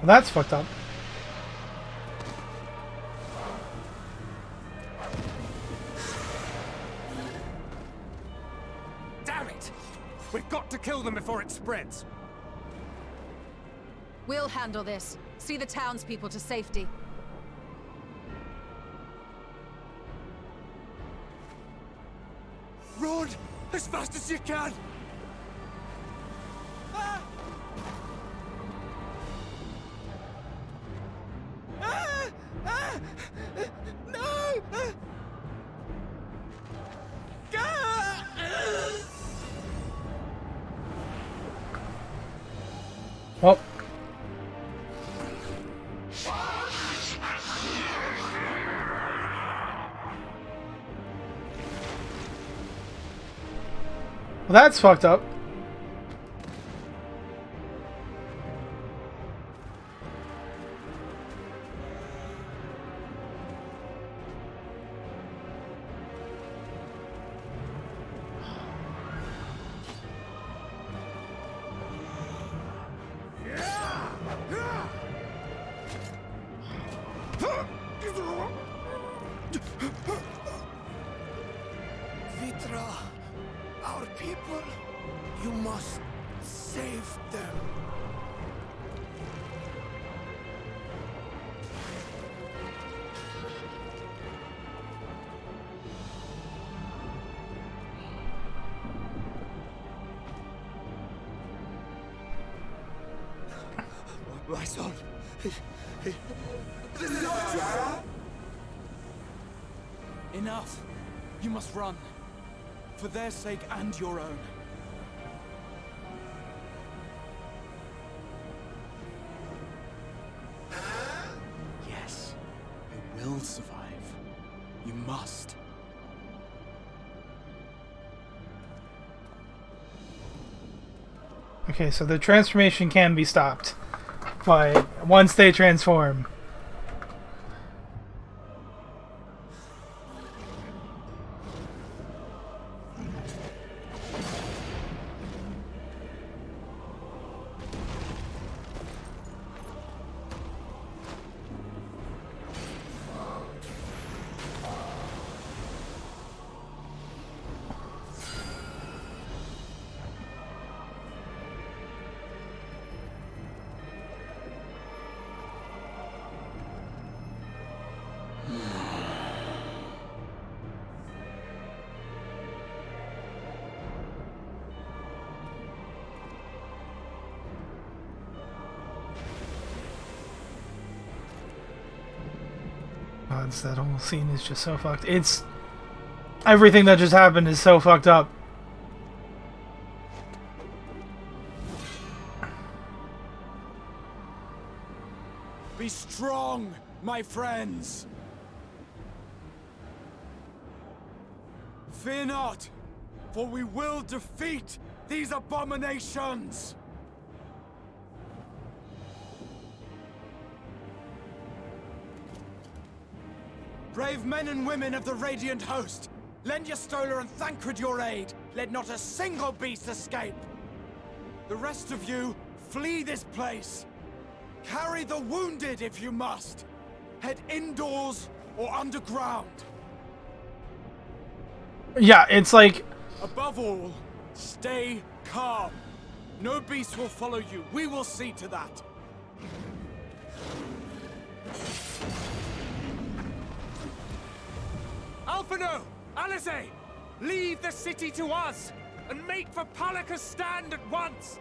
Well, that's fucked up. Damn it! We've got to kill them before it spreads. We'll handle this. See the townspeople to safety. Run as fast as you can! Ah! Ah! Ah! No! Ah! Well. Well, that's fucked up. Vitra, our people, you must save them. My son. Enough. You must run. For their sake and your own. Yes, you will survive. You must. Okay, so the transformation can be stopped. But once they transform. That whole scene is just so fucked. It's everything that just happened is so fucked up. Be strong, my friends. Fear not, for we will defeat these abominations. Brave men and women of the Radiant Host, lend your Stola and Thancred your aid. Let not a single beast escape. The rest of you, flee this place. Carry the wounded if you must. Head indoors or underground. Yeah, it's like... Above all, stay calm. No beast will follow you. We will see to that. Alphino! Alice! Leave the city to us, and make for Palaka's stand at once!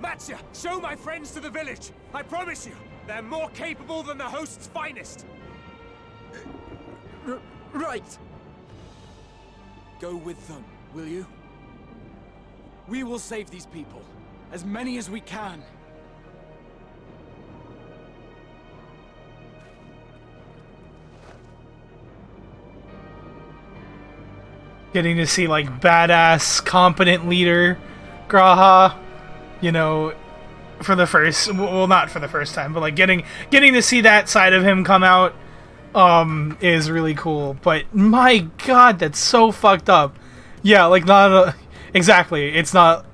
Matsya, show my friends to the village! I promise you, they're more capable than the host's finest! Right! Go with them, will you? We will save these people, as many as we can. Getting to see, like, badass, competent leader Graha, you know, for the first... Well, not for the first time, but, like, getting to see that side of him come out, is really cool. But, my god, that's so fucked up. Yeah, like, exactly, it's not...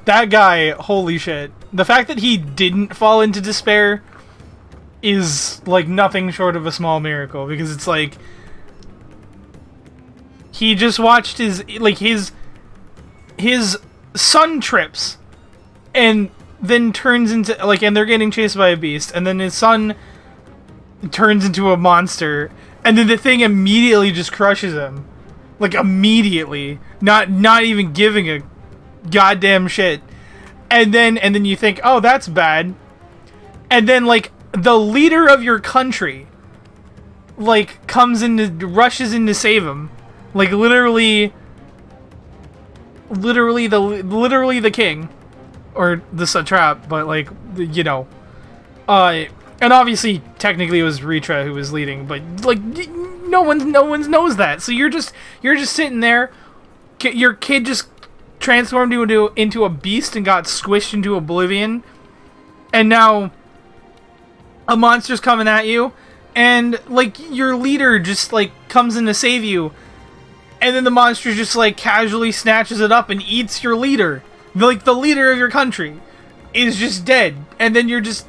that guy, holy shit. The fact that he didn't fall into despair is, like, nothing short of a small miracle, because it's like... He just watched his his son trips and then turns into like, and they're getting chased by a beast, and then his son turns into a monster, and then the thing immediately just crushes him, like immediately, not even giving a goddamn shit. And then you think, oh, that's bad, and then like the leader of your country like rushes in to save him, like literally the king or the satrap, but like, you know, and obviously technically it was Ritra who was leading, but like no one knows that. So you're just sitting there, your kid just transformed into a beast and got squished into oblivion, and now a monster's coming at you, and like your leader just like comes in to save you, and then the monster just like casually snatches it up and eats your leader. Like the leader of your country is just dead, and then you're just,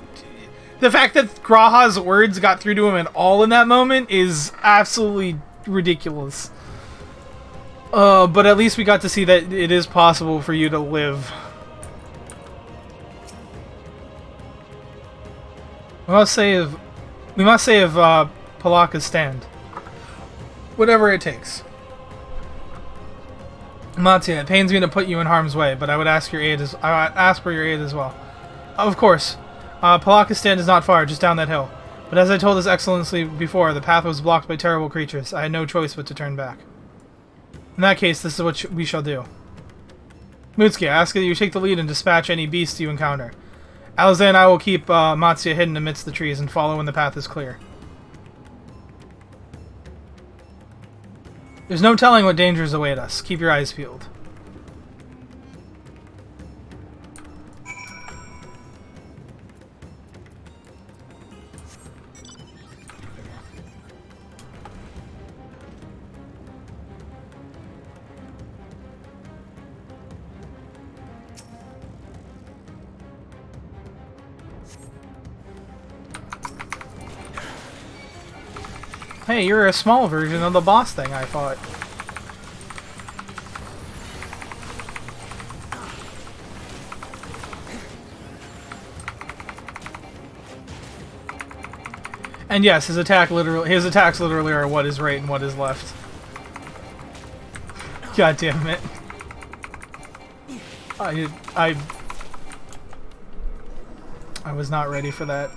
the fact that Graha's words got through to him at all in that moment is absolutely ridiculous. But at least we got to see that it is possible for you to live. We must save Palaka's stand. Whatever it takes. Mattia, it pains me to put you in harm's way, but I would ask for your aid as well. Of course. Palaka's stand is not far, just down that hill. But as I told His Excellency before, the path was blocked by terrible creatures. I had no choice but to turn back. In that case, this is what we shall do. Mutsuki, I ask that you take the lead and dispatch any beasts you encounter. Alize and I will keep Matsuya hidden amidst the trees and follow when the path is clear. There's no telling what dangers await us. Keep your eyes peeled. Hey, you're a small version of the boss thing, I thought. And yes, his attacks literally are what is right and what is left. God damn it. I was not ready for that.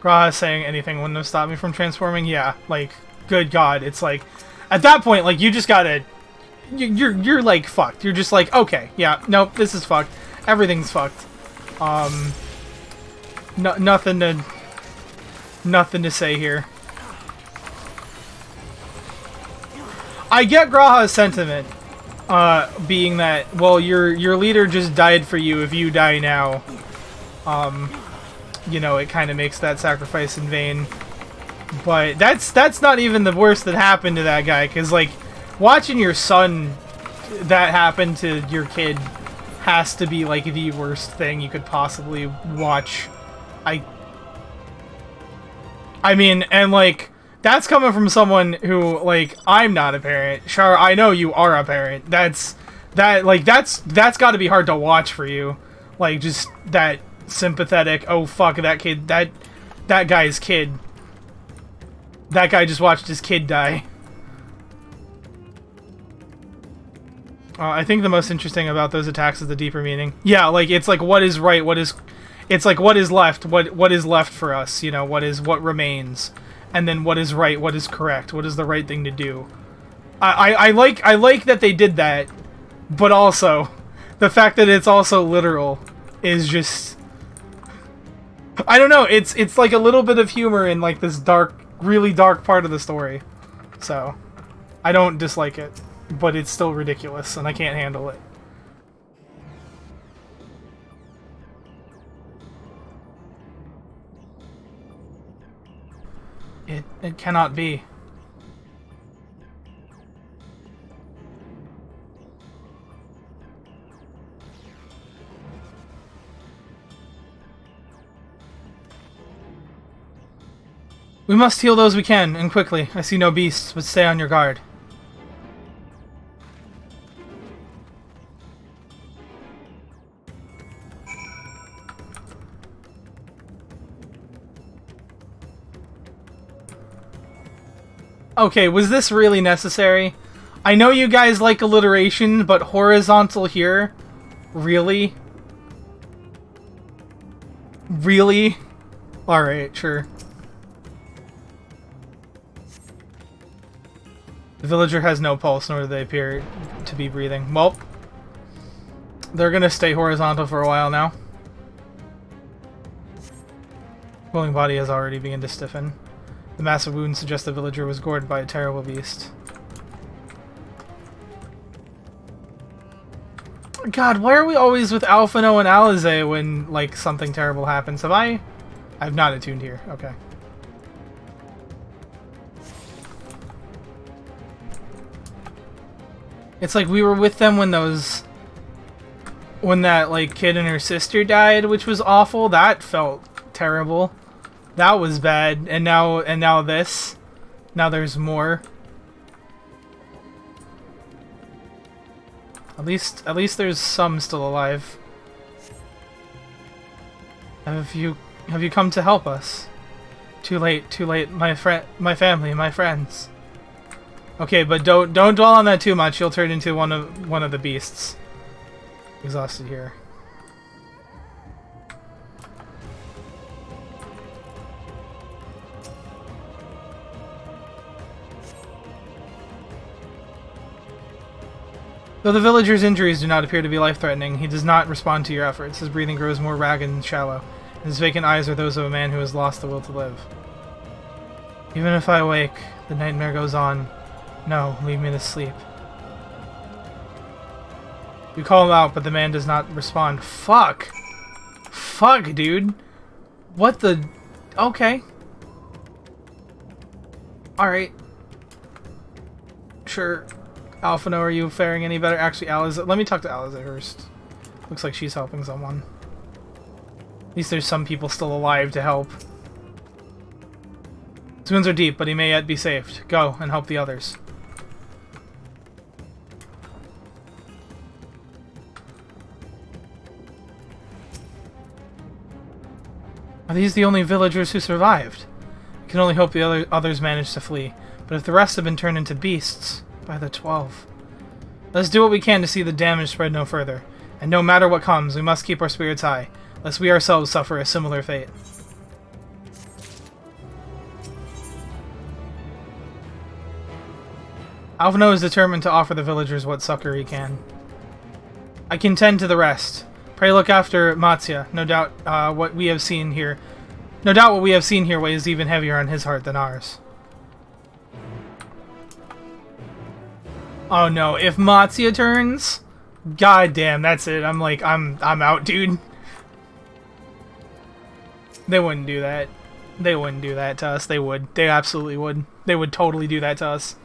Graha saying anything wouldn't have stopped me from transforming. Yeah, like, good God, it's like, at that point, like, you just gotta, you're like fucked. You're just like, okay, yeah, nope, this is fucked. Everything's fucked. Nothing to say here. I get Graha's sentiment, being that, well, your leader just died for you. If you die now, you know, it kind of makes that sacrifice in vain. But that's not even the worst that happened to that guy, because like watching your son that happen to your kid has to be like the worst thing you could possibly watch. I mean, and like that's coming from someone who, like, I'm not a parent. Sure, I know you are a parent. That's got to be hard to watch for you. Like, just that sympathetic, oh fuck, that kid, that guy's kid. That guy just watched his kid die. I think the most interesting about those attacks is the deeper meaning. Yeah, like, it's like what is right, it's like what is left, what is left for us, you know, what remains. And then what is right, what is correct, what is the right thing to do. I like that they did that, but also the fact that it's also literal is just, I don't know, it's like a little bit of humor in like this dark, really dark part of the story. So I don't dislike it, but it's still ridiculous and I can't handle it. It cannot be. We must heal those we can, and quickly. I see no beasts, but stay on your guard. Okay, was this really necessary? I know you guys like alliteration, but horizontal here? Really? Really? Alright, sure. The villager has no pulse, nor do they appear to be breathing. Well, they're gonna stay horizontal for a while now. Cooling body has already begun to stiffen. The massive wound suggests the villager was gored by a terrible beast. God, why are we always with Alphino and Alize when, like, something terrible happens? I've not attuned here. Okay. It's like we were with them when that, like, kid and her sister died, which was awful. That felt terrible. That was bad. And now this. Now there's more. At least there's some still alive. Have you come to help us? Too late, my family, my friends. Okay, but don't dwell on that too much. You'll turn into one of the beasts. Exhausted here. Though the villager's injuries do not appear to be life-threatening, he does not respond to your efforts. His breathing grows more ragged and shallow, and his vacant eyes are those of a man who has lost the will to live. Even if I awake, the nightmare goes on. No, leave me to sleep. You call him out, but the man does not respond. Fuck! Fuck, dude! What the... Okay. Alright. Sure. Alphino, are you faring any better? Actually, Alize... Let me talk to Alize first. Looks like she's helping someone. At least there's some people still alive to help. His wounds are deep, but he may yet be saved. Go, and help the others. Are these the only villagers who survived? I can only hope the others managed to flee. But if the rest have been turned into beasts... by the 12. Let's do what we can to see the damage spread no further. And no matter what comes, we must keep our spirits high, lest we ourselves suffer a similar fate. Alphino is determined to offer the villagers what succor he can. I can tend to the rest. Pray look after Matsya. No doubt what we have seen here weighs even heavier on his heart than ours. Oh no, if Matsya turns, god damn, that's it. I'm out, dude. They wouldn't do that. They wouldn't do that to us. They would. They absolutely would. They would totally do that to us.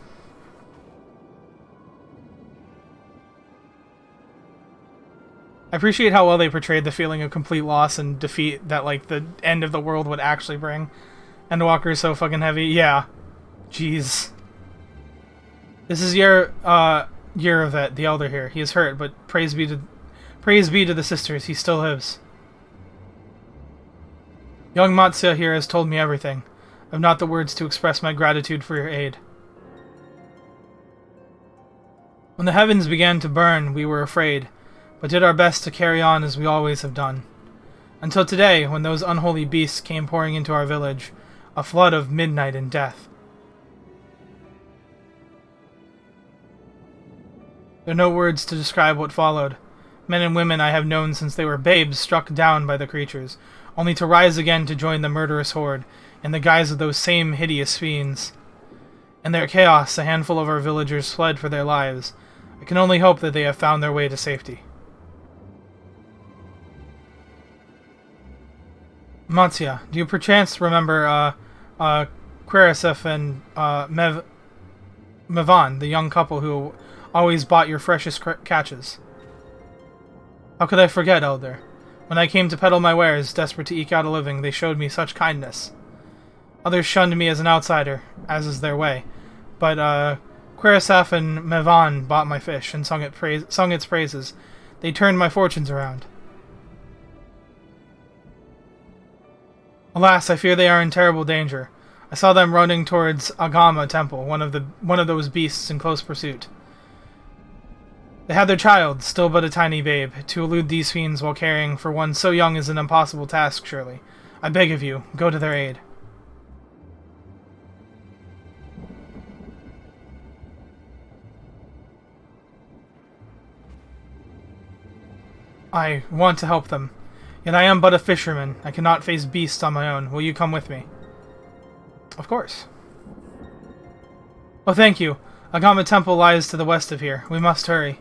I appreciate how well they portrayed the feeling of complete loss and defeat that, like, the end of the world would actually bring. Endwalker is so fucking heavy. Yeah. Jeez. This is Yerevet, the elder here. He is hurt, but praise be to the sisters, he still lives. Young Matsya here has told me everything. I've not the words to express my gratitude for your aid. When the heavens began to burn, we were afraid, but did our best to carry on as we always have done. Until today, when those unholy beasts came pouring into our village, a flood of midnight and death. There are no words to describe what followed. Men and women I have known since they were babes struck down by the creatures, only to rise again to join the murderous horde, in the guise of those same hideous fiends. In their chaos, a handful of our villagers fled for their lives. I can only hope that they have found their way to safety. Matsya, do you perchance remember, Querisif and, Mevan, the young couple who always bought your freshest catches? How could I forget, Elder? When I came to peddle my wares, desperate to eke out a living, they showed me such kindness. Others shunned me as an outsider, as is their way. But Querisaf and Mevan bought my fish and sung its praises. They turned my fortunes around. Alas, I fear they are in terrible danger. I saw them running towards Agama Temple, one of those beasts in close pursuit. They had their child, still but a tiny babe. To elude these fiends while caring for one so young is an impossible task, surely. I beg of you, go to their aid. I want to help them. Yet I am but a fisherman. I cannot face beasts on my own. Will you come with me? Of course. Oh, thank you. Agama Temple lies to the west of here. We must hurry.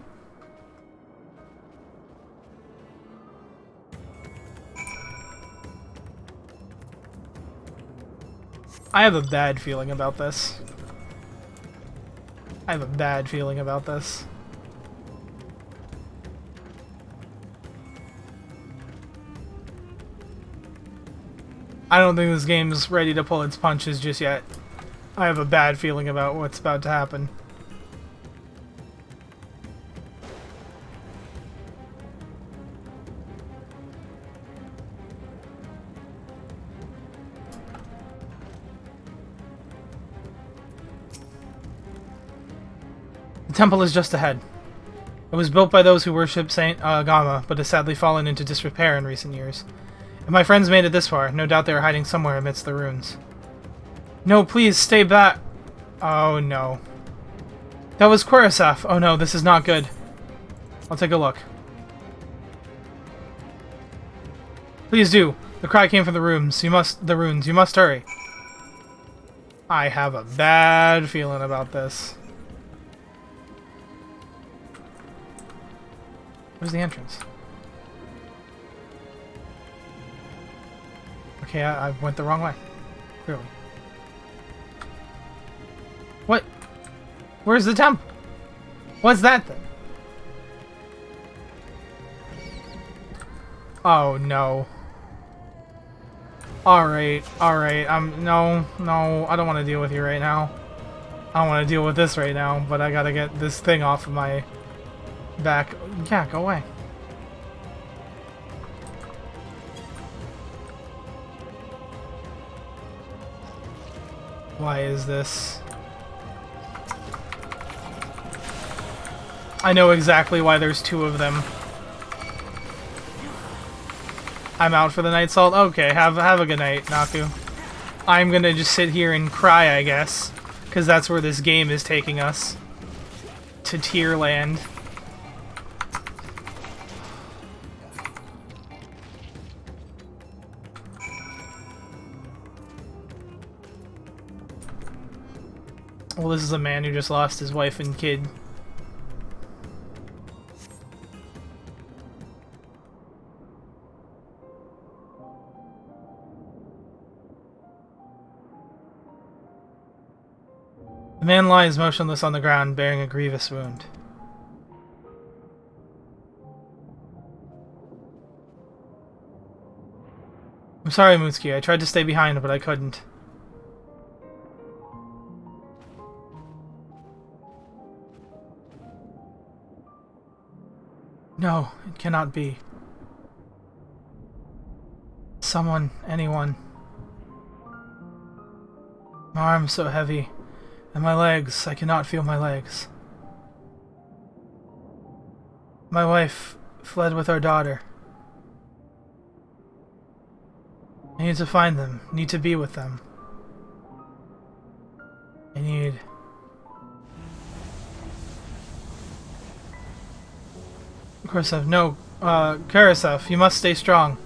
I have a bad feeling about this. I don't think this game's ready to pull its punches just yet. I have a bad feeling about what's about to happen. The temple is just ahead. It was built by those who worship Saint Agama, but has sadly fallen into disrepair in recent years. If my friends made it this far, no doubt they are hiding somewhere amidst the ruins. No, please, stay back! Oh, no. That was Querisaf! Oh no, this is not good. I'll take a look. Please do! The cry came from the ruins. You must hurry. I have a bad feeling about this. Where's the entrance? Okay, I went the wrong way. Clearly. What? Where's the temple? What's that then? Oh no. Alright. No, I don't want to deal with you right now. I don't want to deal with this right now, but I gotta get this thing off of my back. Yeah, go away. Why is this? I know exactly why there's two of them. I'm out for the night, Salt. Okay, have a good night, Naku. I'm gonna just sit here and cry, I guess, because that's where this game is taking us. To Tierland. Well, this is a man who just lost his wife and kid. The man lies motionless on the ground, bearing a grievous wound. I'm sorry, Mutsuki. I tried to stay behind, but I couldn't. No, it cannot be. Someone, anyone. My arm's so heavy, and my legs, I cannot feel my legs. My wife fled with our daughter. I need to find them, need to be with them. I need... Kurisov, no, Kurisov, you must stay strong.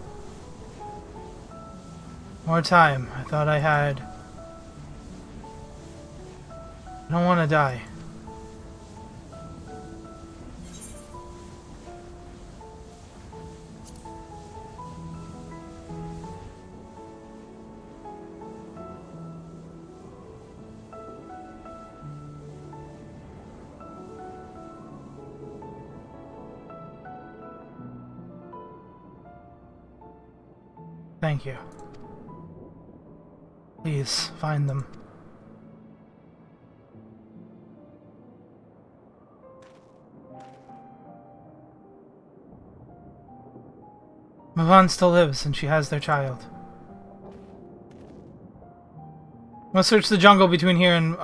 More time. I thought I had. I don't want to die. Thank you. Please, find them. Mavan still lives, and she has their child. Must search the jungle between here and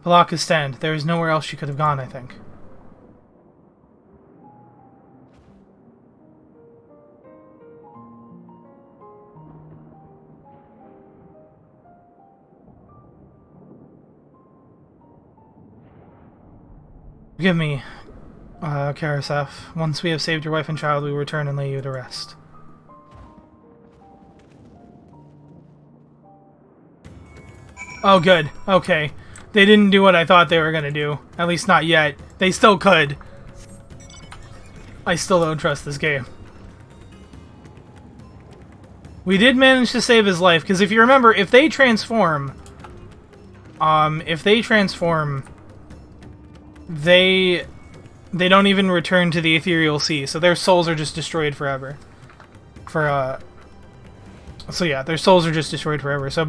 Palakistan. There is nowhere else she could have gone, I think. Forgive me, Karasaf. Once we have saved your wife and child, we will return and lay you to rest. Oh, good. Okay. They didn't do what I thought they were gonna do. At least not yet. They still could. I still don't trust this game. We did manage to save his life, because if you remember, if they transform... They don't even return to the Ethereal Sea, so their souls are just destroyed forever. So yeah, their souls are just destroyed forever. So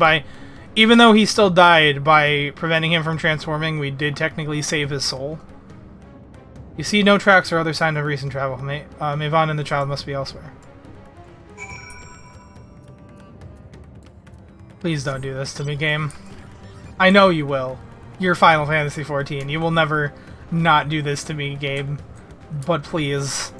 even though he still died, by preventing him from transforming, we did technically save his soul. You see no tracks or other sign of recent travel. Mavan and the child must be elsewhere. Please don't do this to me, game. I know you will. You're Final Fantasy XIV. You will never not do this to me, game. But please.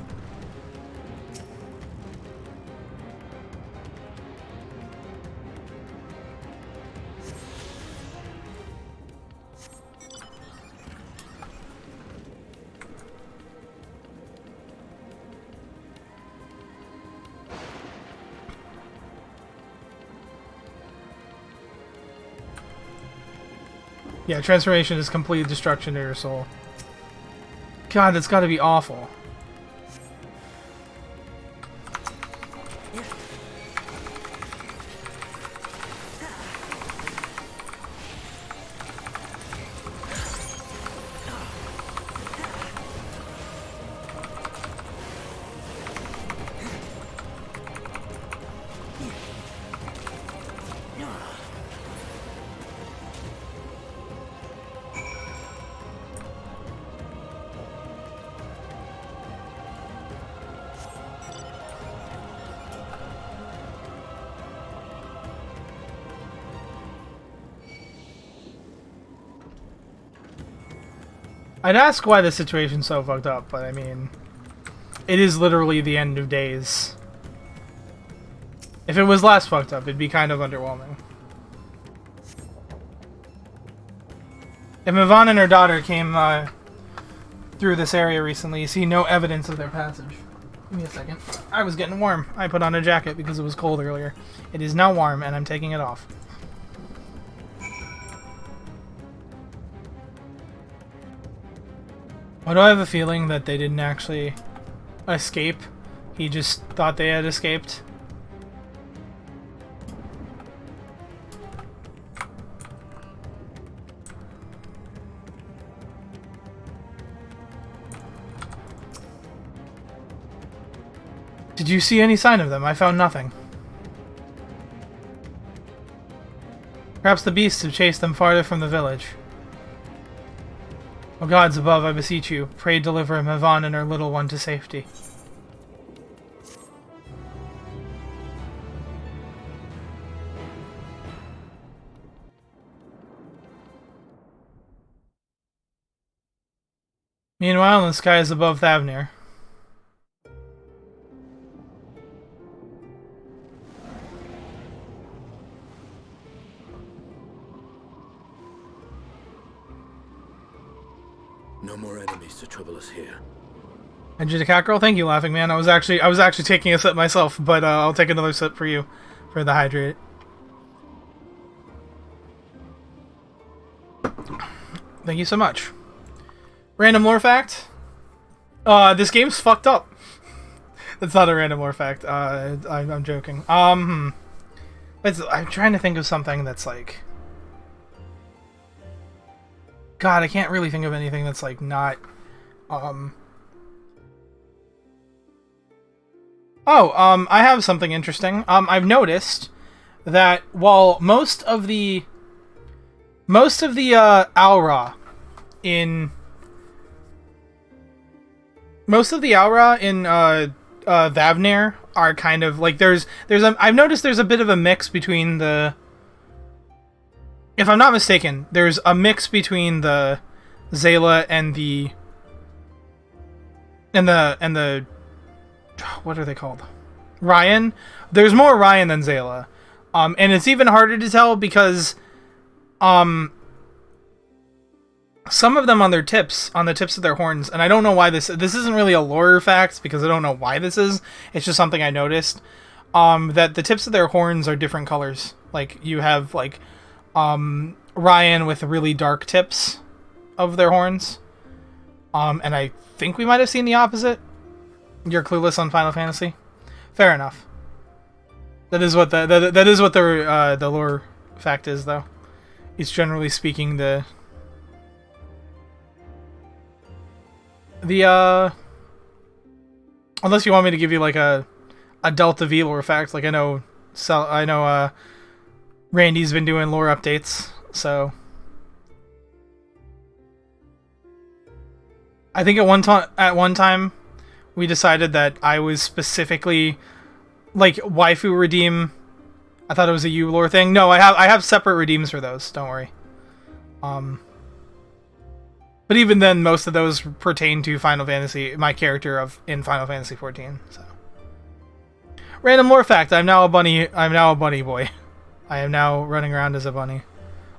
Yeah, transformation is complete destruction to your soul. God, that's gotta be awful. I'd ask why the situation's so fucked up, but I mean, it is literally the end of days. If it was less fucked up, it'd be kind of underwhelming. If Mavan and her daughter came through this area recently, you see no evidence of their passage. Give me a second. I was getting warm. I put on a jacket because it was cold earlier. It is now warm, and I'm taking it off. Why do I have a feeling that they didn't actually escape? He just thought they had escaped. Did you see any sign of them? I found nothing. Perhaps the beasts have chased them farther from the village. O gods above, I beseech you, pray deliver Mavan and her little one to safety. Meanwhile, in the skies above Thavnir. No more enemies to trouble us here. And the cat girl, thank you, Laughing Man. I was actually taking a sip myself, but I'll take another sip for you, for the hydrate. Thank you so much. Random lore fact. This game's fucked up. That's not a random lore fact. I'm joking. I'm trying to think of something that's like. God, I can't really think of anything that's like not. I have something interesting. I've noticed that while most of the Aura in Thavnir are kind of like I've noticed there's a bit of a mix between the, if I'm not mistaken, there's a mix between the Zayla and the what are they called? Ryan. There's more Ryan than Zayla. And it's even harder to tell because some of them on the tips of their horns, and I don't know why this isn't really a lore fact because I don't know why this is. It's just something I noticed. That the tips of their horns are different colors. Like you have like Ryan with really dark tips of their horns. And I think we might have seen the opposite. You're clueless on Final Fantasy? Fair enough. That is what the lore fact is, though. It's generally speaking the unless you want me to give you like a Delta V lore fact, like I know Randy's been doing lore updates, so I think at one time we decided that I was specifically like waifu redeem. I thought it was a U lore thing. No, I have separate redeems for those. Don't worry. But even then, most of those pertain to Final Fantasy, my character in Final Fantasy 14. So, random lore fact: I'm now a bunny boy. I am now running around as a bunny,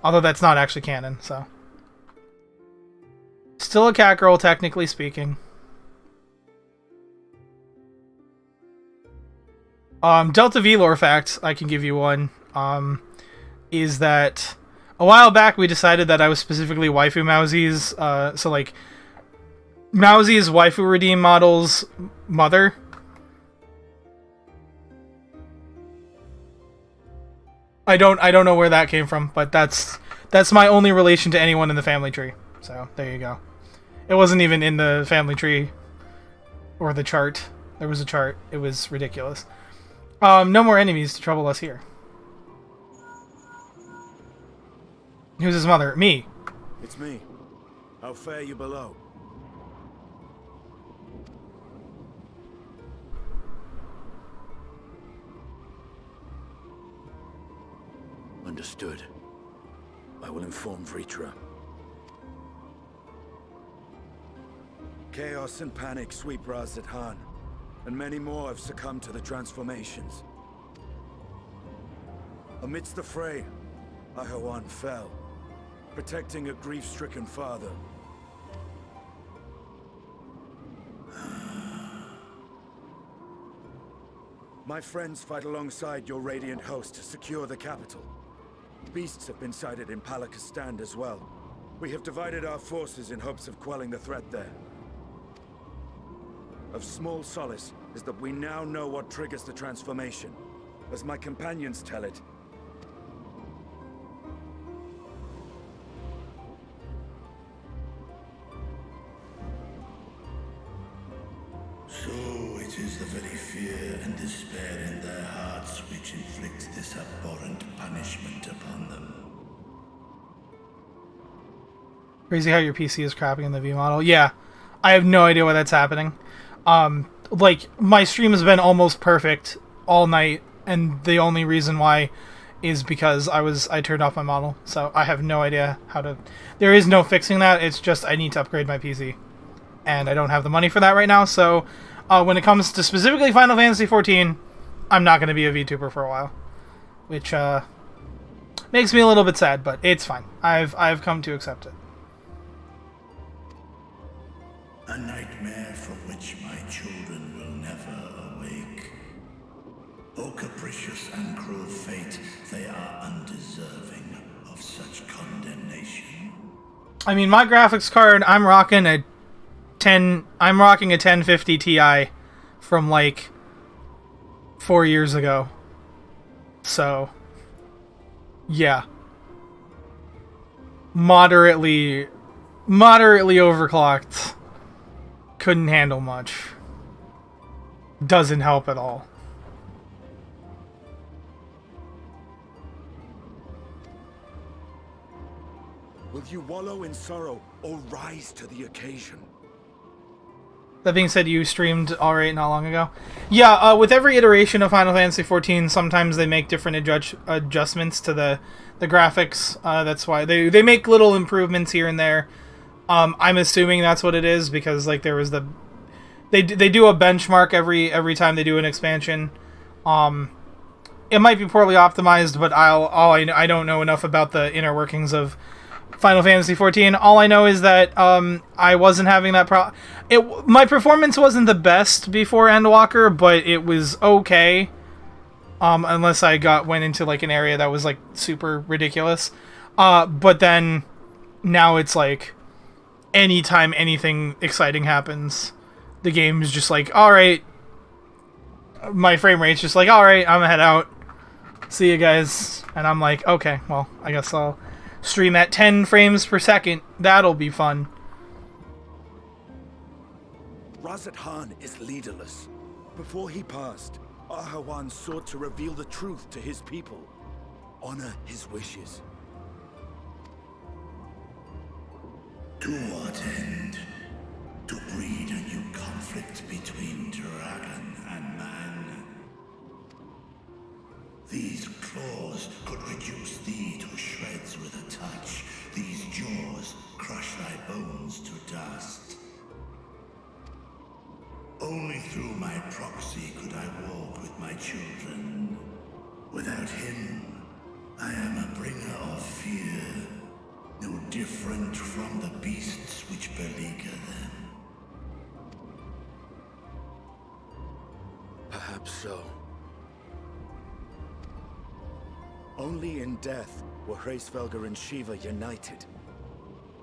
although that's not actually canon. So, still a cat girl, technically speaking. Delta V lore fact, I can give you one, is that a while back we decided that I was specifically waifu Mousy's, so like, Mousy's waifu redeem model's mother. I don't know where that came from, but that's my only relation to anyone in the family tree. So, there you go. It wasn't even in the family tree or the chart. There was a chart. It was ridiculous. No more enemies to trouble us here. Who's his mother? Me. It's me. How fare you below? Understood. I will inform Vritra. Chaos and panic sweep Raz-at-Han, and many more have succumbed to the transformations. Amidst the fray, Ahawan fell, protecting a grief-stricken father. My friends fight alongside your Radiant host to secure the capital. Beasts have been sighted in Palakistan as well. We have divided our forces in hopes of quelling the threat there. Of small solace is that we now know what triggers the transformation. As my companions tell it, so it is the very fear and despair in their hearts which inflicts this abhorrent punishment upon them. Crazy how your PC is crapping in the V model. Yeah, I have no idea why that's happening. Like, my stream has been almost perfect all night, and the only reason why is because I turned off my model. So I have no idea how to... There is no fixing that, it's just I need to upgrade my PC. And I don't have the money for that right now, so when it comes to specifically Final Fantasy XIV, I'm not going to be a VTuber for a while. Which, makes me a little bit sad, but it's fine. I've come to accept it. A nightmare from which my children will never awake. O capricious and cruel fate, they are undeserving of such condemnation. I mean, my graphics card, I'm rocking a 1050 Ti from like 4 years ago. So, yeah. Moderately overclocked. Couldn't handle much. Doesn't help at all. Will you wallow in sorrow or rise to the occasion? That being said, you streamed alright not long ago. Yeah, with every iteration of Final Fantasy XIV, sometimes they make different adjustments to the graphics. That's why they make little improvements here and there. I'm assuming that's what it is, because like there was they do a benchmark every time they do an expansion. It might be poorly optimized, but I don't know enough about the inner workings of Final Fantasy XIV. All I know is that I wasn't having that problem. My performance wasn't the best before Endwalker, but it was okay. Unless I went into like an area that was like super ridiculous. But then now it's like anytime anything exciting happens, the game is just like, all right. My frame rate's just like, all right, I'm gonna head out. See you guys. And I'm like, okay, well, I guess I'll stream at 10 frames per second. That'll be fun. Razat Han is leaderless. Before he passed, Ahawan sought to reveal the truth to his people. Honor his wishes. To what end? To breed a new conflict between dragon and man. These claws could reduce thee to shreds with a touch. These jaws crush thy bones to dust. Only through my proxy could I walk with my children. Without him, I am a bringer of fear, no different from the beasts which beleaguer them. Perhaps so. Only in death were Hraesvelgr and Shiva united.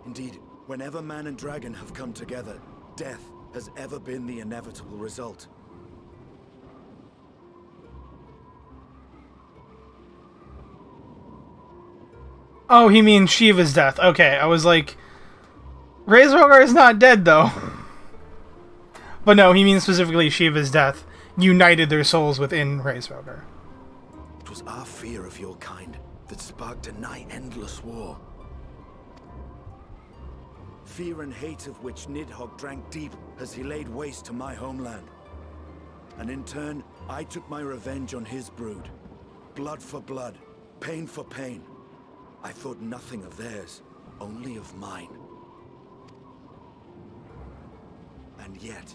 Indeed, whenever man and dragon have come together, death has ever been the inevitable result. Oh, he means Shiva's death. Okay, I was like, Hraesvelgr is not dead though. But no, he means specifically Shiva's death united their souls within Hraesvelgr. It was our fear of your kind that sparked a nigh endless war. Fear and hate of which Nidhogg drank deep as he laid waste to my homeland. And in turn, I took my revenge on his brood. Blood for blood, pain for pain. I thought nothing of theirs, only of mine. And yet,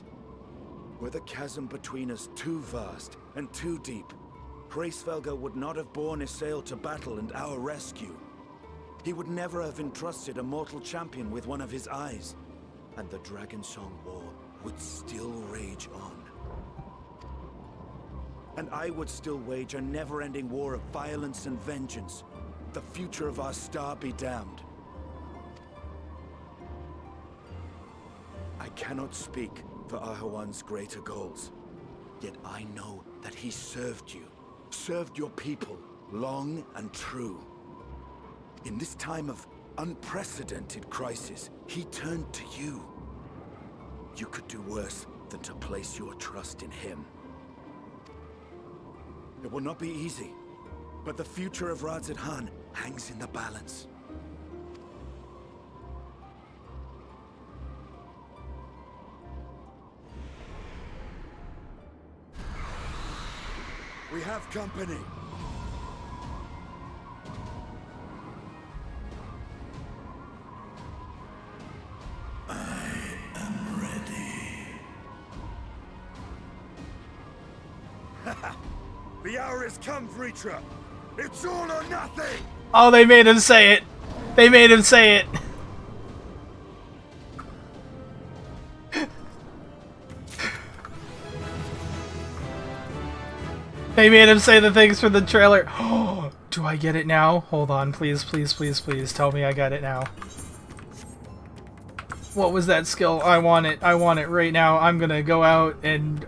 were the chasm between us too vast and too deep, Hraesvelgr would not have borne Isael to battle and our rescue. He would never have entrusted a mortal champion with one of his eyes, and the Dragonsong War would still rage on. And I would still wage a never-ending war of violence and vengeance. The future of our star be damned. I cannot speak for Ahawan's greater goals, yet I know that he served you, served your people, long and true. In this time of unprecedented crisis, he turned to you. You could do worse than to place your trust in him. It will not be easy, but the future of Razat Han hangs in the balance. We have company. The hour has come, Vritra. It's all or nothing. Oh, they made him say it. They made him say it. They made him say the things for the trailer. Oh, do I get it now? Hold on, please, please, please, please. Tell me I got it now. What was that skill? I want it. I want it right now. I'm gonna go out and...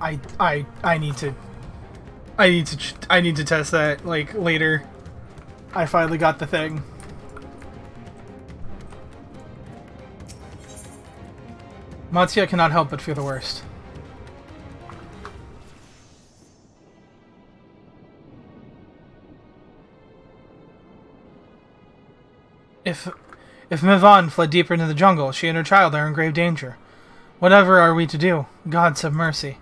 I need to test that, like, later. I finally got the thing. Matsuya cannot help but fear the worst. If Mivan fled deeper into the jungle, she and her child are in grave danger. Whatever are we to do? Gods have mercy.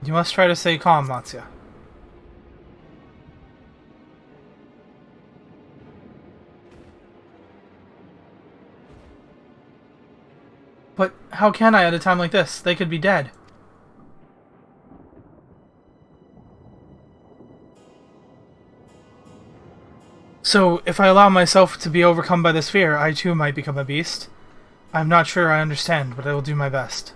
You must try to stay calm, Matsuya. But how can I at a time like this? They could be dead. So, if I allow myself to be overcome by this fear, I too might become a beast. I'm not sure I understand, but I will do my best.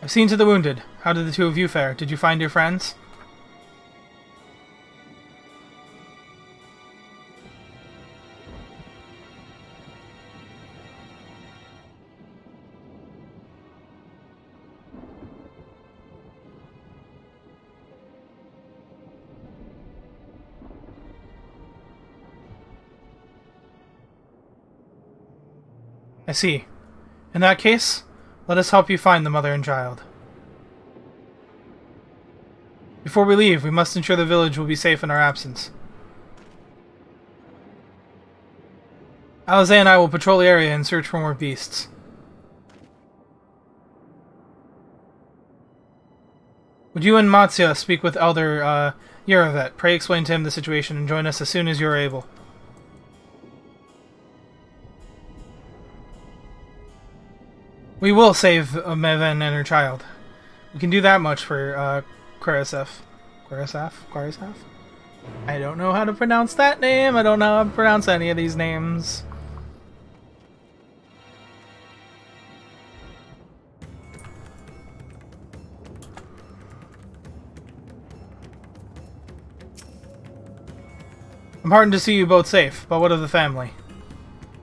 I've seen to the wounded. How did the two of you fare? Did you find your friends? I see. In that case, let us help you find the mother and child. Before we leave, we must ensure the village will be safe in our absence. Alize and I will patrol the area and search for more beasts. Would you and Matsuya speak with Elder Yuravet? Pray explain to him the situation and join us as soon as you are able. We will save Meven and her child. We can do that much for Quarisaf. Quarisaf? I don't know how to pronounce that name. I don't know how to pronounce any of these names. I'm heartened to see you both safe, but what of the family?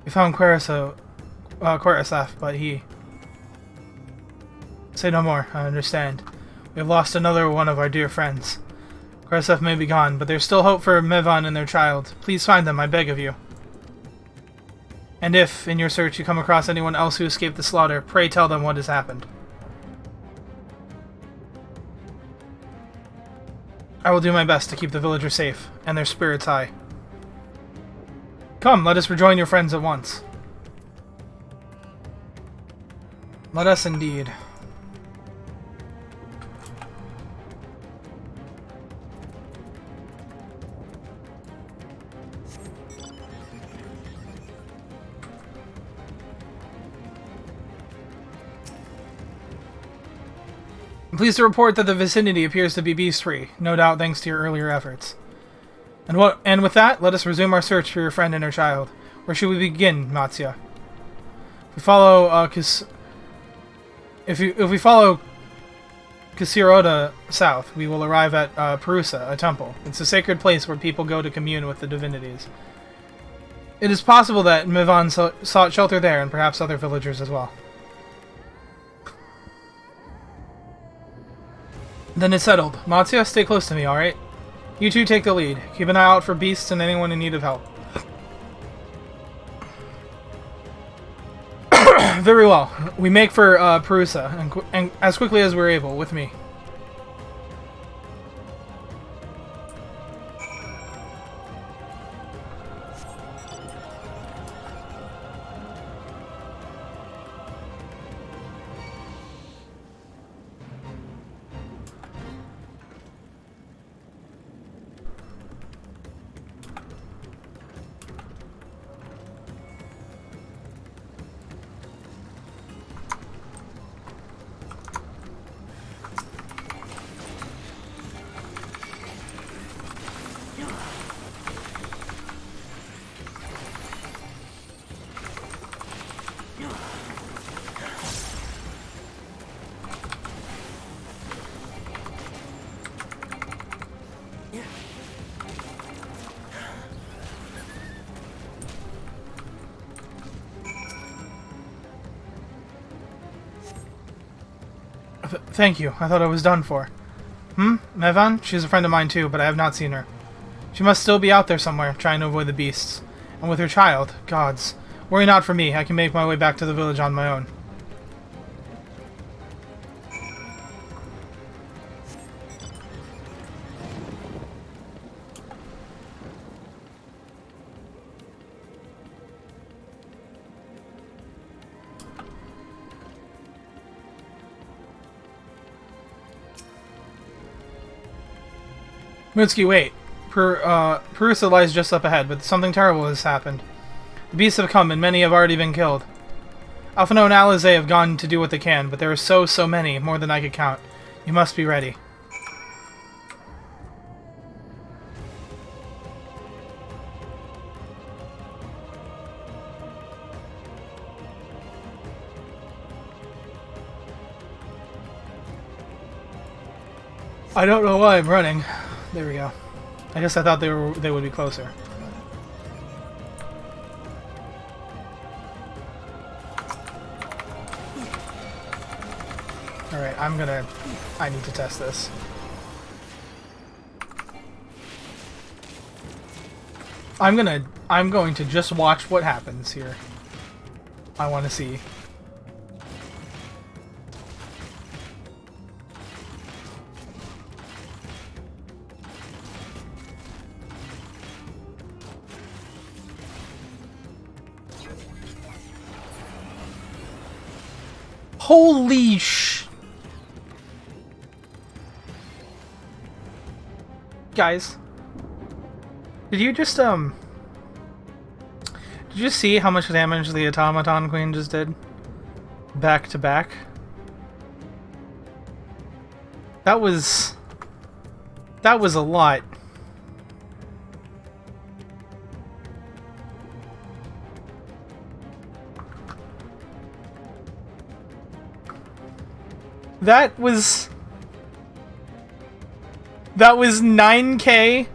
We found Quarisaf, but he... Say no more, I understand. We have lost another one of our dear friends. Quarisaf may be gone, but there's still hope for Mevan and their child. Please find them, I beg of you. And if, in your search, you come across anyone else who escaped the slaughter, pray tell them what has happened. I will do my best to keep the villagers safe, and their spirits high. Come, let us rejoin your friends at once. Let us indeed. I'm pleased to report that the vicinity appears to be beast-free, no doubt thanks to your earlier efforts. And with that, let us resume our search for your friend and her child. Where should we begin, Matsuya? If we follow if we follow Kasiroda south, we will arrive at Perusa, a temple. It's a sacred place where people go to commune with the divinities. It is possible that Mivan sought shelter there, and perhaps other villagers as well. Then it's settled. Matsuya, stay close to me, alright? You two take the lead. Keep an eye out for beasts and anyone in need of help. Very well. We make for Perusa, and as quickly as we're able, with me. Thank you. I thought I was done for. Mevan? She's a friend of mine too, but I have not seen her. She must still be out there somewhere, trying to avoid the beasts. And with her child, gods. Worry not for me. I can make my way back to the village on my own. Mitsuki, wait. Perusa lies just up ahead, but something terrible has happened. The beasts have come, and many have already been killed. Alphino and Alize have gone to do what they can, but there are so many, more than I could count. You must be ready. I don't know why I'm running. There we go. I guess I thought they would be closer. Alright, I need to test this. I'm going to just watch what happens here. I want to see. Holy sh... Guys. Did you just, Did you see how much damage the Automaton Queen just did? Back to back? That was a lot. That was 9k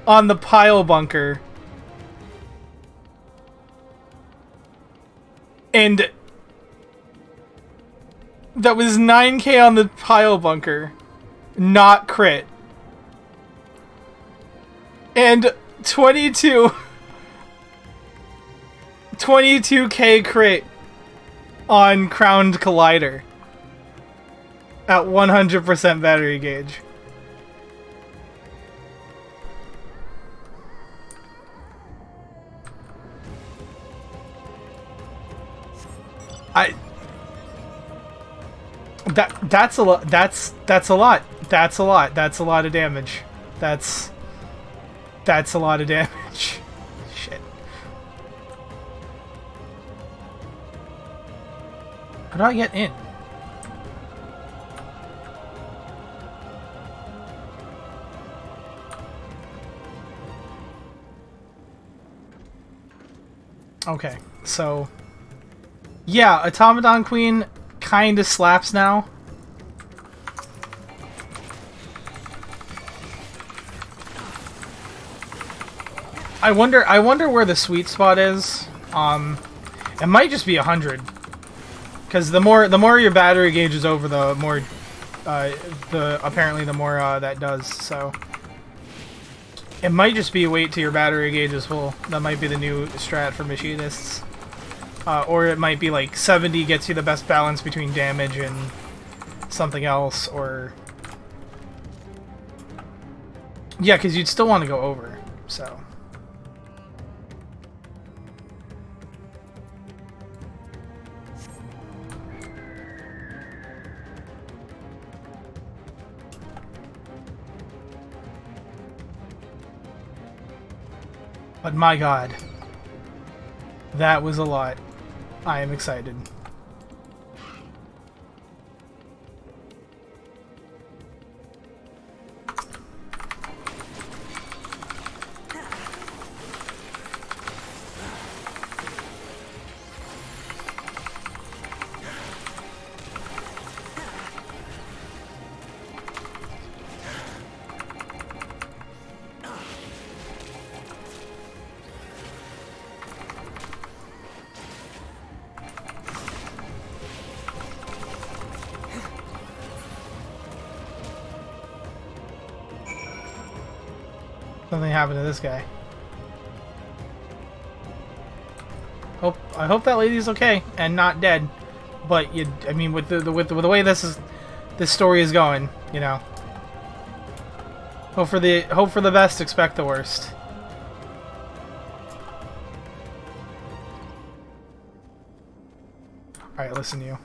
on the pile bunker. And that was 9k on the pile bunker. Not crit. And 22k crit on Crowned Collider. At 100% battery gauge. That's a lot. That's a lot. That's a lot. That's a lot of damage. That's a lot of damage. Shit. How do I get in? Okay, so yeah, Automaton Queen kinda slaps now. I wonder where the sweet spot is. It might just be 100, because the more your battery gauge is over, the more apparently the more that does. So it might just be wait till your battery gauge is full. That might be the new strat for machinists. Or it might be like 70 gets you the best balance between damage and something else, or... Yeah, because you'd still want to go over, so... But my god, that was a lot. I am excited. Something happened to this guy. I hope that lady's okay and not dead. But I mean, with the way this story is going, you know. Hope for the best, expect the worst. All right, listen, you.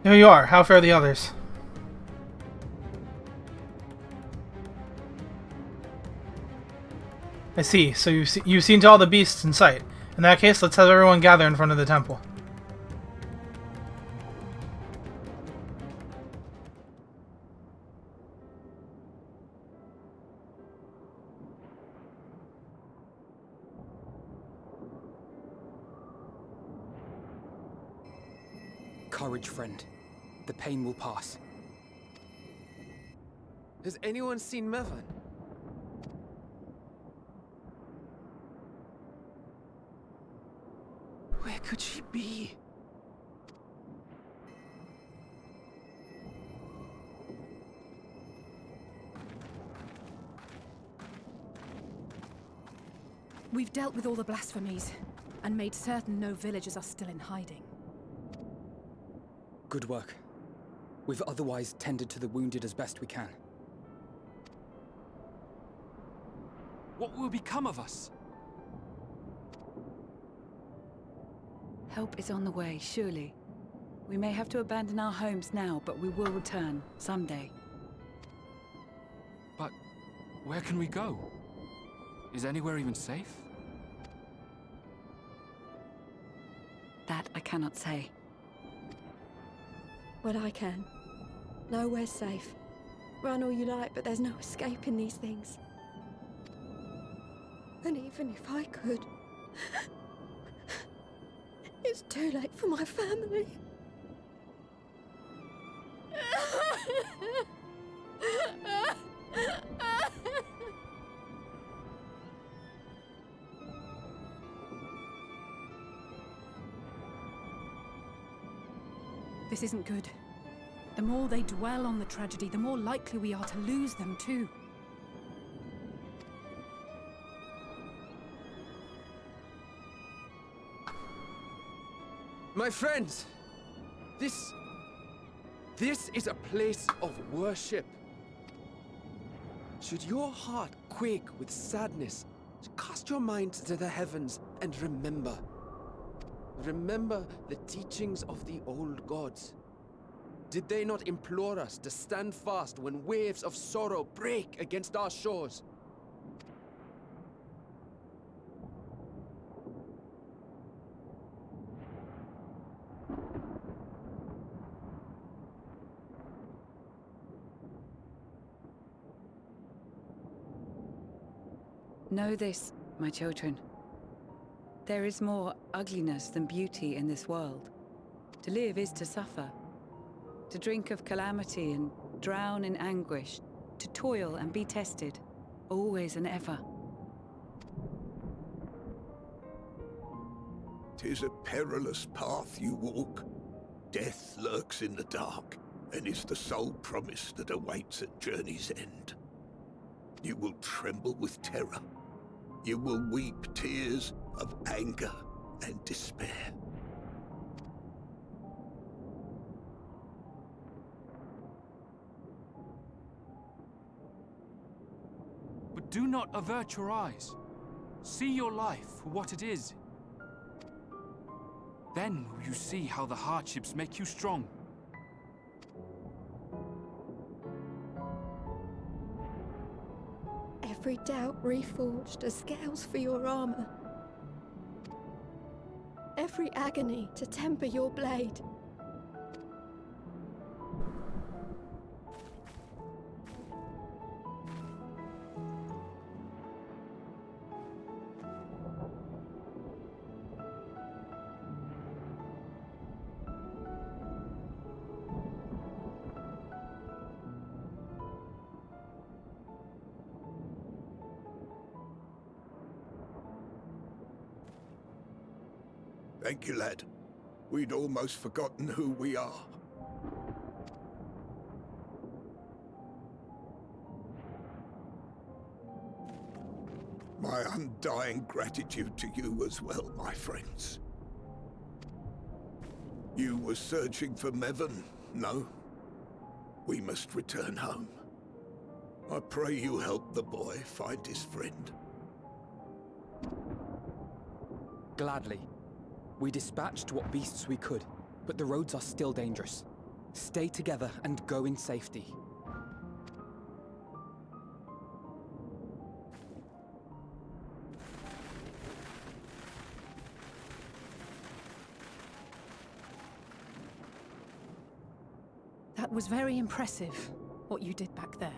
Here you are. How fare the others? I see. So you've seen to all the beasts in sight. In that case, let's have everyone gather in front of the temple. Courage, friend. The pain will pass. Has anyone seen Mervan? Where could she be? We've dealt with all the blasphemies, and made certain no villagers are still in hiding. Good work. We've otherwise tended to the wounded as best we can. What will become of us? Help is on the way, surely. We may have to abandon our homes now, but we will return someday. But where can we go? Is anywhere even safe? That I cannot say. Well, I can. Nowhere's safe. Run all you like, but there's no escaping these things. And even if I could, it's too late for my family. This isn't good. The more they dwell on the tragedy, the more likely we are to lose them too. My friends! This is a place of worship. Should your heart quake with sadness, cast your mind to the heavens and remember. Remember the teachings of the old gods. Did they not implore us to stand fast when waves of sorrow break against our shores? Know this, my children. There is more ugliness than beauty in this world. To live is to suffer. To drink of calamity and drown in anguish. To toil and be tested, always and ever. 'Tis a perilous path you walk. Death lurks in the dark, and is the sole promise that awaits at journey's end. You will tremble with terror. You will weep tears of anger and despair. But do not avert your eyes. See your life for what it is. Then will you see how the hardships make you strong. Every doubt reforged as scales for your armor. Every agony to temper your blade. Thank you, lad. We'd almost forgotten who we are. My undying gratitude to you as well, my friends. You were searching for Mevon, no? We must return home. I pray you help the boy find his friend. Gladly. We dispatched what beasts we could, but the roads are still dangerous. Stay together and go in safety. That was very impressive, what you did back there.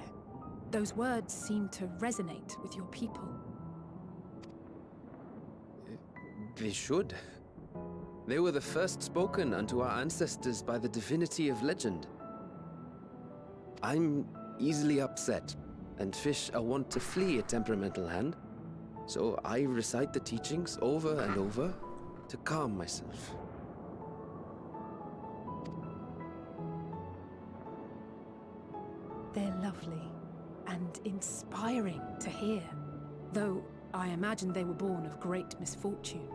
Those words seem to resonate with your people. They should. They were the first spoken unto our ancestors by the divinity of legend. I'm easily upset, and fish are wont to flee a temperamental hand, so I recite the teachings over and over to calm myself. They're lovely and inspiring to hear, though I imagine they were born of great misfortune.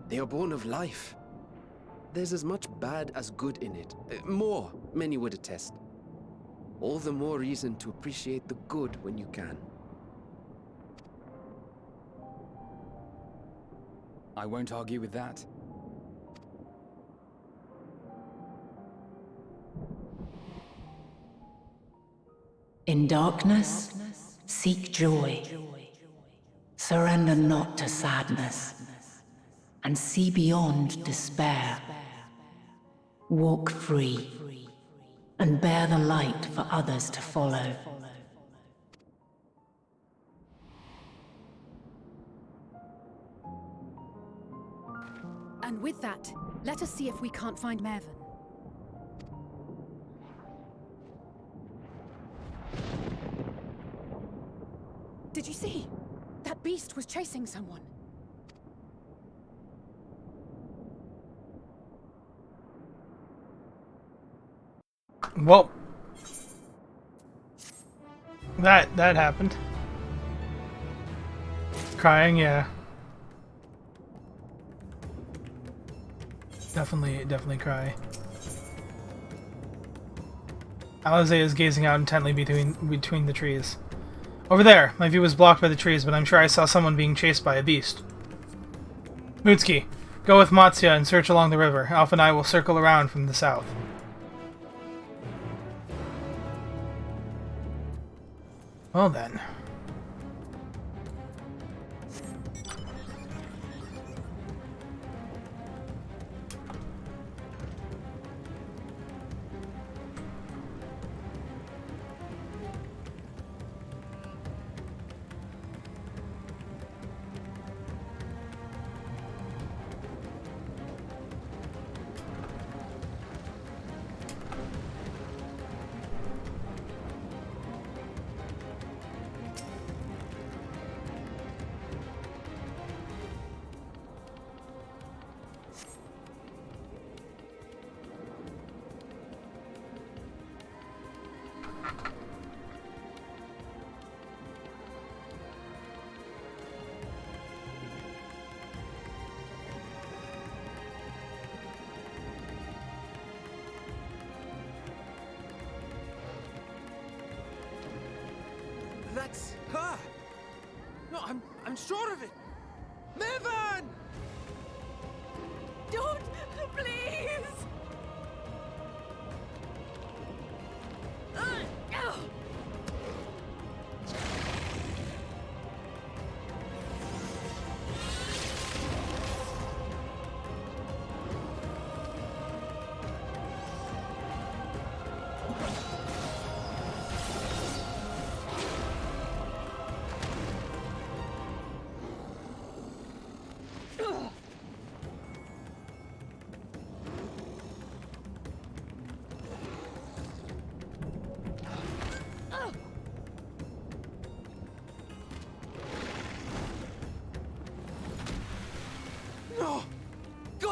They are born of life. There's as much bad as good in it. More, many would attest. All the more reason to appreciate the good when you can. I won't argue with that. In darkness, seek joy. Surrender not to sadness, and see beyond despair. Walk free, and bear the light for others to follow. And with that, let us see if we can't find Mervyn. Did you see? That beast was chasing someone. Well, that happened. Crying, yeah. Definitely cry. Alize is gazing out intently between the trees. Over there! My view was blocked by the trees, but I'm sure I saw someone being chased by a beast. Mutsuki, go with Matsuya and search along the river. Alpha and I will circle around from the south. Well then. That's her! No, I'm sure of it! Mevon! Don't! Please!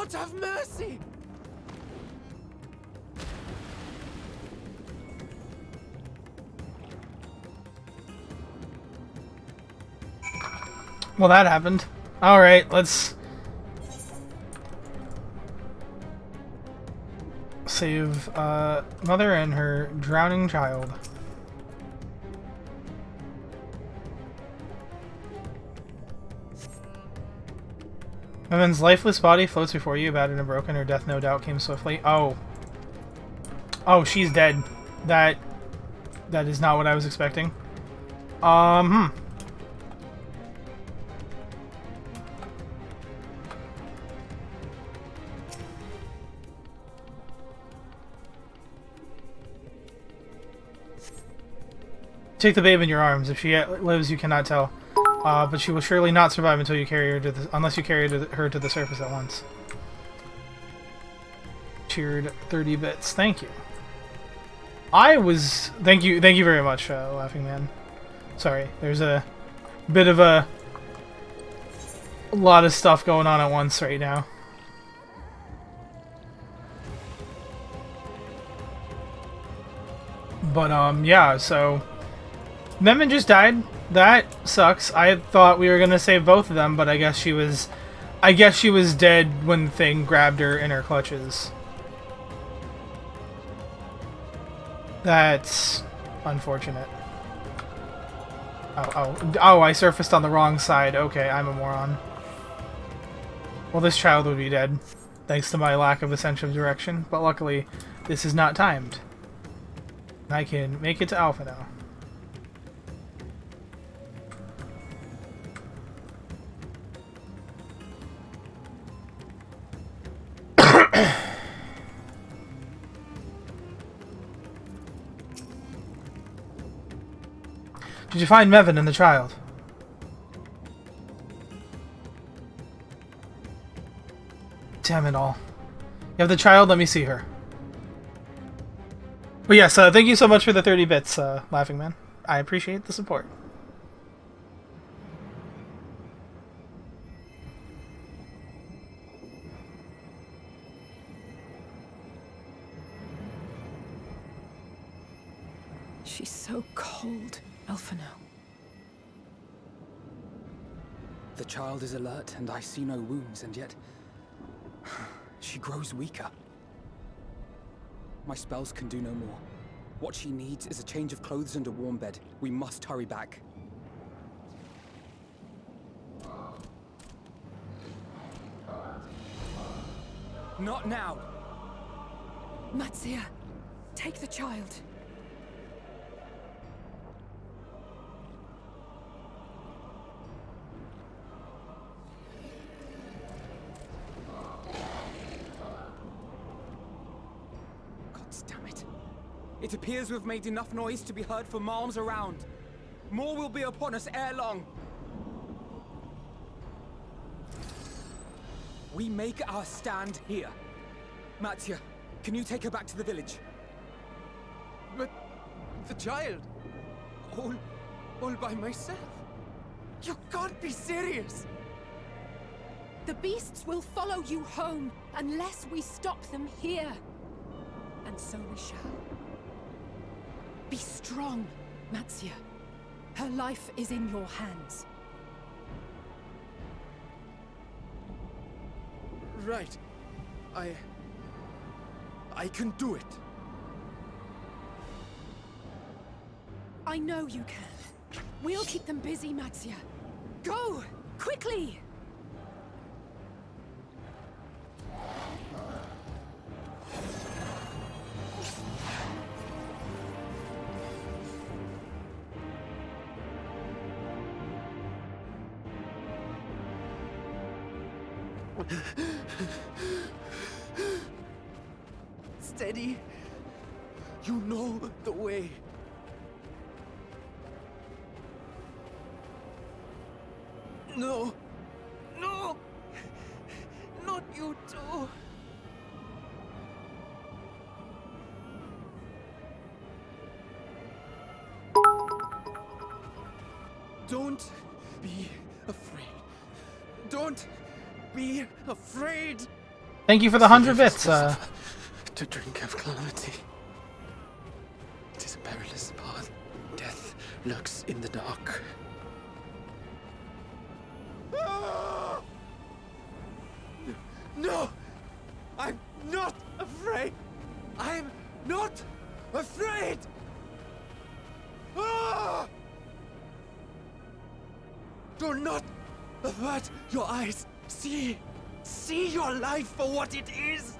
Lord have mercy! Well, that happened. Alright, let's save mother and her drowning child. Evan's lifeless body floats before you, battered and broken. Her death no doubt came swiftly. Oh. Oh, she's dead. That is not what I was expecting. Take the babe in your arms. If she lives, you cannot tell. But she will surely not survive until you carry her to the, unless you carry her to the surface at once. Cheered 30 bits. Thank you. Thank you very much, Laughing Man. Sorry, there's a bit of a lot of stuff going on at once right now. But yeah, so Memon just died. That sucks. I thought we were gonna save both of them, but I guess she was dead when the thing grabbed her in her clutches. That's unfortunate. Oh, I surfaced on the wrong side. Okay, I'm a moron. Well, this child would be dead, thanks to my lack of a sense of direction, but luckily, this is not timed. I can make it to Alpha now. Did you find Mevin and the child? Damn it all. You have the child? Let me see her. But yes, thank you so much for the 30 bits, Laughing Man. I appreciate the support. She's so cold, Alphino. The child is alert, and I see no wounds, and yet she grows weaker. My spells can do no more. What she needs is a change of clothes and a warm bed. We must hurry back. Not now! Matsia, take the child. It appears we've made enough noise to be heard for miles around. More will be upon us ere long. We make our stand here. Matsia, can you take her back to the village? But the child, all by myself. You can't be serious. The beasts will follow you home unless we stop them here. And so we shall. Be strong, Matsia. Her life is in your hands. Right. I can do it. I know you can. We'll keep them busy, Matsia. Go! Quickly! Steady. You know the way. No. No! Not you too. Don't be afraid. Don't be afraid. Thank you for the 100 bits. To drink of calamity. It is a perilous path. Death lurks in the dark. No! I'm not afraid! I'm not afraid! Ah! Do not avert your eyes. See your life for what it is.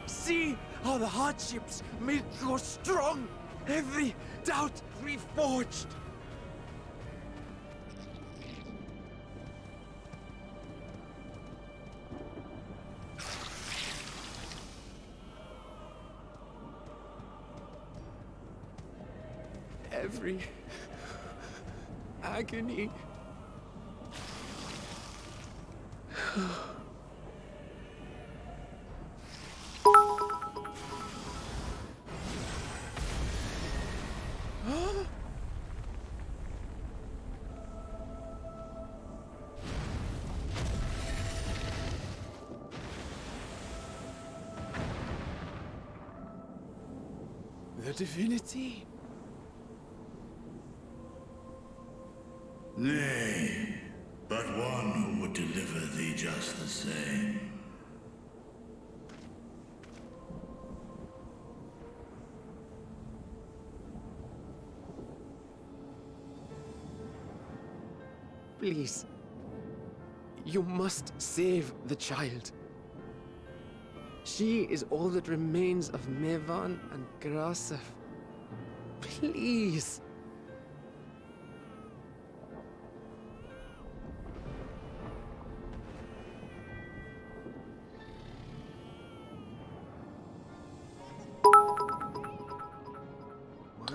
See how the hardships make you strong. Every doubt reforged. Every agony. The divinity. Nay, but one who would deliver thee just the same. Please. You must save the child. She is all that remains of Mevan and Grasef. Please.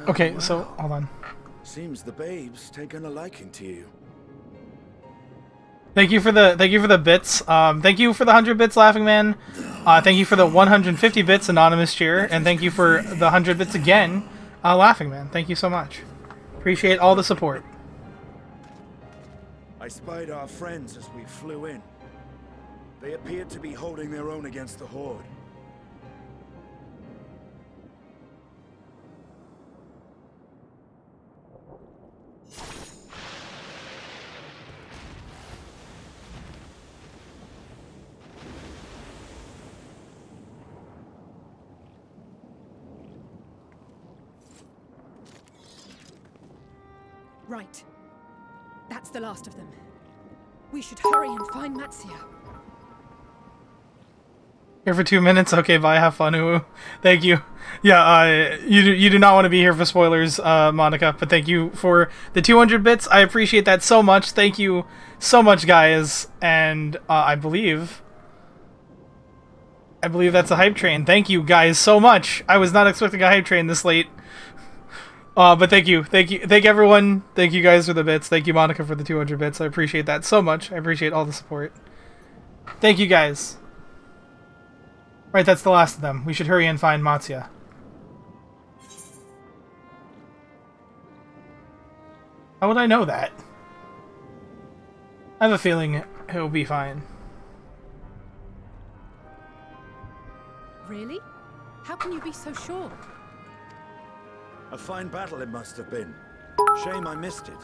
Okay, so hold on. Seems the babe's taken a liking to you. Thank you for the bits. Thank you for the 100 bits, Laughing Man. Thank you for the 150 bits, Anonymous Cheer, and thank you for the 100 bits again, Laughing Man. Thank you so much. Appreciate all the support. I spied our friends as we flew in. They appeared to be holding their own against the Horde. Right. That's the last of them. We should hurry and find Matsia. Here for 2 minutes. Okay, bye. Have fun. Ooh. Thank you. Yeah, you do not want to be here for spoilers, Monica. But thank you for the 200 bits. I appreciate that so much. Thank you so much, guys. And I believe that's a hype train. Thank you, guys, so much. I was not expecting a hype train this late. But thank you, thank everyone. Thank you guys for the bits. Thank you, Monica, for the 200 bits. I appreciate that so much. I appreciate all the support. Thank you, guys. Right, that's the last of them. We should hurry and find Matsia. How would I know that? I have a feeling he'll be fine. Really? How can you be so sure? A fine battle it must have been. Shame I missed it.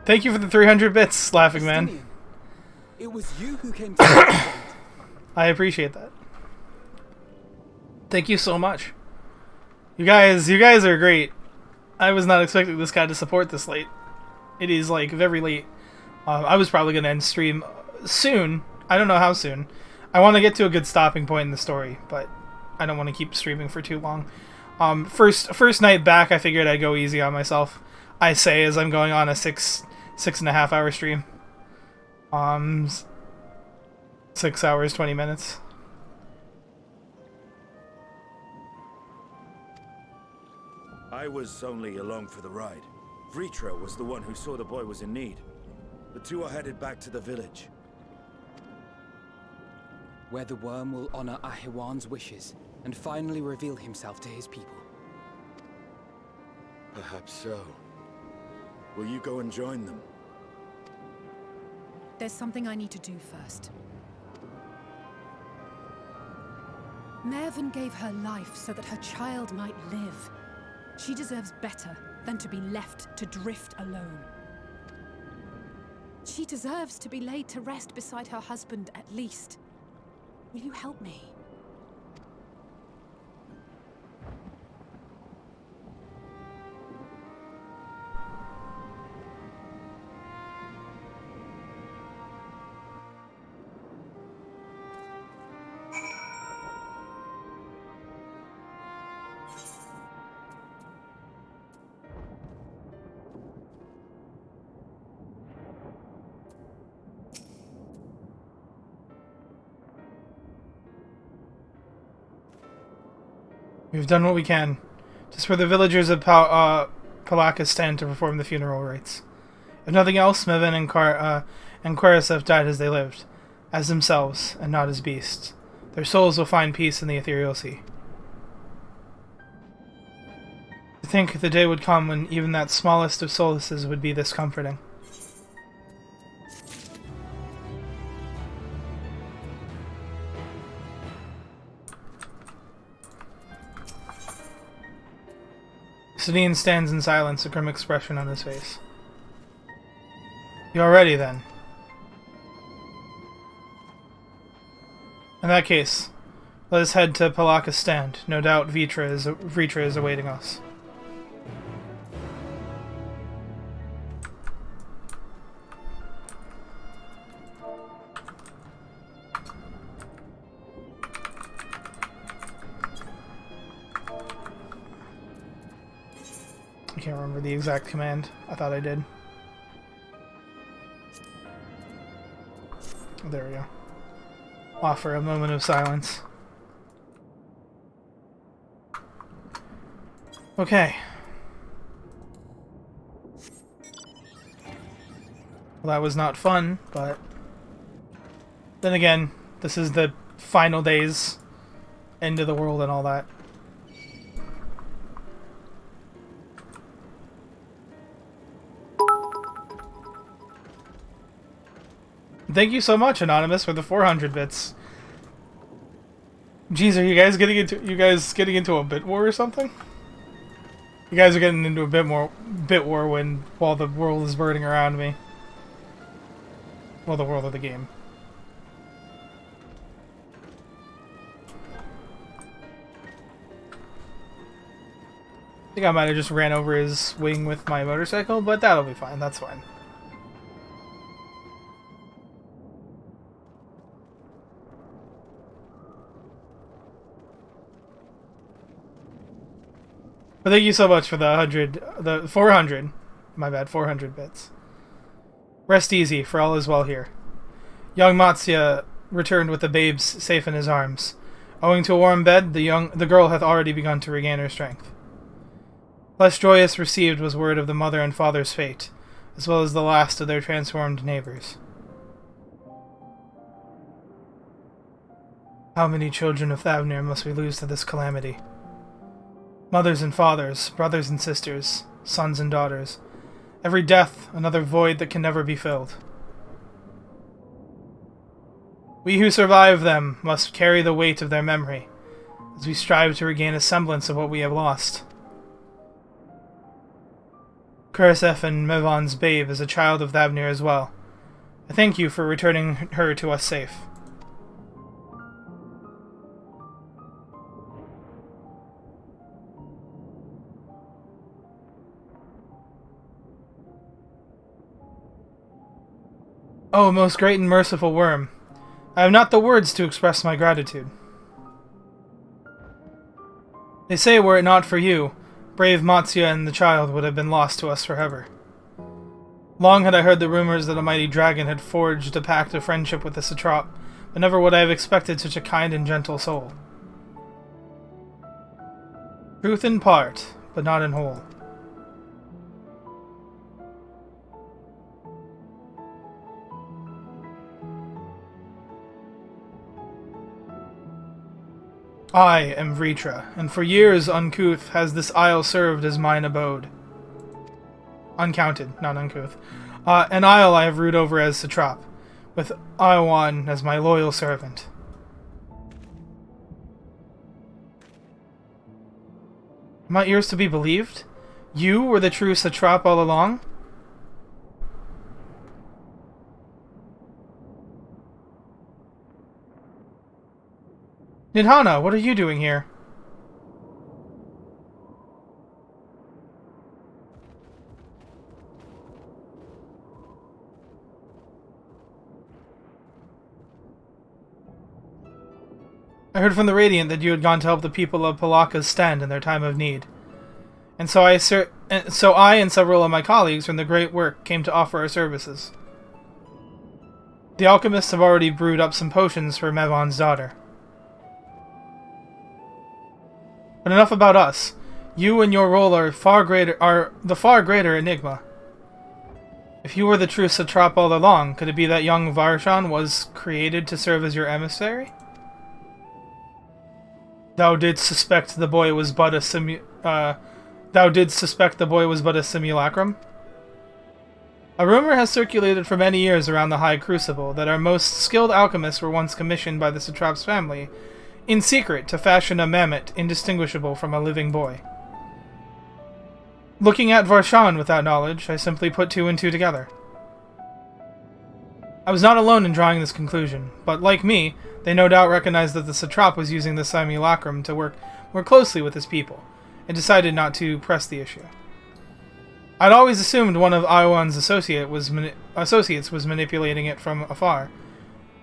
Thank you for the 300 bits, Laughing Man. It was you who came to the I appreciate that. Thank you so much. You guys are great. I was not expecting this guy to support this late. It is like very late. I was probably gonna end stream soon. I don't know how soon. I want to get to a good stopping point in the story, but I don't want to keep streaming for too long. First night back, I figured I'd go easy on myself. I say as I'm going on a 6.5 hour stream. 6 hours 20 minutes. I was only along for the ride. Vritra was the one who saw the boy was in need. The two are headed back to the village. where the worm will honor Ahiwan's wishes and finally reveal himself to his people. Perhaps so. Will you go and join them? There's something I need to do first. Mervyn gave her life so that her child might live. She deserves better than to be left to drift alone. She deserves to be laid to rest beside her husband at least. Will you help me? We've done what we can. Just where the villagers of Palaka stand to perform the funeral rites. If nothing else, Mevin and Quariseth died as they lived, as themselves, and not as beasts. Their souls will find peace in the ethereal sea. To think the day would come when even that smallest of solaces would be this comforting. Sedine stands in silence, a grim expression on his face. You are ready, then? In that case, let us head to Palaka's stand. No doubt Vritra is awaiting us. I can't remember the exact command. I thought I did. Oh, there we go. Offer a moment of silence. Okay. Well, that was not fun, but then again, this is the final days, end of the world and all that. Thank you so much, Anonymous, for the 400 bits. Jeez, are you guys getting into a bit war or something? You guys are getting into a bit war while the world is burning around me. Well, the world of the game. I think I might have just ran over his wing with my motorcycle, but that'll be fine. That's fine. But thank you so much for the 400. My bad, 400 bits. Rest easy, for all is well here. Young Matsya returned with the babes safe in his arms. Owing to a warm bed, the girl hath already begun to regain her strength. Less joyous received was word of the mother and father's fate, as well as the last of their transformed neighbors. How many children of Thavnir must we lose to this calamity? Mothers and fathers, brothers and sisters, sons and daughters. Every death, another void that can never be filled. We who survive them must carry the weight of their memory, as we strive to regain a semblance of what we have lost. Quariseth and Mevon's babe is a child of Thavnir as well. I thank you for returning her to us safe. Oh, most great and merciful worm, I have not the words to express my gratitude. They say were it not for you, brave Matsya and the child would have been lost to us forever. Long had I heard the rumors that a mighty dragon had forged a pact of friendship with the satrap, but never would I have expected such a kind and gentle soul. Truth in part, but not in whole. I am Vritra, and for years uncouth has this isle served as mine abode. Uncounted, not uncouth. An isle I have ruled over as satrap, with Iowan as my loyal servant. My ears to be believed? You were the true satrap all along? Nidhana, what are you doing here? I heard from the Radiant that you had gone to help the people of Palaka's stand in their time of need. And so I and several of my colleagues from the Great Work came to offer our services. The alchemists have already brewed up some potions for Mevon's daughter. But enough about us. You and your role are the far greater enigma. If you were the true satrap all along, could it be that young Varshan was created to serve as your emissary? Thou didst suspect the boy was but a simulacrum? A rumor has circulated for many years around the High Crucible that our most skilled alchemists were once commissioned by the satrap's family, in secret, to fashion a mammoth indistinguishable from a living boy. Looking at Varshan with that knowledge, I simply put two and two together. I was not alone in drawing this conclusion, but like me, they no doubt recognized that the satrap was using the simulacrum to work more closely with his people, and decided not to press the issue. I'd always assumed one of Iowan's associates was manipulating it from afar,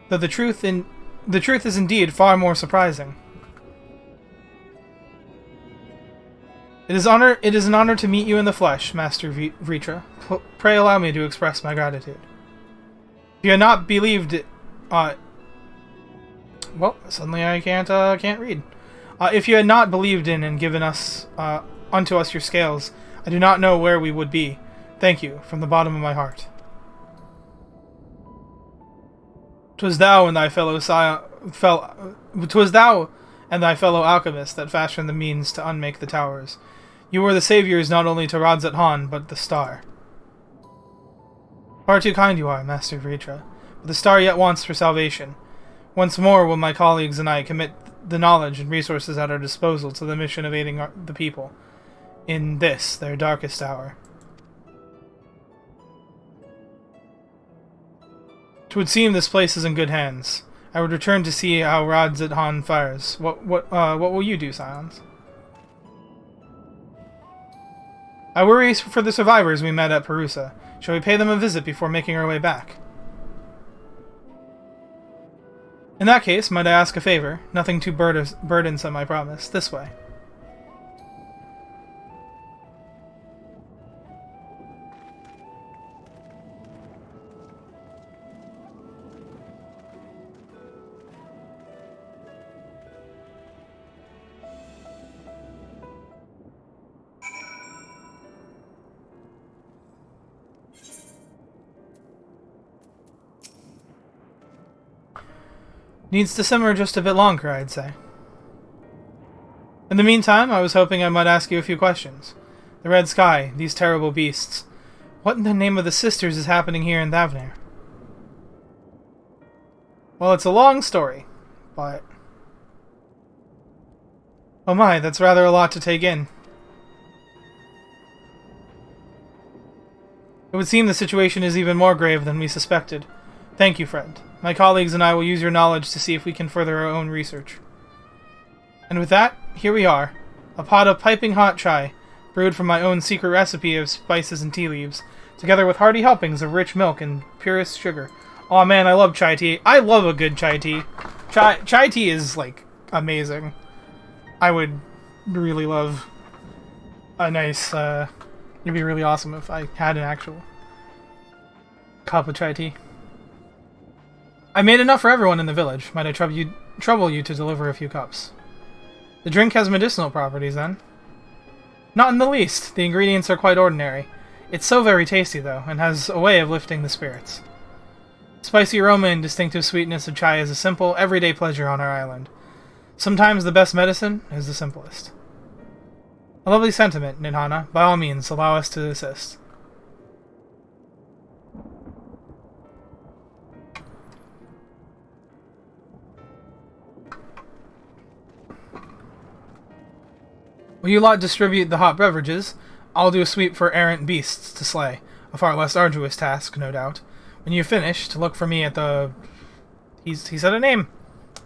though the truth is indeed far more surprising. It is an honor to meet you in the flesh, Master Vritra. Pray allow me to express my gratitude. If you had not believed it, well, suddenly I can't read. If you had not believed in and given unto us your scales, I do not know where we would be. Thank you, from the bottom of my heart. 'Twas thou and thy fellow alchemist that fashioned the means to unmake the towers. You were the saviors not only to Radzat Han, but the star. Far too kind you are, Master Vritra, but the star yet wants for salvation. Once more will my colleagues and I commit the knowledge and resources at our disposal to the mission of aiding the people in this, their darkest hour. 'Twould seem this place is in good hands. I would return to see how Radzat Han fares. What will you do, Scions? I worry for the survivors we met at Perusa. Shall we pay them a visit before making our way back? In that case, might I ask a favor? Nothing too burdensome, I promise. This way. Needs to simmer just a bit longer, I'd say. In the meantime, I was hoping I might ask you a few questions. The red sky, these terrible beasts. What in the name of the sisters is happening here in Thavnair? Well, it's a long story, but... Oh my, that's rather a lot to take in. It would seem the situation is even more grave than we suspected. Thank you, friend. My colleagues and I will use your knowledge to see if we can further our own research. And with that, here we are. A pot of piping hot chai, brewed from my own secret recipe of spices and tea leaves, together with hearty helpings of rich milk and purest sugar. Aw man, I love chai tea. I love a good chai tea. Chai tea is, like, amazing. I would really love a nice, it'd be really awesome if I had an actual cup of chai tea. I made enough for everyone in the village. Might I trouble you to deliver a few cups? The drink has medicinal properties, then? Not in the least. The ingredients are quite ordinary. It's so very tasty, though, and has a way of lifting the spirits. Spicy aroma and distinctive sweetness of chai is a simple, everyday pleasure on our island. Sometimes the best medicine is the simplest. A lovely sentiment, Nidhana. By all means, allow us to assist. Will you lot distribute the hot beverages? I'll do a sweep for errant beasts to slay. A far less arduous task, no doubt. When you've finished, look for me at the... He said a name.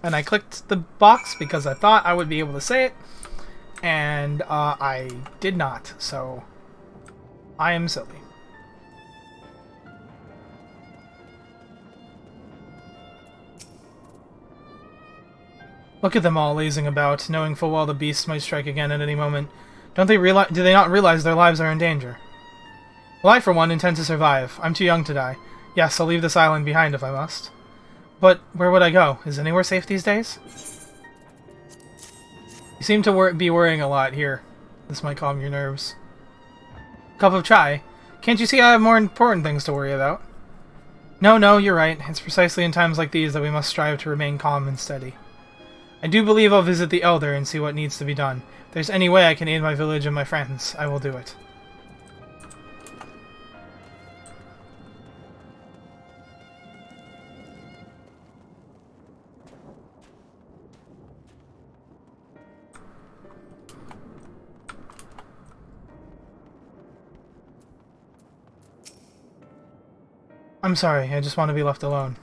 And I clicked the box because I thought I would be able to say it. And I did not, so I am silly. Look at them all lazing about, knowing full well the beasts might strike again at any moment. Do they not realize their lives are in danger? Well, I, for one, intend to survive. I'm too young to die. Yes, I'll leave this island behind if I must. But where would I go? Is anywhere safe these days? You seem to be worrying a lot here. This might calm your nerves. Cup of chai? Can't you see I have more important things to worry about? No, you're right. It's precisely in times like these that we must strive to remain calm and steady. I do believe I'll visit the Elder and see what needs to be done. If there's any way I can aid my village and my friends, I will do it. I'm sorry, I just want to be left alone.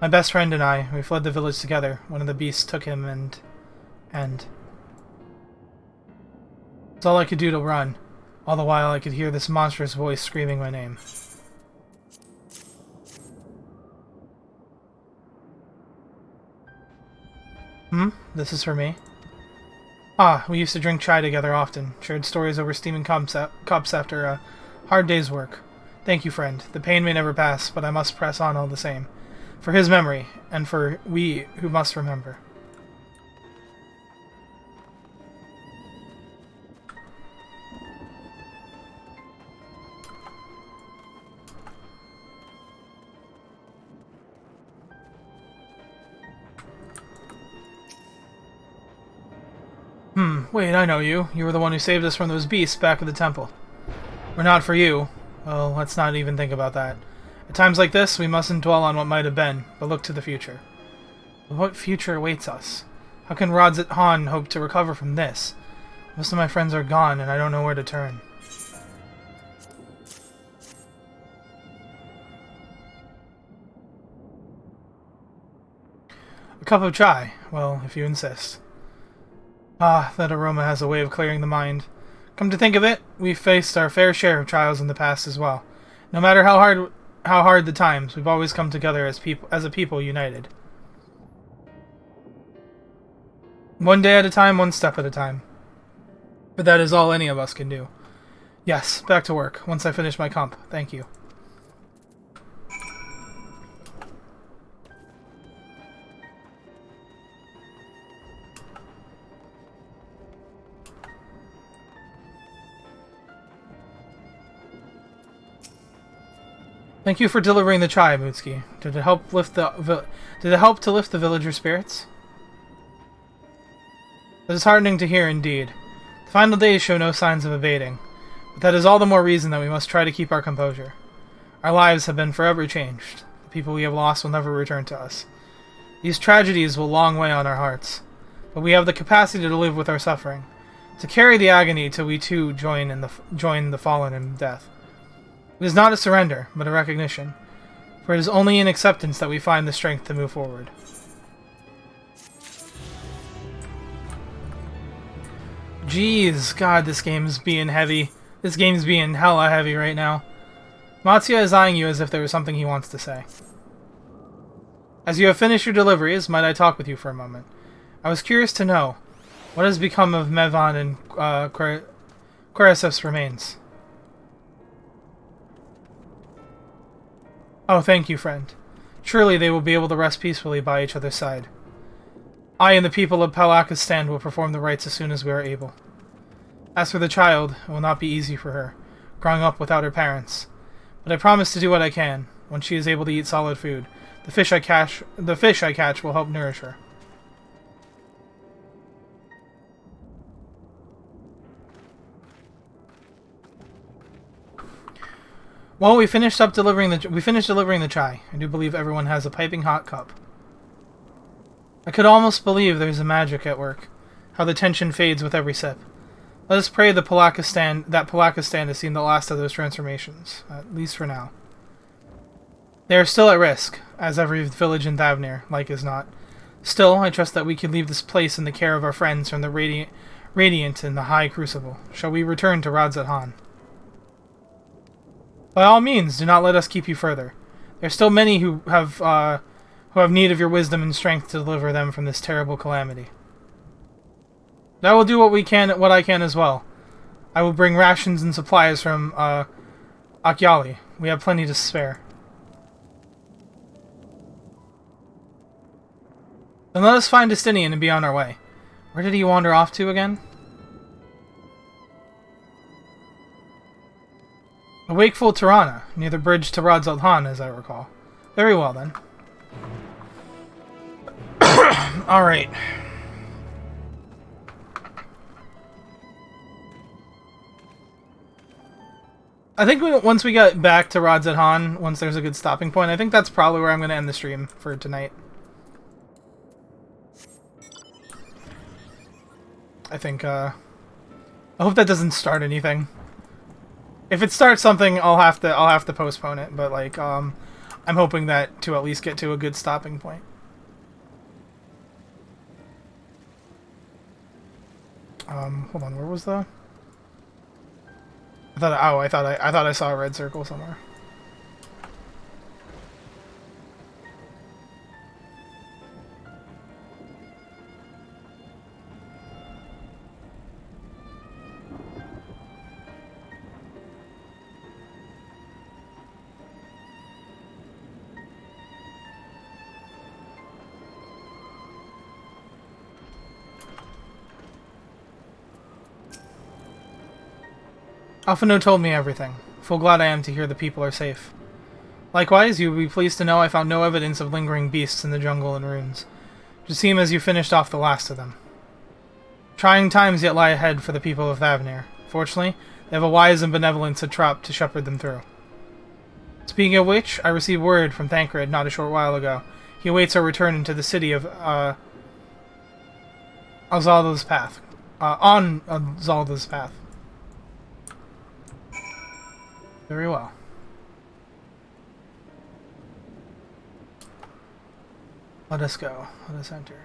My best friend and I, we fled the village together. One of the beasts took him and... It's all I could do to run. All the while I could hear this monstrous voice screaming my name. This is for me? Ah, we used to drink chai together often, shared stories over steaming cups after a hard day's work. Thank you, friend. The pain may never pass, but I must press on all the same. For his memory, and for we who must remember. Wait, I know you. You were the one who saved us from those beasts back at the temple. Were not for you, well, let's not even think about that. At times like this, we mustn't dwell on what might have been, but look to the future. But what future awaits us? How can Rods at Han hope to recover from this? Most of my friends are gone, and I don't know where to turn. A cup of chai. Well, if you insist. Ah, that aroma has a way of clearing the mind. Come to think of it, we've faced our fair share of trials in the past as well. No matter how hard the times, we've always come together as a people united. One day at a time, one step at a time. But that is all any of us can do. Yes, back to work, once I finish my comp. Thank you. Thank you for delivering the chai, Mutsuki. Did it help to lift the villagers' spirits? That is heartening to hear indeed. The final days show no signs of abating, but that is all the more reason that we must try to keep our composure. Our lives have been forever changed. The people we have lost will never return to us. These tragedies will long weigh on our hearts, but we have the capacity to live with our suffering, to carry the agony till we too join the fallen in death. It is not a surrender, but a recognition, for it is only in acceptance that we find the strength to move forward. Jeez, God, this game's being heavy. This game's being hella heavy right now. Matsuya is eyeing you as if there was something he wants to say. As you have finished your deliveries, might I talk with you for a moment? I was curious to know, what has become of Mevan and Quaresef's remains? Oh, thank you, friend. Surely they will be able to rest peacefully by each other's side. I and the people of Palakistan will perform the rites as soon as we are able. As for the child, it will not be easy for her, growing up without her parents. But I promise to do what I can. When she is able to eat solid food, the fish I catch will help nourish her. Well, we finished delivering the chai. I do believe everyone has a piping hot cup. I could almost believe there's a magic at work, how the tension fades with every sip. Let us pray that Palakistan has seen the last of those transformations, at least for now. They are still at risk, as every village in Thavnir, like as not. Still, I trust that we can leave this place in the care of our friends from the Radiant in the High Crucible. Shall we return to Radzat Han? By all means, do not let us keep you further. There are still many who have need of your wisdom and strength to deliver them from this terrible calamity. I will do what I can as well. I will bring rations and supplies from Akyali. We have plenty to spare. Then let us find Justinian and be on our way. Where did he wander off to again? A wakeful Tirana, near the bridge to Radzat Han, as I recall. Very well, then. Alright. I think once we get back to Radzat Han, once there's a good stopping point, I think that's probably where I'm going to end the stream for tonight. I think, I hope that doesn't start anything. If it starts something, I'll have to postpone it, but like, I'm hoping that to at least get to a good stopping point. Hold on, where was the... I thought I saw a red circle somewhere. Alphino told me everything. Full glad I am to hear the people are safe. Likewise, you will be pleased to know I found no evidence of lingering beasts in the jungle and ruins. It would seem as you finished off the last of them. Trying times yet lie ahead for the people of Thavnir. Fortunately, they have a wise and benevolent satrap to shepherd them through. Speaking of which, I received word from Thancred not a short while ago. He awaits our return into the city of Azalda's path. On Azalda's path. Very well. Let us go. Let us enter.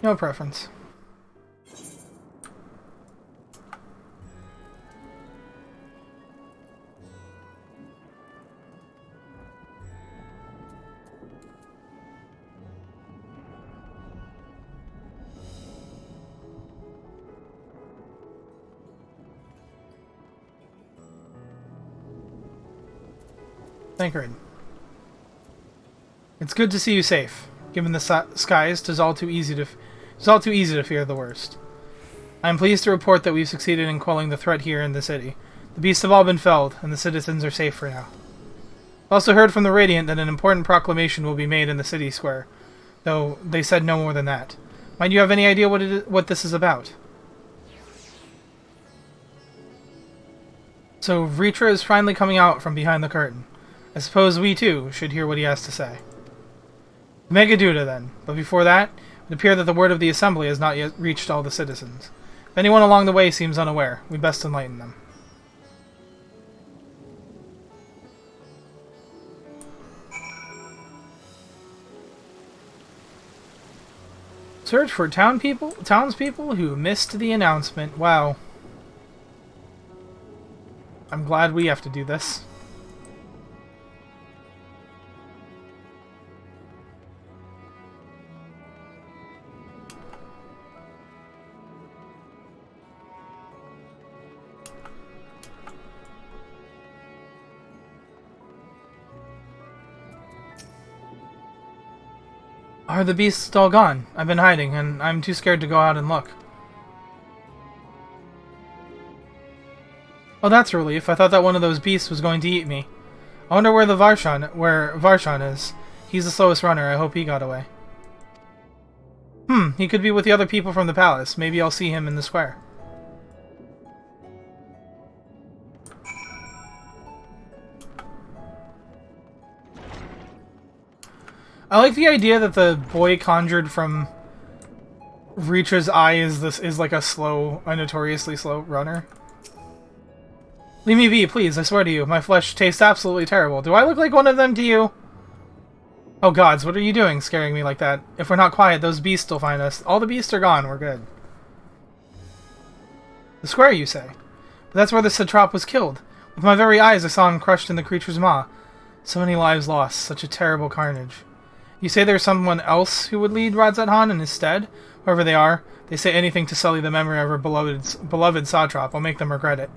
No preference. Thancred. It's good to see you safe. Given the skies, 'tis all too easy to fear the worst. I am pleased to report that we've succeeded in quelling the threat here in the city. The beasts have all been felled, and the citizens are safe for now. I've also heard from the Radiant that an important proclamation will be made in the city square, though they said no more than that. Might you have any idea what this is about? So Vritra is finally coming out from behind the curtain. I suppose we, too, should hear what he has to say. Megaduda, then. But before that, it would appear that the word of the Assembly has not yet reached all the citizens. If anyone along the way seems unaware, we best enlighten them. Search for townspeople who missed the announcement. Wow. I'm glad we have to do this. Are the beasts all gone? I've been hiding, and I'm too scared to go out and look. Oh, that's a relief. I thought that one of those beasts was going to eat me. I wonder where Varshan is. He's the slowest runner. I hope he got away. He could be with the other people from the palace. Maybe I'll see him in the square. I like the idea that the boy conjured from Reacher's eye is like a notoriously slow runner. Leave me be, please, I swear to you. My flesh tastes absolutely terrible. Do I look like one of them to you? Oh gods, what are you doing, scaring me like that? If we're not quiet, those beasts will find us. All the beasts are gone, we're good. The square, you say? But that's where the satrap was killed. With my very eyes I saw him crushed in the creature's maw. So many lives lost, such a terrible carnage. You say there's someone else who would lead Radzat-Han in his stead? Whoever they are, they say anything to sully the memory of our beloved satrap. I'll make them regret it.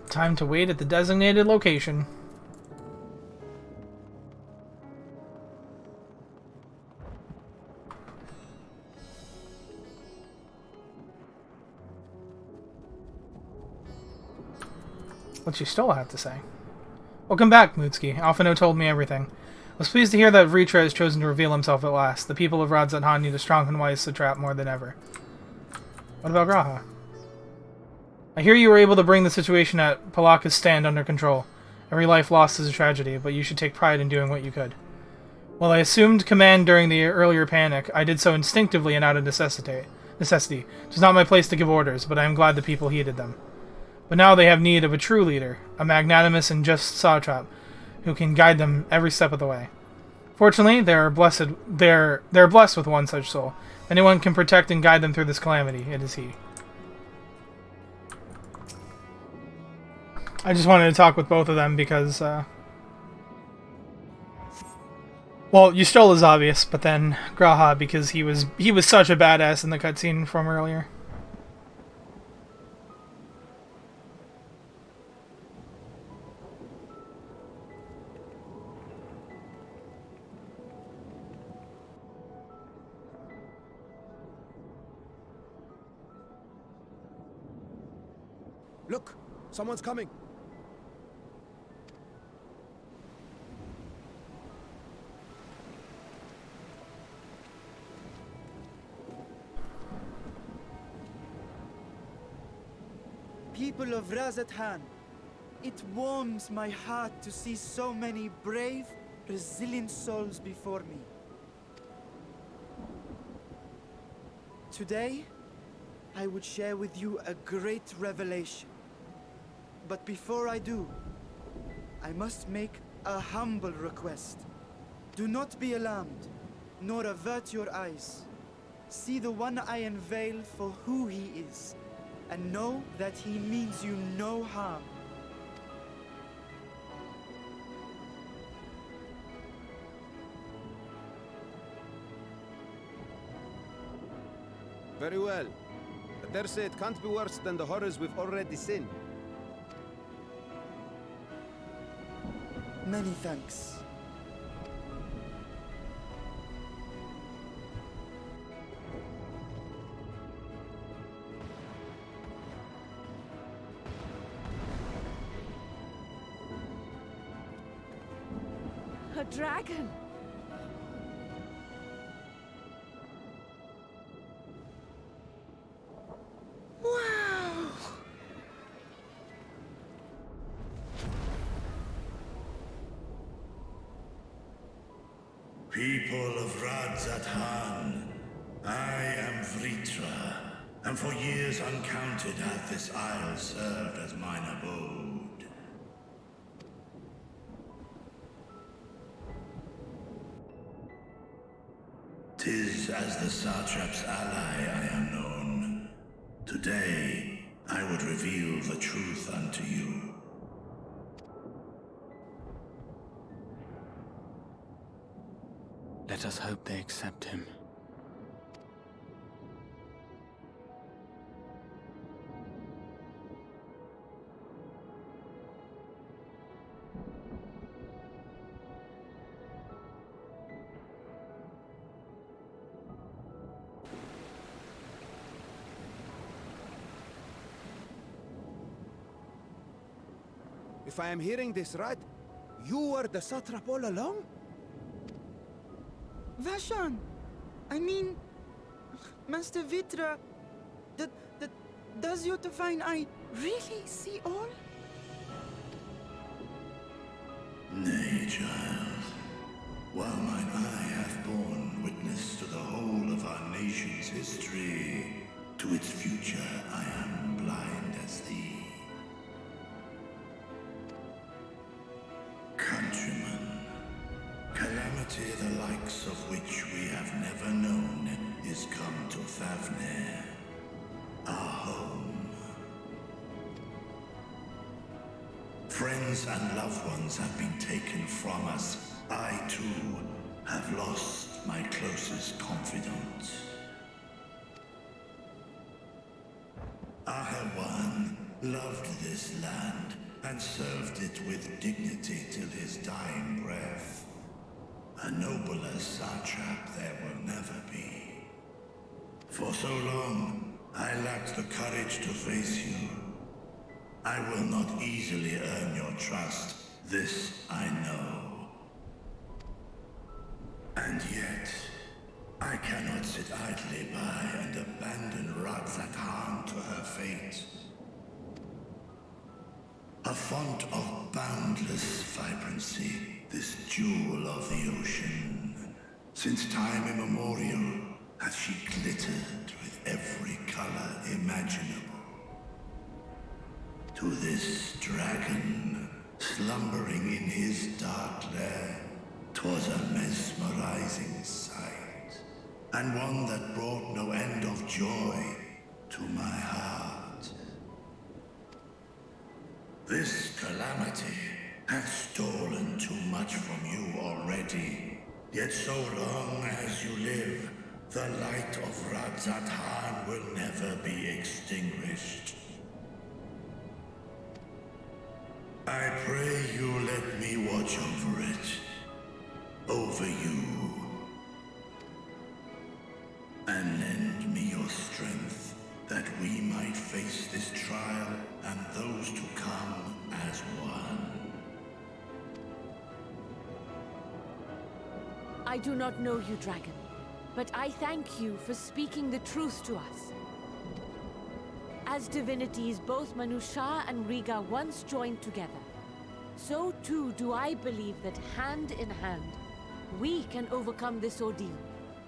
Time to wait at the designated location. What you still have to say? Welcome back, Mutsuki. Alphino told me everything. I was pleased to hear that Vritra has chosen to reveal himself at last. The people of Radzat-Han need a strong and wise satrap more than ever. What about Graha? I hear you were able to bring the situation at Palaka's stand under control. Every life lost is a tragedy, but you should take pride in doing what you could. While I assumed command during the earlier panic, I did so instinctively and out of necessity. It is not my place to give orders, but I am glad the people heeded them. But now they have need of a true leader, a magnanimous and just satrap, who can guide them every step of the way. Fortunately, they are blessed with one such soul. If anyone can protect and guide them through this calamity, it is he. I just wanted to talk with both of them because, well, Ystrel is obvious, but then Graha because he was such a badass in the cutscene from earlier. Look! Someone's coming! People of Radzat-Han, it warms my heart to see so many brave, resilient souls before me. Today, I would share with you a great revelation. But before I do, I must make a humble request. Do not be alarmed, nor avert your eyes. See the one I unveil for who he is, and know that he means you no harm. Very well. I dare say it can't be worse than the horrors we've already seen. Many thanks. A dragon! Wow! People of Radzat-Han, I am Vritra, and for years uncounted hath this isle served as mine abode. 'Tis as the satrap's ally I am known. Today, I would reveal the truth unto you. Let us hope they accept him. If I am hearing this right, you were the satrap all along? Vashan! I mean, Master Vritra, does your divine eye really see all? Nay, child. While mine eye hath borne witness to the whole of our nation's history, to its future I am blind as thee. Countrymen, calamity the likes of which we have never known is come to Thavnir, our home. Friends and loved ones have been taken from us. I, too, have lost my closest confidant. Ahawan loved this land and served it with dignity till his dying breath. A nobler satrap there will never be. For so long, I lacked the courage to face you. I will not easily earn your trust, this I know. And yet, I cannot sit idly by and abandon Radzathan to her fate. A font of boundless vibrancy, this jewel of the ocean. Since time immemorial, hath she glittered with every color imaginable. To this dragon, slumbering in his dark lair, 'twas a mesmerizing sight, and one that brought no end of joy to my heart. This calamity hath stolen too much from you already, yet so long as you live, the light of Radzathan will never be extinguished. I pray you let me watch over it, over you, and lend me your strength that we might face this trial and those to come as one. I do not know you, dragon, but I thank you for speaking the truth to us. As divinities, both Manusha and Riga once joined together, so too do I believe that hand in hand, we can overcome this ordeal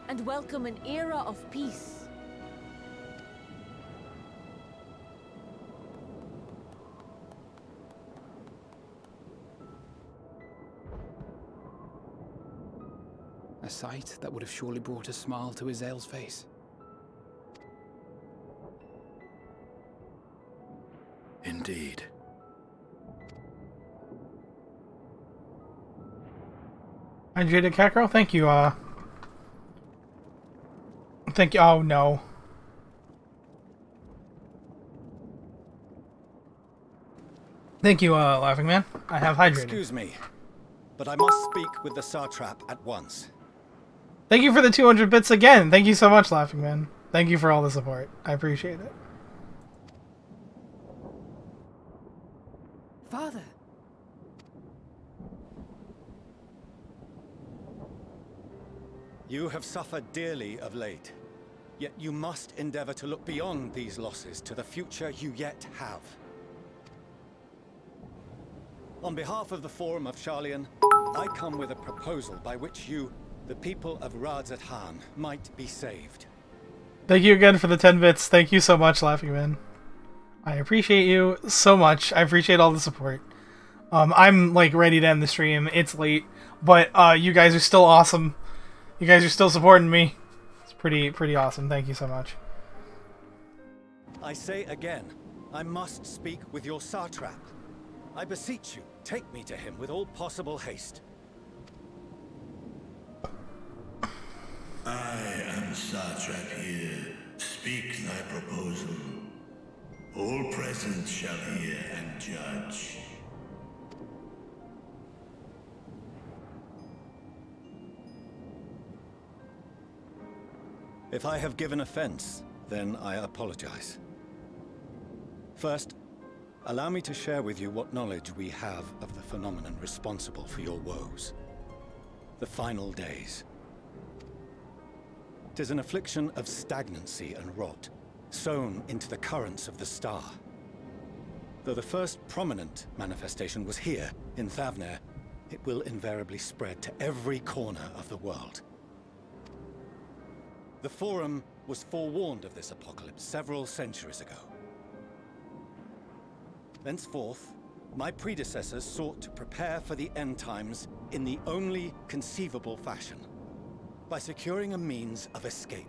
and welcome an era of peace. A sight that would have surely brought a smile to Azael's face. Indeed. Jada Kakarot, thank you, thank you, oh no. Thank you, Laughing Man. I have hydrated. Excuse me, but I must speak with the Satrap at once. Thank you for the 200 bits again. Thank you so much, Laughing Man. Thank you for all the support. I appreciate it. Father. You have suffered dearly of late, yet you must endeavor to look beyond these losses to the future you yet have. On behalf of the Forum of Sharlayan, I come with a proposal by which you, the people of Radzathan, might be saved. Thank you again for the 10 bits. Thank you so much, Laughing Man. I appreciate you so much. I appreciate all the support. I'm like ready to end the stream. It's late, but you guys are still awesome. You guys are still supporting me. It's pretty awesome. Thank you so much. I say again, I must speak with your Satrap. I beseech you, take me to him with all possible haste. I am Satrap here. Speak thy proposal. All present shall hear and judge. If I have given offense, then I apologize. First, allow me to share with you what knowledge we have of the phenomenon responsible for your woes. The final days. 'Tis an affliction of stagnancy and rot, sown into the currents of the star. Though the first prominent manifestation was here, in Thavnir, it will invariably spread to every corner of the world. The Forum was forewarned of this apocalypse several centuries ago. Thenceforth, my predecessors sought to prepare for the end times in the only conceivable fashion, by securing a means of escape.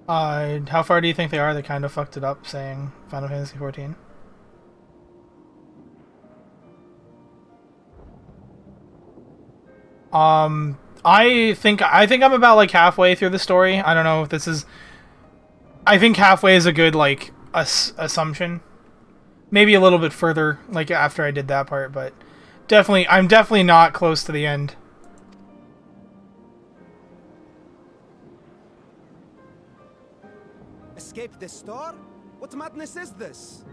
How far do you think they are? They kind of fucked it up saying Final Fantasy XIV. I think I'm about like halfway through the story. I don't know if this is. I think halfway is a good like assumption. Maybe a little bit further, like after I did that part, but I'm definitely not close to the end. Escape this store? What madness is this?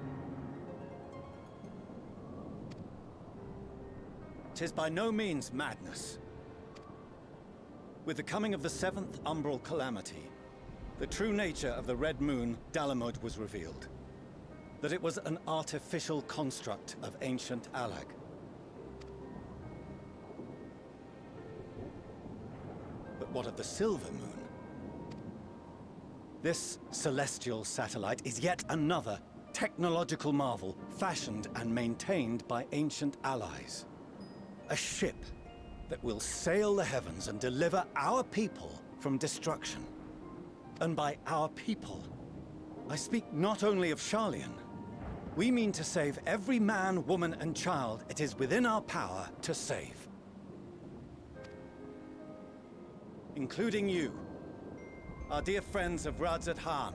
'Tis by no means madness. With the coming of the 7th Umbral Calamity, the true nature of the Red Moon, Dalamud, was revealed. That it was an artificial construct of ancient Alag. But what of the Silver Moon? This celestial satellite is yet another technological marvel fashioned and maintained by ancient allies. A ship that will sail the heavens and deliver our people from destruction. And by our people, I speak not only of Sharlayan. We mean to save every man, woman, and child it is within our power to save. Including you, our dear friends of Radzat Han.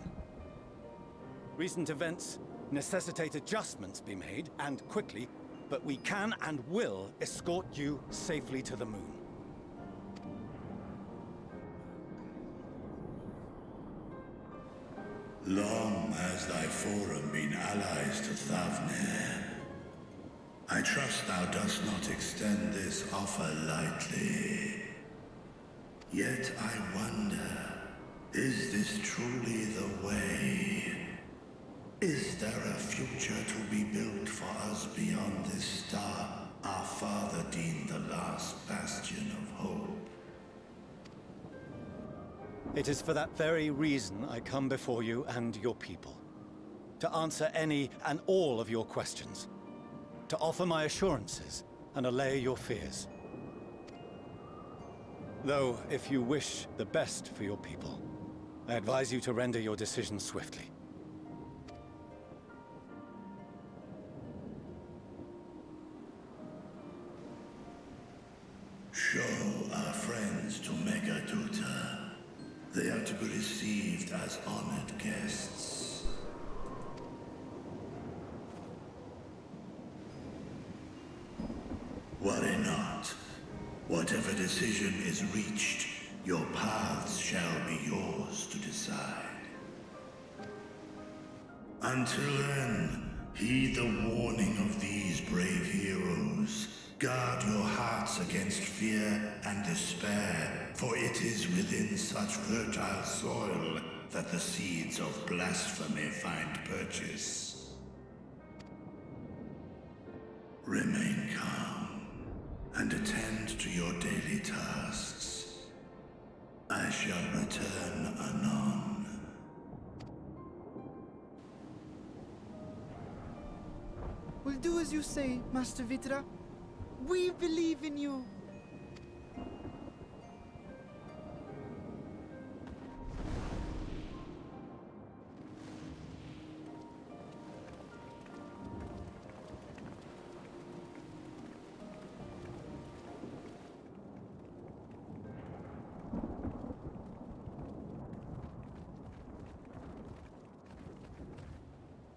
Recent events necessitate adjustments be made, and quickly, but we can and will escort you safely to the moon. Long has thy Forum been allies to Thavnir. I trust thou dost not extend this offer lightly. Yet I wonder, is this truly the way? Is there a future to be built for us beyond this star our father deemed the last bastion of hope? It is for that very reason I come before you and your people. To answer any and all of your questions. To offer my assurances and allay your fears. Though, if you wish the best for your people, I advise you to render your decision swiftly. Show our friends to Megaduta. They are to be received as honored guests. Worry not. Whatever decision is reached, your paths shall be yours to decide. Until then, heed the warning of these brave heroes. Guard your hearts against fear and despair, for it is within such fertile soil that the seeds of blasphemy find purchase. Remain calm and attend to your daily tasks. I shall return anon. We'll do as you say, Master Vitra. We believe in you.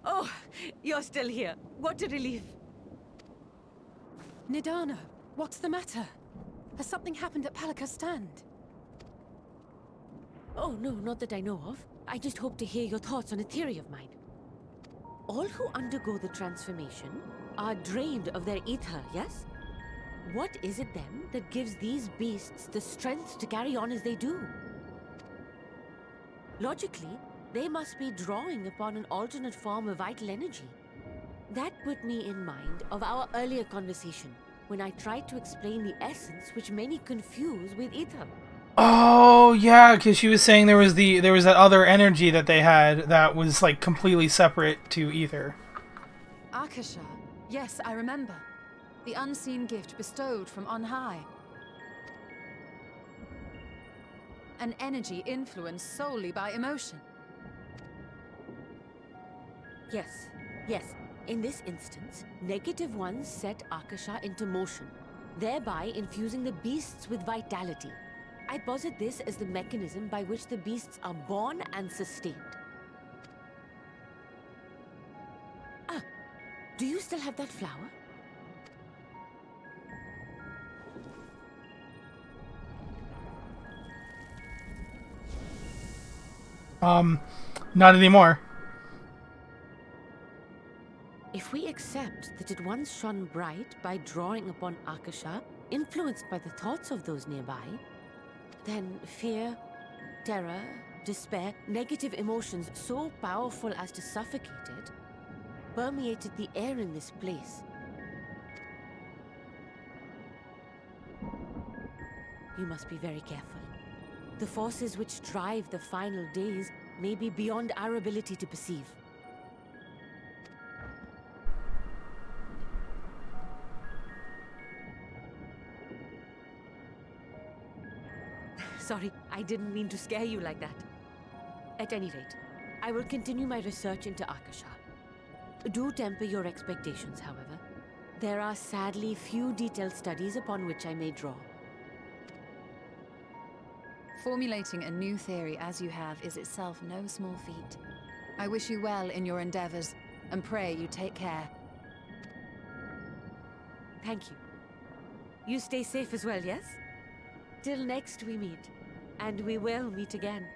Oh, you're still here. What a relief. Nidana, what's the matter? Has something happened at Palika's stand? Oh, no, not that I know of. I just hope to hear your thoughts on a theory of mine. All who undergo the transformation are drained of their ether, yes? What is it then that gives these beasts the strength to carry on as they do? Logically, They must be drawing upon an alternate form of vital energy. That put me in mind of our earlier conversation, when I tried to explain the essence which many confuse with ether. Oh yeah, because she was saying there was that other energy that they had that was like completely separate to ether. Akasha. Yes, I remember. The unseen gift bestowed from on high. An energy influenced solely by emotion. Yes, yes. In this instance, negative ones set Akasha into motion, thereby infusing the beasts with vitality. I posit this as the mechanism by which the beasts are born and sustained. Ah, do you still have that flower? Not anymore. If we accept that it once shone bright by drawing upon Akasha, influenced by the thoughts of those nearby, then fear, terror, despair, negative emotions so powerful as to suffocate it, permeated the air in this place. You must be very careful. The forces which drive the final days may be beyond our ability to perceive. Sorry, I didn't mean to scare you like that. At any rate, I will continue my research into Akasha. Do temper your expectations, however. There are sadly few detailed studies upon which I may draw. Formulating a new theory as you have is itself no small feat. I wish you well in your endeavors, and pray you take care. Thank you. You stay safe as well, yes? Till next we meet. And we will meet again.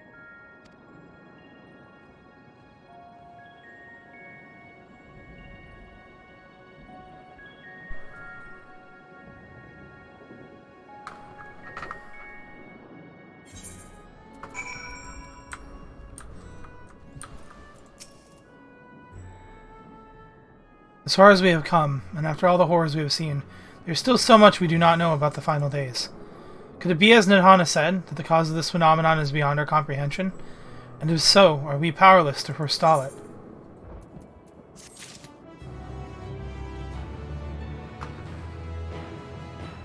As far as we have come, and after all the horrors we have seen, there is still so much we do not know about the final days. Could it be as Nidhana said, that the cause of this phenomenon is beyond our comprehension? And if so, are we powerless to forestall it?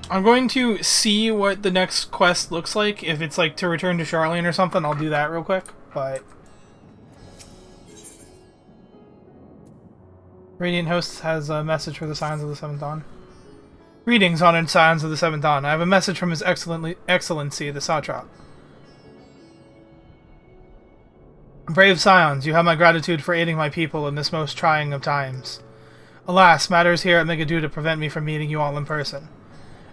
I'm going to see what the next quest looks like. If it's like to return to Charlene or something, I'll do that real quick, but... Radiant Hosts has a message for the Scions of the Seventh Dawn. Greetings, honored Scions of the Seventh Dawn. I have a message from His Excellency, the Satrap. Brave Scions, you have my gratitude for aiding my people in this most trying of times. Alas, matters here at Megaduda prevent me from meeting you all in person.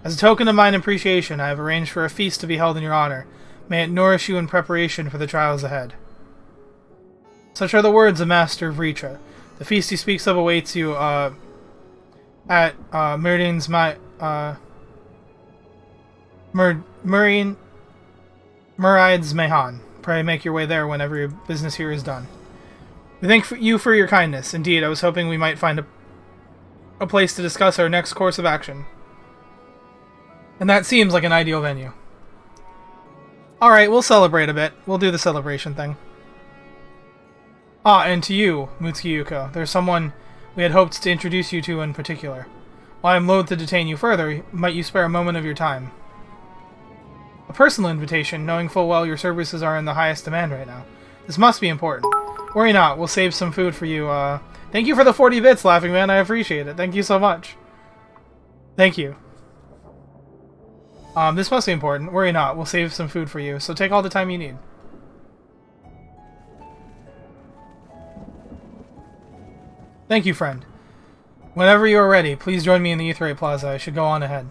As a token of mine appreciation, I have arranged for a feast to be held in your honor. May it nourish you in preparation for the trials ahead. Such are the words of Master Vritra. The feast he speaks of awaits you, at, Meridian's Muride's Mahan. Pray make your way there whenever your business here is done. We thank you for your kindness. Indeed, I was hoping we might find a place to discuss our next course of action. And that seems like an ideal venue. Alright, we'll celebrate a bit. We'll do the celebration thing. Ah, and to you, Mutsuki Yuko, there's someone we had hoped to introduce you to in particular. While I am loath to detain you further, might you spare a moment of your time? A personal invitation, knowing full well your services are in the highest demand right now. This must be important. Worry not, we'll save some food for you. Thank you for the 40 bits, Laughing Man, I appreciate it. Thank you so much. Thank you. This must be important. Worry not, we'll save some food for you, so take all the time you need. Thank you, friend. Whenever you are ready, please join me in the Aetheryte Plaza. I should go on ahead.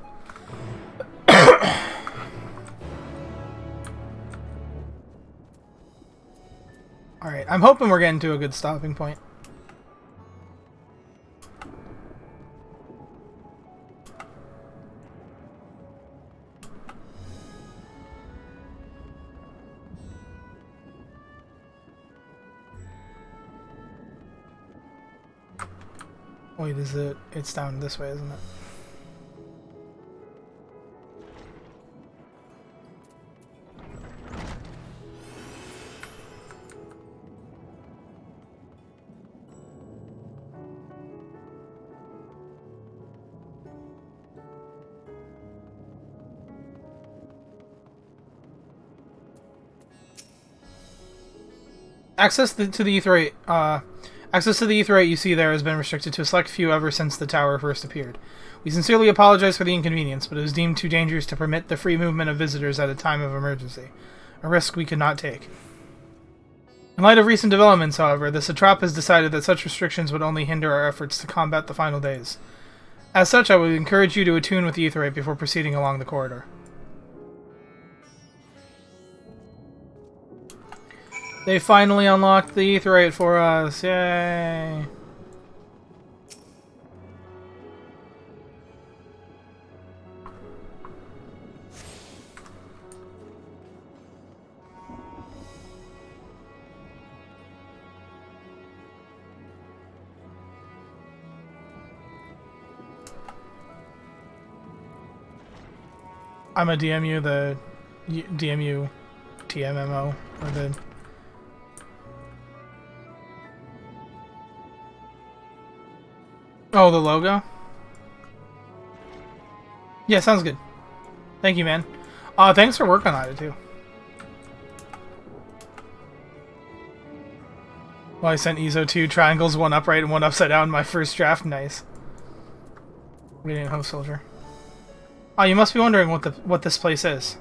Alright, I'm hoping we're getting to a good stopping point. Wait, is it? It's down this way, isn't it? Access to the Ether 8, access to the Ether 8 you see there has been restricted to a select few ever since the tower first appeared. We sincerely apologize for the inconvenience, but it was deemed too dangerous to permit the free movement of visitors at a time of emergency, a risk we could not take. In light of recent developments, however, the Satrap has decided that such restrictions would only hinder our efforts to combat the final days. As such, I would encourage you to attune with the Ether 8 before proceeding along the corridor. They finally unlocked the Ether 8 for us. Yay! I'm a DMU, the DMU TMMO, or the... Oh, the logo? Yeah, sounds good. Thank you, man. Thanks for working on it, too. Well, I sent EZO 2 triangles, one upright and one upside down in my first draft. Nice. Radiant Host Soldier. Oh, you must be wondering what this place is.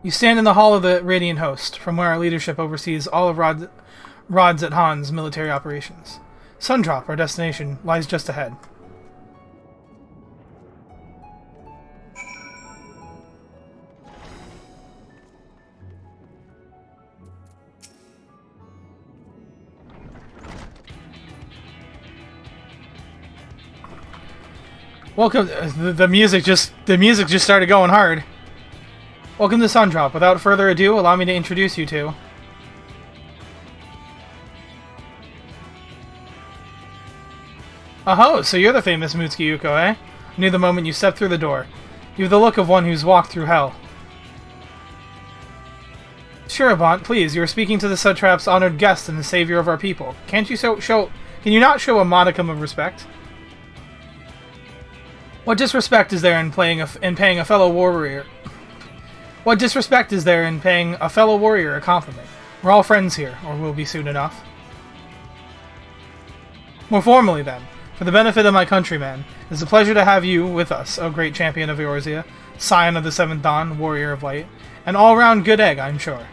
You stand in the hall of the Radiant Host, from where our leadership oversees all of Rod's at Han's military operations. Sundrop, our destination, lies just ahead. Welcome. The music just started going hard. Welcome to Sundrop. Without further ado, allow me to introduce you to. Oh, so you're the famous Mutsuki Yuko, eh? I knew the moment you stepped through the door. You have the look of one who's walked through hell. Sure, Bont, please, you are speaking to the Satrap's honored guest and the savior of our people. Can you not show a modicum of respect? What disrespect is there in paying a fellow warrior? What disrespect is there in paying a fellow warrior a compliment? We're all friends here, or will be soon enough. More formally, then, for the benefit of my countrymen, it is a pleasure to have you with us, O great champion of Eorzea, scion of the Seventh Dawn, warrior of light, an all-round good egg, I'm sure.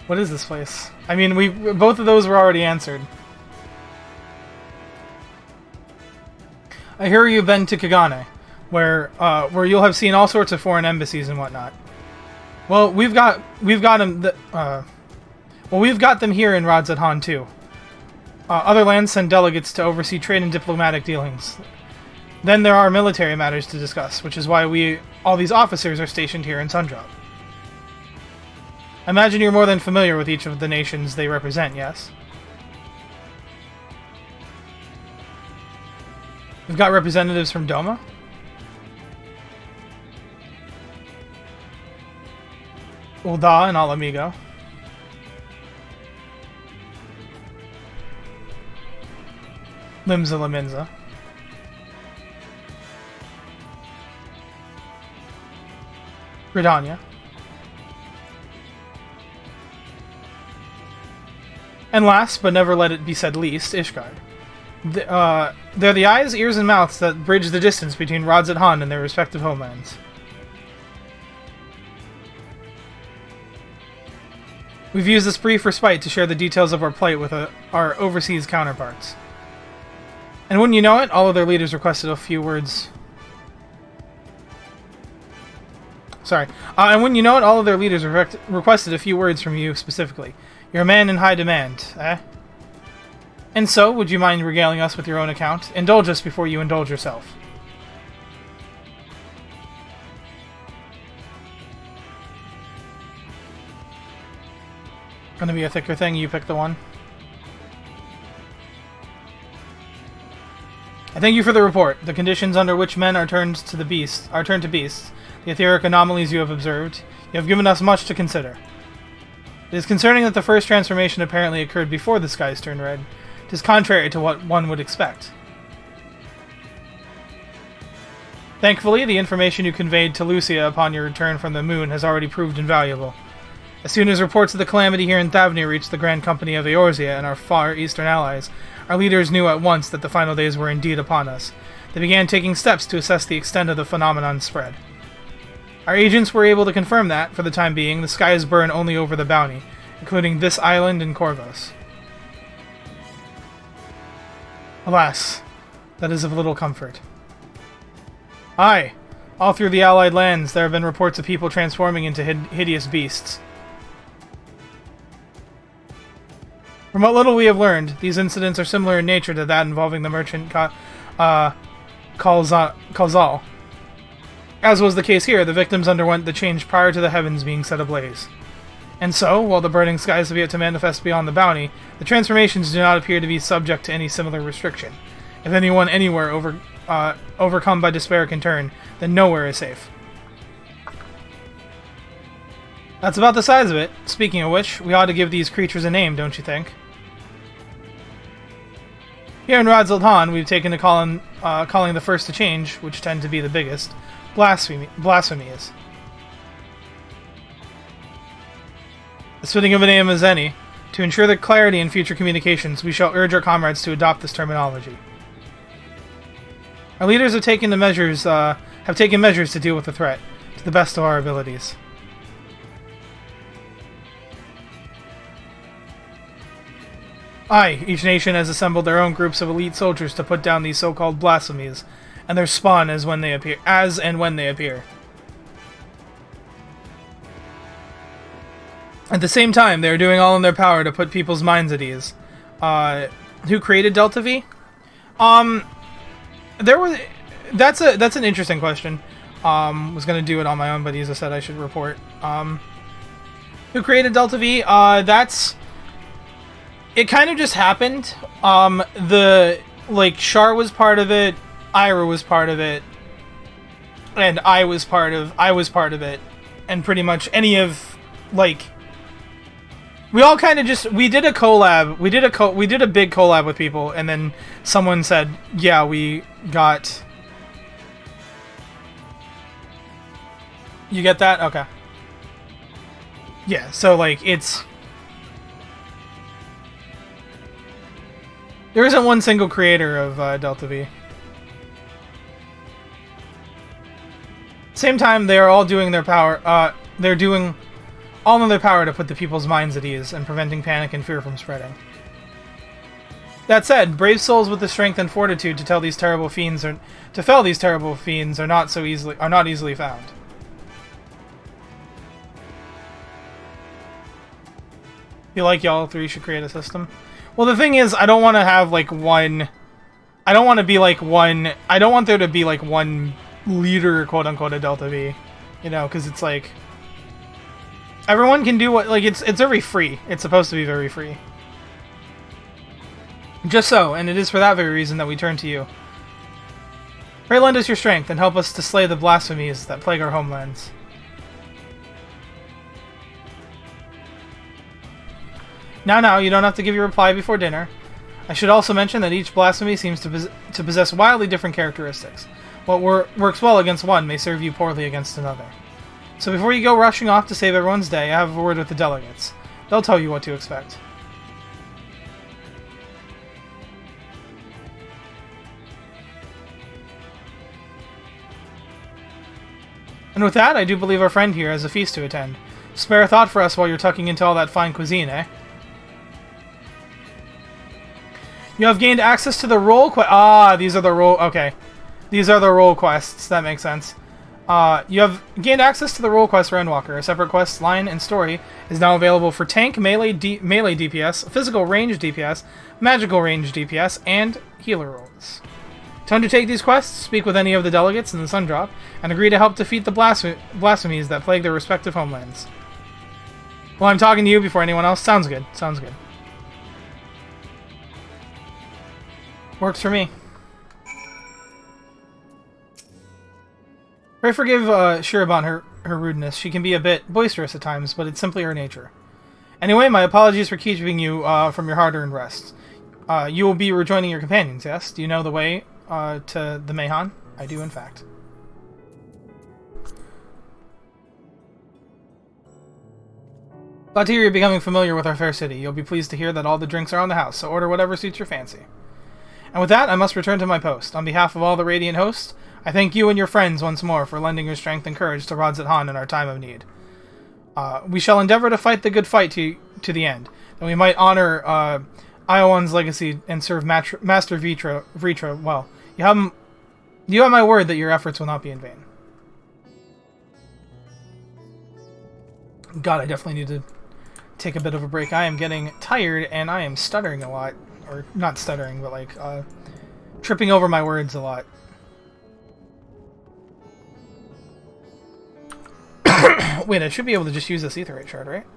What is this place? I mean, both of those were already answered. I hear you've been to Kagane, where you'll have seen all sorts of foreign embassies and whatnot. Well, we've got them. We've got them here in Rod's at Han too. Other lands send delegates to oversee trade and diplomatic dealings. Then there are military matters to discuss, which is why all these officers are stationed here in Sundrop. I imagine you're more than familiar with each of the nations they represent, yes? We've got representatives from Doma. Ul'dah and Ala Mhigo. Limsa Laminza. Gridania. And last, but never let it be said least, Ishgard. They're the eyes, ears, and mouths that bridge the distance between Rod's at Han and their respective homelands. We've used this brief respite to share the details of our plight with our overseas counterparts. And wouldn't you know it, all of their leaders requested a few words... Sorry. And wouldn't you know it, all of their leaders requested a few words from you specifically. You're a man in high demand, eh? And so, would you mind regaling us with your own account? Indulge us before you indulge yourself. Gonna be a thicker thing, you pick the one. I thank you for the report. The conditions under which men are turned to beasts, the etheric anomalies you have observed, you have given us much to consider. It is concerning that the first transformation apparently occurred before the skies turned red. It is contrary to what one would expect. Thankfully, the information you conveyed to Lucia upon your return from the moon has already proved invaluable. As soon as reports of the calamity here in Thavnia reached the Grand Company of Eorzea and our far eastern allies, our leaders knew at once that the final days were indeed upon us. They began taking steps to assess the extent of the phenomenon's spread. Our agents were able to confirm that, for the time being, the skies burn only over the bounty, including this island and Corvos. Alas, that is of little comfort. Aye, all through the Allied lands there have been reports of people transforming into hideous beasts. From what little we have learned, these incidents are similar in nature to that involving the merchant Kalzal. As was the case here, the victims underwent the change prior to the heavens being set ablaze. And so, while the burning skies have yet to manifest beyond the bounty, the transformations do not appear to be subject to any similar restriction. If anyone anywhere overcome by despair can turn, then nowhere is safe. That's about the size of it. Speaking of which, we ought to give these creatures a name, don't you think? Here in Radzildan, we've taken to calling the first to change, which tend to be the biggest, blasphemies. As fitting of a name as any, to ensure the clarity in future communications, we shall urge our comrades to adopt this terminology. Our leaders have taken measures to deal with the threat, to the best of our abilities. Aye, each nation has assembled their own groups of elite soldiers to put down these so-called blasphemies, and their spawn as and when they appear. At the same time, they are doing all in their power to put people's minds at ease. Who created Delta V? That's an interesting question. Was gonna do it on my own, but Isa said I should report. Who created Delta V? It kind of just happened. Shar was part of it, Ira was part of it, and I was part of it, and pretty much any of, we all kind of just, we did a collab, we did a big collab with people, and then someone said, yeah, we got... You get that? Okay. Yeah, so, it's... There isn't one single creator of Delta V. Same time, they are all doing their power, they're doing all in their power to put the people's minds at ease and preventing panic and fear from spreading. That said, brave souls with the strength and fortitude to fell these terrible fiends are not easily found. Feel like y'all three should create a system? Well, the thing is, I don't want to have one. I don't want there to be one leader, quote unquote, of Delta V. You know, because it's everyone can do what, it's very free. It's supposed to be very free. Just so, and it is for that very reason that we turn to you. Pray lend us your strength and help us to slay the blasphemies that plague our homelands. Now, you don't have to give your reply before dinner. I should also mention that each blasphemy seems to possess wildly different characteristics. What works well against one may serve you poorly against another. So before you go rushing off to save everyone's day, I have a word with the delegates. They'll tell you what to expect. And with that, I do believe our friend here has a feast to attend. Spare a thought for us while you're tucking into all that fine cuisine, eh? You have gained access to the role quest. These are the role. Okay, these are the role quests. That makes sense. You have gained access to the role quest for Endwalker. A separate quest line and story is now available for tank, melee DPS, physical range DPS, magical range DPS, and healer roles. To undertake these quests, speak with any of the delegates in the Sundrop and agree to help defeat the blasphemies that plague their respective homelands. Well, I'm talking to you before anyone else. Sounds good. Sounds good. Works for me. Pray forgive Shirabon her rudeness. She can be a bit boisterous at times, but it's simply her nature. Anyway, my apologies for keeping you from your hard-earned rest. You will be rejoining your companions, yes? Do you know the way to the Mahon? I do, in fact. Glad to hear you're becoming familiar with our fair city. You'll be pleased to hear that all the drinks are on the house, so order whatever suits your fancy. And with that, I must return to my post. On behalf of all the Radiant hosts, I thank you and your friends once more for lending your strength and courage to Rodzat Han in our time of need. We shall endeavor to fight the good fight to the end, that we might honor Iowan's legacy and serve Master Vritra well. You have my word that your efforts will not be in vain. God, I definitely need to take a bit of a break. I am getting tired and I am stuttering a lot. Or not stuttering, but like tripping over my words a lot. Wait, I should be able to just use this Aetheryte shard, right?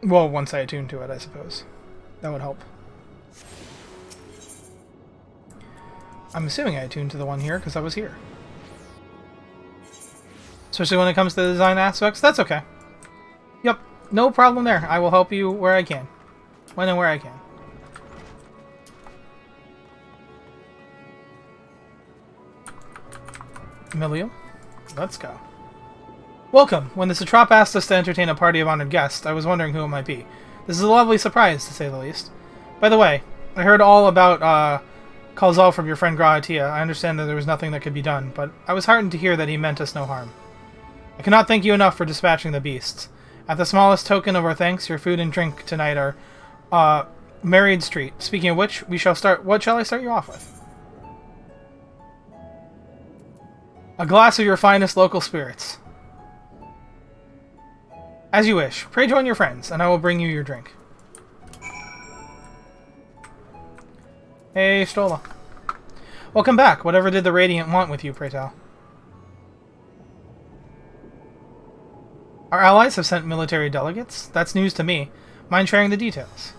Well, once I attune to it, I suppose. That would help. I'm assuming I attuned to the one here because I was here. Especially when it comes to the design aspects. That's okay. Yep, no problem there. I will help you where I can. When and where I can. Milium, let's go. Welcome. When the Satrap asked us to entertain a party of honored guests, I was wondering who it might be. This is a lovely surprise, to say the least. By the way, I heard all about Kalzal from your friend Grahatia. I understand that there was nothing that could be done, but I was heartened to hear that he meant us no harm. I cannot thank you enough for dispatching the beasts. At the smallest token of our thanks, your food and drink tonight are Married Street. Speaking of which, we shall start. What shall I start you off with? A glass of your finest local spirits. As you wish. Pray join your friends, and I will bring you your drink. Hey, Stola. Welcome back. Whatever did the Radiant want with you, pray tell? Our allies have sent military delegates? That's news to me. Mind sharing the details?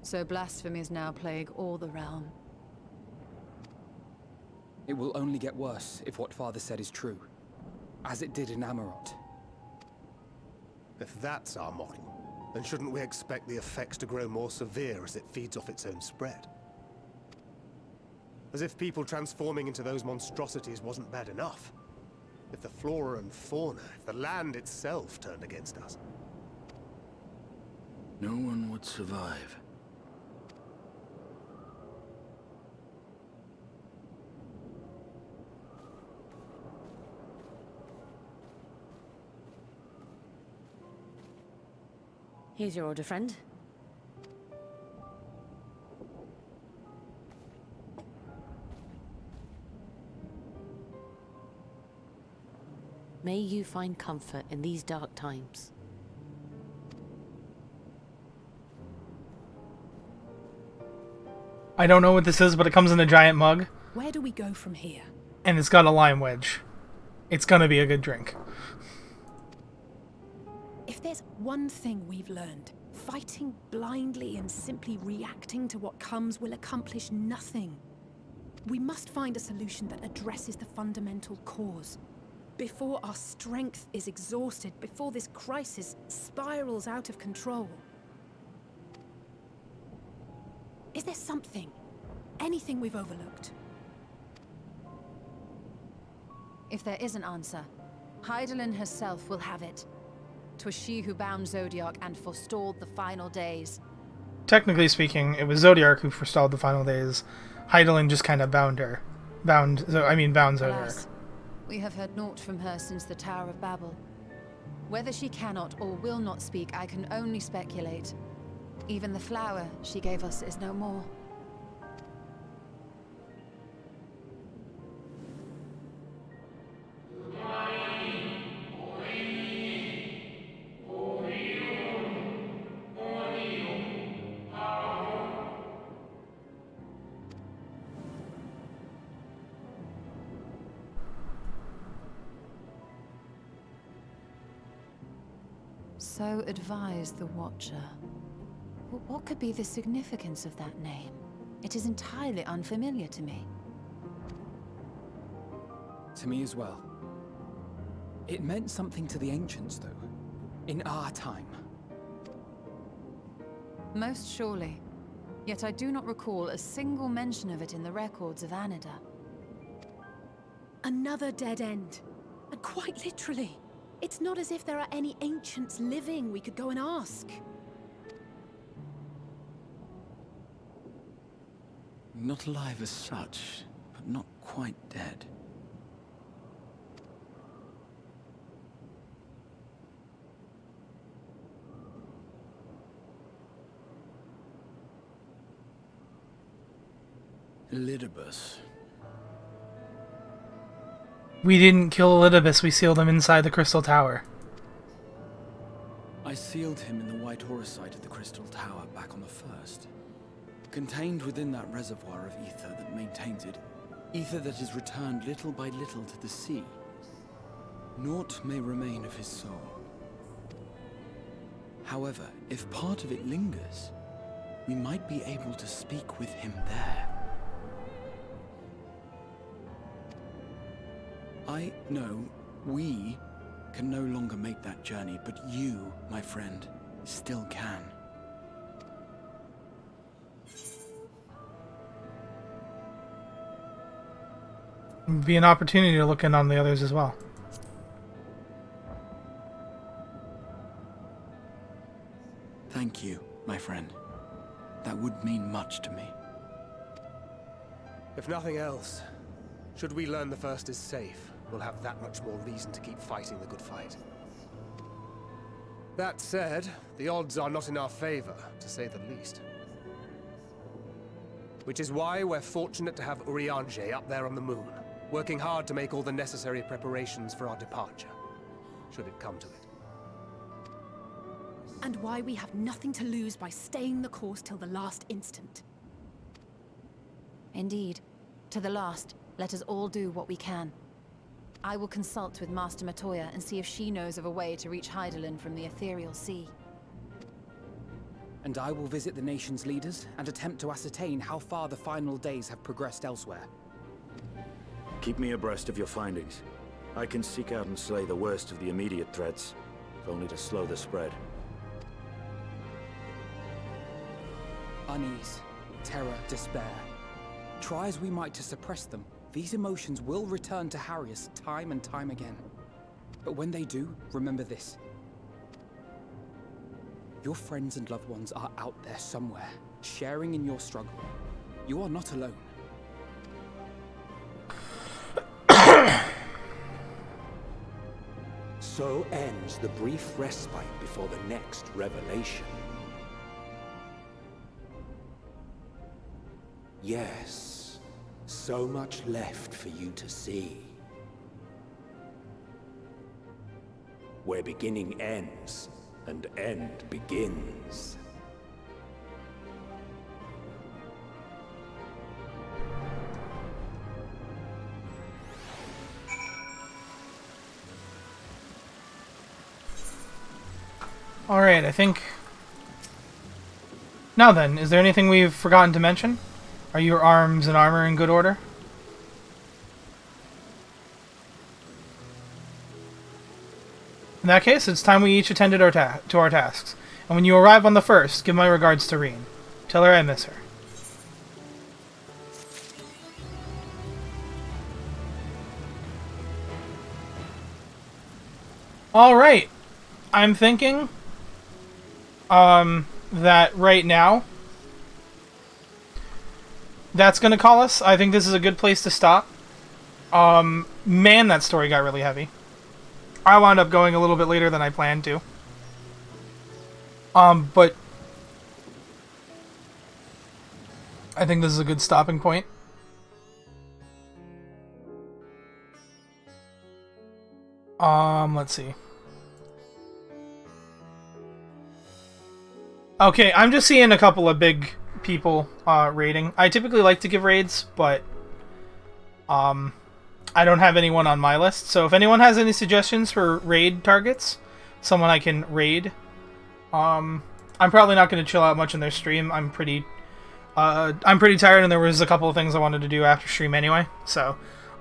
So blasphemies now plague all the realm. It will only get worse if what Father said is true, as it did in Amarot. If that's our model, then shouldn't we expect the effects to grow more severe as it feeds off its own spread? As if people transforming into those monstrosities wasn't bad enough. If the flora and fauna, if the land itself turned against us. No one would survive. Here's your order, friend. May you find comfort in these dark times. I don't know what this is, but it comes in a giant mug. Where do we go from here? And it's got a lime wedge. It's gonna be a good drink. If there's one thing we've learned, fighting blindly and simply reacting to what comes will accomplish nothing. We must find a solution that addresses the fundamental cause. Before our strength is exhausted, before this crisis spirals out of control. Is there something, anything we've overlooked? If there is an answer, Hydaelyn herself will have it. 'Twas she who bound Zodiark and forestalled the final days. Technically speaking, it was Zodiark who forestalled the final days. Hydaelyn just kind of bound her. Bound Zodiark. Alas, we have heard naught from her since the Tower of Babel. Whether she cannot or will not speak, I can only speculate. Even the flower she gave us is no more. So advised the Watcher. What could be the significance of that name? It is entirely unfamiliar to me. To me as well. It meant something to the ancients, though. In our time. Most surely. Yet I do not recall a single mention of it in the records of Anida. Another dead end. And quite literally. It's not as if there are any ancients living we could go and ask. Not alive as such, but not quite dead. Elidibus. We didn't kill Elidibus, we sealed him inside the Crystal Tower. I sealed him in the white auricite of the Crystal Tower back on the first. Contained within that reservoir of ether that maintains it, ether that is returned little by little to the sea. Naught may remain of his soul. However, if part of it lingers, we might be able to speak with him there. I know we can no longer make that journey, but you, my friend, still can. Be an opportunity to look in on the others as well. Thank you, my friend. That would mean much to me. If nothing else, should we learn the first is safe, we'll have that much more reason to keep fighting the good fight. That said, the odds are not in our favor, to say the least. Which is why we're fortunate to have Urianger up there on the moon, working hard to make all the necessary preparations for our departure, should it come to it. And why we have nothing to lose by staying the course till the last instant. Indeed. To the last, let us all do what we can. I will consult with Master Matoya and see if she knows of a way to reach Hydaelyn from the Ethereal Sea. And I will visit the nation's leaders and attempt to ascertain how far the final days have progressed elsewhere. Keep me abreast of your findings. I can seek out and slay the worst of the immediate threats, if only to slow the spread. Unease, terror, despair. Try as we might to suppress them, these emotions will return to harry us time and time again. But when they do, remember this. Your friends and loved ones are out there somewhere, sharing in your struggle. You are not alone. So ends the brief respite before the next revelation. Yes, so much left for you to see. Where beginning ends and end begins. Alright, I think... Now then, is there anything we've forgotten to mention? Are your arms and armor in good order? In that case, it's time we each attended to our tasks. And when you arrive on the first, give my regards to Reen. Tell her I miss her. Alright. I'm thinking... that right now... That's gonna call us. I think this is a good place to stop. Man, that story got really heavy. I wound up going a little bit later than I planned to. But I think this is a good stopping point. Let's see. Okay, I'm just seeing a couple of big people raiding. I typically like to give raids, but I don't have anyone on my list. So if anyone has any suggestions for raid targets, someone I can raid, I'm probably not going to chill out much in their stream. I'm pretty tired, and there was a couple of things I wanted to do after stream anyway. So,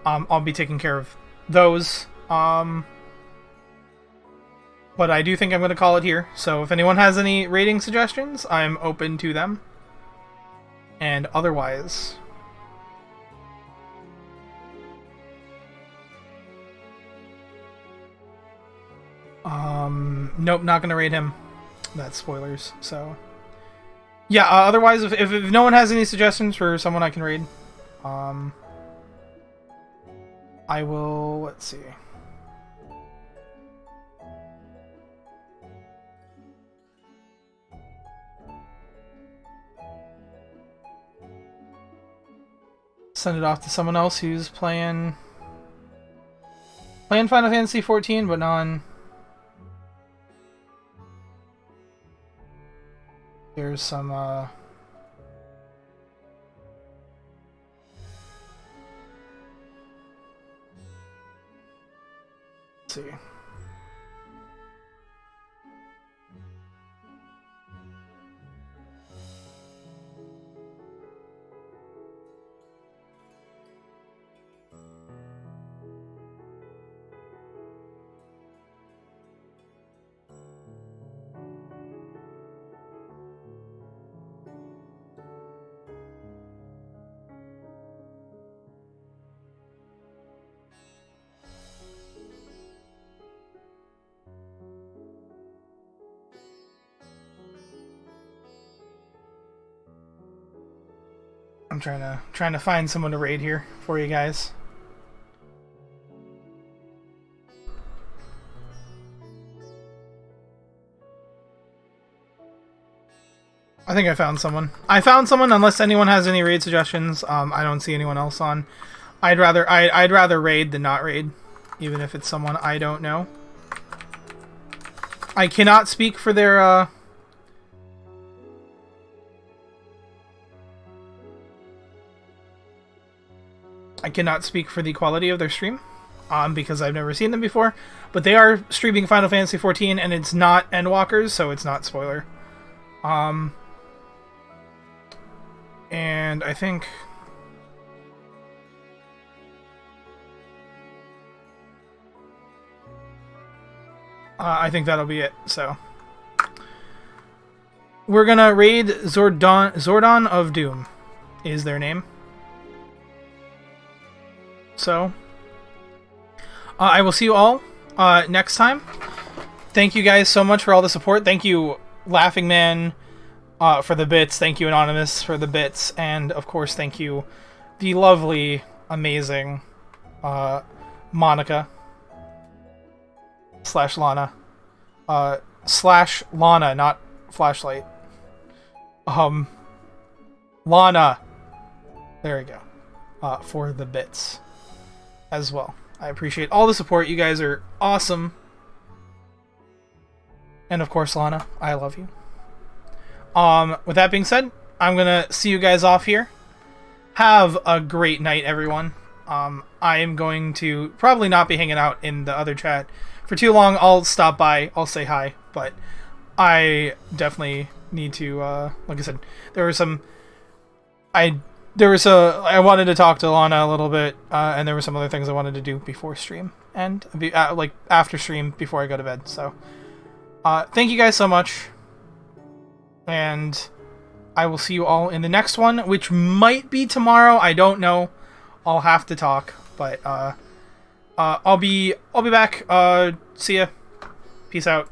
I'll be taking care of those. But I do think I'm going to call it here. So if anyone has any rating suggestions, I'm open to them. And otherwise... nope, not going to raid him. That's spoilers, so... Yeah, otherwise, if no one has any suggestions for someone I can raid, I will... let's see... send it off to someone else who's playing Final Fantasy 14, but non. There's some let's see. I'm trying to find someone to raid here for you guys. I think I found someone. Unless anyone has any raid suggestions. I don't see anyone else on. I'd rather raid than not raid, even if it's someone I don't know. I cannot speak for their I cannot speak for the quality of their stream, because I've never seen them before. But they are streaming Final Fantasy 14, and it's not Endwalkers, so it's not spoiler. And I think... I think that'll be it, so... We're gonna raid Zordon of Doom, is their name. So, I will see you all next time. Thank you guys so much for all the support. Thank you, Laughing Man, for the bits. Thank you, Anonymous, for the bits. And, of course, thank you, the lovely, amazing Monica / Lana. / Lana, not Flashlight. Lana. There we go. For the bits as well. I appreciate all the support. You guys are awesome. And of course, Lana, I love you. With that being said, I'm gonna see you guys off here. Have a great night, everyone. I am going to probably not be hanging out in the other chat for too long. I'll stop by, I'll say hi, but I definitely need to, like I said, I wanted to talk to Lana a little bit, and there were some other things I wanted to do before stream, and like after stream, before I go to bed. So, thank you guys so much, and I will see you all in the next one, which might be tomorrow. I don't know. I'll have to talk, but I'll be back. See ya. Peace out.